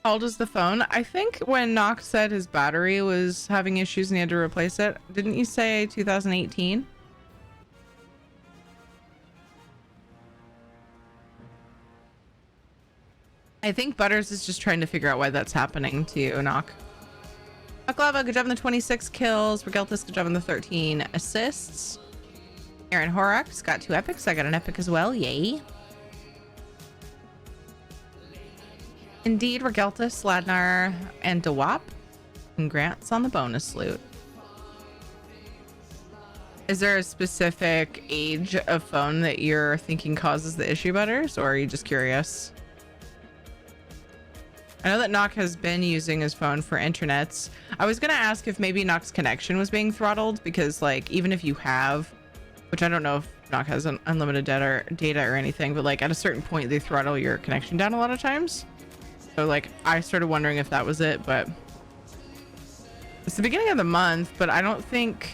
How old is the phone? I think when Nox said his battery was having issues and he had to replace it, didn't you say 2018? I think Butters is just trying to figure out why that's happening to you, Nock. Baklava, good job on the 26 kills. Regeltus, good job on the 13 assists. Aaron Horax got 2 epics. I got an epic as well. Yay. Indeed, Regeltus, Ladnar, and Dewap. Congrats on the bonus loot. Is there a specific age of phone that you're thinking causes the issue, Butters, or are you just curious? I know that Nock has been using his phone for internets. I was going to ask if maybe Nock's connection was being throttled because, like, even if you have, which I don't know if Nock has an unlimited data or anything, but like at a certain point they throttle your connection down a lot of times. So like I started wondering if that was it, but it's the beginning of the month, but I think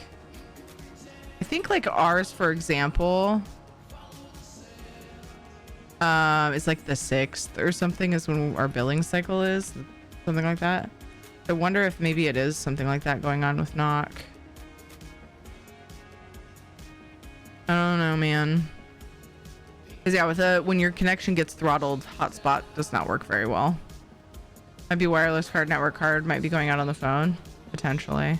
like ours, for example, it's like the 6th or something is when our billing cycle is, something like that. I wonder if maybe it is something like that going on with Nock. I don't know, man. Because yeah, with when your connection gets throttled, hotspot does not work very well. Might be wireless card, network card, might be going out on the phone, potentially.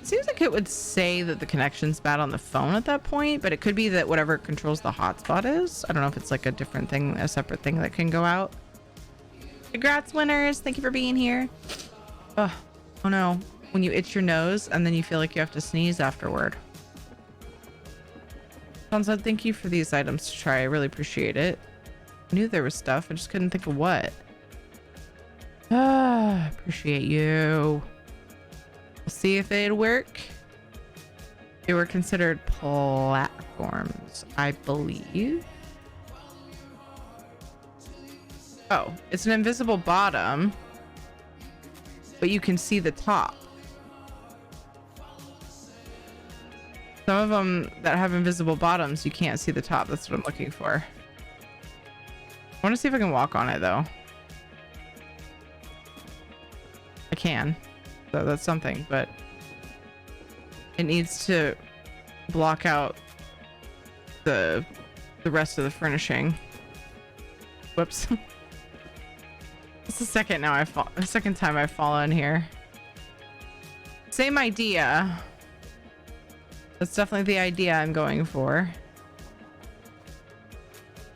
Seems like it would say that the connection's bad on the phone at that point, but it could be that whatever controls the hotspot is. I don't know if it's like a different thing, a separate thing that can go out. Congrats, winners. Thank you for being here. Oh no. When you itch your nose and then you feel like you have to sneeze afterward. Sonso, thank you for these items to try. I really appreciate it. I knew there was stuff. I just couldn't think of what. Appreciate you. We'll see if they'd work. They were considered platforms, I believe. Oh, it's an invisible bottom, but you can see the top. Some of them that have invisible bottoms, you can't see the top. That's what I'm looking for. I want to see if I can walk on it, though. I can. So that's something, but it needs to block out the rest of the furnishing. Whoops. It's the second time I've fallen here. Same idea. That's definitely the idea I'm going for.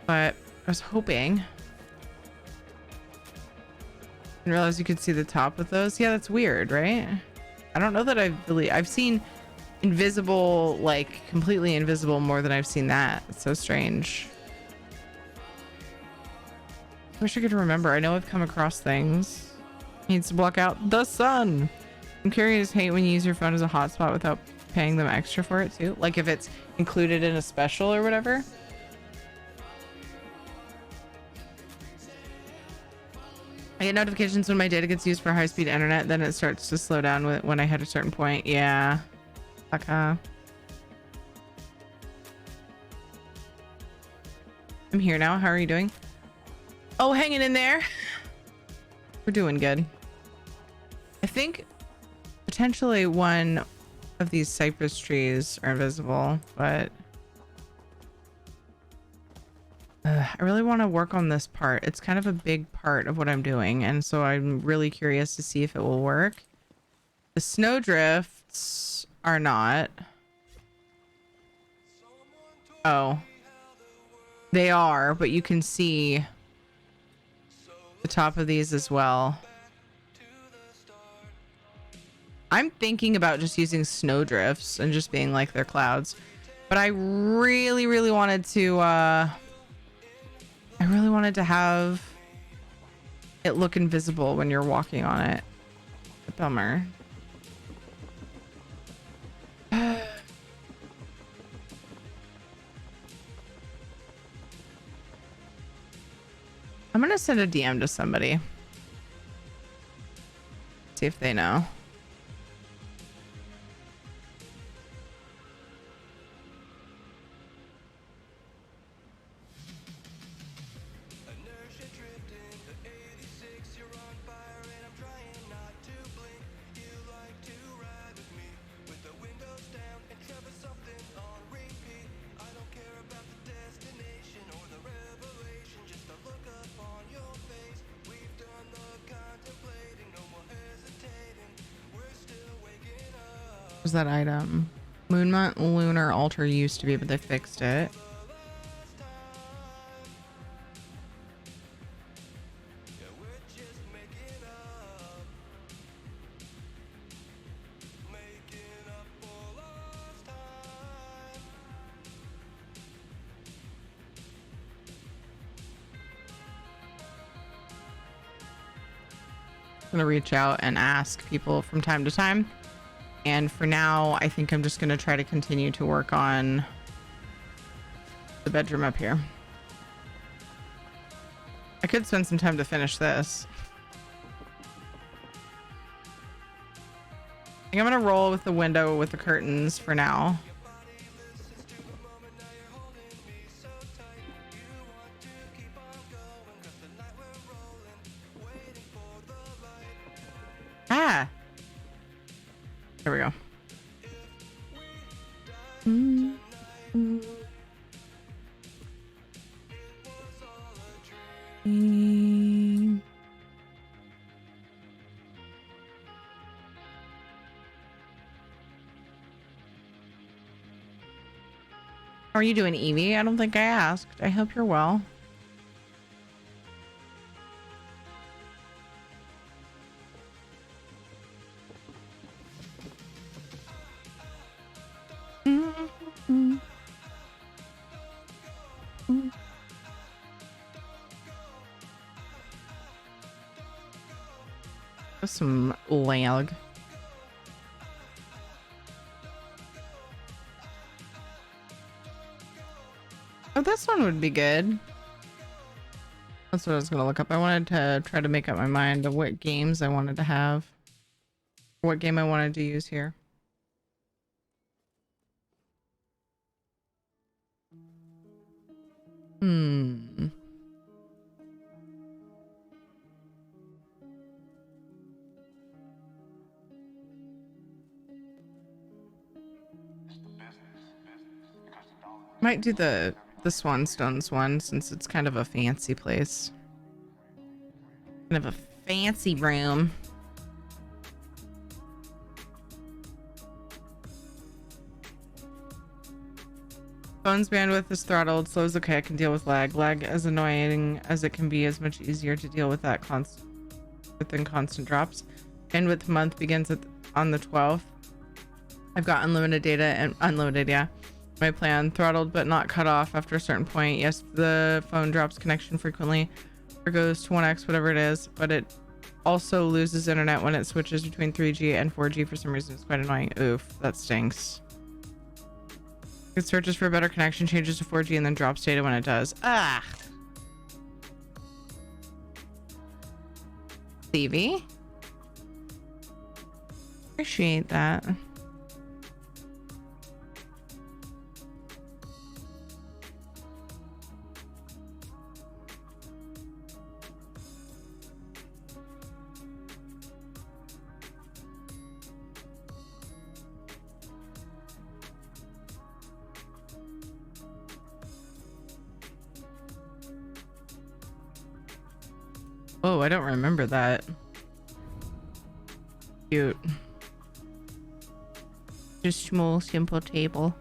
But I was hoping. Didn't realize you could see the top with those. Yeah, that's weird, right? I don't know that I've seen invisible, like completely invisible, more than I've seen that. It's so strange. I wish I could remember. I know I've come across things. Needs to block out the sun. I'm curious, hate when you use your phone as a hotspot without paying them extra for it too. Like if it's included in a special or whatever. I get notifications when my data gets used for high-speed internet, then it starts to slow down when I hit a certain point. Yeah. Okay. I'm here now. How are you doing? Oh, hanging in there. We're doing good. I think potentially one of these cypress trees are invisible, but I really want to work on this part. It's kind of a big part of what I'm doing, and so I'm really curious to see if it will work. The snowdrifts are not. Oh. They are, but you can see the top of these as well. I'm thinking about just using snowdrifts and just being like they're clouds, but I really wanted to have it look invisible when you're walking on it. A bummer. I'm gonna send a DM to somebody. See if they know. What's that item? Moonmont Lunar Altar used to be, but they fixed it. I'm gonna reach out and ask people from time to time. And for now, I think I'm just gonna try to continue to work on the bedroom up here. I could spend some time to finish this. I think I'm gonna roll with the window with the curtains for now. Ah, there we go. How are you doing, Evie? I don't think I asked. I hope you're well. Some lag. Oh, this one would be good. That's what I was gonna look up. I wanted to try to make up my mind of what games I wanted to have. What game I wanted to use here. Might do the Swanstones one since it's kind of a fancy place. Kind of a fancy room. Phone's bandwidth is throttled. Slow's okay. I can deal with lag. Lag, as annoying as it can be, is much easier to deal with that within constant drops. Bandwidth month begins on the 12th. I've got unlimited data and unlimited, yeah. My plan throttled but not cut off after a certain point. Yes, the phone drops connection frequently or goes to 1x, whatever it is, but it also loses internet when it switches between 3G and 4G for some reason. It's quite annoying. Oof, that stinks. It searches for a better connection, changes to 4G, and then drops data when it does. Ah. Stevie. Appreciate that. Oh, I don't remember that. Cute. Just small, simple table.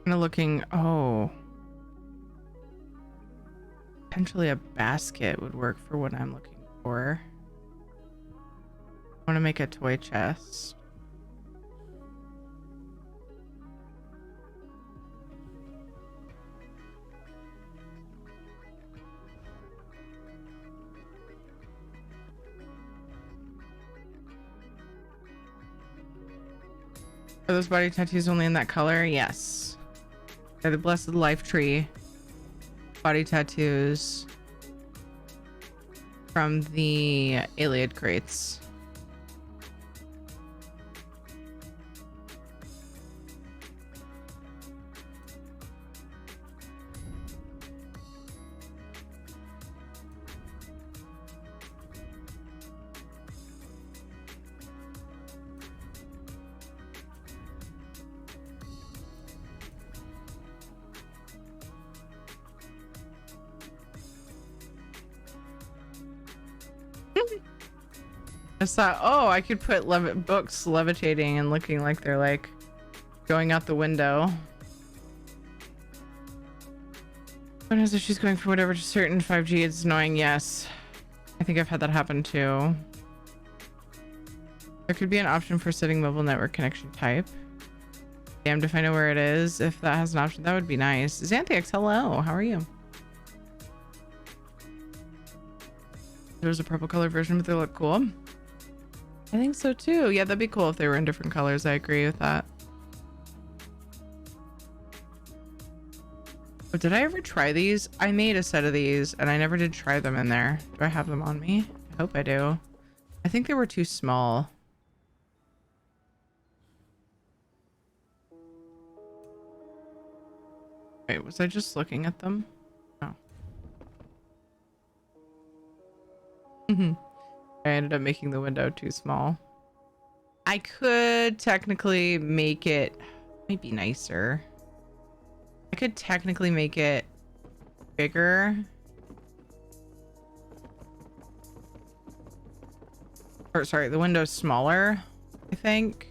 Kind of looking. Oh. Potentially a basket would work for what I'm looking for. I want to make a toy chest. Are those body tattoos only in that color? Yes. They're the Blessed Life Tree body tattoos from the Iliad crates. I saw, oh, I could put books levitating and looking like they're like going out the window. What is it? She's going for whatever to certain 5G. It's annoying. Yes. I think I've had that happen too. There could be an option for setting mobile network connection type. Damned if I know where it is. If that has an option, that would be nice. Xanthix, hello. How are you? There's a purple color version, but they look cool. I think so too. Yeah, that'd be cool if they were in different colors. I agree with that. But did I ever try these? I made a set of these and I never did try them in there. Do I have them on me? I hope I do. I think they were too small. Wait, was I just looking at them? Oh. I ended up making the window too small. I could technically make it, might be nicer. I could technically make it bigger. Or sorry, the window's smaller, I think.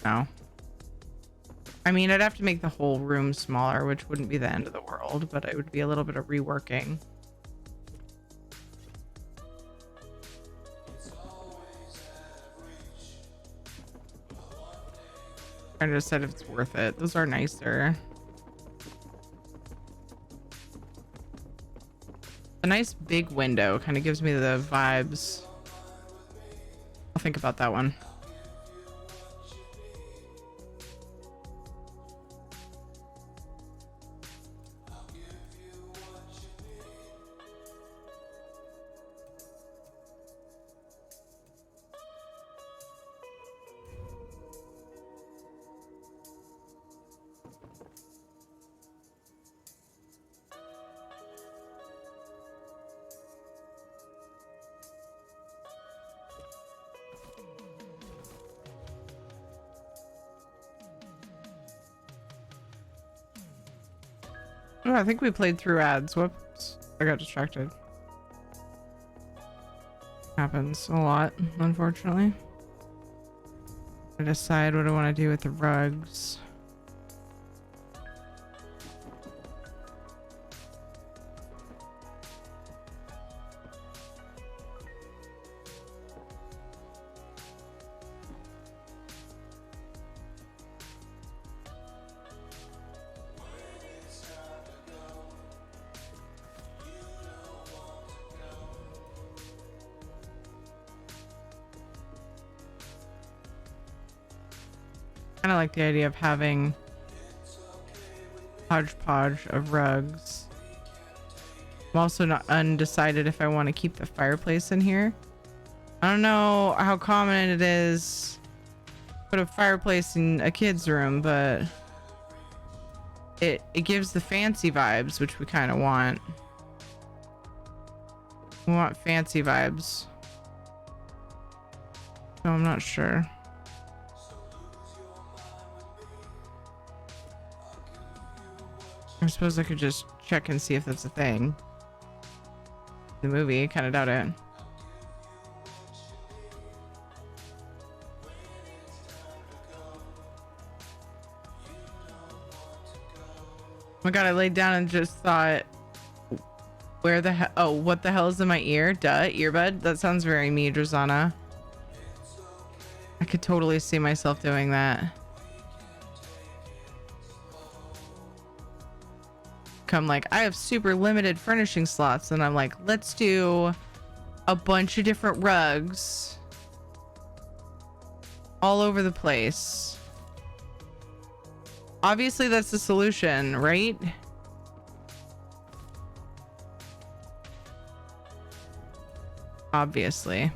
No. I mean, I'd have to make the whole room smaller, which wouldn't be the end of the world, but it would be a little bit of reworking. I just said if it's worth it. Those are nicer. A nice big window kind of gives me the vibes. I'll think about that one. Oh, I think we played through ads. Whoops. I got distracted. Happens a lot, unfortunately. I decide what I want to do with the rugs. Kind of like the idea of having hodgepodge of rugs. I'm also not undecided if I want to keep the fireplace in here. I don't know how common it is to put a fireplace in a kid's room, but it gives the fancy vibes, which we kind of want. We want fancy vibes. So I'm not sure. I suppose I could just check and see if that's a thing. The movie, kind of doubt it. Oh my god, I laid down and just thought, where the hell? Oh, what the hell is in my ear? Duh, earbud? That sounds very me, Drazana. I could totally see myself doing that. Come like, I have super limited furnishing slots, and I'm like, let's do a bunch of different rugs all over the place. Obviously that's the solution, right? Obviously.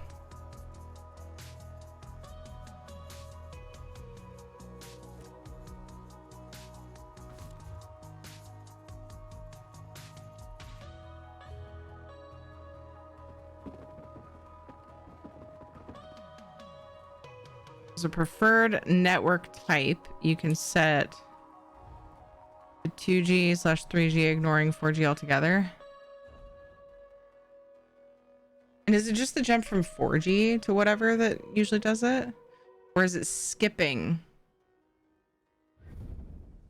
A preferred network type, you can set 2G/3G, ignoring 4G altogether. And is it just the jump from 4G to whatever that usually does it? Or is it skipping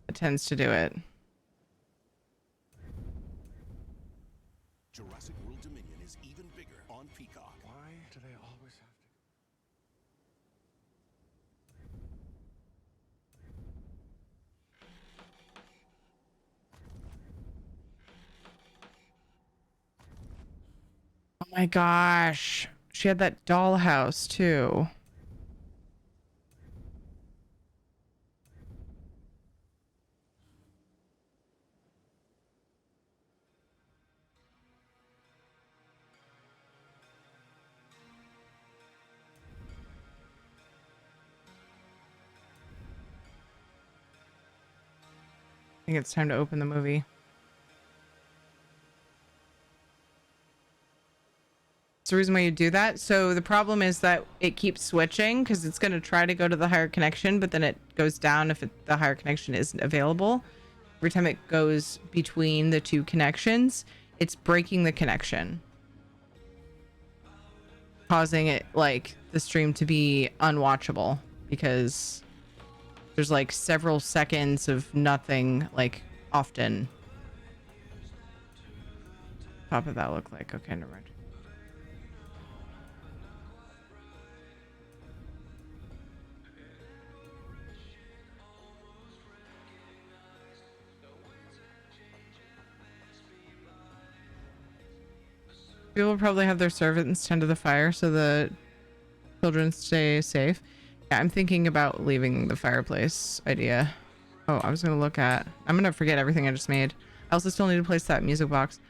that tends to do it? Jurassic World Dominion is even bigger on Peacock. Why do they always have Oh my gosh. She had that dollhouse too. I think it's time to open the movie. It's the reason why you do that. So the problem is that it keeps switching because it's going to try to go to the higher connection, but then it goes down if the higher connection isn't available. Every time it goes between the two connections, it's breaking the connection, causing it like the stream to be unwatchable because there's like several seconds of nothing, like often. Top of that look like, okay, never mind. People probably have their servants tend to the fire so the children stay safe. Yeah, I'm thinking about leaving the fireplace idea. Oh, I was gonna look at. I'm gonna forget everything I just made. I also still need to place that music box.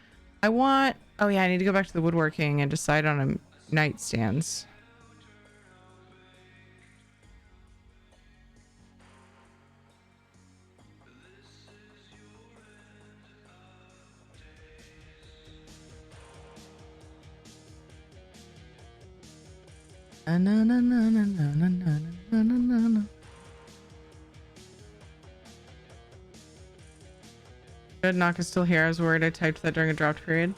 I want. Oh yeah, I need to go back to the woodworking and decide on a nightstands. Na na na na na na na na na na. Good, Knock is still here. I was worried I typed that during a dropped period.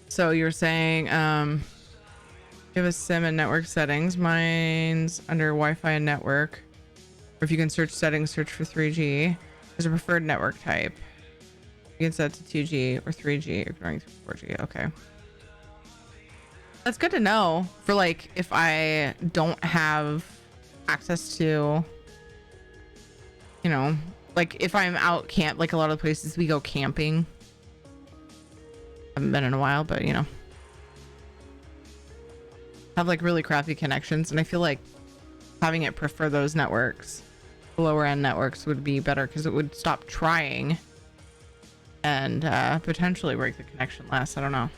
So you're saying, you have a sim and network settings. Mine's under Wi-Fi and network. Or if you can search settings, search for 3G. There's a preferred network type. You can set to 2G or 3G, ignoring 4G. Okay. That's good to know for like if I don't have access to, you know, like if I'm out camp, like a lot of the places we go camping. Haven't been in a while, but you know, have like really crappy connections, and I feel like having it prefer those networks, the lower end networks, would be better because it would stop trying and potentially break the connection less. I don't know.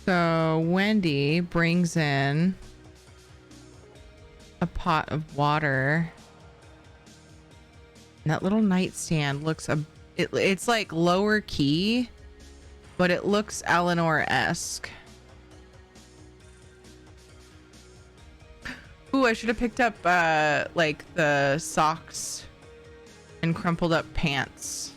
So Wendy brings in a pot of water. And that little nightstand looks it's like lower key, but it looks Eleanor-esque. Ooh, I should have picked up like the socks and crumpled up pants.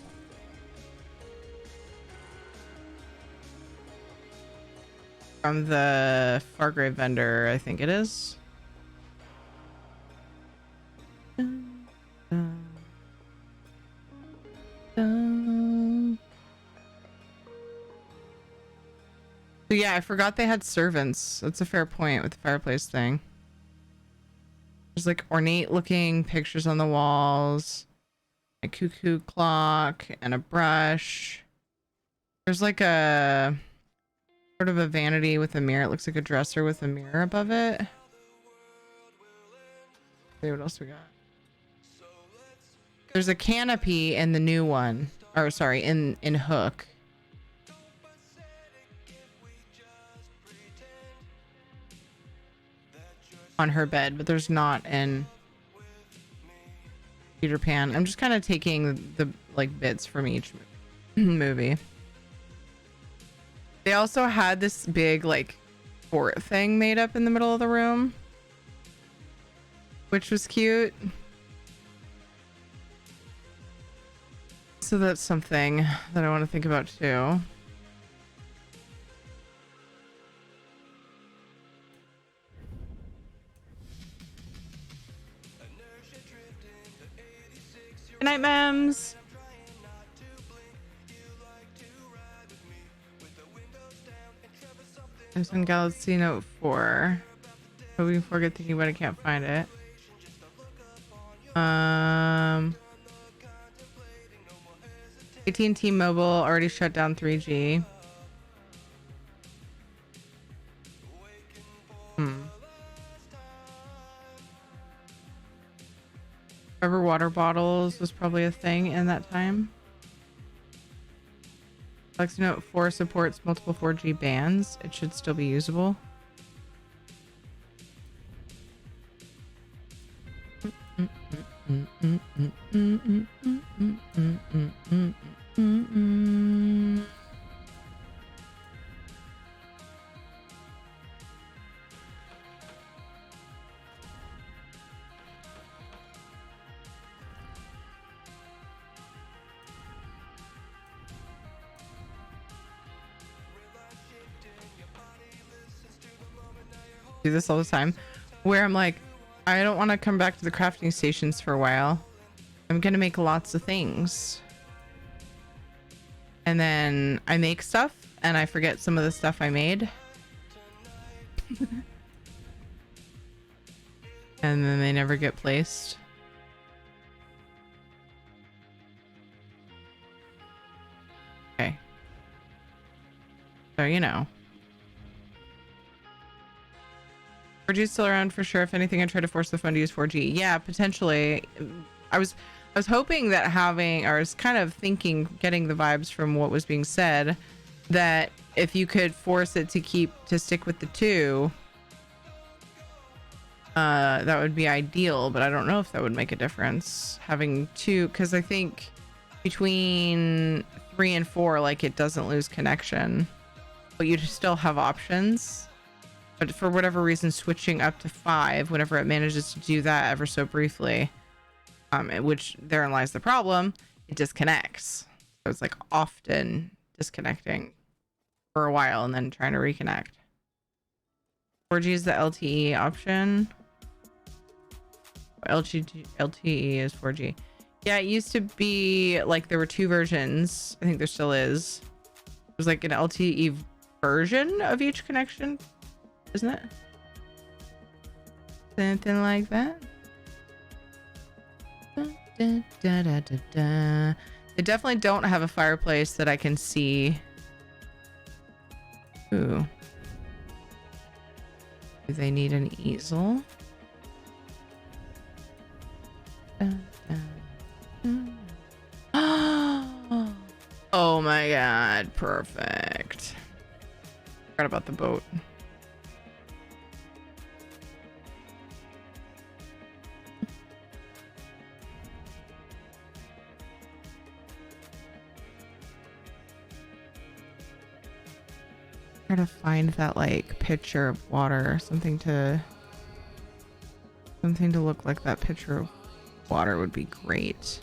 From the Fargrave vendor, I think it is. Dun, dun, dun. So yeah, I forgot they had servants. That's a fair point with the fireplace thing. There's like ornate looking pictures on the walls, a cuckoo clock and a brush. There's like a sort of a vanity with a mirror. It looks like a dresser with a mirror above it. See what else we got. There's a canopy in the new one, or sorry, in Hook. On her bed, but there's not in Peter Pan. I'm just kind of taking the like bits from each movie. They also had this big like fort thing made up in the middle of the room, which was cute. So that's something that I want to think about too. Good night, Mems. There's on Galaxy Note 4. Hoping for good, thinking about it, can't find it. AT&T Mobile already shut down 3G. Forever water bottles was probably a thing in that time. Galaxy Note 4 supports multiple 4G bands. It should still be usable. Do this all the time where I'm like, I don't want to come back to the crafting stations for a while. I'm gonna make lots of things, and then I make stuff and I forget some of the stuff I made. And then they never get placed. Okay, so you know, 4G is still around for sure. If anything, I try to force the phone to use 4G. Yeah, potentially. I was hoping that having, or I was kind of thinking, getting the vibes from what was being said, that if you could force it to stick with the 2, that would be ideal. But I don't know if that would make a difference having 2, because I think between 3 and 4, like, it doesn't lose connection, but you still have options. But for whatever reason, switching up to 5, whenever it manages to do that ever so briefly, which therein lies the problem, it disconnects. So it's like often disconnecting for a while and then trying to reconnect. 4G is the LTE option. LTE is 4G. Yeah, it used to be like there were 2 versions. I think there still is. It was like an LTE version of each connection, isn't it? Something like that. They definitely don't have a fireplace that I can see. Ooh. Do they need an easel? Oh my god, perfect. Forgot about the boat. Try to find that like picture of water, something to look like that picture of water would be great.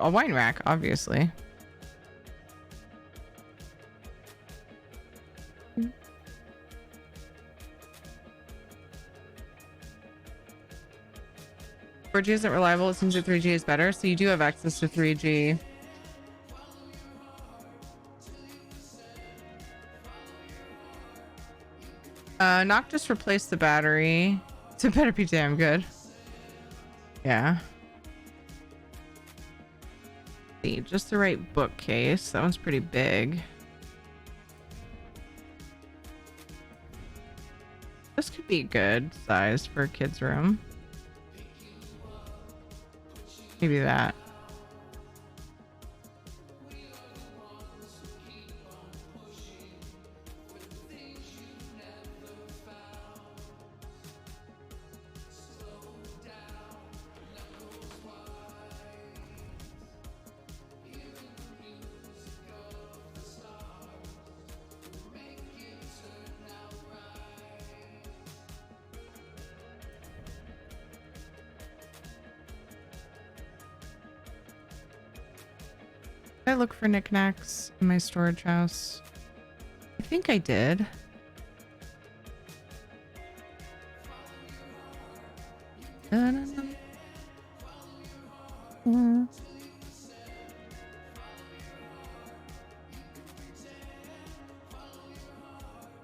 A wine rack, obviously. Four G isn't reliable. It seems that 3G is better, so you do have access to 3G. Knock just replaced the battery. So it better be damn good. Yeah. See, just the right bookcase. That one's pretty big. This could be good size for a kid's room. Maybe that. Did I look for knickknacks in my storage house? I think I did. Oh,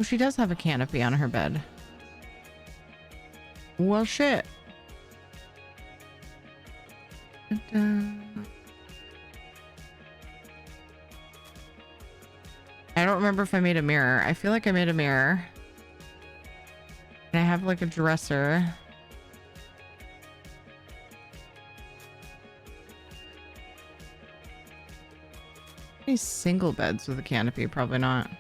she does have a canopy on her bed. Well, shit. I don't remember if I made a mirror. I feel like I made a mirror. And I have like a dresser. Any single beds with a canopy? Probably not.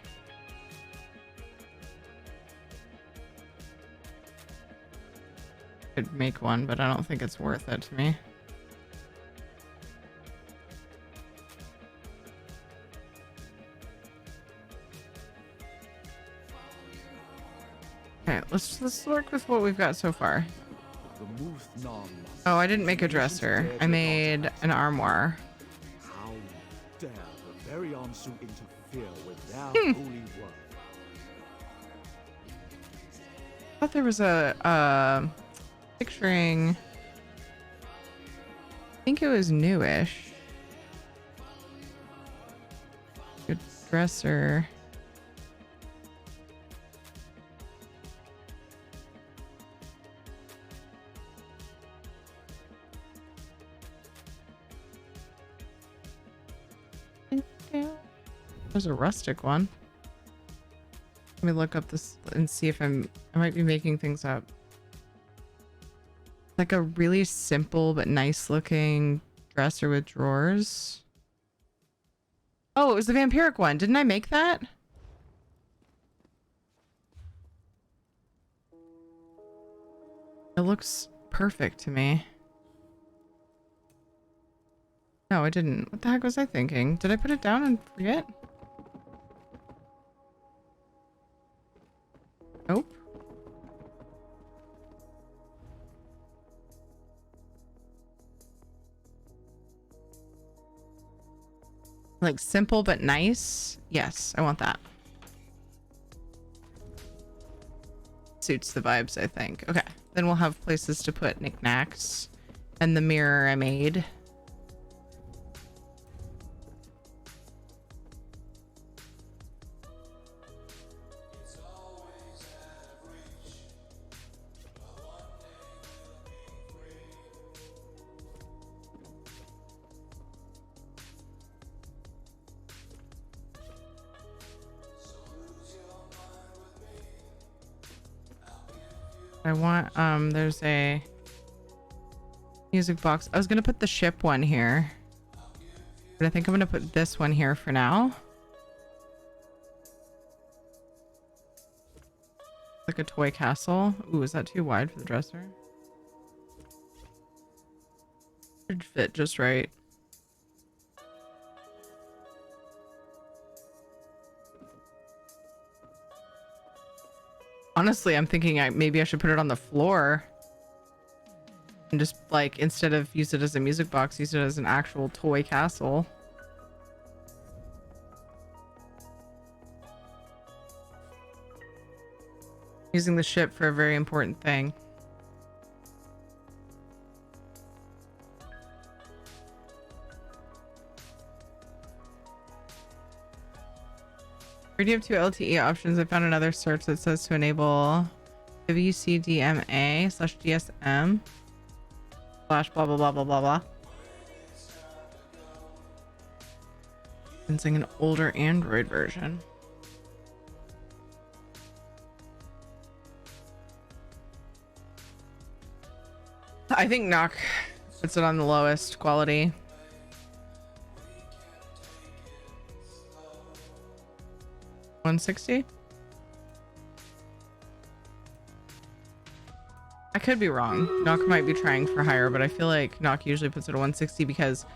Could make one, but I don't think it's worth it to me. Okay, let's work with what we've got so far. Oh, I didn't make a dresser. I made an armoire. How dare the very Ansu interfere with their holy work? I thought there was a picturing. I think it was newish. Good dresser. There's a rustic one. Let me look up this and see if I might be making things up. Like a really simple but nice looking dresser with drawers. Oh, it was the vampiric one. Didn't I make that? It looks perfect to me. No, I didn't. What the heck was I thinking? Did I put it down and forget? Nope. Like simple but nice. Yes, I want that. Suits the vibes, I think. Okay, then we'll have places to put knickknacks and the mirror I made. I want, there's a music box. I was gonna put the ship one here, but I think I'm gonna put this one here for now. Like a toy castle. Ooh, is that too wide for the dresser? Should fit just right. Honestly, I'm thinking maybe I should put it on the floor and just like, instead of use it as a music box, use it as an actual toy castle. Using the ship for a very important thing. We do have 2 LTE options. I found another search that says to enable WCDMA/DSM/ blah blah blah blah blah blah. It's like an older Android version. I think knock Puts it on the lowest quality. $160? I could be wrong. Knock might be trying for higher, but I feel like Knock usually puts it at 160 because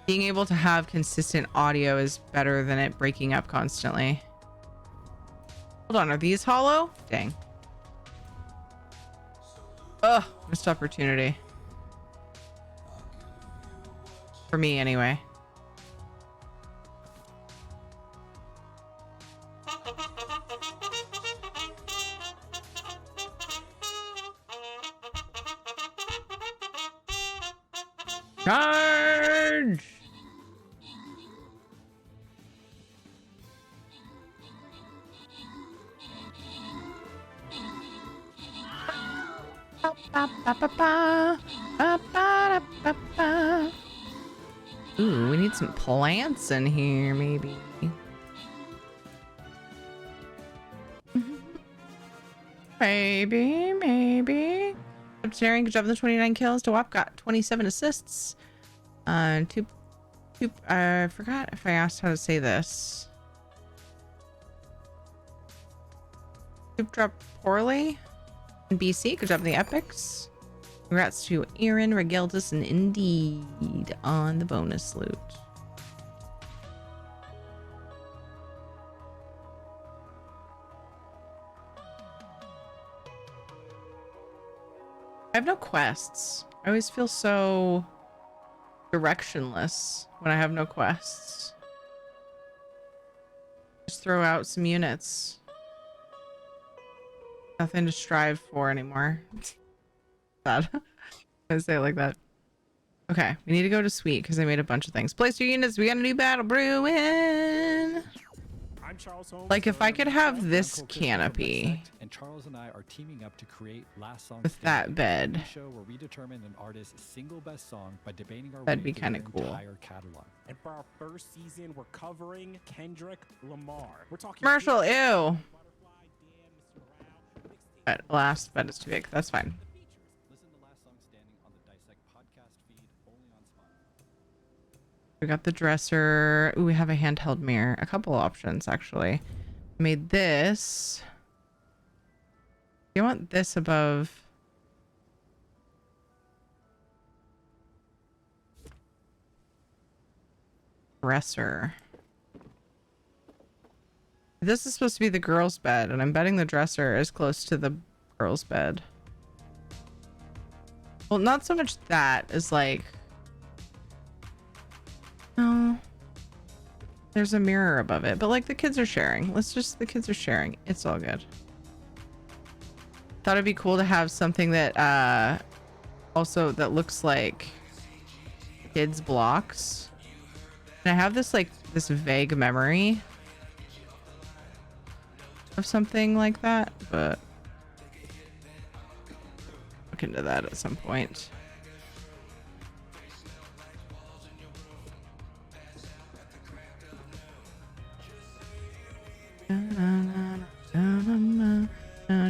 being able to have consistent audio is better than it breaking up constantly. Hold on, are these hollow? Dang. Ugh, missed opportunity. For me, anyway. Charge! Ooh, we need some plants in here, maybe. Maybe. I'm sharing. Good job on the 29 kills. DeWap got 27 assists. I forgot if I asked how to say this. Soup dropped poorly in BC. Good job on the epics. Congrats to Aaron, Regeldus, and Indeed on the bonus loot. I have no quests. I always feel so directionless when I have no quests. Just throw out some units. Nothing to strive for anymore. Bad. I say it like that. Okay, we need to go to Sweet because I made a bunch of things. Place your units. We got a new battle brewing. Like if I could have this canopy and Charles and I are teaming up to create Last Song with that bed, show where we determine an artist's single best song by debating our that'd be kind of cool. entire catalog. And for our first season, we're covering Kendrick Lamar. We're talking Commercial, ew. But last bed is too big. That's fine. We got the dresser. Ooh, we have a handheld mirror. A couple options, actually. Made this. You want this above. Dresser. This is supposed to be the girl's bed, and I'm betting the dresser is close to the girl's bed. Well, not so much that as like... No. There's a mirror above it, but like the kids are sharing. The kids are sharing. It's all good. Thought it'd be cool to have something that also that looks like kids blocks. And I have this this vague memory of something like that, but look into that at some point.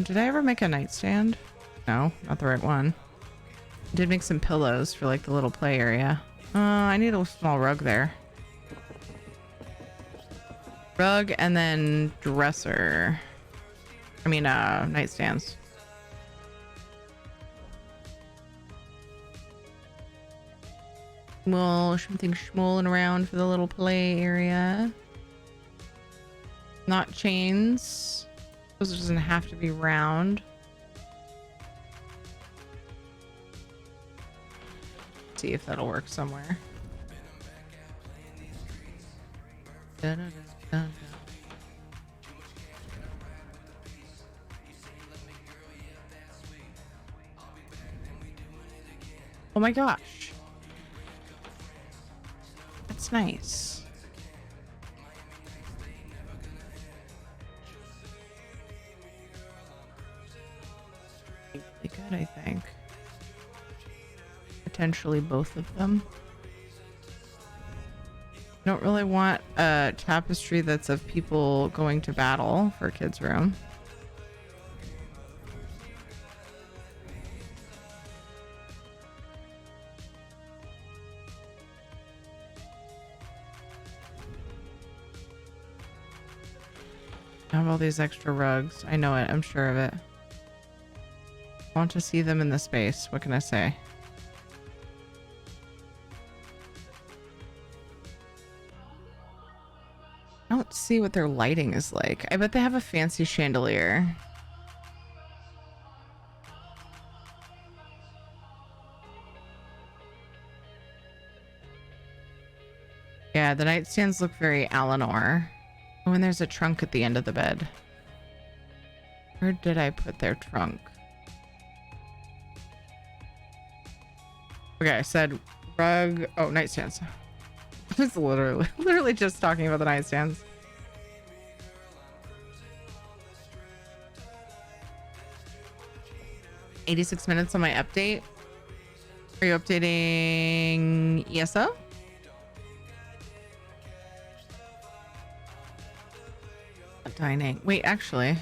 Did I ever make a nightstand? No, not the right one. I did make some pillows for like the little play area. I need a small rug there. Rug and then dresser. I mean, nightstands. Well, something schmolling around for the little play area. Not chains. This doesn't have to be round. See if that'll work somewhere. Da, da, da, da. Oh my gosh. That's nice. Really good, I think. Potentially both of them. I don't really want a tapestry that's of people going to battle for a kid's room. I have all these extra rugs. I know it. I'm sure of it. I want to see them in the space. What can I say? I don't see what their lighting is like. I bet they have a fancy chandelier. Yeah, the nightstands look very Eleanor. Oh, and there's a trunk at the end of the bed. Where did I put their trunk? Okay, I said rug. Oh, nightstands. I was literally just talking about the nightstands. $86 minutes on my update. Are you updating ESO? Dining. Wait, actually.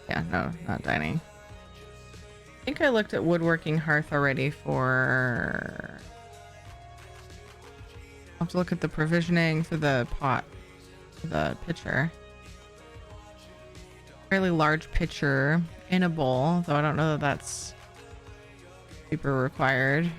Yeah, no, not dining. I think I looked at woodworking hearth already for... I'll have to look at the provisioning for the pot, the pitcher. Fairly large pitcher in a bowl, though I don't know that that's super required.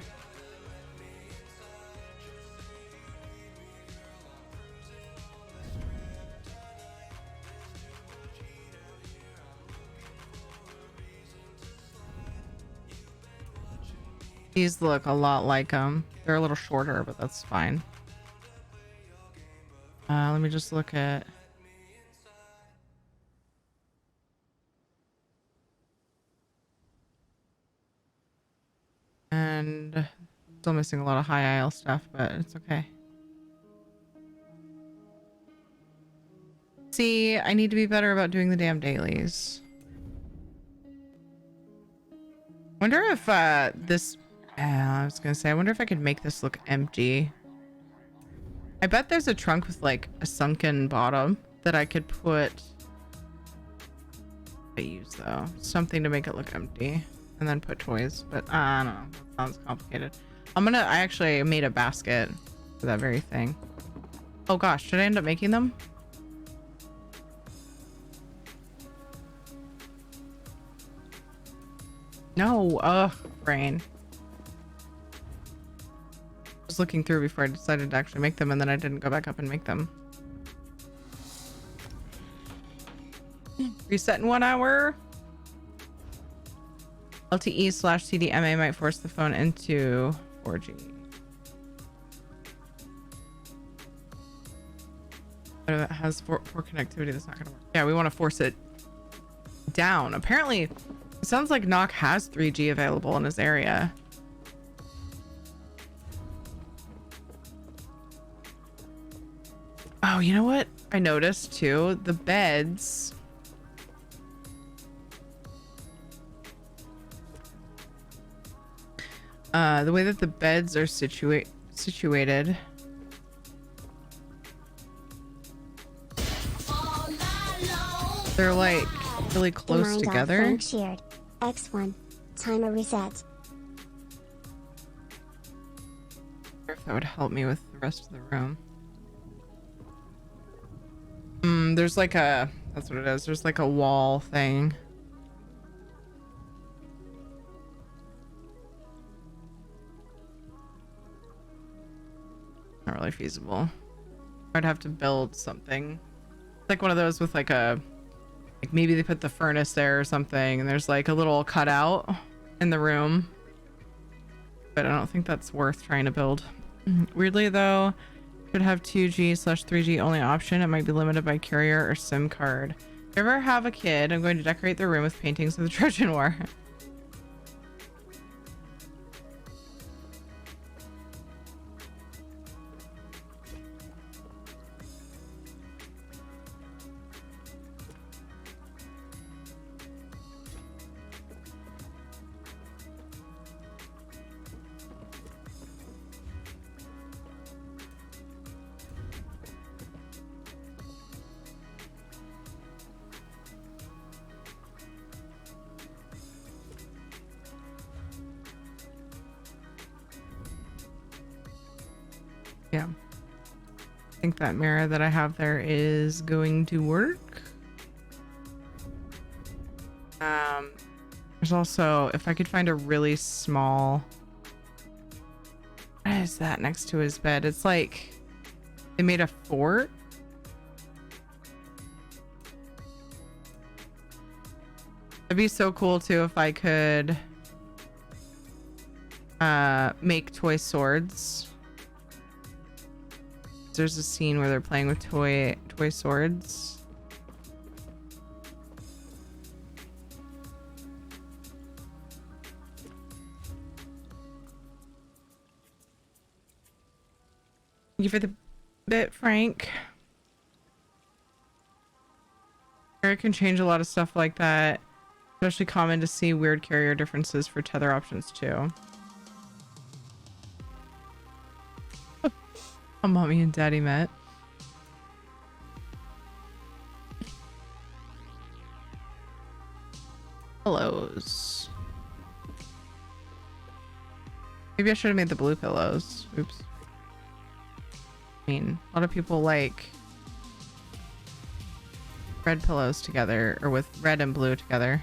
These look a lot like them. They're a little shorter, but that's fine. Let me just look at... And still missing a lot of high aisle stuff, but it's okay. See, I need to be better about doing the damn dailies. Wonder if this... I was gonna say, I wonder if I could make this look empty. I bet there's a trunk with like a sunken bottom that I could put... I use though. Something to make it look empty. And then put toys. But I don't know. That sounds complicated. I actually made a basket for that very thing. Oh gosh, did I end up making them? No, brain. I was looking through before I decided to actually make them, and then I didn't go back up and make them. Reset in 1 hour. LTE/CDMA might force the phone into 4G. But if it has poor connectivity, that's not gonna work. Yeah, we want to force it down. Apparently, it sounds like Knock has 3G available in his area. Oh, you know what? I noticed too, the beds. The way that the beds are situated. They're like really close together. Frank shared. X1. Timer reset. If that would help me with the rest of the room. There's like a... That's what it is. There's like a wall thing. Not really feasible. I'd have to build something. It's like one of those with like a... Like maybe they put the furnace there or something, and there's like a little cutout in the room. But I don't think that's worth trying to build. Weirdly though, should have 2G/3G only option. It might be limited by carrier or SIM card. If you ever have a kid, I'm going to decorate the room with paintings of the Trojan War. Yeah. I think that mirror that I have there is going to work. There's also, if I could find a really small, what is that next to his bed? It's like they made a fort. It'd be so cool too if I could make toy swords. There's a scene where they're playing with toy swords. Thank you for the bit, Frank. It can change a lot of stuff like that. Especially common to see weird carrier differences for tether options too. How mommy and daddy met. Pillows. Maybe I should have made the blue pillows. Oops. I mean, a lot of people like red pillows together, or with red and blue together.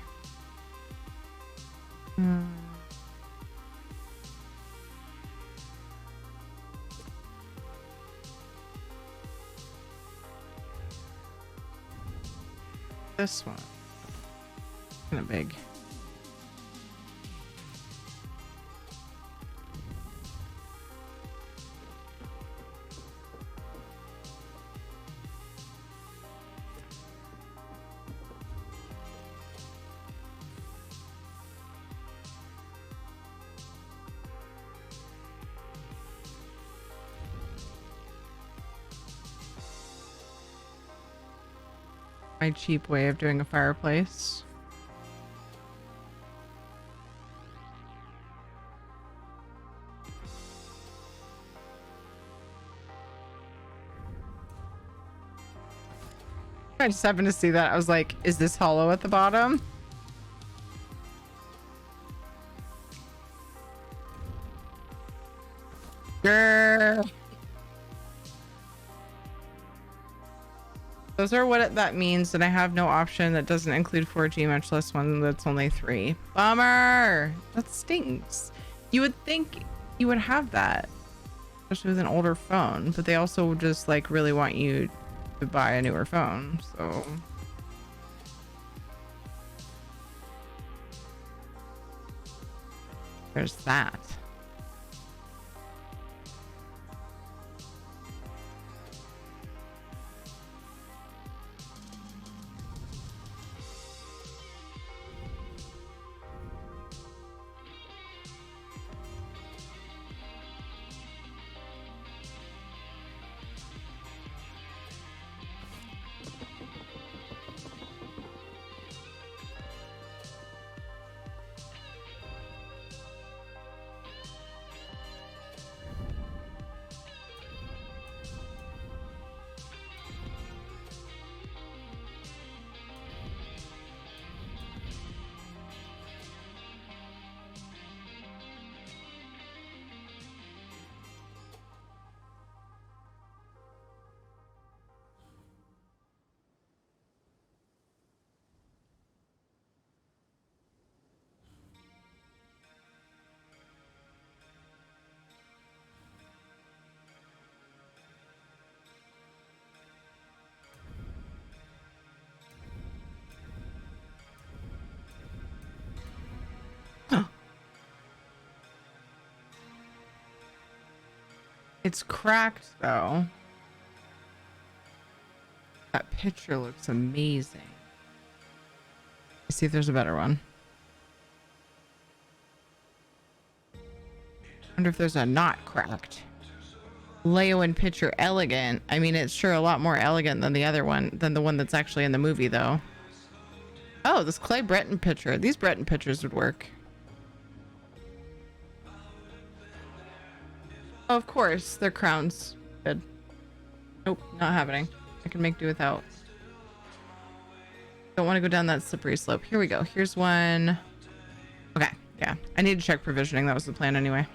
This one. Kind of big. My cheap way of doing a fireplace. I just happened to see that. I was like, is this hollow at the bottom? Grr. Those are what that means, and I have no option that doesn't include 4G, much less one that's only 3. Bummer! That stinks. You would think you would have that, especially with an older phone, but they also just like really want you to buy a newer phone, so. There's that. It's cracked though. That picture looks amazing. Let's see if there's a better one. Wonder if there's a not cracked. Leo in picture elegant. I mean, it's sure a lot more elegant than the other one, than the one that's actually in the movie though. Oh, this Clay Breton picture. These Breton pictures would work. Oh, of course, their crowns. Good. Nope, not happening. I can make do without. Don't want to go down that slippery slope. Here we go. Here's one. Okay, yeah. I need to check provisioning. That was the plan anyway.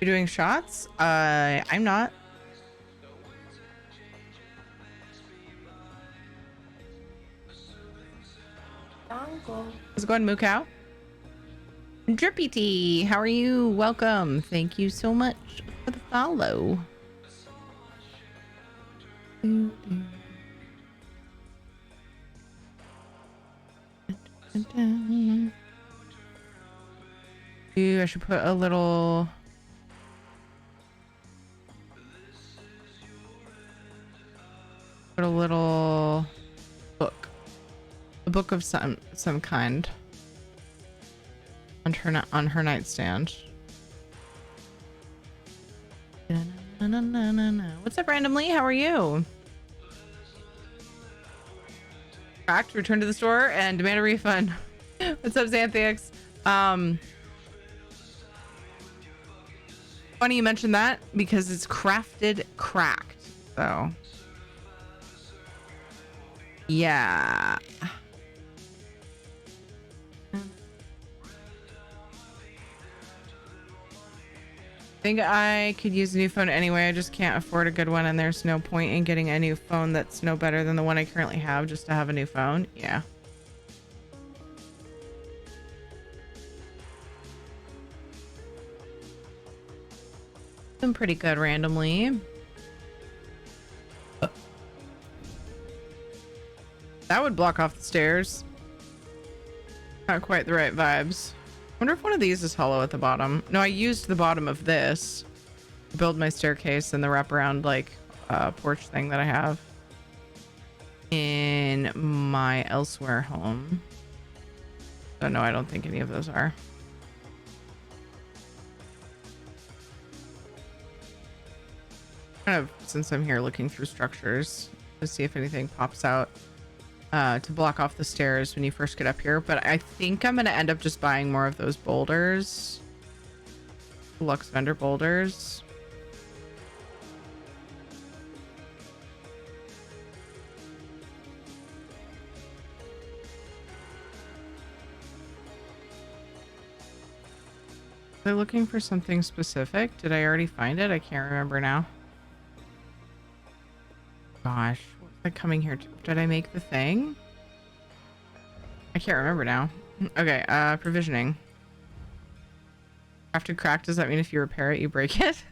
You doing shots? I'm not. How's it going, Moo Cow? Drippy Tea, how are you? Welcome. Thank you so much for the follow. Ooh, I should put a little book, a book of some kind on her nightstand. What's up, randomly? How are you? Cracked, return to the store and demand a refund. What's up, Xanthix? Funny you mentioned that because it's crafted cracked. So yeah. I think I could use a new phone anyway. I just can't afford a good one, and there's no point in getting a new phone that's no better than the one I currently have just to have a new phone. Yeah. Been pretty good randomly. That would block off the stairs. Not quite the right vibes. Wonder if one of these is hollow at the bottom. No, I used the bottom of this to build my staircase and the wraparound like porch thing that I have in my elsewhere home. So no, I don't think any of those are. Kind of, since I'm here looking through structures to see if anything pops out to block off the stairs when you first get up here, but I think I'm gonna end up just buying more of those boulders, Lux vendor boulders. They're looking for something specific. Did I already find it? I can't remember now. Gosh, what was I coming here to? Did I make the thing? I can't remember now. Okay, provisioning. Crafted cracked, does that mean if you repair it, you break it?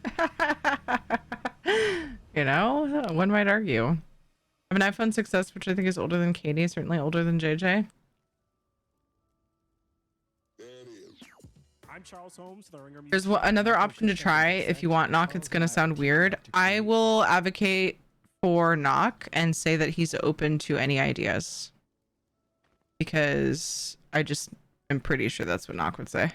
You know, one might argue. I have an iPhone 6s, which I think is older than Katie, certainly older than JJ. I'm Charles Holmes, the Ringer. There's another option to try if you want knock. It's gonna sound weird. I will advocate for knock and say that he's open to any ideas, because I just am pretty sure that's what knock would say.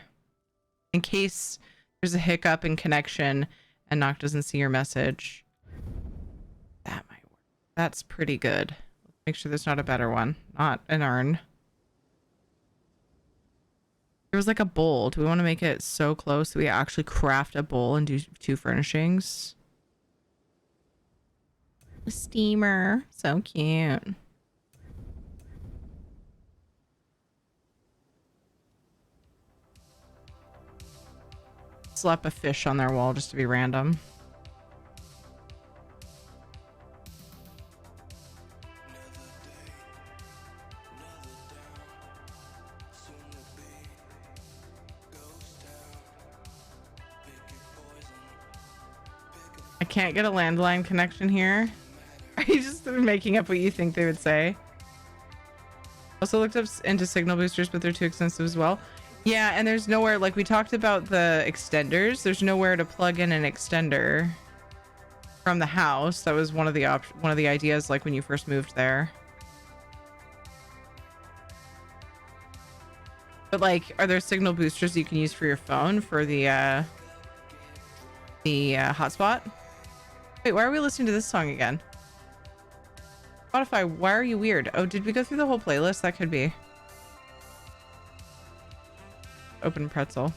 In case there's a hiccup in connection and knock doesn't see your message, that might work. That's pretty good. Make sure there's not a better one, not an urn. There was like a bowl. Do we want to make it so close that we actually craft a bowl and do 2 furnishings? A steamer. So cute. Slap a fish on their wall just to be random. I can't get a landline connection here. Are you just making up what you think they would say? Also looked up into signal boosters, but they're too expensive as well. Yeah, and there's nowhere, like we talked about the extenders, there's nowhere to plug in an extender from the house. That was one of the ideas, like when you first moved there. But like, are there signal boosters you can use for your phone for the hotspot? Wait, why are we listening to this song again? Spotify, why are you weird? Oh, did we go through the whole playlist? That could be. Open pretzel.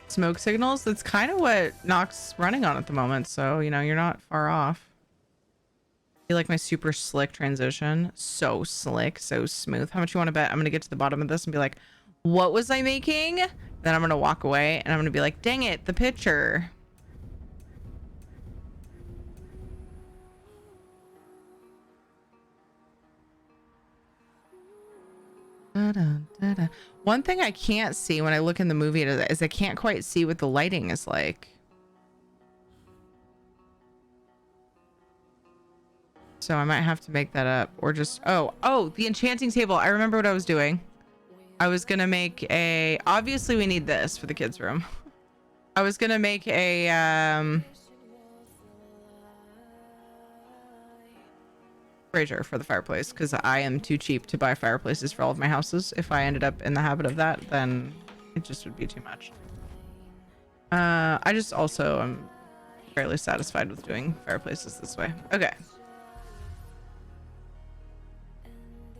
Smoke signals? That's kind of what Nox running on at the moment, so, you know, you're not far off. You like my super slick transition? So slick, so smooth. How much you want to bet? I'm going to get to the bottom of this and be like, what was I making? Then I'm going to walk away and I'm going to be like, dang it, the picture. One thing I can't see when I look in the movie is I can't quite see what the lighting is like. So I might have to make that up, or just the enchanting table. I remember what I was doing. I was gonna make obviously we need this for the kids' room. I was gonna make a brazier for the fireplace because I am too cheap to buy fireplaces for all of my houses. If I ended up in the habit of that, then it just would be too much. I just also am fairly satisfied with doing fireplaces this way. Okay.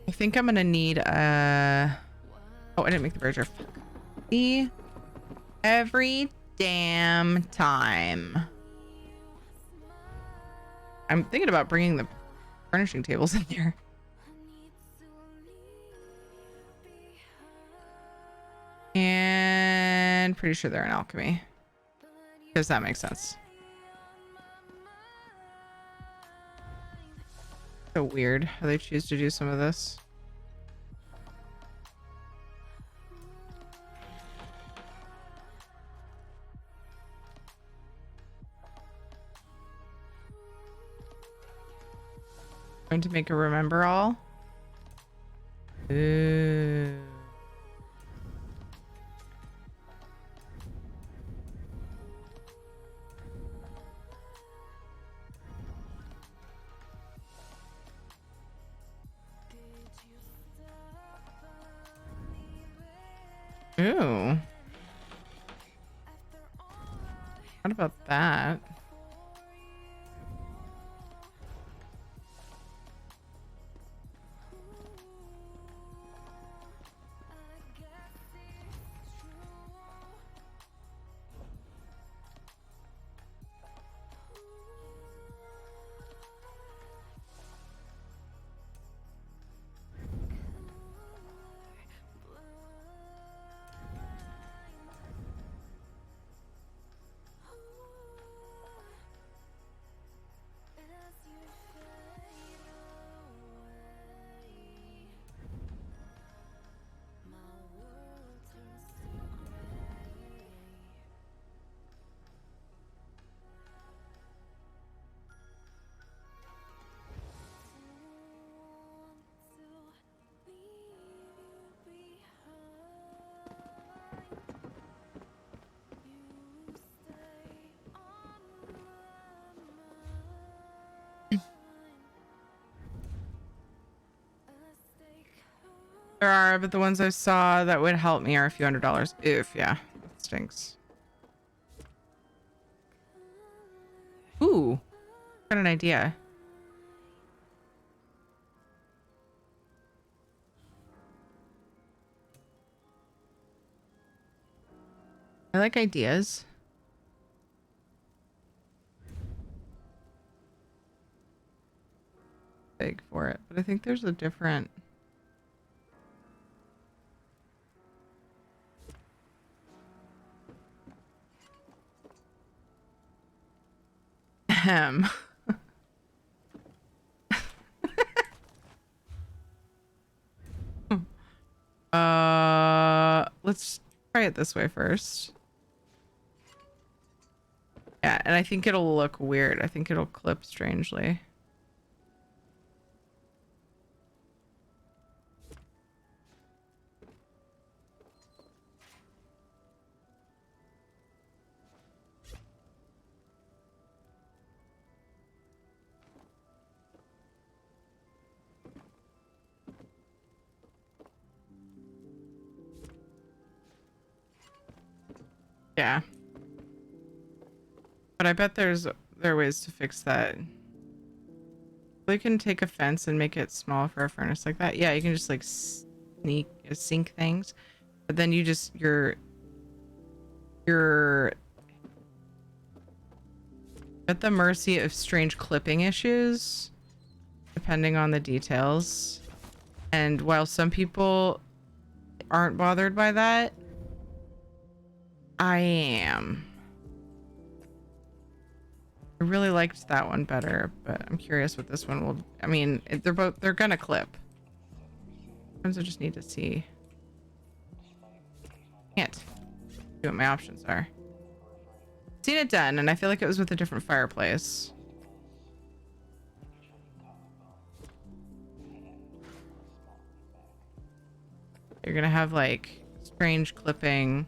I think I'm gonna need oh, I didn't make the brazier. Every damn time. I'm thinking about bringing the furnishing tables in there. And pretty sure they're in alchemy. Because that makes sense. So weird how they choose to do some of this. Going to make a remember all. Ooh. Ooh. What about that? There are, but the ones I saw that would help me are a few $100s. Oof, yeah. That stinks. Ooh. Got an idea. I like ideas. Big for it, but I think there's a different... Let's try it this way first. Yeah, and I think it'll look weird. I think it'll clip strangely. Yeah. But I bet there are ways to fix that. We can take a fence and make it small for a furnace like that. Yeah, you can just like sink things. But then you just you're at the mercy of strange clipping issues depending on the details. And while some people aren't bothered by that, I am. I really liked that one better, but I'm curious what this one will... I mean, they're gonna clip. Sometimes I just need to see. Can't see what my options are. Seen it done, and I feel like it was with a different fireplace. You're gonna have like strange clipping,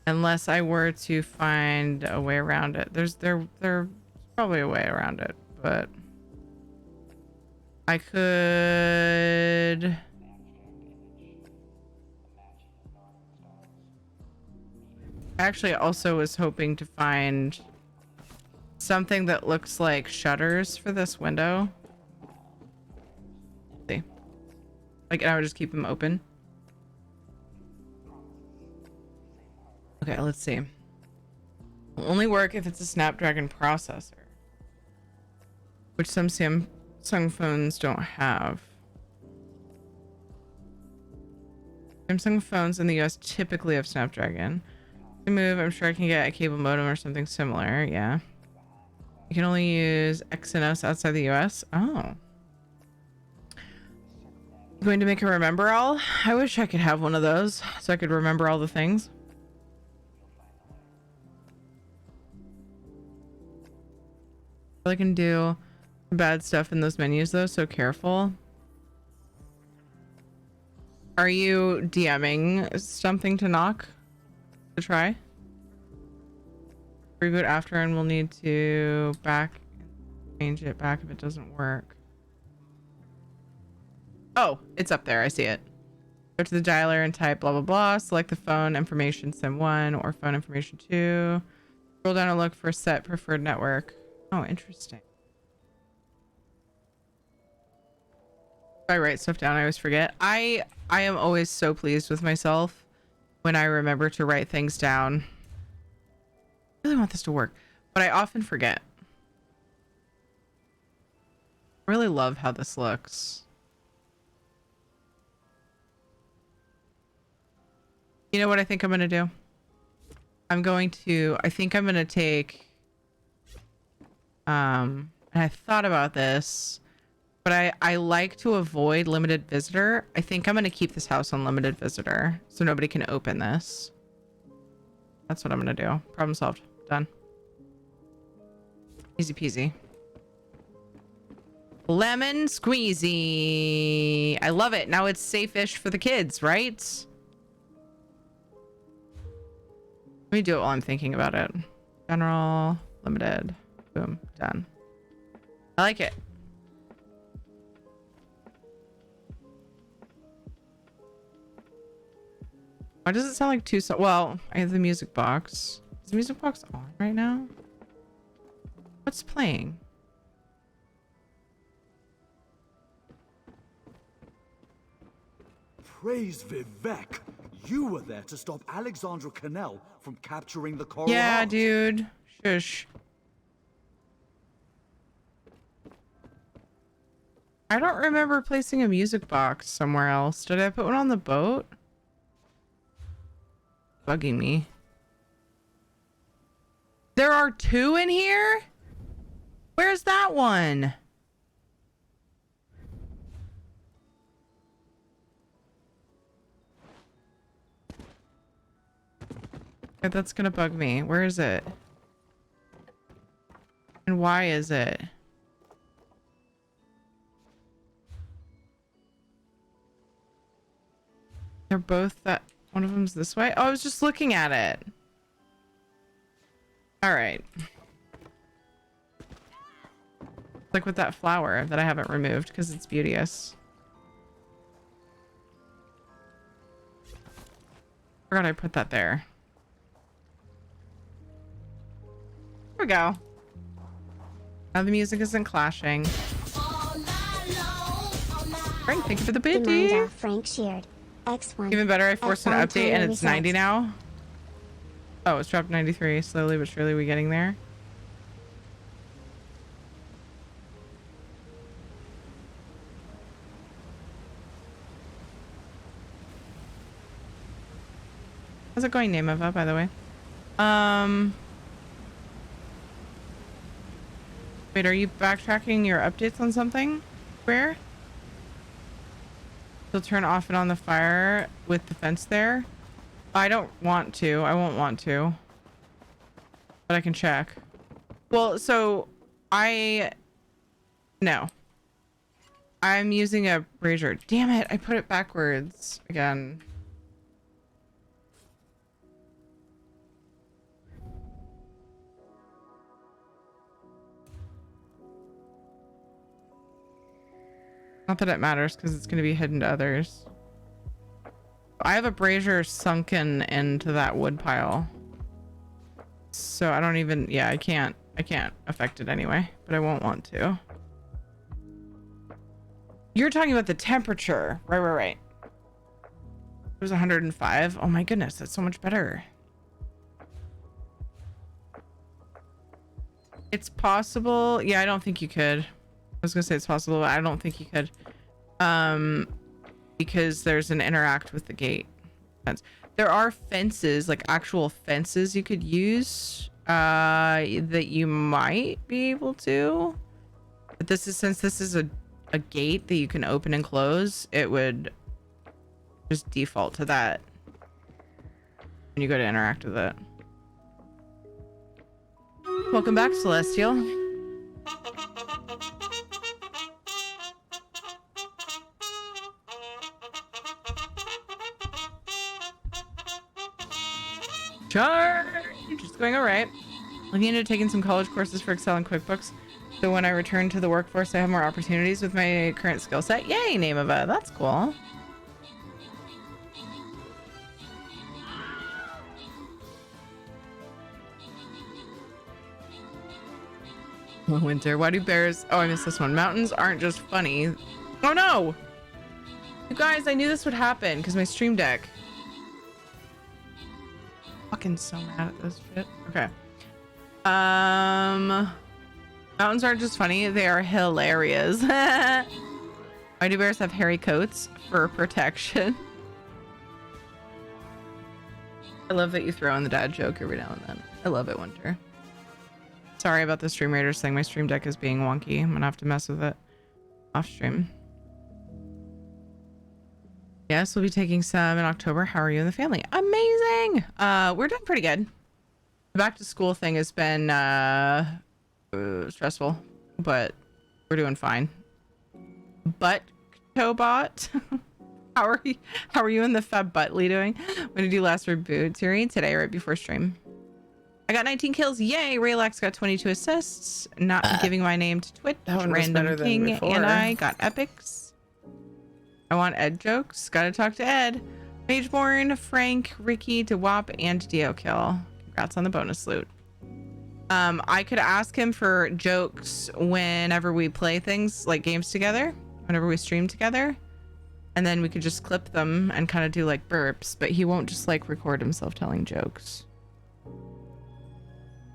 unless I were to find a way around it. There's probably a way around it, but I could. I actually also was hoping to find something that looks like shutters for this window. See, like I would just keep them open. Okay, let's see. Will only work if it's a Snapdragon processor, which some Samsung phones don't have. Samsung phones in the US typically have Snapdragon. To move, I'm sure I can get a cable modem or something similar. Yeah. You can only use Exynos outside the US. Oh. Going to make a remember all? I wish I could have one of those so I could remember all the things. I can do bad stuff in those menus though, so careful. Are you DMing something to knock? To try? Reboot after, and we'll need to change it back if it doesn't work. Oh, it's up there. I see it. Go to the dialer and type blah blah blah. Select the phone information SIM1 or phone information 2. Scroll down and look for set preferred network. Oh, interesting. If I write stuff down, I always forget. I am always so pleased with myself when I remember to write things down. I really want this to work, but I often forget. I really love how this looks. You know what I think I'm going to do? I think I'm going to take, and I thought about this, but I like to avoid limited visitor. I think I'm going to keep this house on limited visitor so nobody can open this. That's what I'm going to do. Problem solved. Done. Easy peasy. Lemon squeezy. I love it. Now it's safe-ish for the kids, right? Let me do it while I'm thinking about it. General, limited. Boom. Done. I like it. Why does it sound like two well, I have the music box. Is the music box on right now? What's playing? Praise Vivek! You were there to stop Alexandra Cannell from capturing the coral. Yeah, heart. dude. Shush. I don't remember placing a music box somewhere else. Did I put one on the boat? Bugging me. There are two in here? Where's that one? Okay, that's gonna bug me. Where is it? And why is it? They're both that... One of them's this way? Oh, I was just looking at it. Alright. Like with that flower that I haven't removed because it's beauteous. Forgot I put that there. There we go. Now the music isn't clashing. Frank, thank you for the biddy. Frank shared. X1. Even better, I forced an X1 update and tiny it's 90 results. now. Oh, it's dropped 93. Slowly but surely we're getting there. How's it going, Nameva, by the way? Wait, are you backtracking your updates on something? Where? You'll turn off and on the fire with the fence there. I don't want to. I won't want to. But I can check. Well, so no. I'm using a brazier. Damn it, I put it backwards again. Not that it matters because it's going to be hidden to others. I have a brazier sunken into that wood pile. So I don't even, yeah, I can't affect it anyway, but I won't want to. You're talking about the temperature. Right. It was 105. Oh my goodness, that's so much better. It's possible. Yeah, I don't think you could. I was gonna say it's possible, but I don't think you could. Because there's an interact with the gate fence. There are fences, like actual fences you could use that you might be able to. But since this is a gate that you can open and close, it would just default to that when you go to interact with it. Welcome back, Celestial. Charge! It's going all right. Looking into taking some college courses for Excel and QuickBooks. So when I return to the workforce, I have more opportunities with my current skill set. Yay, Nameva. That's cool. Winter. Why do bears... Oh, I missed this one. Mountains aren't just funny. Oh, no! You guys, I knew this would happen because my stream deck... Fucking so mad at this shit. Okay. Mountains aren't just funny, they are hilarious. Why do bears have hairy coats? For protection. I love that you throw in the dad joke every now and then. I love it, Winter. Sorry about the Stream Raiders thing. My stream deck is being wonky. I'm gonna have to mess with it off stream. Yes, we'll be taking some in October. How are you and the family? Amazing! We're doing pretty good. The back to school thing has been stressful, but we're doing fine. But Tobot, how are you and the Fab Butley doing? When did you last reboot, Tyrion? Today, right before stream. I got 19 kills. Yay! Raylax got 22 assists. Not giving my name to Twitch. Random King and I got epics. I want Ed jokes. Gotta talk to Ed. Mageborn, Frank, Ricky, DeWop, and DeoKill. Congrats on the bonus loot. I could ask him for jokes whenever we play things like games together, whenever we stream together, and then we could just clip them and kind of do like burps, but he won't just like record himself telling jokes.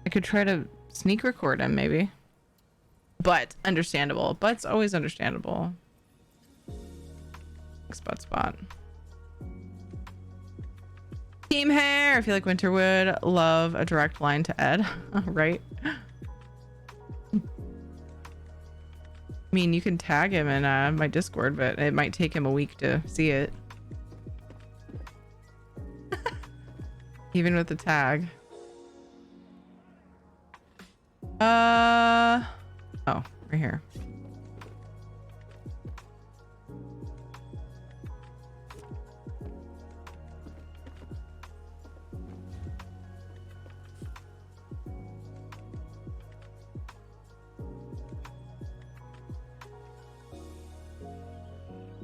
I could try to sneak record him maybe, but understandable. But's always understandable. Spot. Team hair. I feel like Winter would love a direct line to Ed. Right? I mean, you can tag him in my Discord, but it might take him a week to see it. Even with the tag. Oh, right here.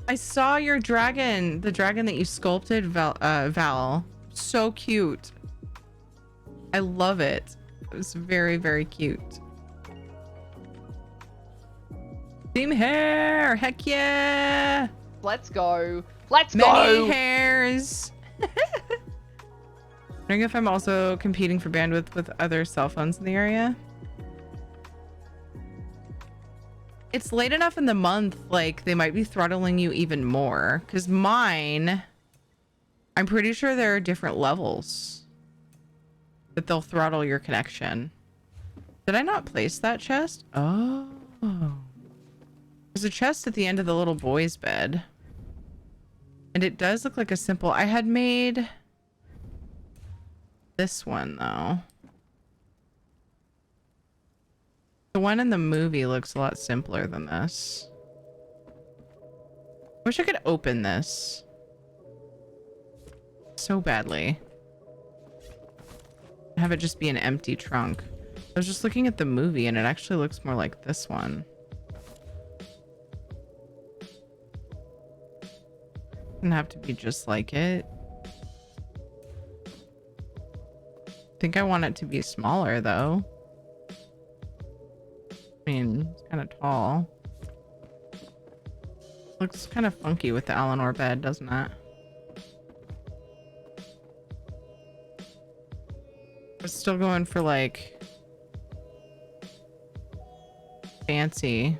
I saw your dragon, the dragon that you sculpted, Val. So cute. I love it. It was very, very cute. Team hair! Heck yeah! Let's go. Let's Many go! Many hairs! Wondering if I'm also competing for bandwidth with other cell phones in the area. It's late enough in the month, like they might be throttling you even more. Because mine, I'm pretty sure there are different levels that they'll throttle your connection. Did I not place that chest? Oh. There's a chest at the end of the little boy's bed. And it does look like a simple... I had made this one though. The one in the movie looks a lot simpler than this. I wish I could open this so badly. Have it just be an empty trunk. I was just looking at the movie and it actually looks more like this one. Doesn't have to be just like it. I think I want it to be smaller though. I mean, it's kind of tall. Looks kind of funky with the Eleanor bed, doesn't it? I'm still going for like fancy.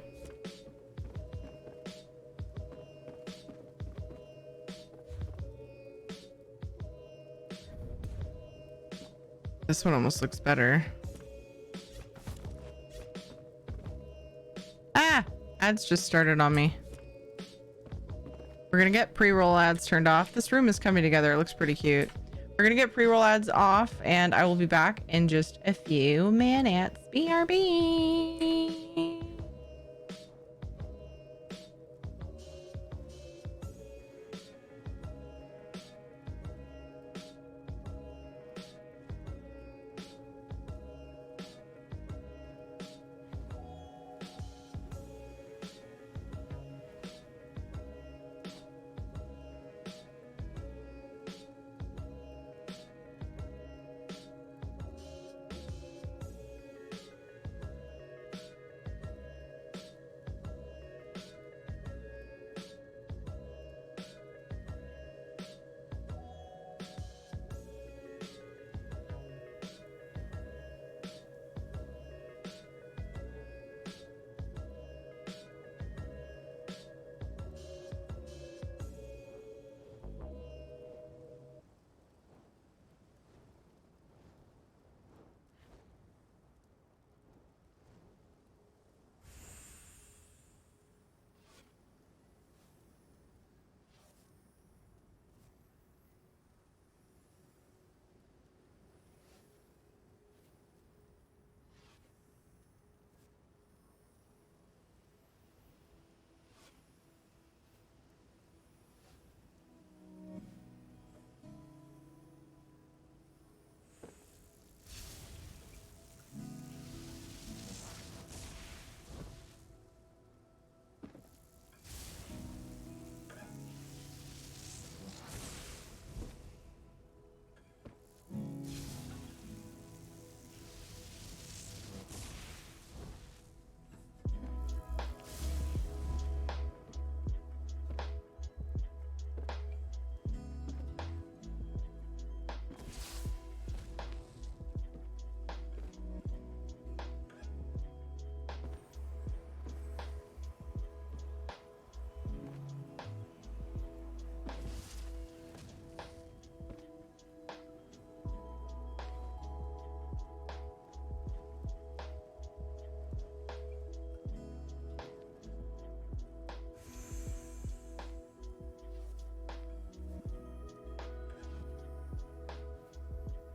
This one almost looks better. Ah! Ads just started on me. We're gonna get pre-roll ads turned off. This room is coming together. It looks pretty cute. We're gonna get pre-roll ads off and I will be back in just a few minutes. BRB.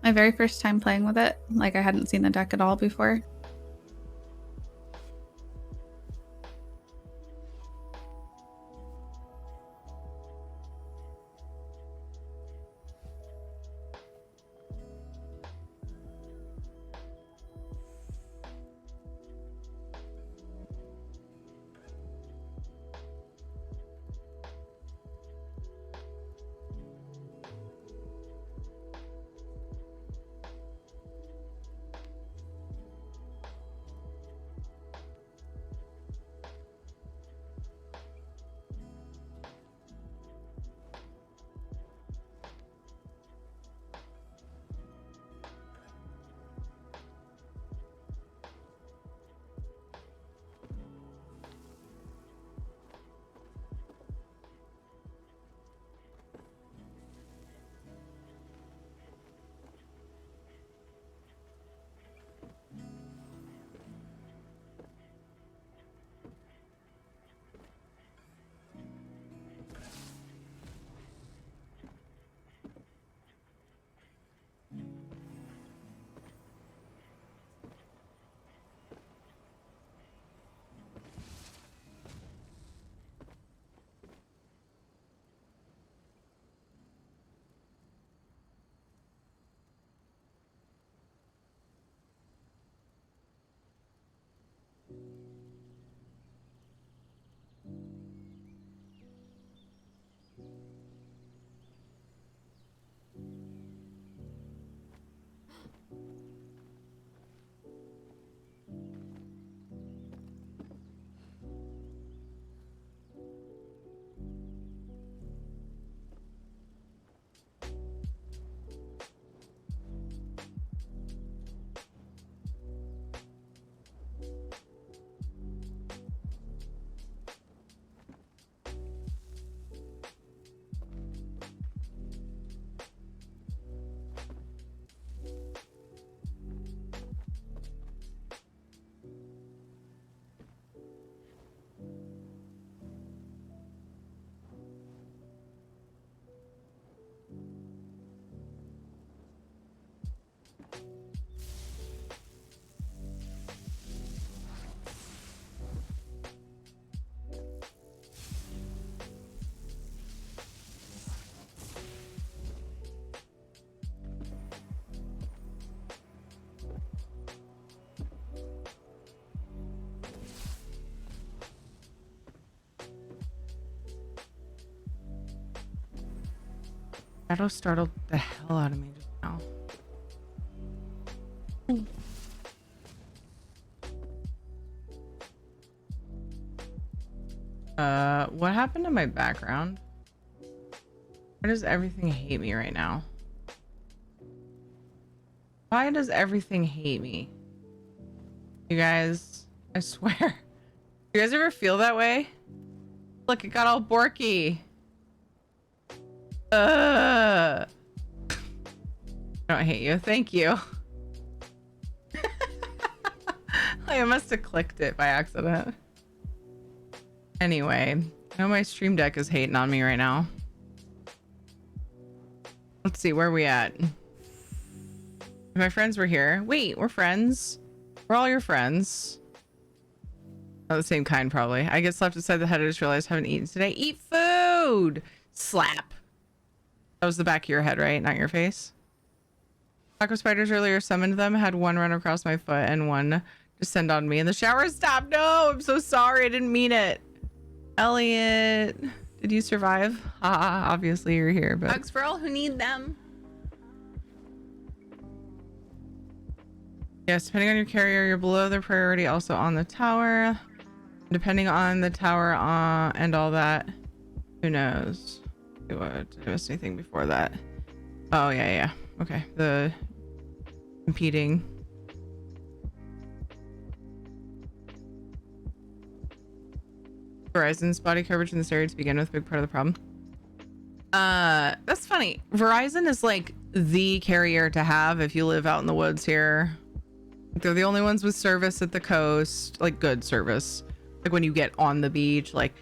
My very first time playing with it. Like, I hadn't seen the deck at all before. Shadow startled the hell out of me just now. What happened to my background? Why does everything hate me right now? Why does everything hate me? You guys, I swear. You guys ever feel that way? Look, it got all borky. I don't hate you. Thank you. I must have clicked it by accident. Anyway, I know my stream deck is hating on me right now. Let's see, where are we at? If my friends were here. Wait, we're friends. We're all your friends. Not the same kind, probably. I get slapped inside the head. I just realized I haven't eaten today. Eat food! Slap. That was the back of your head, right? Not your face. Taco spiders earlier summoned them. Had one run across my foot and one descend on me. And the shower stopped. No, I'm so sorry. I didn't mean it. Elliot, did you survive? Obviously you're here, but hugs for all who need them. Yes, depending on your carrier, you're below their priority, also on the tower. Depending on the tower and all that, who knows? Did I miss anything before that? Oh yeah. Okay, the competing. Verizon's body coverage in this area to begin with, big part of the problem. That's funny. Verizon is like the carrier to have if you live out in the woods here. They're the only ones with service at the coast, like good service. Like when you get on the beach, like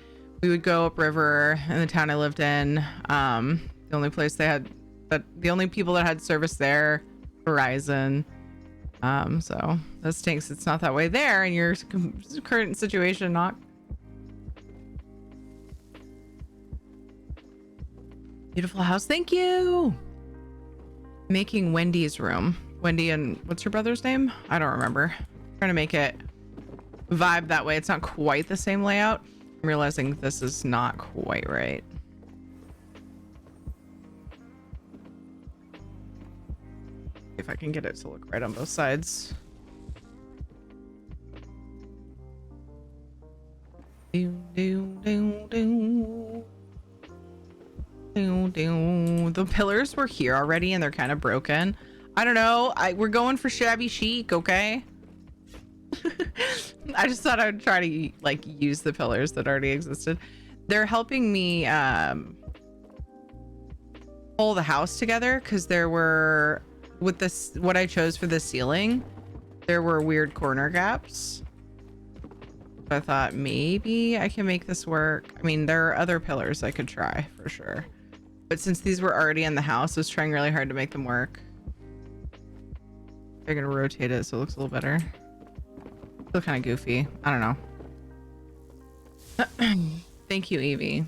we would go upriver in the town I lived in. The only place they had the only people that had service there, Verizon. So that stinks. It's not that way there in your current situation. Not beautiful house. Thank you. Making Wendy's room. Wendy and what's your brother's name? I don't remember. Trying to make it vibe that way. It's not quite the same layout. I'm realizing this is not quite right. If I can get it to look right on both sides. The pillars were here already and they're kind of broken. I don't know. We're going for shabby chic, okay? I just thought I would try to like use the pillars that already existed. They're helping me pull the house together because there were with this what I chose for the ceiling, there were weird corner gaps. I thought maybe I can make this work. I mean, there are other pillars I could try for sure. But since these were already in the house, I was trying really hard to make them work. I'm gonna rotate it so it looks a little better. Still kind of goofy. I don't know. Thank you, Evie.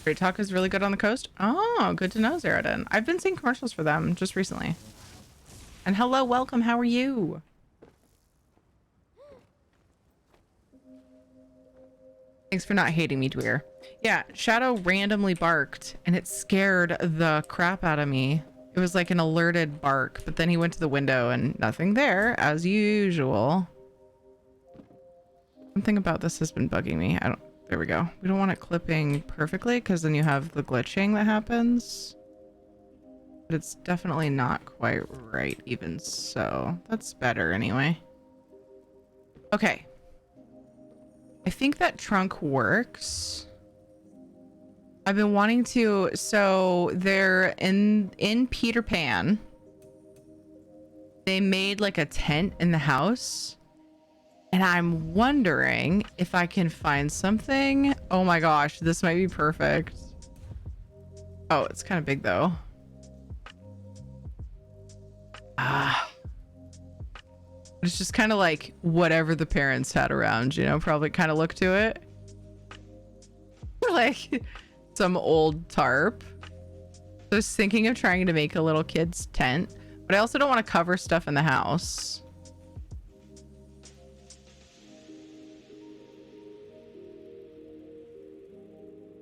Great Talk is really good on the coast. Oh, good to know, Zeradin. I've been seeing commercials for them just recently. And hello, welcome. How are you? Thanks for not hating me, Dweer. Yeah, Shadow randomly barked and it scared the crap out of me. It was like an alerted bark, but then he went to the window and nothing there as usual. Something about this has been bugging me. There we go. We don't want it clipping perfectly because then you have the glitching that happens. But it's definitely not quite right even so. That's better anyway. Okay. I think that trunk works. I've been wanting to, so they're in Peter Pan. They made like a tent in the house. And I'm wondering if I can find something. Oh my gosh, this might be perfect. Oh, it's kind of big though. It's just kind of like whatever the parents had around, you know, probably kind of look to it. Like some old tarp. I was thinking of trying to make a little kid's tent, but I also don't want to cover stuff in the house.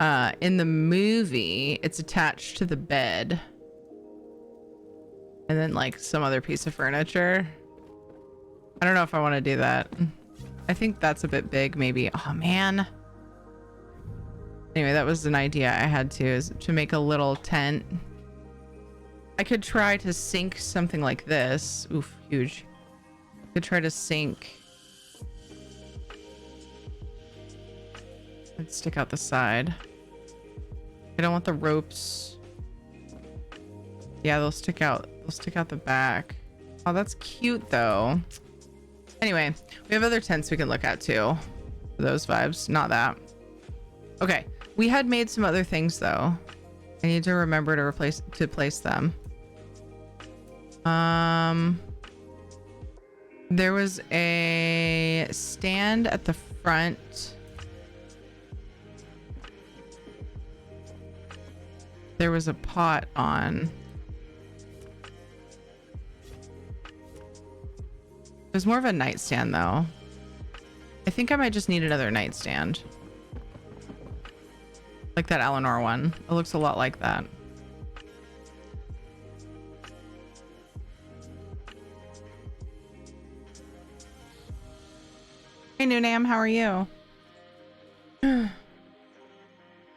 In the movie, it's attached to the bed. And then like some other piece of furniture. I don't know if I want to do that. I think that's a bit big, maybe. Oh man. Anyway, that was an idea I had to, is to make a little tent. I could try to sink something like this. Oof, huge. I could try to sink. Let's stick out the side. I don't want the ropes. Yeah, they'll stick out. They'll stick out the back. Oh, that's cute though. Anyway, we have other tents we can look at too. For those vibes, not that. Okay, we had made some other things though. I need to remember to place them. There was a stand at the front. There was a pot on. There's more of a nightstand though. I think I might just need another nightstand. Like that Eleanor one. It looks a lot like that. Hey Noonam, how are you?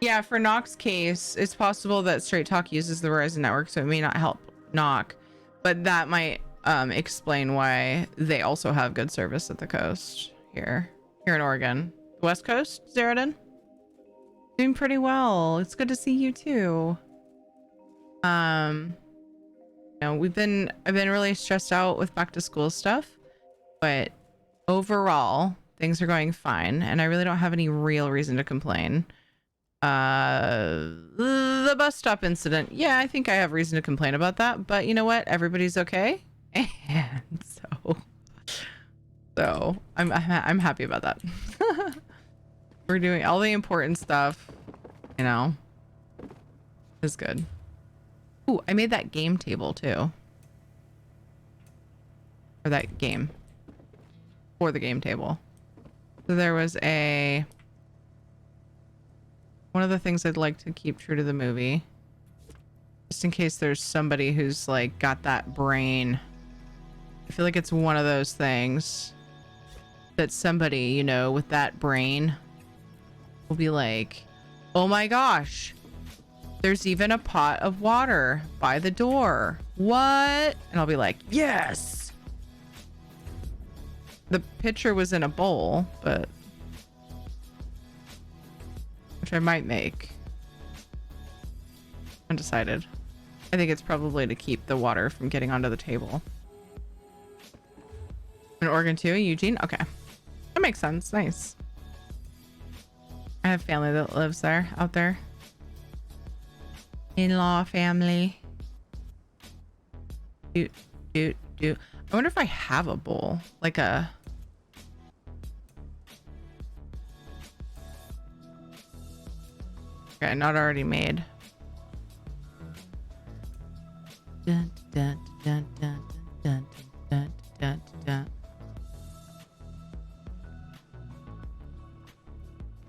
Yeah, for Nock's case, it's possible that Straight Talk uses the Verizon network, so it may not help Nock, but that might explain why they also have good service at the coast here in Oregon. West Coast, Zerodin? Doing pretty well. It's good to see you too. You know, I've been really stressed out with back to school stuff, but overall things are going fine, and I really don't have any real reason to complain. The bus stop incident, yeah, I think I have reason to complain about that, but you know what, everybody's okay, and so I'm happy about that. We're doing all the important stuff, you know. It's good. Ooh, I made that game table too, or that game for the game table. So there was one of the things I'd like to keep true to the movie, just in case there's somebody who's like got that brain. I feel like it's one of those things that somebody, you know, with that brain will be like, oh my gosh, there's even a pot of water by the door. What? And I'll be like, yes. The pitcher was in a bowl, but which I might make. Undecided. I think it's probably to keep the water from getting onto the table. In Oregon too, Eugene? Okay. That makes sense. Nice. I have family that lives there, out there. In-law family. I wonder if I have a bowl. Like a... Okay, not already made. Dun, dun, dun, dun, dun, dun, dun, dun.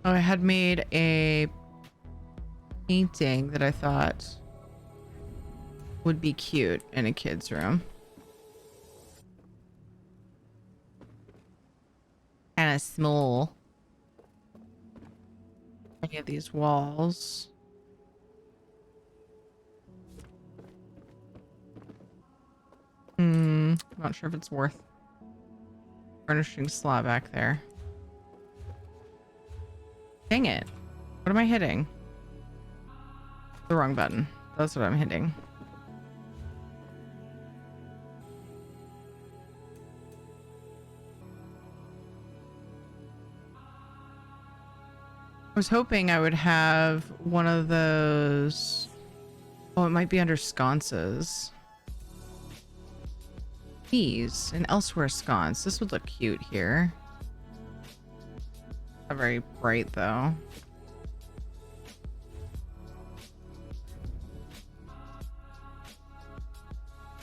Oh, I had made a painting that I thought would be cute in a kid's room. Kind of small. Any of these walls. Not sure if it's worth furnishing slab back there. Dang it. What am I hitting? The wrong button. That's what I'm hitting. I was hoping I would have one of those. Oh, it might be under sconces. These and elsewhere sconce. This would look cute here. Not very bright though.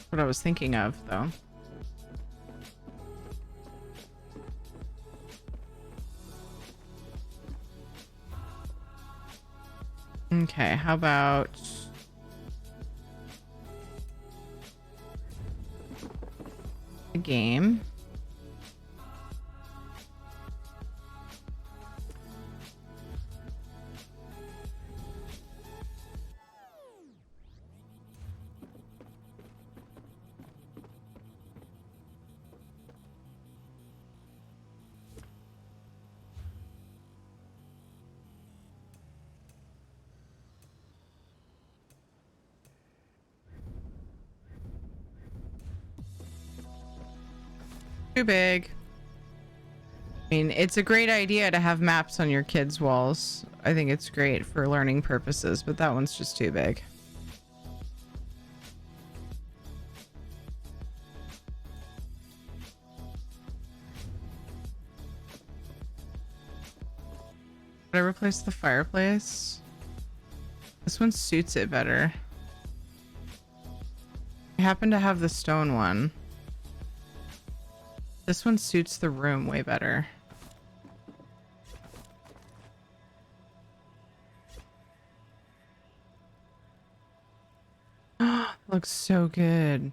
What I was thinking of though. Okay, how about a game? Too big. I mean, it's a great idea to have maps on your kids' walls. I think it's great for learning purposes, but that one's just too big. Did I replace the fireplace? This one suits it better. I happen to have the stone one. This one suits the room way better. Looks so good.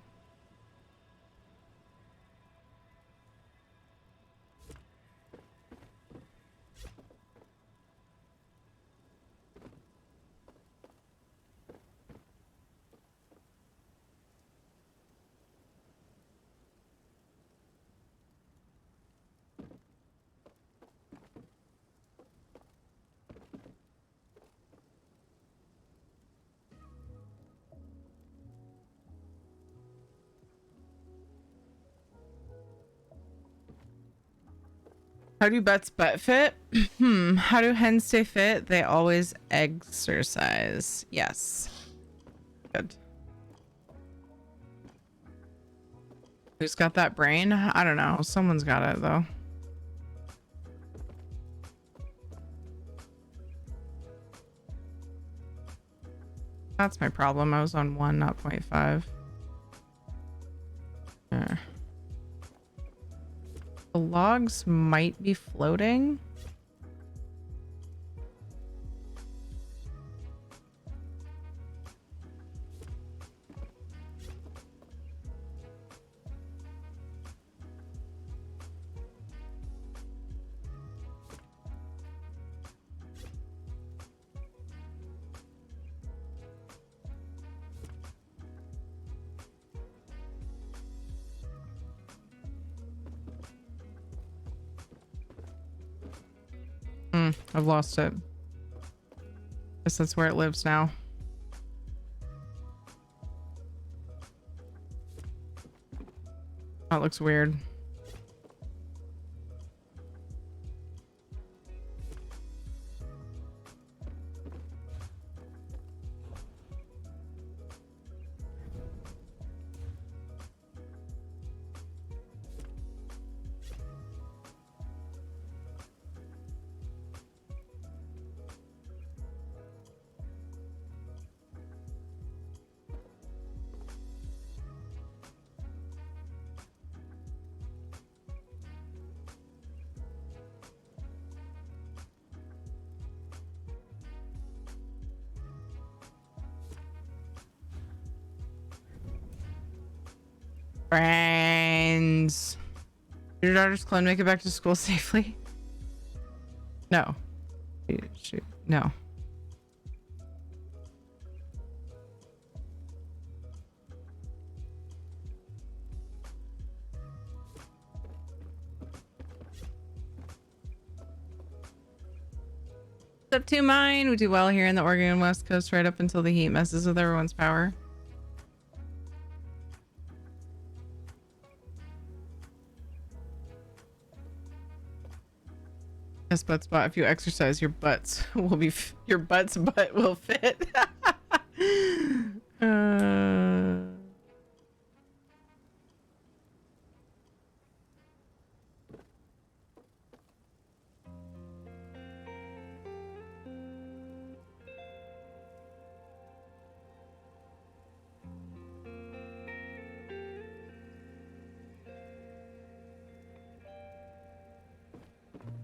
How do butts butt fit? How do hens stay fit? They always exercise. Yes. Good. Who's got that brain? I don't know. Someone's got it though. That's my problem. I was on 1, not 0.5. There. The logs might be floating. I've lost it. Guess that's where it lives now. That looks weird. Friends. Did your daughter's clone make it back to school safely? No. No. Up to mine. We do well here in the Oregon West Coast right up until the heat messes with everyone's power. Yes, butt spot. If you exercise, your butts will be your butt's butt will fit.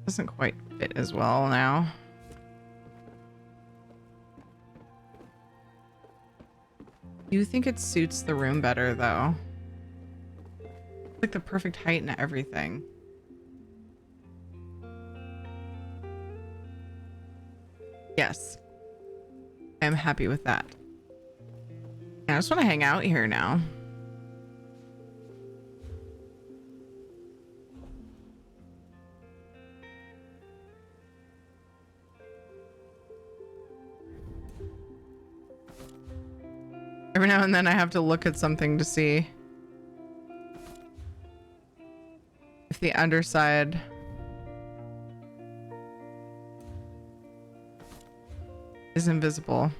Doesn't quite fit as well now. You think it suits the room better though? It's like the perfect height and everything. Yes. I'm happy with that. I just want to hang out here now. Every now and then I have to look at something to see if the underside is invisible.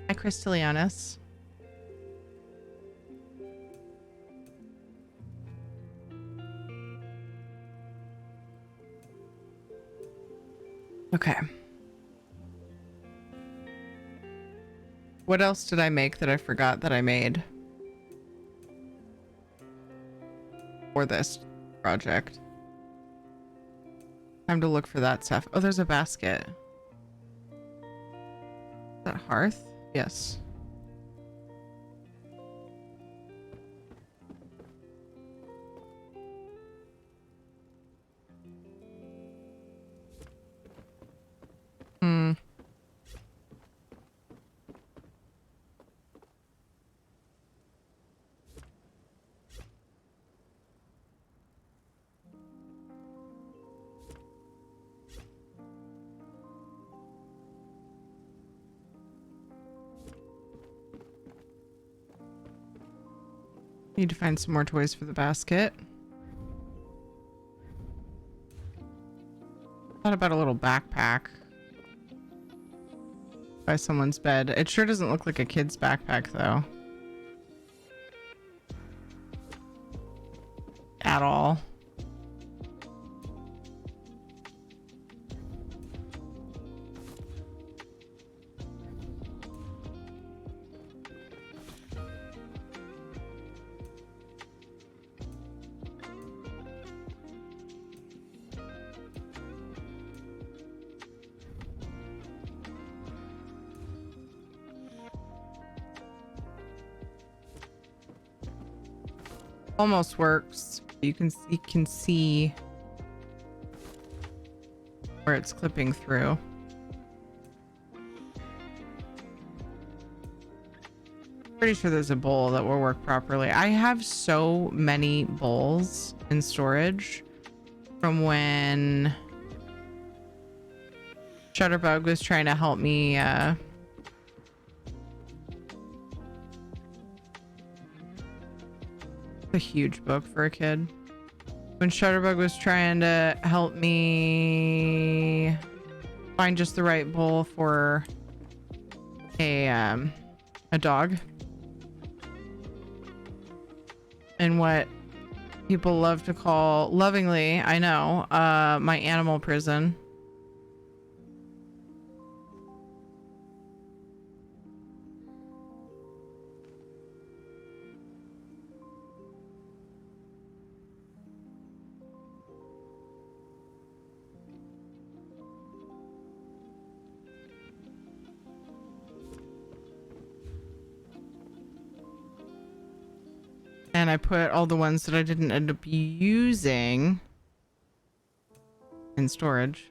Hi, Crystallianus. Okay. What else did I make that I forgot that I made for this project? Time to look for that stuff. Oh, there's a basket. Is that hearth? Yes. Hmm. Need to find some more toys for the basket. Thought about a little backpack by someone's bed. It sure doesn't look like a kid's backpack though. At all. Almost works. You can see where it's clipping through. Pretty sure there's a bowl that will work properly. I have so many bowls in storage from when Shutterbug was trying to help me a huge book for a kid. When Shutterbug was trying to help me find just the right bowl for a dog. And what people love to call, lovingly, I know, my animal prison. And I put all the ones that I didn't end up using in storage.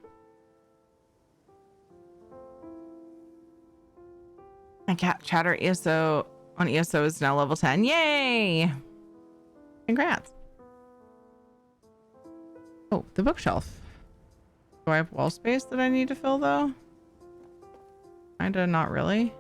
My cat chatter ESO on ESO is now level 10. Yay! Congrats. Oh, the bookshelf. Do I have wall space that I need to fill though? Kinda not really.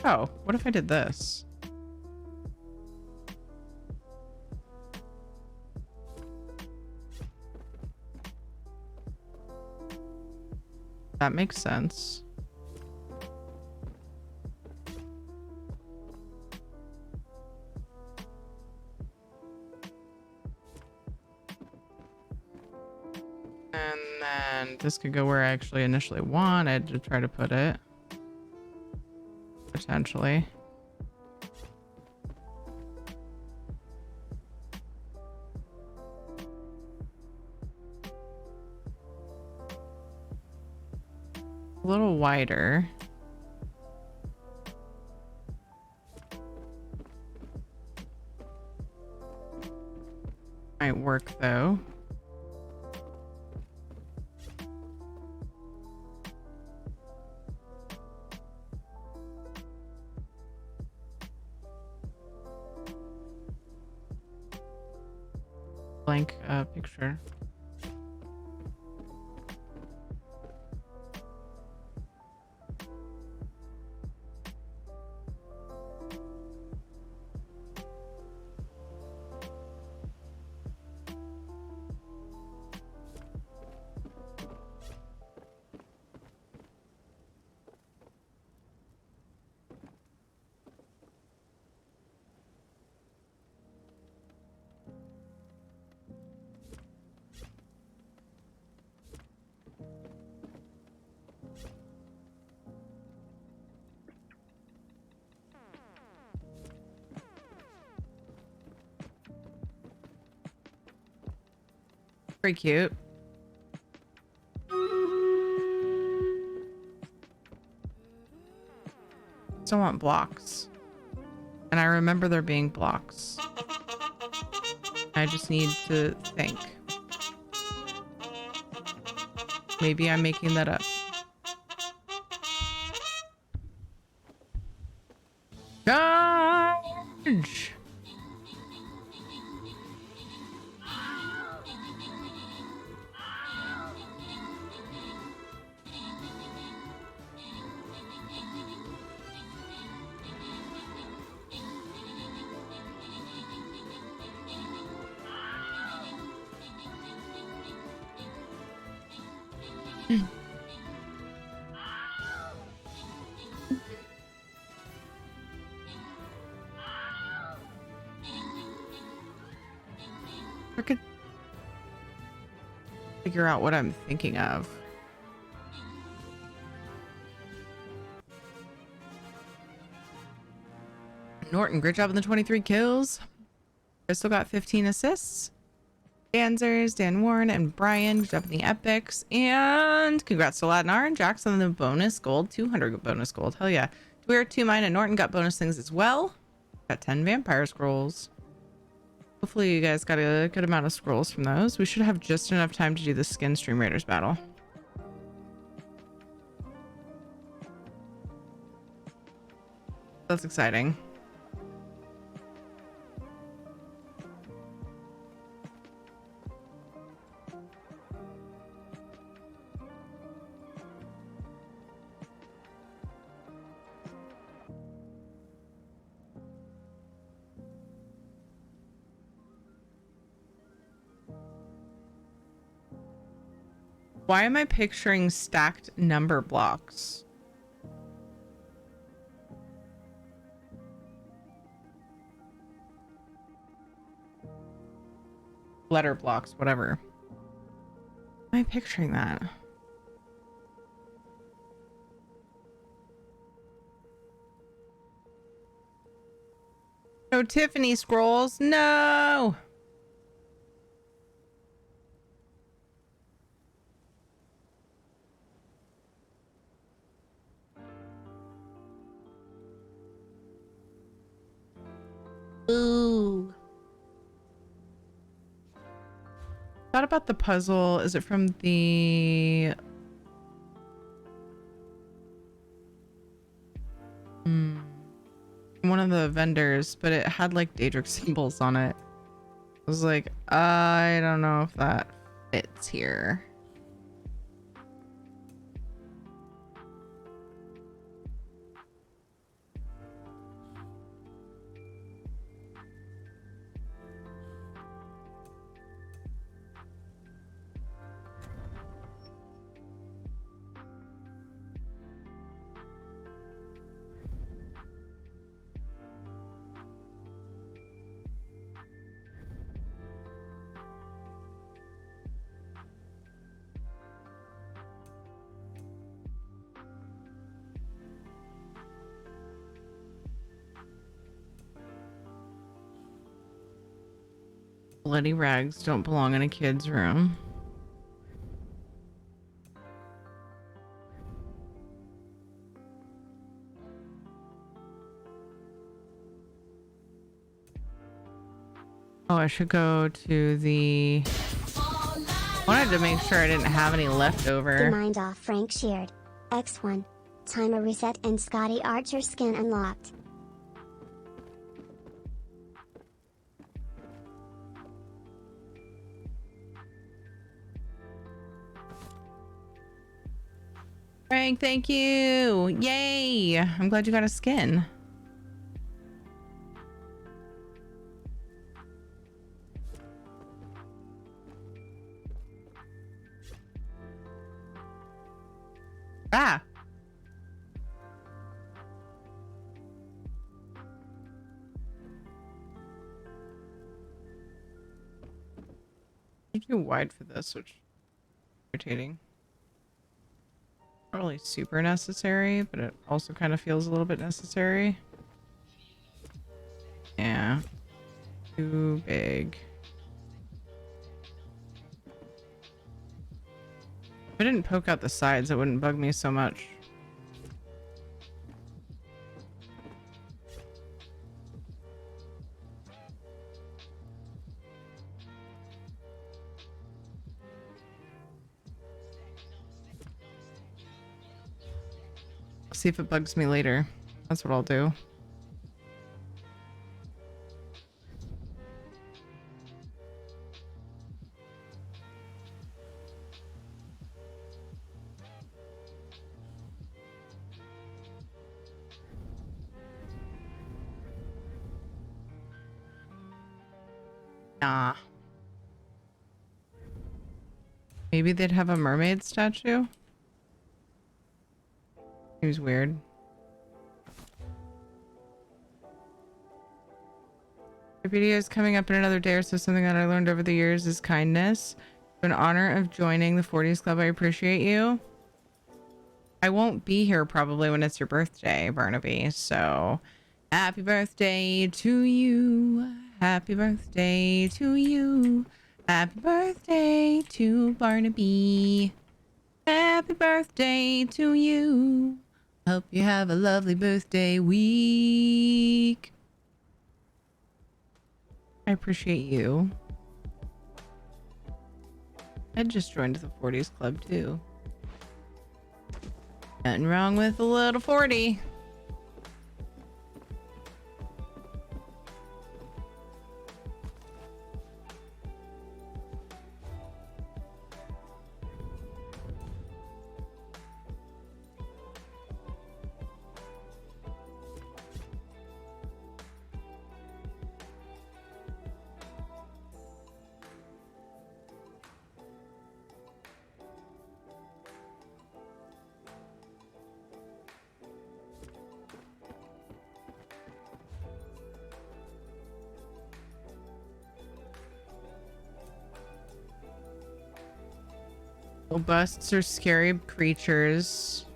Oh, what if I did this? That makes sense. And then And this could go where I actually initially wanted to try to put it. Potentially. A little wider. Might work though. Blank picture. Pretty cute. Still want blocks. And I remember there being blocks. I just need to think. Maybe I'm making that up. Dodge! I could figure out what I'm thinking of. Norton, great job on the 23 kills. I still got 15 assists. Danzers, Dan Warren, and Brian, good job on the epics. And congrats to Latinar and Jax on the bonus gold, 200 bonus gold. Hell yeah. We're 2 mine and Norton got bonus things as well. Got 10 vampire scrolls. Hopefully you guys got a good amount of scrolls from those. We should have just enough time to do the Skin Stream Raiders battle. That's exciting. Why am I picturing stacked number blocks? Letter blocks, whatever. Why am I picturing that? No Tiffany scrolls. No. Ooh. Thought about the puzzle. Is it from the one of the vendors, but it had like Daedric symbols on it. I was like, I don't know if that fits here. Bloody rags don't belong in a kid's room. Oh, I should go to the... I wanted to make sure I didn't have any leftover. Mind off Frank Sheared. X1. Timer reset and Scotty Archer skin unlocked. Frank, thank you. Yay. I'm glad you got a skin. Ah. You're too wide for this, which is irritating. Not really super necessary, but it also kind of feels a little bit necessary. Yeah. Too big. If I didn't poke out the sides, it wouldn't bug me so much. See if it bugs me later. That's what I'll do. Nah. Maybe they'd have a mermaid statue? Seems weird. Your video is coming up in another day or so. Something that I learned over the years is kindness. An honor of joining the 40s Club. I appreciate you. I won't be here probably when it's your birthday, Barnaby. So happy birthday to you. Happy birthday to you. Happy birthday to Barnaby. Happy birthday to you. Hope you have a lovely birthday week. I appreciate you. I just joined the 40s Club too. Nothing wrong with a little 40. Busts are scary creatures.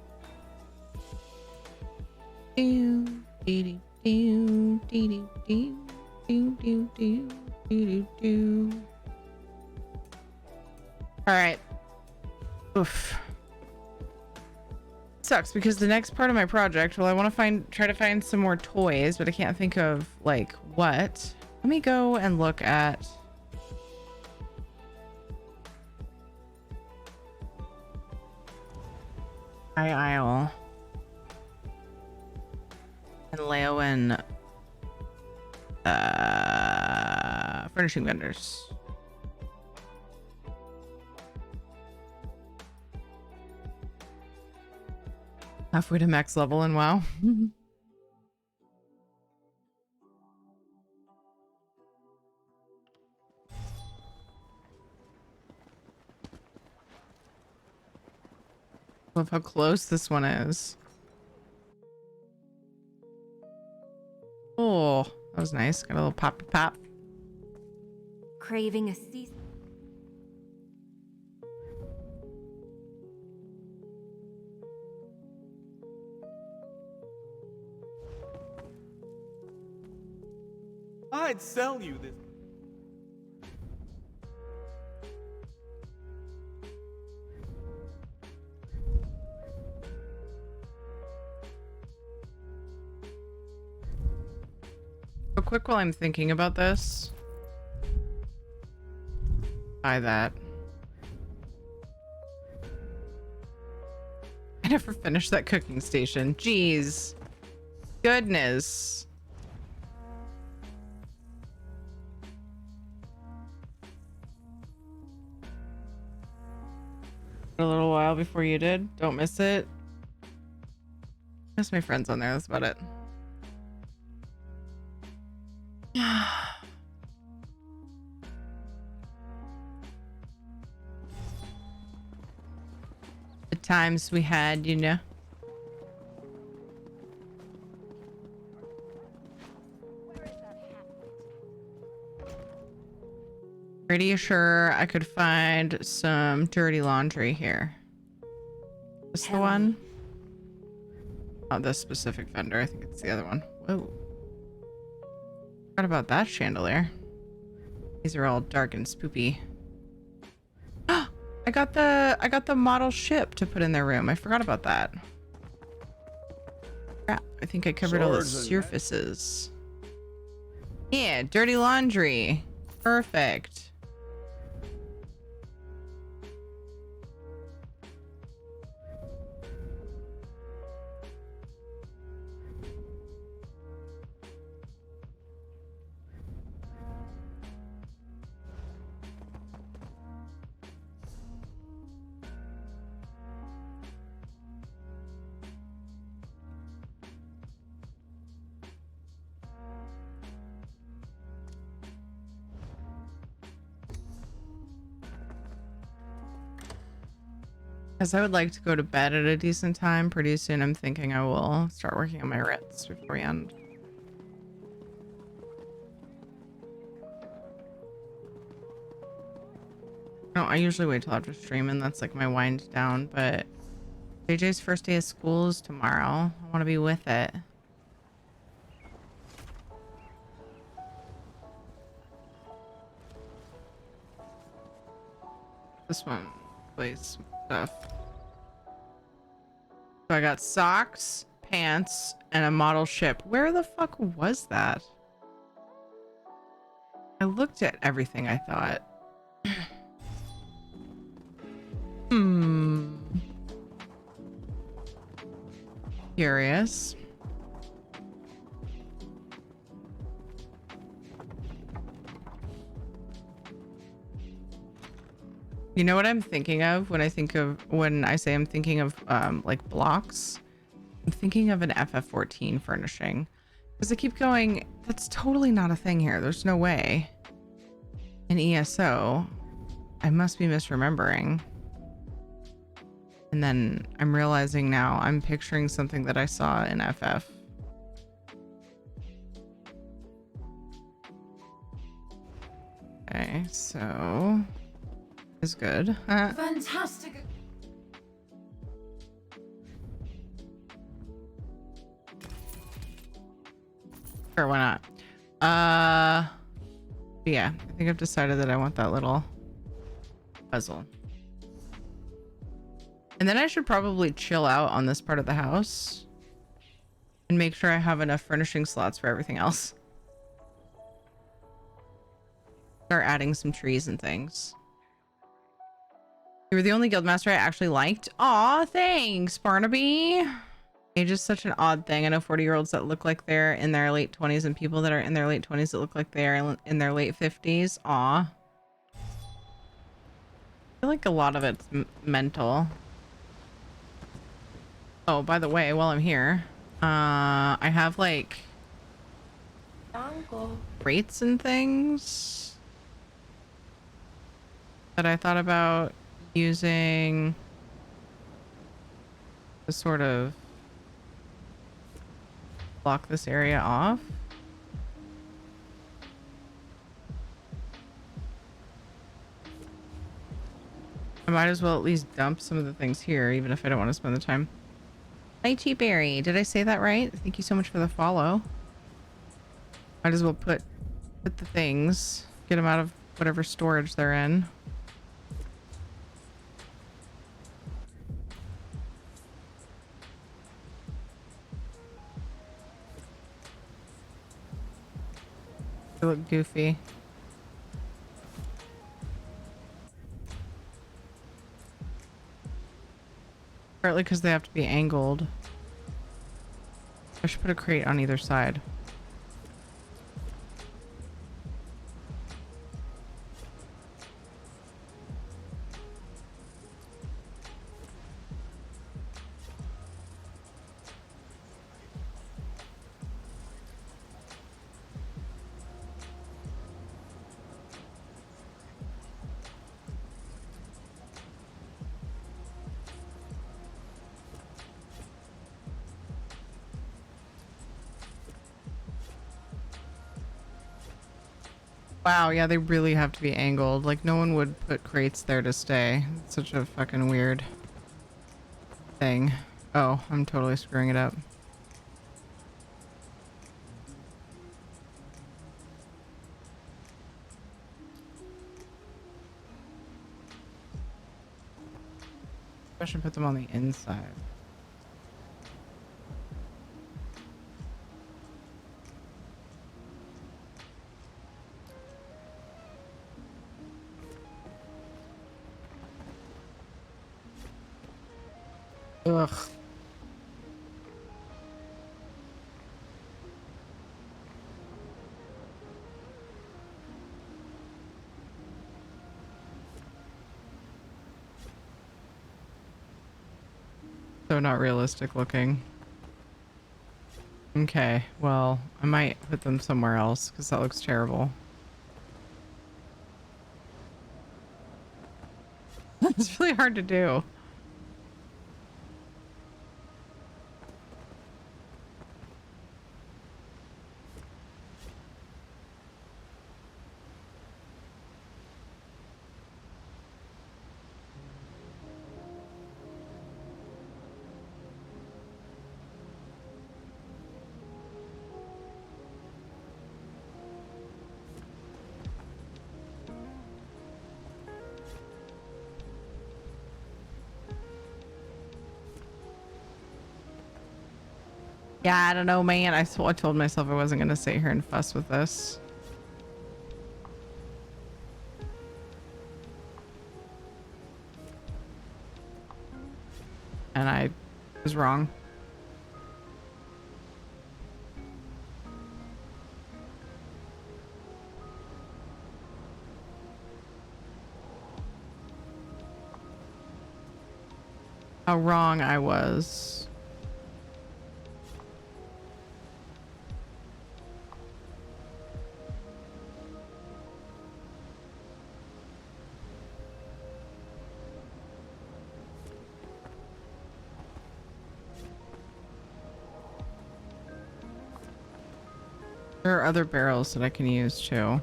All right. Oof. Sucks because the next part of my project, well, I want to try to find some more toys, but I can't think of like what. Let me go and look at aisle and Leo and furnishing vendors. Halfway to max level and WoW. Love how close this one is. Oh, that was nice. Got a little poppy pop. Craving a season. I'd sell you this. quick while I'm thinking about this. Buy that. I never finished that cooking station. Jeez. Goodness. A little while before you did. Don't miss it. Miss my friends on there. That's about it. The times we had, you know. Pretty sure I could find some dirty laundry here. Is this the one? Not this specific vendor. I think it's the other one. Whoa. Forgot about that chandelier. These are all dark and spoopy. I got the model ship to put in their room. I forgot about that. Crap. I think I covered all the surfaces. Yeah, dirty laundry. Perfect. Because I would like to go to bed at a decent time. Pretty soon I'm thinking I will start working on my writs before we end. No, I usually wait till after streaming. That's like my wind down, but JJ's first day of school is tomorrow. I want to be with it. This one plays stuff. So I got socks, pants, and a model ship. Where the fuck was that? I looked at everything, I thought. Curious. You know what I'm thinking of when I say I'm thinking of like blocks? I'm thinking of an FF14 furnishing. Because I keep going, that's totally not a thing here. There's no way. In ESO, I must be misremembering. And then I'm realizing now I'm picturing something that I saw in FF. Okay, so is good. Fantastic. Sure, why not? Yeah, I think I've decided that I want that little puzzle. And then I should probably chill out on this part of the house and make sure I have enough furnishing slots for everything else. Start adding some trees and things. You were the only guildmaster I actually liked. Aw, thanks, Barnaby. Age is such an odd thing. I know 40-year-olds that look like they're in their late 20s and people that are in their late 20s that look like they're in their late 50s. Aw. I feel like a lot of it's mental. Oh, by the way, while I'm here, I have like rates and things that I thought about using to sort of block this area off. I might as well at least dump some of the things here, even if I don't want to spend the time. Lychee Berry, did I say that right? Thank you so much for the follow. Might as well put the things, get them out of whatever storage they're in. They look goofy. Partly because they have to be angled. I should put a crate on either side. Wow, yeah, they really have to be angled. Like, no one would put crates there to stay. It's such a fucking weird thing. Oh, I'm totally screwing it up. I should put them on the inside. Ugh. So not realistic looking. Okay, well, I might put them somewhere else because that looks terrible. It's really hard to do. Yeah, I don't know, man. I told myself I wasn't going to sit here and fuss with this. And I was wrong. How wrong I was. There are other barrels that I can use too.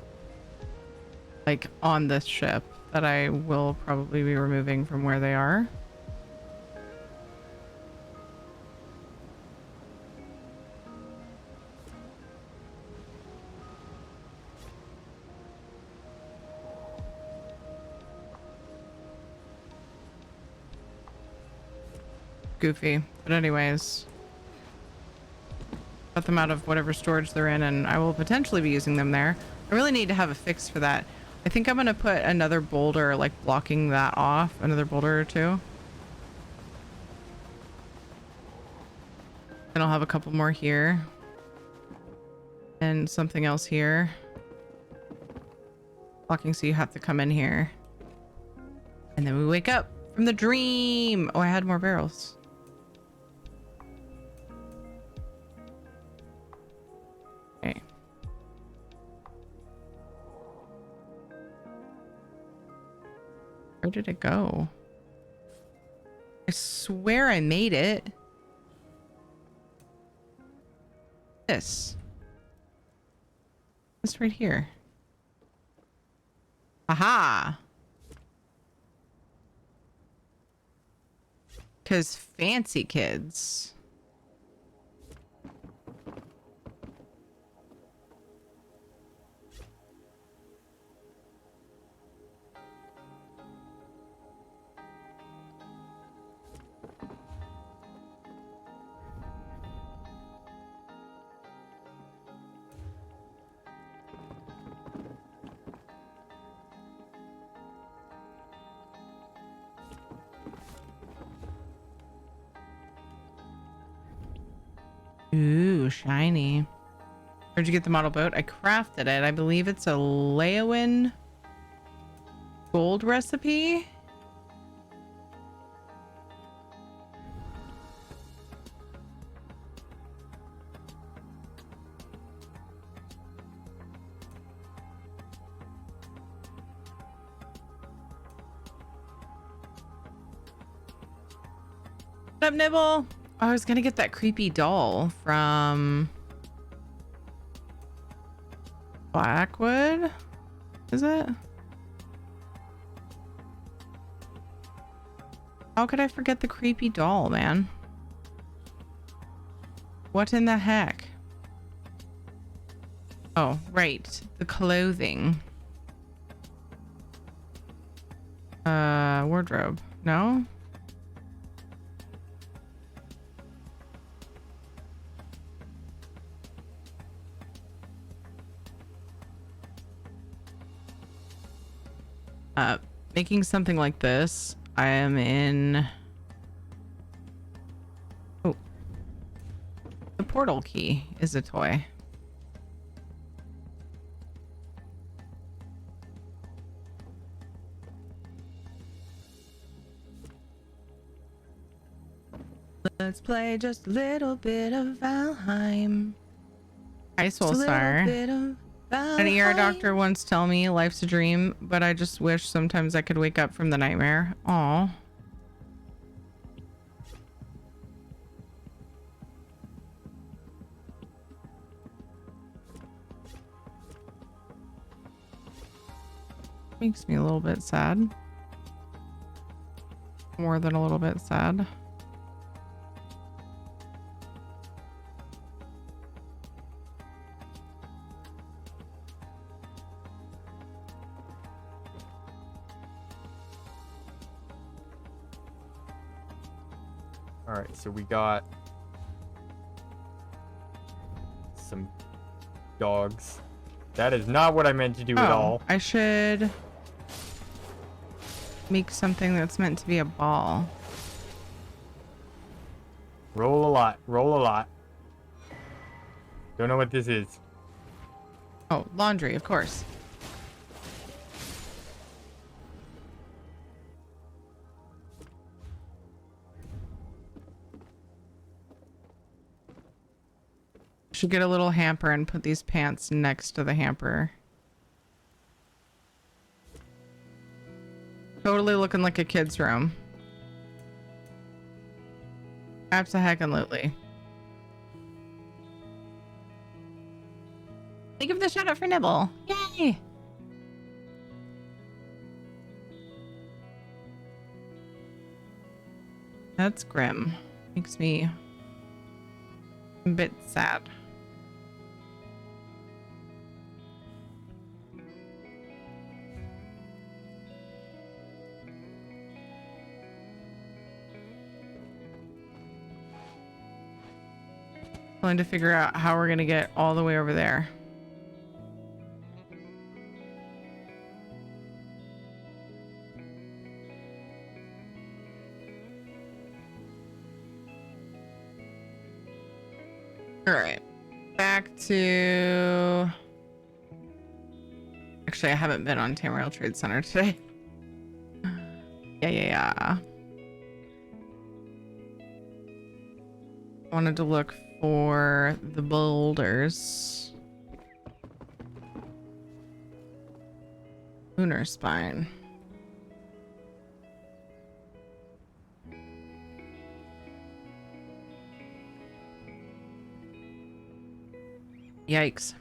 Like on this ship that I will probably be removing from where they are. Goofy. But anyways. Cut them out of whatever storage they're in, and I will potentially be using them there. I really need to have a fix for that. I think I'm gonna put another boulder, like blocking that off, another boulder or two. And I'll have a couple more here. And something else here. Blocking so you have to come in here. And then we wake up from the dream. Oh, I had more barrels. Okay. Where did it go? I swear I made it. This right here. Aha. Because fancy kids. Ooh, shiny. Where'd you get the model boat? I crafted it. I believe it's a Leowin gold recipe. What up, Nibble? Oh, I was gonna get that creepy doll from Blackwood. Is it? How could I forget the creepy doll, man? What in the heck? Oh, right. The clothing. Wardrobe. No? Making something like this, I am in... Oh. The portal key is a toy. Let's play just a little bit of Valheim. Hi, Soulstar. An ER doctor once told me life's a dream, but I just wish sometimes I could wake up from the nightmare. Aw. Makes me a little bit sad. More than a little bit sad. All right, so we got some dogs. That is not what I meant to do at all. I should make something that's meant to be a ball. Roll a lot. Roll a lot. Don't know what this is. Oh, laundry, of course. Should get a little hamper and put these pants next to the hamper. Totally looking like a kid's room. Abso-heckin-lutely. Think of the shout out for Nibble. Yay! That's grim. Makes me a bit sad. Trying to figure out how we're gonna get all the way over there. All right, back to... Actually, I haven't been on Tamriel Trade Center today. Yeah. Wanted to look for the boulders. Lunar spine. Yikes.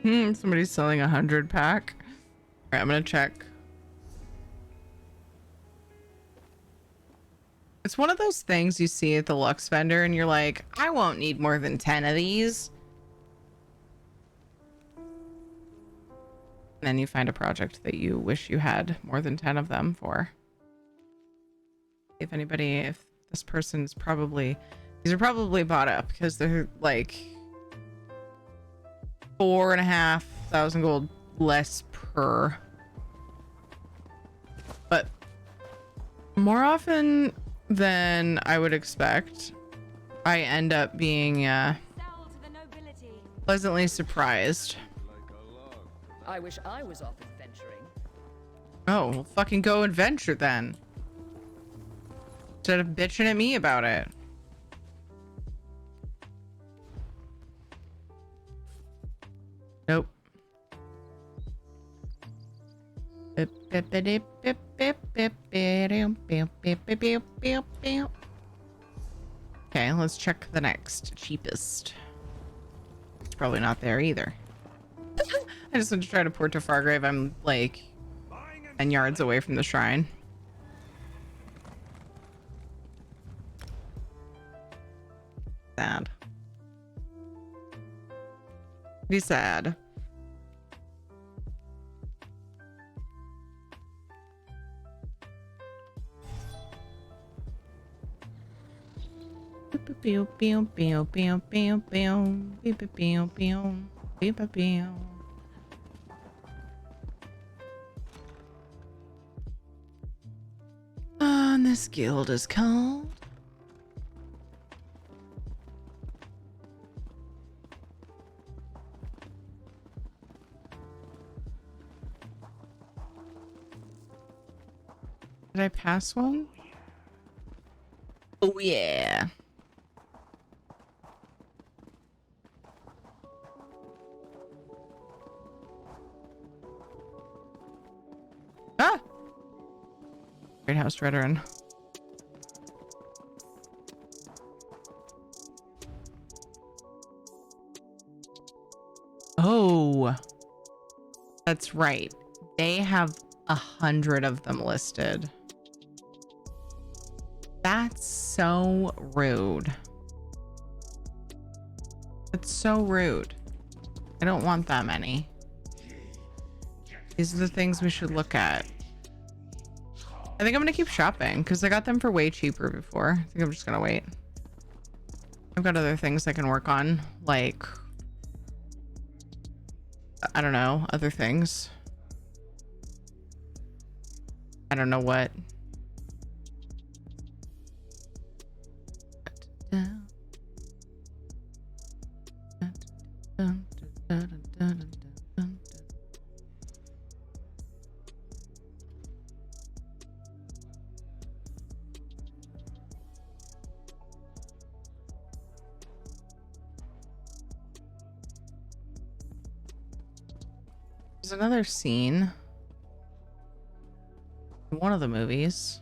Somebody's selling 100 pack. All right, I'm gonna check. It's one of those things you see at the Lux vendor and you're like, I won't need more than 10 of these. And then you find a project that you wish you had more than 10 of them for. If this person's probably, these are probably bought up because they're like 4,500 gold less per. But more often than I would expect, I end up being pleasantly surprised. I wish I was off adventuring. Oh, well, fucking go adventure then. Instead of bitching at me about it. Nope. Okay, let's check the next cheapest. It's probably not there either. I just went to try to port to Fargrave. I'm like 10 yards away from the shrine. Sad. Be sad. And this guild is called Did I pass one? Oh yeah. Ah! Great House Veteran. Oh, that's right. They have 100 of them listed. That's so rude. That's so rude. I don't want that many. These are the things we should look at. I think I'm gonna keep shopping because I got them for way cheaper before. I think I'm just gonna wait. I've got other things I can work on, like, I don't know, other things. I don't know what. There's another scene in one of the movies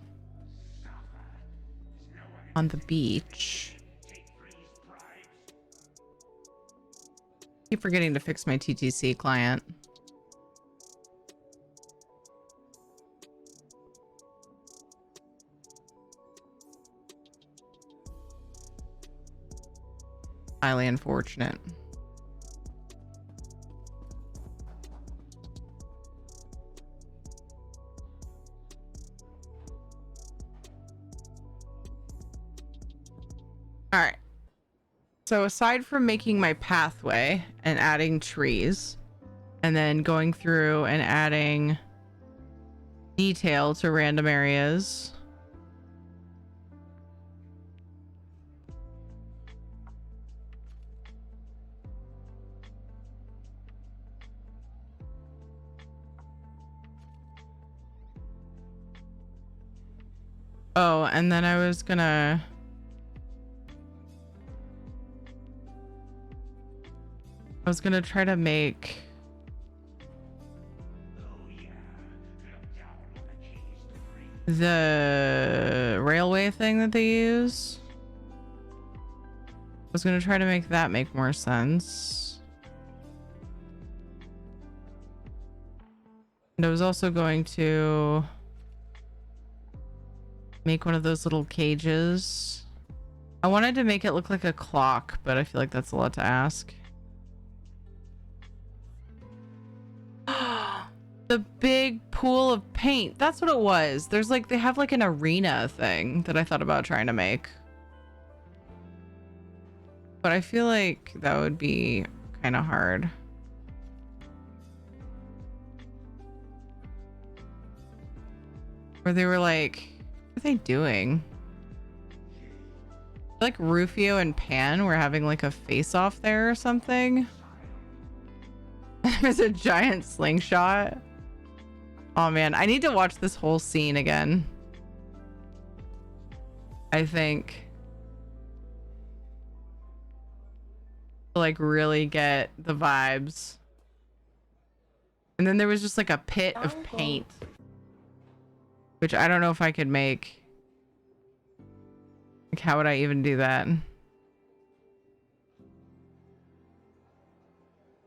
on the beach. Keep forgetting to fix my TTC client. Highly unfortunate. All right. So aside from making my pathway and adding trees and then going through and adding detail to random areas, oh, and then I was gonna try to make the railway thing that they use. I was gonna try to make that make more sense. And I was also going to make one of those little cages. I wanted to make it look like a clock, but I feel like that's a lot to ask. The big pool of paint. That's what it was. There's like, they have like an arena thing that I thought about trying to make. But I feel like that would be kind of hard. Where they were like, what are they doing? Like Rufio and Pan were having like a face off there or something. There's a giant slingshot. Oh man, I need to watch this whole scene again. I think to like really get the vibes. And then there was just like a pit of paint, which I don't know if I could make. Like, how would I even do that?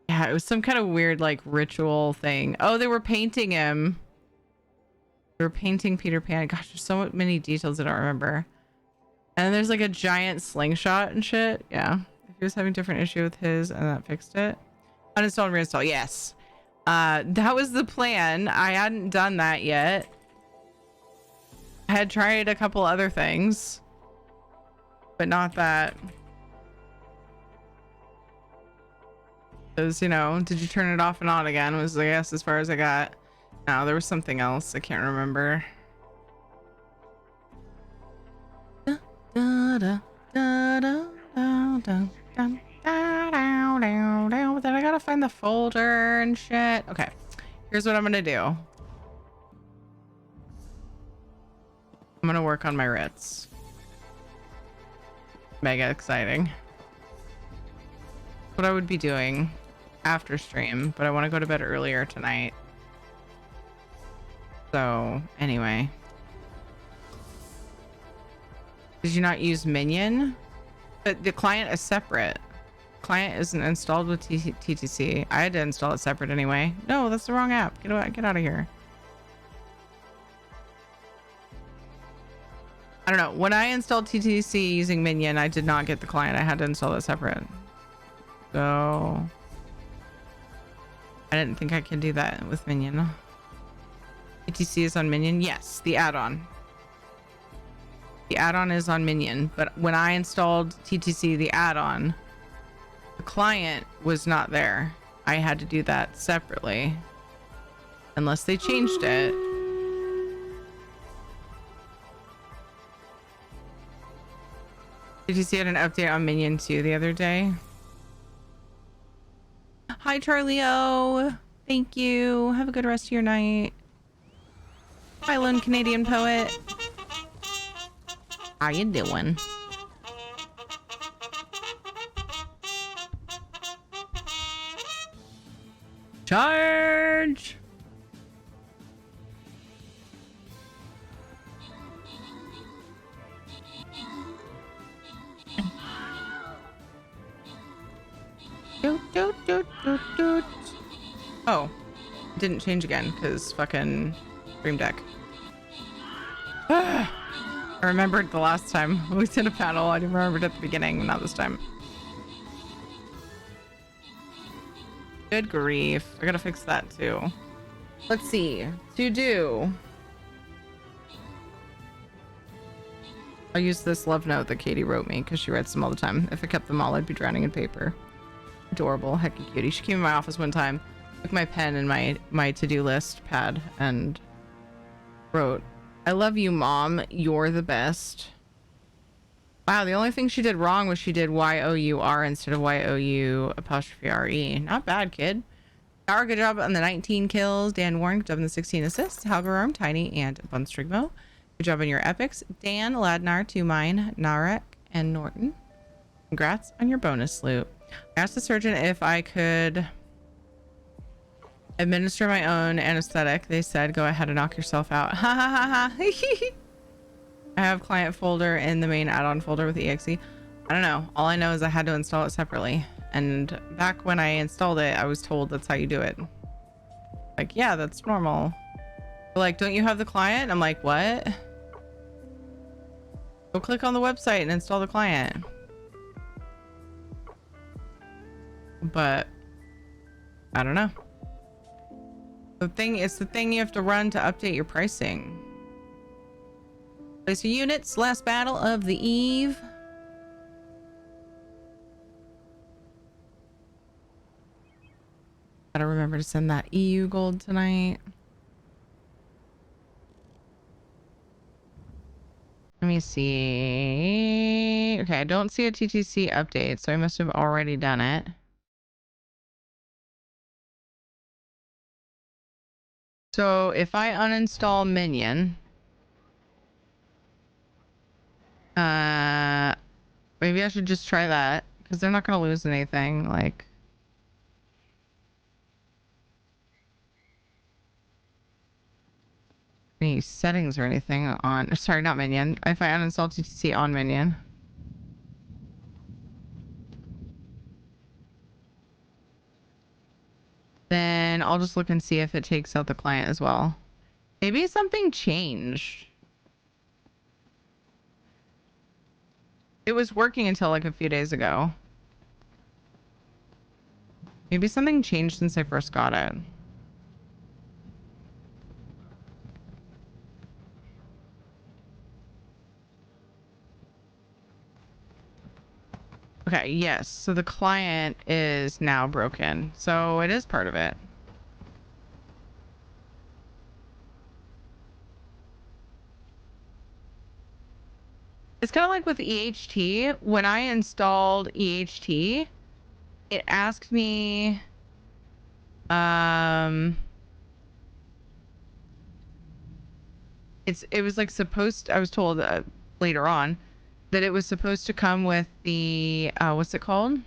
Yeah, it was some kind of weird like ritual thing. Oh, they were painting him. They were painting Peter Pan. Gosh, there's so many details I don't remember. And there's like a giant slingshot and shit. Yeah. If he was having a different issue with his and that fixed it. Uninstall and reinstall. Yes. That was the plan. I hadn't done that yet. I had tried a couple other things, but not that. Because, you know, did you turn it off and on again? Was, I guess, as far as I got. No, there was something else. I can't remember. Da, da, da, da, da, da, da, da, da, da, da. Then I gotta find the folder and shit. Okay, here's what I'm gonna do. I'm gonna work on my writs. Mega exciting. What I would be doing after stream, but I want to go to bed earlier tonight. So anyway, did you not use Minion? But the client is separate. Client isn't installed with TTC. I had to install it separate anyway. No, that's the wrong app. Get out of here. I don't know. When I installed TTC using Minion, I did not get the client. I had to install it separate. So I didn't think I could do that with Minion. TTC is on Minion. Yes, the add-on. The add-on is on Minion, but when I installed TTC, the add-on, the client was not there. I had to do that separately. Unless they changed it. TTC had an update on Minion 2 the other day. Hi, Charlie O. Thank you. Have a good rest of your night. Hi, Lone Canadian Poet. How you doing? Charge! Oh, didn't change again because fucking Stream Deck. I remembered the last time we did a panel. I didn't remember it at the beginning, not this time. Good grief. I gotta fix that too. Let's see. To do. I'll use this love note that Katie wrote me because she writes them all the time. If I kept them all, I'd be drowning in paper. Adorable. Hecky cutie. She came in my office one time, took my pen and my to-do list pad and wrote, "I love you, Mom. You're the best." Wow, the only thing she did wrong was she did Y-O-U-R instead of Y-O-U''R-E. Not bad, kid. Power, good job on the 19 kills. Dan Warren, good job on the 16 assists. Halgararm, Tiny, and Bunstrigmo. Good job on your epics. Dan, Ladnar, Two Mine, Narek, and Norton. Congrats on your bonus loot. I asked the surgeon if I could administer my own anesthetic. They said, go ahead and knock yourself out. Ha ha ha ha. I have client folder in the main add-on folder with exe. I don't know. All I know is I had to install it separately. And back when I installed it, I was told that's how you do it. Like, yeah, that's normal. They're like, don't you have the client? I'm like, what? Go click on the website and install the client. But I don't know. It's the thing you have to run to update your pricing. Place your units. Last battle of the eve. Gotta remember to send that EU gold tonight. me see. Okay, I don't see a TTC update, so I must have already done it. So if I uninstall Minion, maybe I should just try that because they're not going to lose anything. Like, any settings or anything on. Sorry, not Minion. If I uninstall TTC on Minion. Then I'll just look and see if it takes out the client as well. Maybe something changed. It was working until like a few days ago. Maybe something changed since I first got it. Okay, yes. So the client is now broken. So it is part of it. It's kind of like with EHT. When I installed EHT, it asked me, it was like supposed, I was told later on that it was supposed to come with the, what's it called?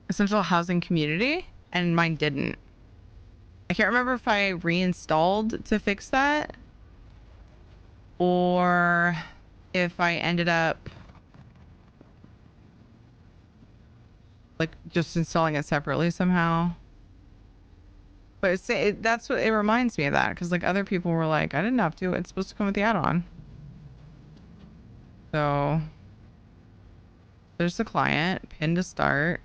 Essential Housing Community, and mine didn't. I can't remember if I reinstalled to fix that or if I ended up like just installing it separately somehow. But that's what it reminds me of, that because like other people were like, I didn't have to, it's supposed to come with the add-on. So there's the client, pin to start.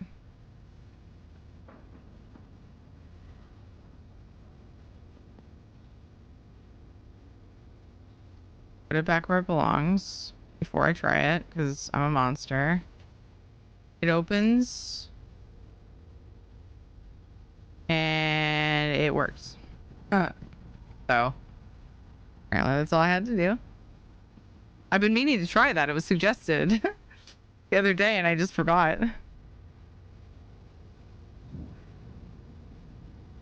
Put it back where it belongs before I try it because I'm a monster. It opens and it works. So apparently that's all I had to do. I've been meaning to try that. It was suggested the other day and I just forgot.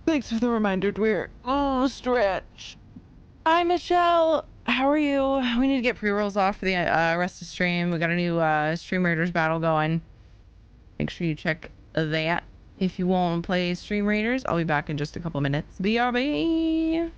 Thanks for the reminder, Dweer. Oh, stretch. Hi, Michelle. How are you? We need to get pre-rolls off for the rest of the stream. We got a new Stream Raiders battle going. Make sure you check that if you want to play Stream Raiders. I'll be back in just a couple minutes. BRB.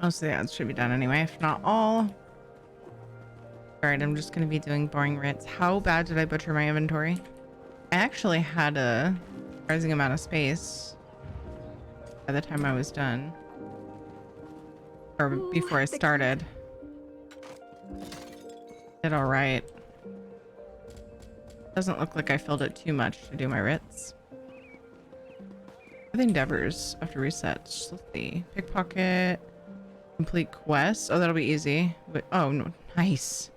Most of the ads should be done anyway, if not all. Alright, I'm just going to be doing boring writs. How bad did I butcher my inventory? I actually had a surprising amount of space by the time I was done. Or before I started. Did alright. Doesn't look like I filled it too much to do my writs. The endeavors after resets. Let's see. Pickpocket. Complete quest. Oh, that'll be easy. But oh no, nice.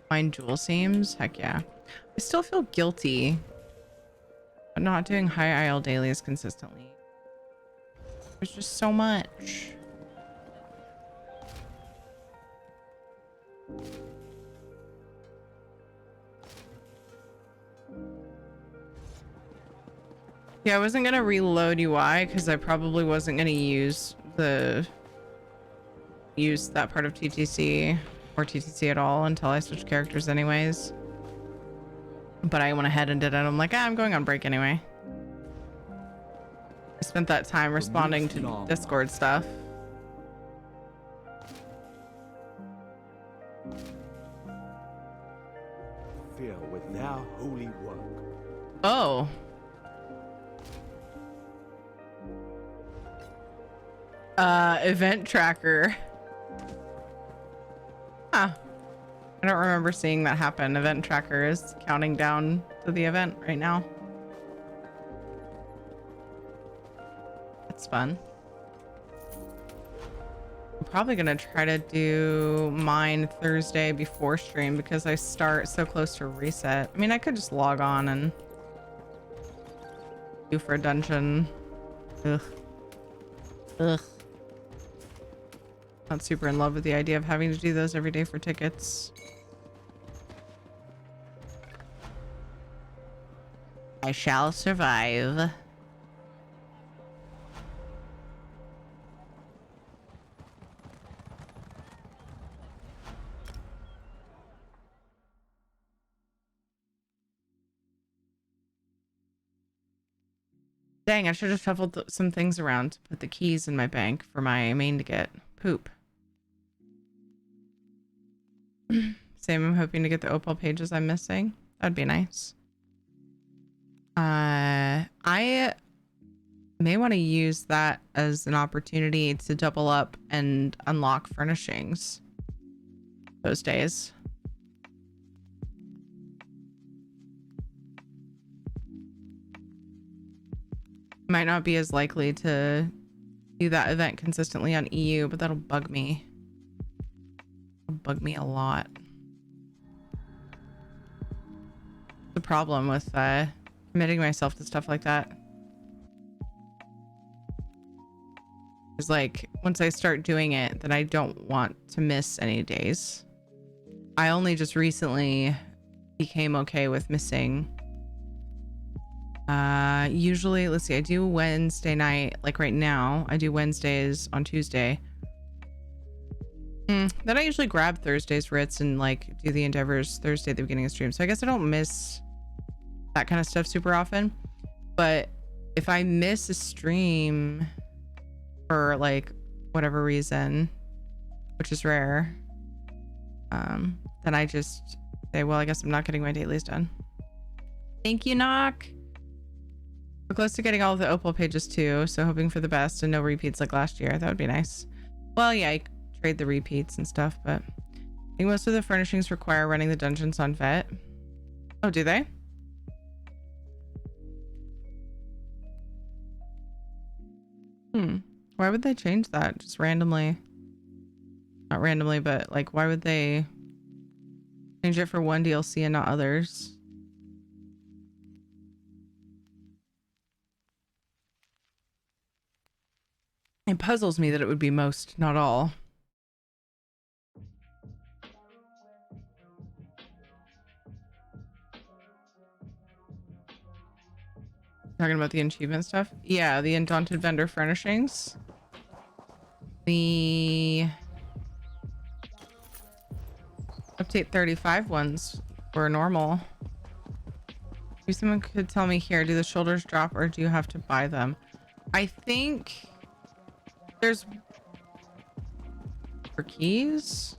Find jewel seams. Heck yeah. I still feel guilty but not doing high IL dailies consistently. There's just so much. Yeah, I wasn't gonna reload UI because I probably wasn't gonna use that part of TTC or TTC at all until I switched characters anyways. But I went ahead and did it. I'm like, I'm going on break anyway. I spent that time responding to Discord stuff. Fear with their holy work. Oh. Event tracker. Huh. I don't remember seeing that happen. Event tracker is counting down to the event right now. That's fun. I'm probably gonna try to do mine Thursday before stream because I start so close to reset. I mean, I could just log on and do for a dungeon. Ugh. Ugh. Not super in love with the idea of having to do those every day for tickets. I shall survive. Dang, I should have shuffled some things around to put the keys in my bank for my main to get. Poop. Same, I'm hoping to get the opal pages I'm missing. That'd be nice. I may want to use that as an opportunity to double up and unlock furnishings those days. Might not be as likely to do that event consistently on EU, but that'll bug me. It'll bug me a lot. The problem with committing myself to stuff like that is like once I start doing it, then I don't want to miss any days. I only just recently became okay with missing. Usually, let's see, I do Wednesday night, like right now, I do Wednesdays on Tuesday. Then I usually grab Thursday's writs and like do the endeavors Thursday at the beginning of stream. So I guess I don't miss that kind of stuff super often. But if I miss a stream for like whatever reason, which is rare, then I just say, well, I guess I'm not getting my dailies done. Thank you, Knock. We're close to getting all of the opal pages too, so hoping for the best and no repeats like last year. That would be nice. Well, yeah, I trade the repeats and stuff, but I think most of the furnishings require running the dungeons on vet. Oh, do they? Why would they change that just randomly? Not randomly, but like why would they change it for one DLC and not others? It puzzles me that it would be most, not all. Talking about the achievement stuff? Yeah, the Undaunted Vendor furnishings. The update 35 ones were normal. If someone could tell me here, do the shoulders drop or do you have to buy them? I think there's For keys?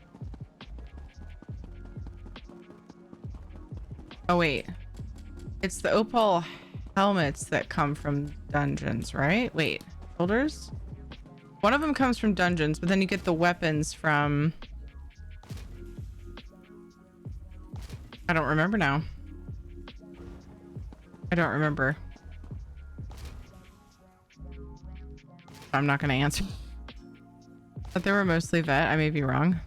Oh wait. It's the opal helmets that come from dungeons, right? Wait, shoulders? One of them comes from dungeons, but then you get the weapons from... I don't remember now. I don't remember. I'm not going to answer. But they were mostly vet. I may be wrong.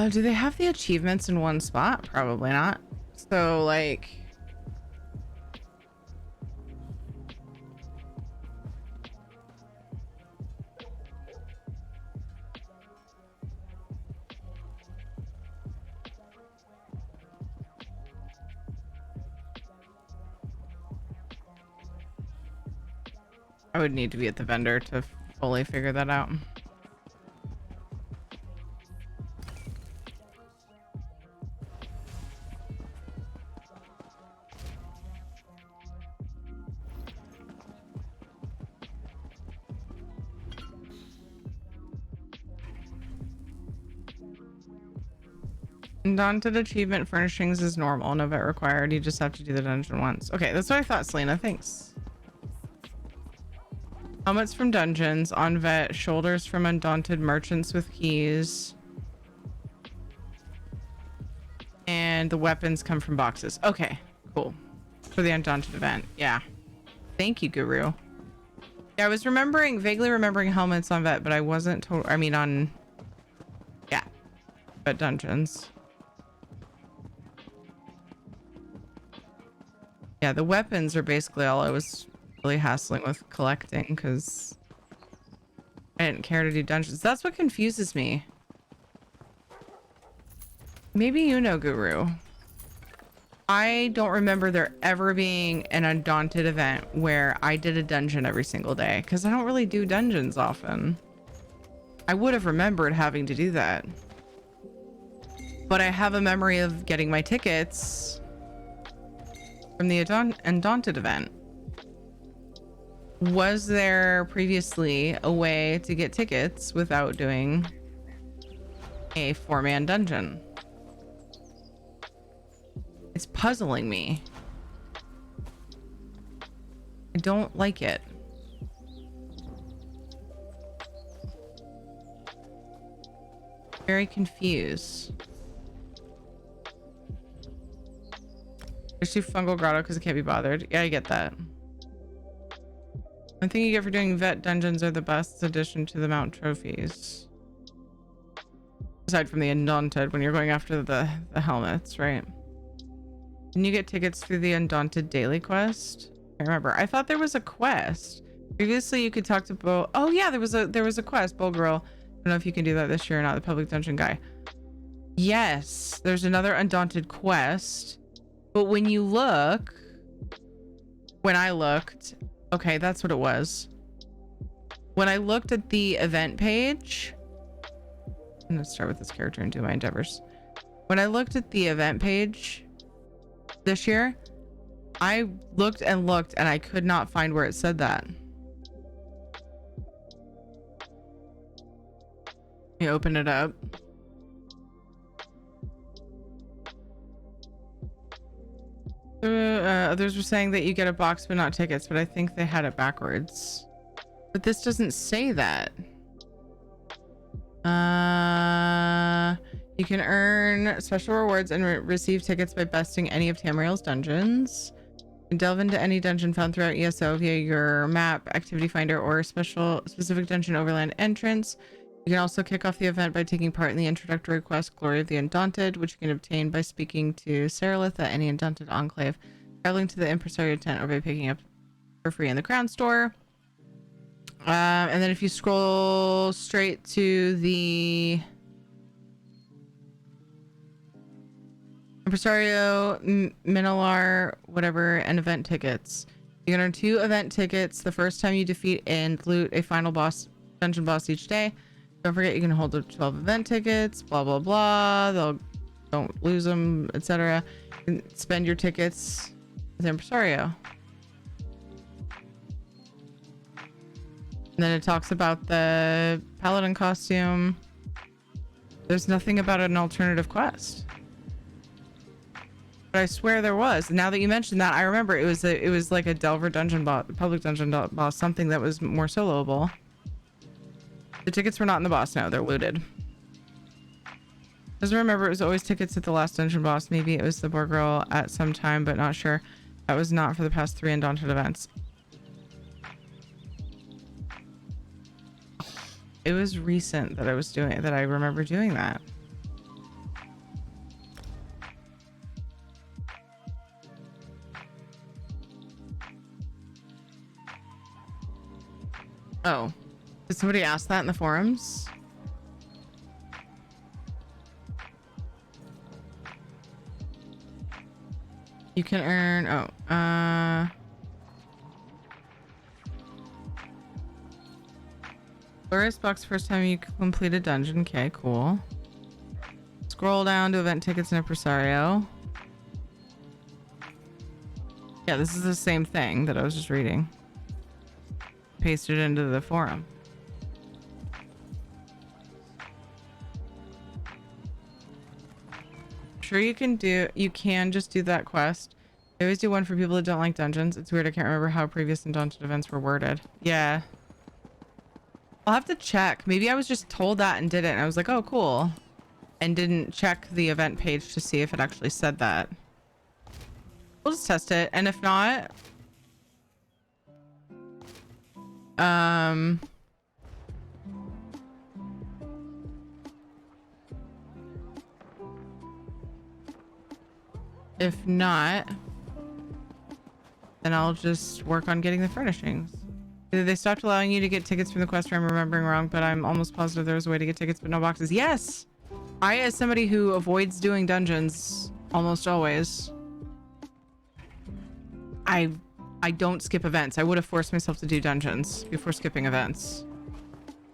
Do they have the achievements in one spot? Probably not. So like... I would need to be at the vendor to fully figure that out. Undaunted achievement furnishings is normal. No vet required. You just have to do the dungeon once. Okay, that's what I thought, Selena. Thanks. Helmets from dungeons. On vet. Shoulders from undaunted merchants with keys. And the weapons come from boxes. Okay, cool. For the undaunted event. Yeah. Thank you, Guru. Yeah, I was vaguely remembering helmets on vet, but I wasn't told. I mean, on... Yeah. Vet dungeons. Yeah, the weapons are basically all I was really hassling with collecting because I didn't care to do dungeons. That's what confuses me. Maybe you know, Guru. I don't remember there ever being an Undaunted event where I did a dungeon every single day because I don't really do dungeons often. I would have remembered having to do that. But I have a memory of getting my tickets from the Undaunted event. Was there previously a way to get tickets without doing a 4-man dungeon? It's puzzling me. I don't like it. Very confused. There's two fungal grotto because it can't be bothered. Yeah, I get that. One thing you get for doing vet dungeons are the best addition to the mount trophies. Aside from the Undaunted, when you're going after the helmets, right? Can you get tickets through the Undaunted daily quest? I remember. I thought there was a quest. Previously, you could talk to Bo. Oh yeah, there was a quest, Bo Girl. I don't know if you can do that this year or not. The public dungeon guy. Yes, there's another Undaunted quest. But when you look, when I looked, okay, that's what it was. When I looked at the event page, I'm gonna start with this character and do my endeavors. When I looked at the event page this year, I looked and looked and I could not find where it said that. Let me open it up. Others were saying that you get a box but not tickets, but I think they had it backwards. But this doesn't say that. You can earn special rewards and receive tickets by besting any of Tamriel's dungeons. You can delve into any dungeon found throughout ESO via your map, activity finder, or specific dungeon overland entrance. You can also kick off the event by taking part in the introductory quest Glory of the Undaunted, which you can obtain by speaking to Seralith at any Undaunted enclave, traveling to the Impresario tent, or by picking up for free in the Crown Store. And then if you scroll straight to the Impresario, Minolar, whatever, and event tickets. You can earn 2 event tickets the first time you defeat and loot a final boss, dungeon boss each day. Don't forget you can hold up 12 event tickets, blah, blah, blah. Don't lose them, etc. You can spend your tickets with Impresario. And then it talks about the paladin costume. There's nothing about an alternative quest. But I swear there was. Now that you mentioned that, I remember it was like a Delver dungeon boss, public dungeon boss, something that was more soloable. The tickets were not in the boss now, they're looted. Just remember it was always tickets at the last dungeon boss. Maybe it was the boar girl at some time, but not sure. That was not for the past 3 Undaunted events. It was recent that I remember doing that. Oh, did somebody ask that in the forums? You can earn, Glorious box first time you complete a dungeon. Okay, cool. Scroll down to event tickets and Impresario. Yeah, this is the same thing that I was just reading. Pasted into the forum. Sure you can just do that quest. I always do one for people that don't like dungeons. It's weird, I can't remember how previous Undaunted events were worded. Yeah. I'll have to check. Maybe I was just told that and did it and I was like, oh cool. And didn't check the event page to see if it actually said that. We'll just test it, and if not, then I'll just work on getting the furnishings. Either they stopped allowing you to get tickets from the quest, or I'm remembering wrong, but I'm almost positive there was a way to get tickets but no boxes. Yes! I, as somebody who avoids doing dungeons almost always, I don't skip events. I would have forced myself to do dungeons before skipping events.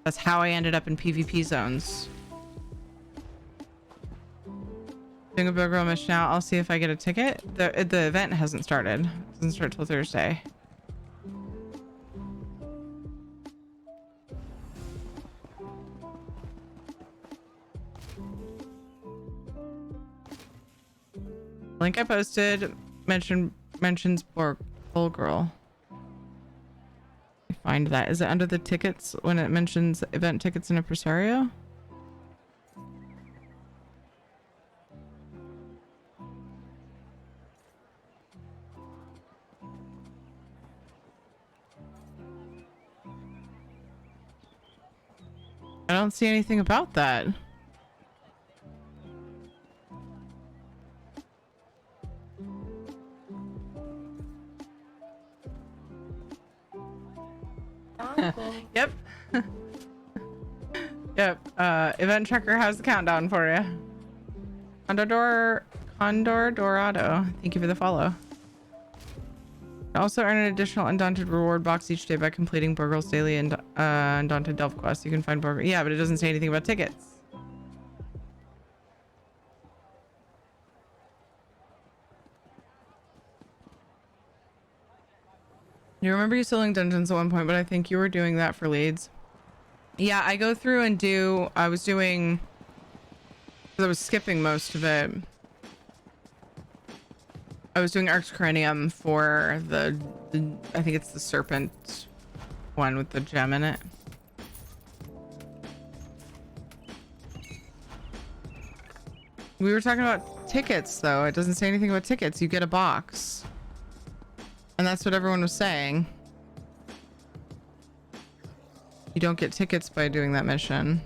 That's how I ended up in PvP zones. Doing a Boar Girl mission now. I'll see if I get a ticket. The event hasn't started. It doesn't start till Thursday. Link I posted mentions Boar Girl. Find that. Is it under the tickets when it mentions event tickets and Impresario? I don't see anything about that. Yep. Yep. Event tracker has the countdown for you. Condor Dorado. Thank you for the follow. You also earn an additional Undaunted reward box each day by completing Boar Girl's daily and Undaunted Delve quest. You can find Boar Girl. Yeah, but it doesn't say anything about tickets. You remember you selling dungeons at one point, but I think you were doing that for leads. Yeah, I go through and I was skipping most of it. I was doing Arx Cranium for the I think it's the serpent one with the gem in it. We were talking about tickets though. It doesn't say anything about tickets. You get a box. And that's what everyone was saying. You don't get tickets by doing that mission.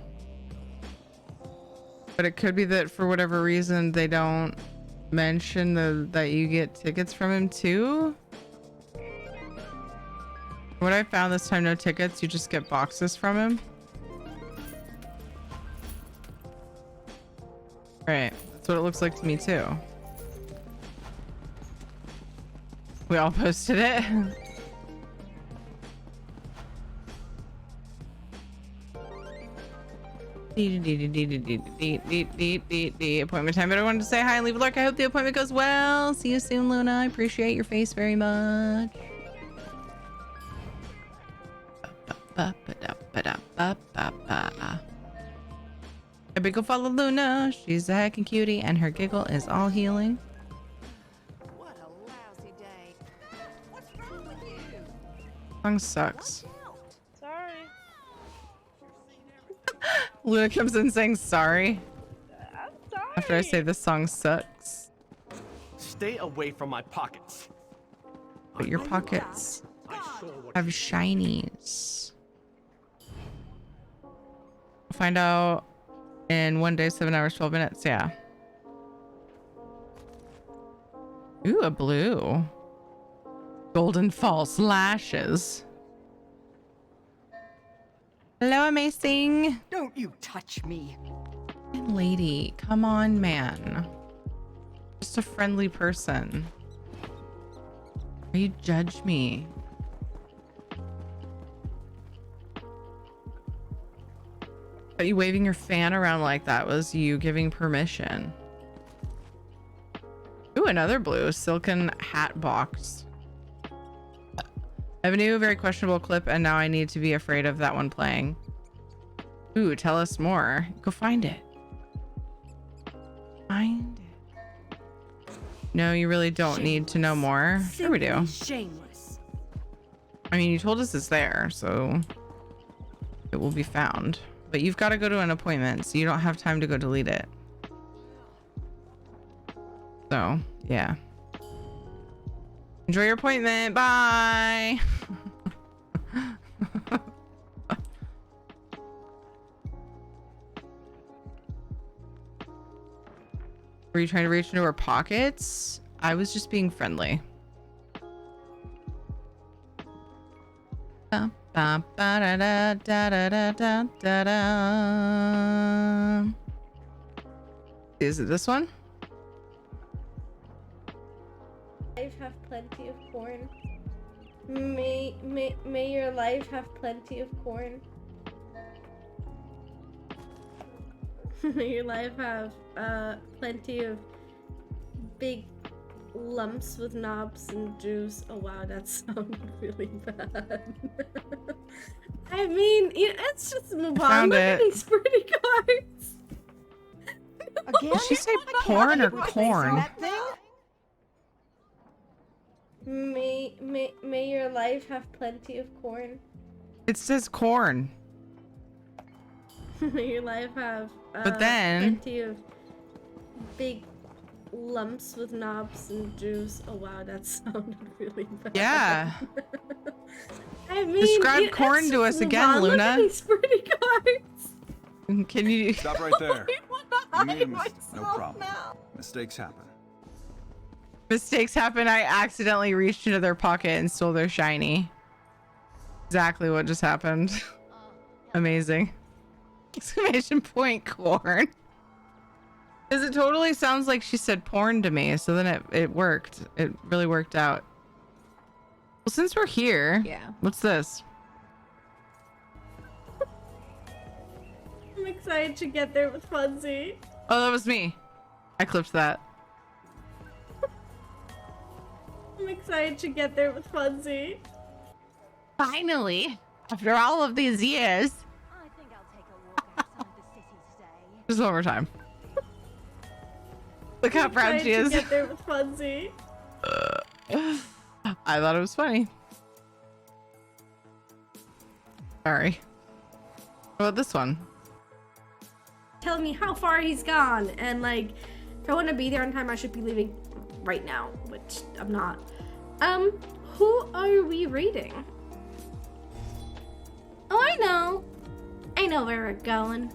But it could be that for whatever reason they don't mention that you get tickets from him too. What I found this time, no tickets, you just get boxes from him. Right, that's what it looks like to me too. We all posted it. Appointment time, but I wanted to say hi and leave a like. I hope the appointment goes well. See you soon, Luna. I appreciate your face very much. A big go follow Luna. She's a heckin' cutie and her giggle is all healing. What a lousy day. What's wrong with you? Song sucks. Sorry. Luna comes in saying sorry. I'm sorry. After I say this song sucks. Stay away from my pockets. But your pockets have shinies. We'll find out in 1 day, 7 hours, 12 minutes. Yeah. Ooh, a blue. Golden false lashes. Hello, amazing. Don't you touch me. Lady, come on, man. Just a friendly person. Why you judge me? But you waving your fan around like that was you giving permission. Ooh, another blue silken hat box. I have a new very questionable clip and now I need to be afraid of that one playing. Ooh, tell us more. Go find it. Find it. No, you really don't need to know more. Sure we do. Shameless. I mean, you told us it's there, so it will be found. But you've got to go to an appointment, so you don't have time to go delete it. So, yeah. Enjoy your appointment. Bye. Were you trying to reach into her pockets? I was just being friendly. Is it this one? Life have plenty of corn. May your life have plenty of corn. May your life have plenty of big lumps with knobs and juice. Oh wow, that sounded really bad. I mean, it's just move on. Look at these pretty cards. Again? Did she say porn or corn? May your life have plenty of corn. It says corn. May your life have But then plenty of big lumps with knobs and juice. Oh wow, that sounded really bad. Yeah. I mean, describe corn to us again, Luna. Look at these pretty cards. Can you Stop right there. Memes, no problem. Mistakes happen. Mistakes happen. I accidentally reached into their pocket and stole their shiny. Exactly what just happened. Amazing. Exclamation point corn. Because it totally sounds like she said porn to me, so then it worked. It really worked out. Well, since we're here, yeah. What's this? I'm excited to get there with Funsy. Oh, that was me. I clipped that. I'm excited to get there with Funsy. Finally, after all of these years. I think I'll take a walk outside the city today. Just one more time. Look how proud she is. To get there with Funsy. I thought it was funny. Sorry. What about this one? Telling me how far he's gone, and like, if I want to be there on time, I should be leaving right now, which I'm not. Who are we raiding? Oh, I know where we're going.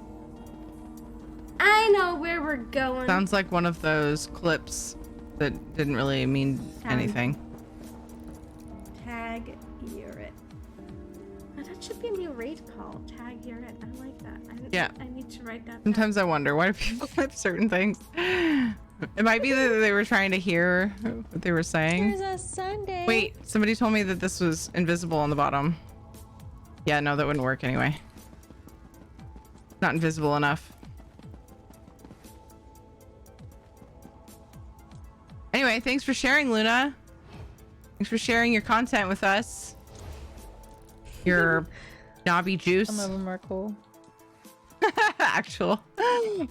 I know where we're going. Sounds like one of those clips that didn't really mean anything. Tag Urit. Oh, that should be a new raid call. Tag Urit. I like that. Yeah. I need to write that down. Sometimes I wonder, why do people clip certain things? It might be that they were trying to hear what they were saying. There's a Sunday. Wait, somebody told me that this was invisible on the bottom. Yeah, no, that wouldn't work anyway. Not invisible enough. Anyway, thanks for sharing, Luna. Thanks for sharing your content with us. Your knobby juice. Some of them are cool. Actual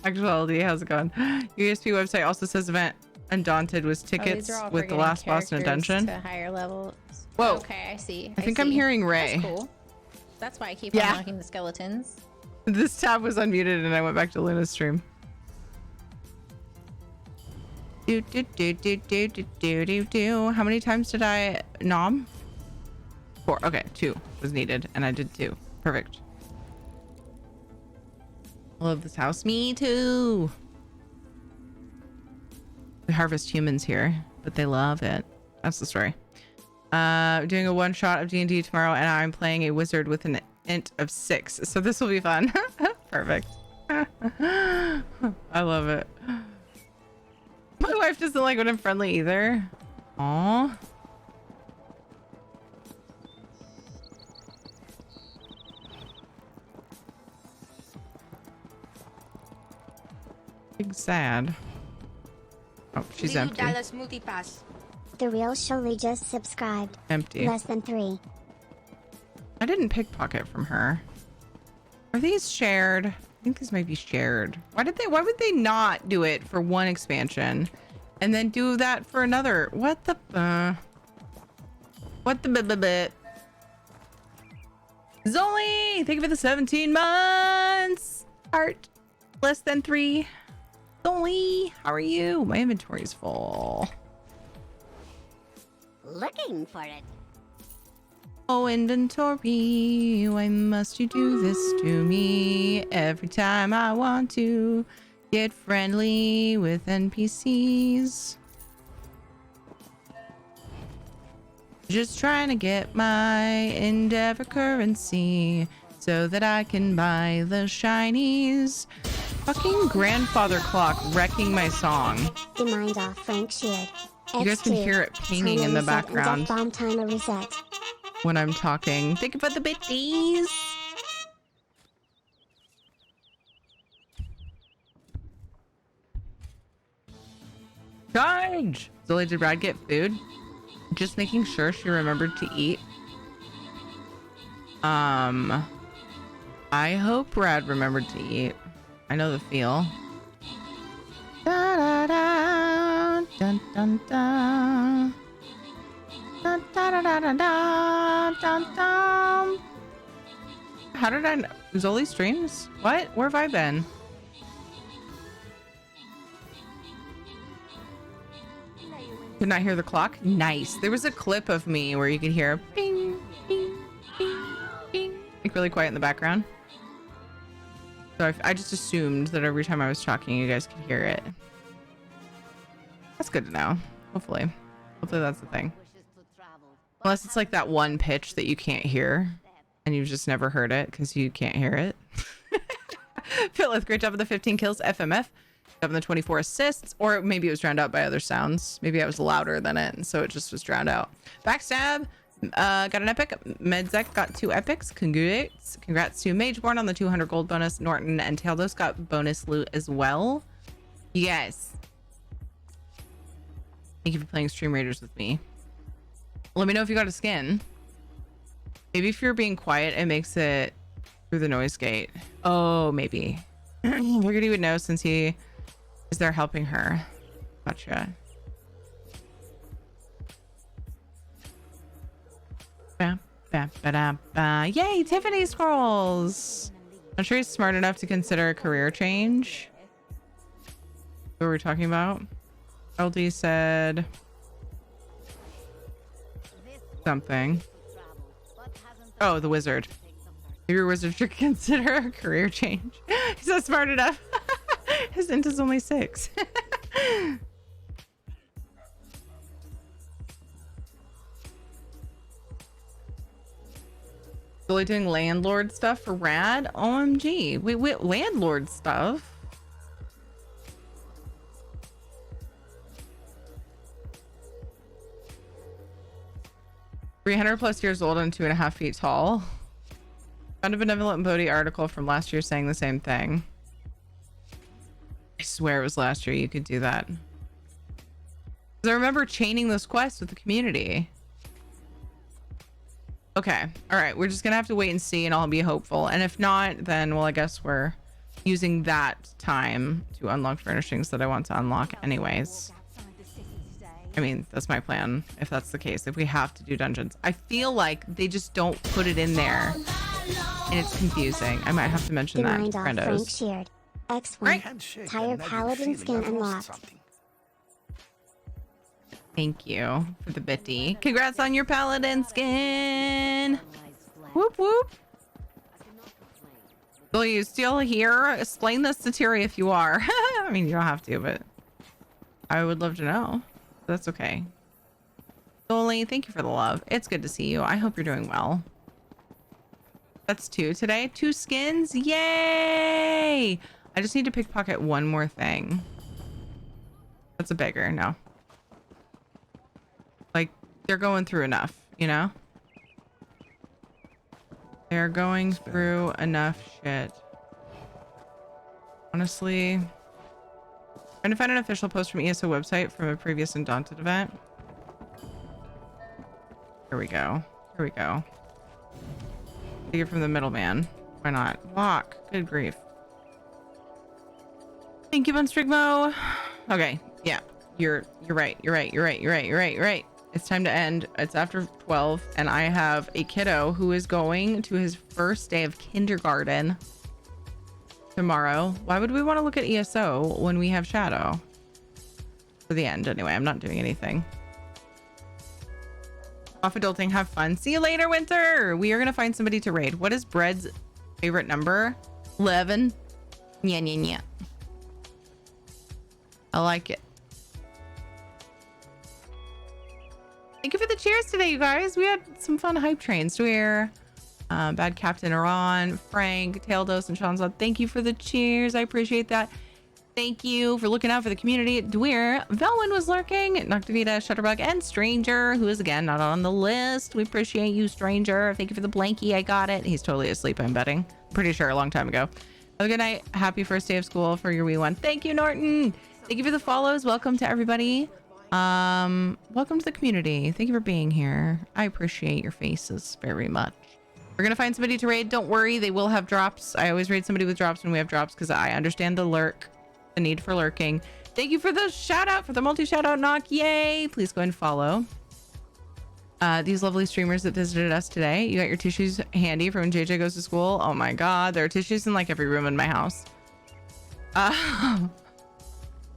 LD, how's it going? USP website also says event Undaunted was tickets with the last boss in a dungeon. To higher levels. Whoa. Okay, I see. I think I'm hearing Ray. That's cool. That's why I keep unlocking the skeletons. This tab was unmuted and I went back to Luna's stream. Do. How many times did I nom? 4. Okay, 2 was needed and I did 2. Perfect. I love this house. Me too. We harvest humans here, but they love it. That's the story. Doing a one shot of D&D tomorrow and I'm playing a wizard with an int of 6. So this will be fun. Perfect. I love it. My wife doesn't like when I'm friendly either. Aww. Big sad. Oh, she's empty. Dallas Multipass. The real Sholly just subscribed. Empty. Less than 3. I didn't pickpocket from her. Are these shared? I think these might be shared. Why would they not do it for one expansion and then do that for another? What the bit? Zoli, thank you for the 17 months. Art, less than 3. Zoli, how are you? My inventory is full. Looking for it. Oh, inventory, why must you do this to me every time I want to get friendly with NPCs? Just trying to get my Endeavor currency so that I can buy the shinies. Fucking grandfather clock wrecking my song. The mind off Frank Sheard. You guys can hear it pinging in the background Bomb timer reset. when I'm talking. Think about the bitties. Charge! Zoe, did Brad get food? Just making sure she remembered to eat. I hope Brad remembered to eat. I know the feel. Da da da, dun dun dun. Da da da da da da, dun dun. How did I know? Zoli streams? What? Where have I been? Could not hear the clock? Nice. There was a clip of me where you could hear bing, bing, bing, bing. Like really quiet in the background. So I just assumed that every time I was talking, you guys could hear it. That's good to know. Hopefully. Hopefully that's the thing. Unless it's like that one pitch that you can't hear and you've just never heard it because you can't hear it. Phyllis, great job with the 15 kills. FMF. Of the 24 assists, or maybe it was drowned out by other sounds. Maybe I was louder than it, and so it just was drowned out. Backstab got an epic. Medzek got 2 epics. Congrats to Mageborn on the 200 gold bonus. Norton and Taildos got bonus loot as well. Yes. Thank you for playing Stream Raiders with me. Let me know if you got a skin. Maybe if you're being quiet, it makes it through the noise gate. Oh, maybe. Figured he would know since he is there helping her. Gotcha. Yay, Tiffany scrolls. I'm sure he's smart enough to consider a career change. What were we talking about? LD said something. Oh, the wizard. Maybe your wizard should consider a career change. He's not smart enough. His int is only 6. Really doing landlord stuff for Rad? OMG. Wait, landlord stuff? +300 years old and 2.5 feet tall. Found a Benevolent Bodhi article from last year saying the same thing. I swear it was last year you could do that. 'Cause I remember chaining those quests with the community. Okay. All right. We're just going to have to wait and see, and I'll be hopeful. And if not, then, well, I guess we're using that time to unlock furnishings that I want to unlock anyways. I mean, that's my plan, if that's the case. If we have to do dungeons. I feel like they just don't put it in there. And it's confusing. I might have to mention that to Frank friendos. shared. X1. Tire paladin skin unlocked. Thank you for the bitty. Congrats on your paladin skin. Whoop whoop. Will you still here? Explain this to Tiri if you are. I mean, you don't have to, but I would love to know. That's okay. Dolly, thank you for the love. It's good to see you. I hope you're doing well. That's 2 today. 2 skins. Yay! I just need to pickpocket one more thing. That's a beggar. No. Like, they're going through enough, you know? They're going through enough shit. Honestly, trying to find an official post from ESO website from a previous Undaunted event. Here we go. Here we go. Take it from the middleman. Why not? Lock. Good grief. Thank you, Bunstrigmo. Okay. Yeah. You're right. You're right. It's time to end. It's after 12, and I have a kiddo who is going to his first day of kindergarten tomorrow. Why would we want to look at ESO when we have Shadow? For the end, anyway. I'm not doing anything. Off adulting, have fun. See you later, Winter. We are gonna find somebody to raid. What is Bread's favorite number? 11. Yeah. I like it. Thank you for the cheers today, you guys. We had some fun hype trains. Dweer, Bad Captain Iran, Frank, Taildos, and Sean's. Thank you for the cheers. I appreciate that. Thank you for looking out for the community. Dweer, Velwyn was lurking, Noctavita, Shutterbug, and Stranger, who is again not on the list. We appreciate you, Stranger. Thank you for the blankie. I got it. He's totally asleep, I'm betting. Pretty sure a long time ago. Have a good night. Happy first day of school for your wee one. Thank you, Norton. Thank you for the follows. Welcome to everybody. Welcome to the community. Thank you for being here. I appreciate your faces very much. We're gonna find somebody to raid. Don't worry, they will have drops. I always raid somebody with drops when we have drops because I understand the need for lurking. Thank you for the shout out, for the multi shout out knock. Yay! Please go and follow these lovely streamers that visited us today. You got your tissues handy for when JJ goes to school. Oh my god, there are tissues in like every room in my house.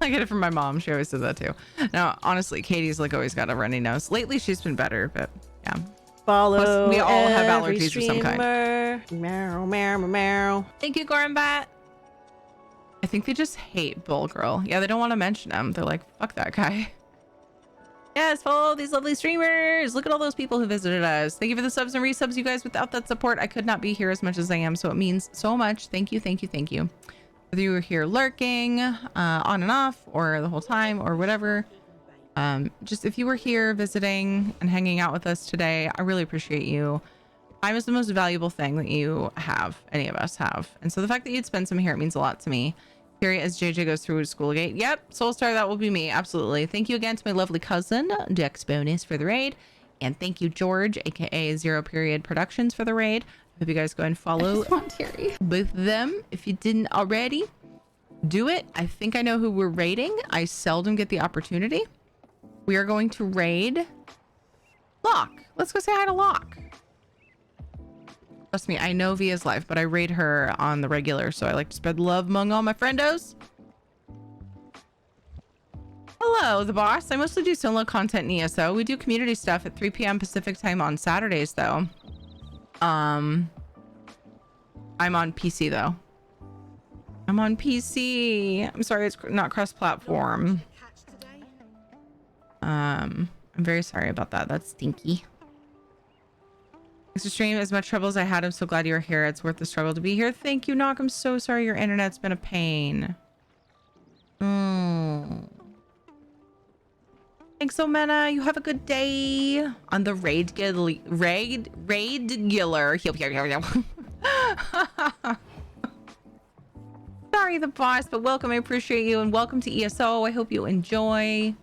I get it from my mom. She always says that too. Now, honestly, Katie's like always got a runny nose. Lately, she's been better, but yeah. Follow. Plus, we all have allergies of some kind. Meow, meow, meow. Thank you, Gorambat. I think they just hate Bull Girl. Yeah, they don't want to mention him. They're like, fuck that guy. Yes, follow these lovely streamers. Look at all those people who visited us. Thank you for the subs and resubs, you guys. Without that support, I could not be here as much as I am. So it means so much. Thank you. Whether you were here lurking on and off or the whole time or whatever, just if you were here visiting and hanging out with us today, I really appreciate you. Time is the most valuable thing that you have, any of us have. And so the fact that you'd spend some here, it means a lot to me. Period. As JJ goes through school gate. Yep, Soulstar, that will be me. Absolutely. Thank you again to my lovely cousin, Dex Bonus, for the raid. And thank you, George, aka 0 Period Productions, for the raid. Hope you guys go and follow both of them. If you didn't already, do it. I think I know who we're raiding. I seldom get the opportunity. We are going to raid Locke. Let's go say hi to Locke. Trust me, I know Via's live, but I raid her on the regular, so I like to spread love among all my friendos. Hello, the boss. I mostly do solo content in ESO. We do community stuff at 3 p.m. Pacific time on Saturdays, though. I'm on PC, though. I'm on PC. I'm sorry, it's not cross-platform. I'm very sorry about that. That's stinky. Thanks for stream. As much trouble as I had, I'm so glad you're here. It's worth the struggle to be here. Thank you, Knock. I'm so sorry your internet's been a pain. Thanks, Omena. You have a good day on the raid. Sorry, the boss, but welcome. I appreciate you, and welcome to ESO. I hope you enjoy.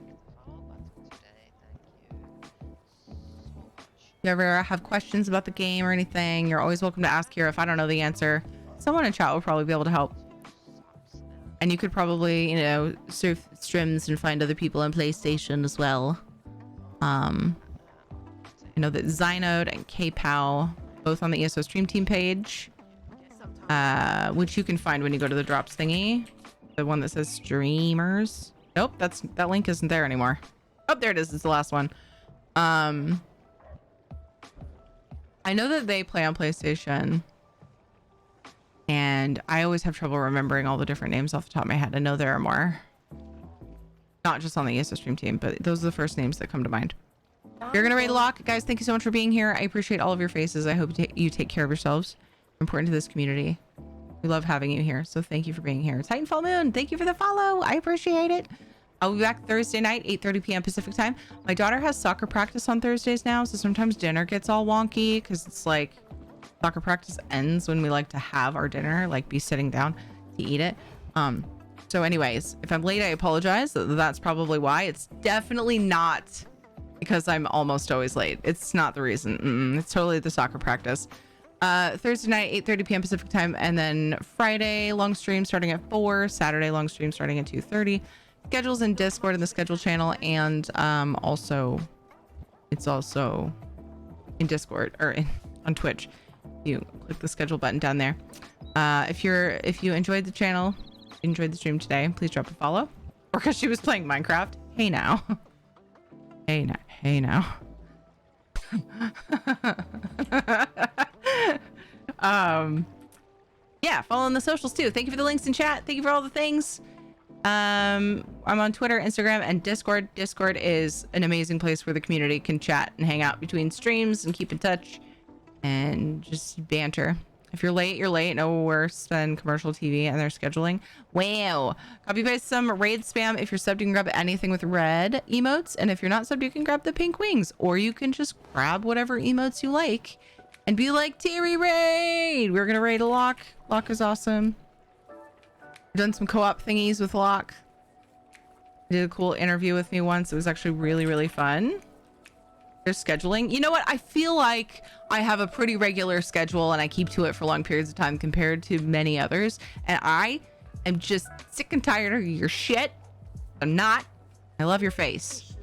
You ever have questions about the game or anything, you're always welcome to ask here. If I don't know the answer, someone in chat will probably be able to help. And you could probably, you know, surf streams and find other people on PlayStation as well. You know that Zynode and KPow, both on the ESO stream team page, which you can find when you go to the drops thingy, the one that says streamers. Nope, that link isn't there anymore. Oh, there it is. It's the last one. I know that they play on PlayStation, and I always have trouble remembering all the different names off the top of my head. I know there are more, not just on the ESO stream team, but those are the first names that come to mind. You're gonna raid a lock, guys. Thank you so much for being here. I appreciate all of your faces. I hope you take care of yourselves. You're important to this community. We love having you here, so thank you for being here. Titanfall Moon, thank you for the follow. I appreciate it. I'll be back Thursday night, 8:30 p.m. Pacific time. My daughter has soccer practice on Thursdays now, so sometimes dinner gets all wonky because it's like soccer practice ends when we like to have our dinner, like be sitting down to eat it. So anyways, if I'm late, I apologize. That's probably why. It's definitely not because I'm almost always late. It's not the reason. It's totally the soccer practice. Thursday night, 8:30 p.m. Pacific time, and then Friday long stream starting at 4, Saturday long stream starting at 2:30. Schedules in Discord in the schedule channel, and it's also in Discord or on Twitch. You click the schedule button down there. If you enjoyed the channel, enjoyed the stream today, please drop a follow. Or because she was playing Minecraft. Hey now. Hey now. Yeah, follow on the socials too. Thank you for the links in chat. Thank you for all the things. I'm on Twitter, Instagram, and Discord. Discord is an amazing place where the community can chat and hang out between streams and keep in touch and just banter. If you're late, you're late. No worse than commercial TV and their scheduling. Wow. Copy paste some raid spam. If you're subbed, you can grab anything with red emotes. And if you're not subbed, you can grab the pink wings. Or you can just grab whatever emotes you like and be like, Terry raid. We're going to raid a Lock. Lock is awesome. I've done some co-op thingies with Lock. He did a cool interview with me once. It was actually really, really fun. There's scheduling. You know what? I feel like I have a pretty regular schedule and I keep to it for long periods of time compared to many others. And I am just sick and tired of your shit. I'm not. I love your face.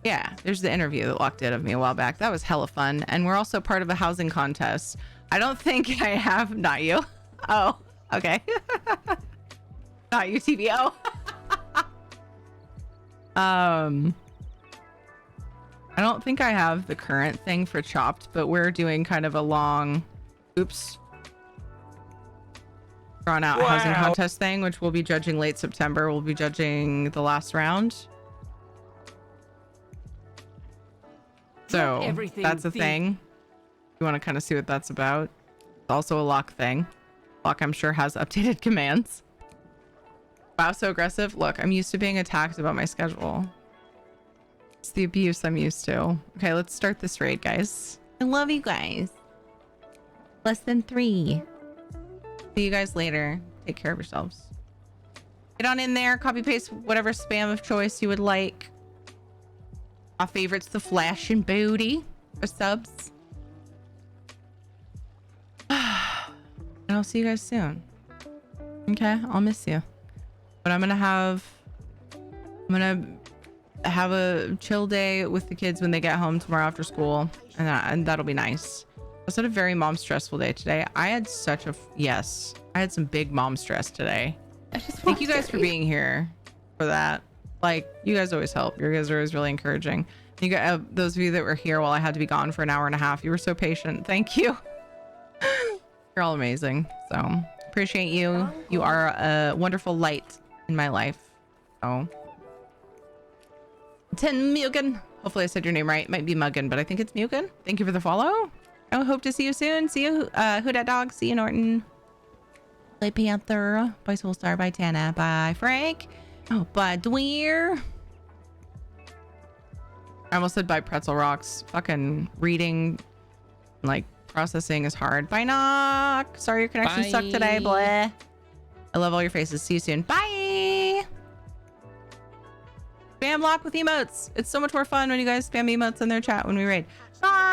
Yeah, there's the interview that Locke did of me a while back. That was hella fun. And we're also part of a housing contest. I don't think I have. Not you. Oh, okay. Not you, TBO. I don't think I have the current thing for Chopped, but we're doing kind of a long, drawn out housing contest thing, which we'll be judging late September. We'll be judging the last round. So that's a thing. You want to kind of see what that's about. It's also a Lock thing. Lock, I'm sure, has updated commands. Wow, so aggressive. Look, I'm used to being attacked about my schedule. It's the abuse I'm used to. Okay, let's start this raid, guys. I love you guys. Less than 3. See you guys later. Take care of yourselves. Get on in there. Copy paste whatever spam of choice you would like. My favorite's the Flash and Booty for subs. And I'll see you guys soon. Okay, I'll miss you. But I'm gonna have a chill day with the kids when they get home tomorrow after school, and that'll be nice. I also had a very mom stressful day today. I had some big mom stress today. Thank you guys for being here for that. Like, you guys always help. You guys are always really encouraging. You guys, those of you that were here while I had to be gone for an hour and a half, you were so patient. Thank you. You're all amazing. So appreciate you. You are a wonderful light in my life. So 10 Mugen. Hopefully I said your name right. It might be Mugen, but I think it's Mugen. Thank you for the follow. I hope to see you soon. See you, Who Dat Dog. See you, Norton. Play Panther. Bye, Soulstar. Bye, Tana. Bye, Frank. Oh, bye, Dweer. I almost said bye, Pretzel Rocks. Fucking reading, like, Processing is hard. Bye, Knock. Sorry your connection sucked today. Bye. Bleh. I love all your faces. See you soon. Bye. Spam lock with emotes. It's so much more fun when you guys spam emotes in their chat when we raid. Bye.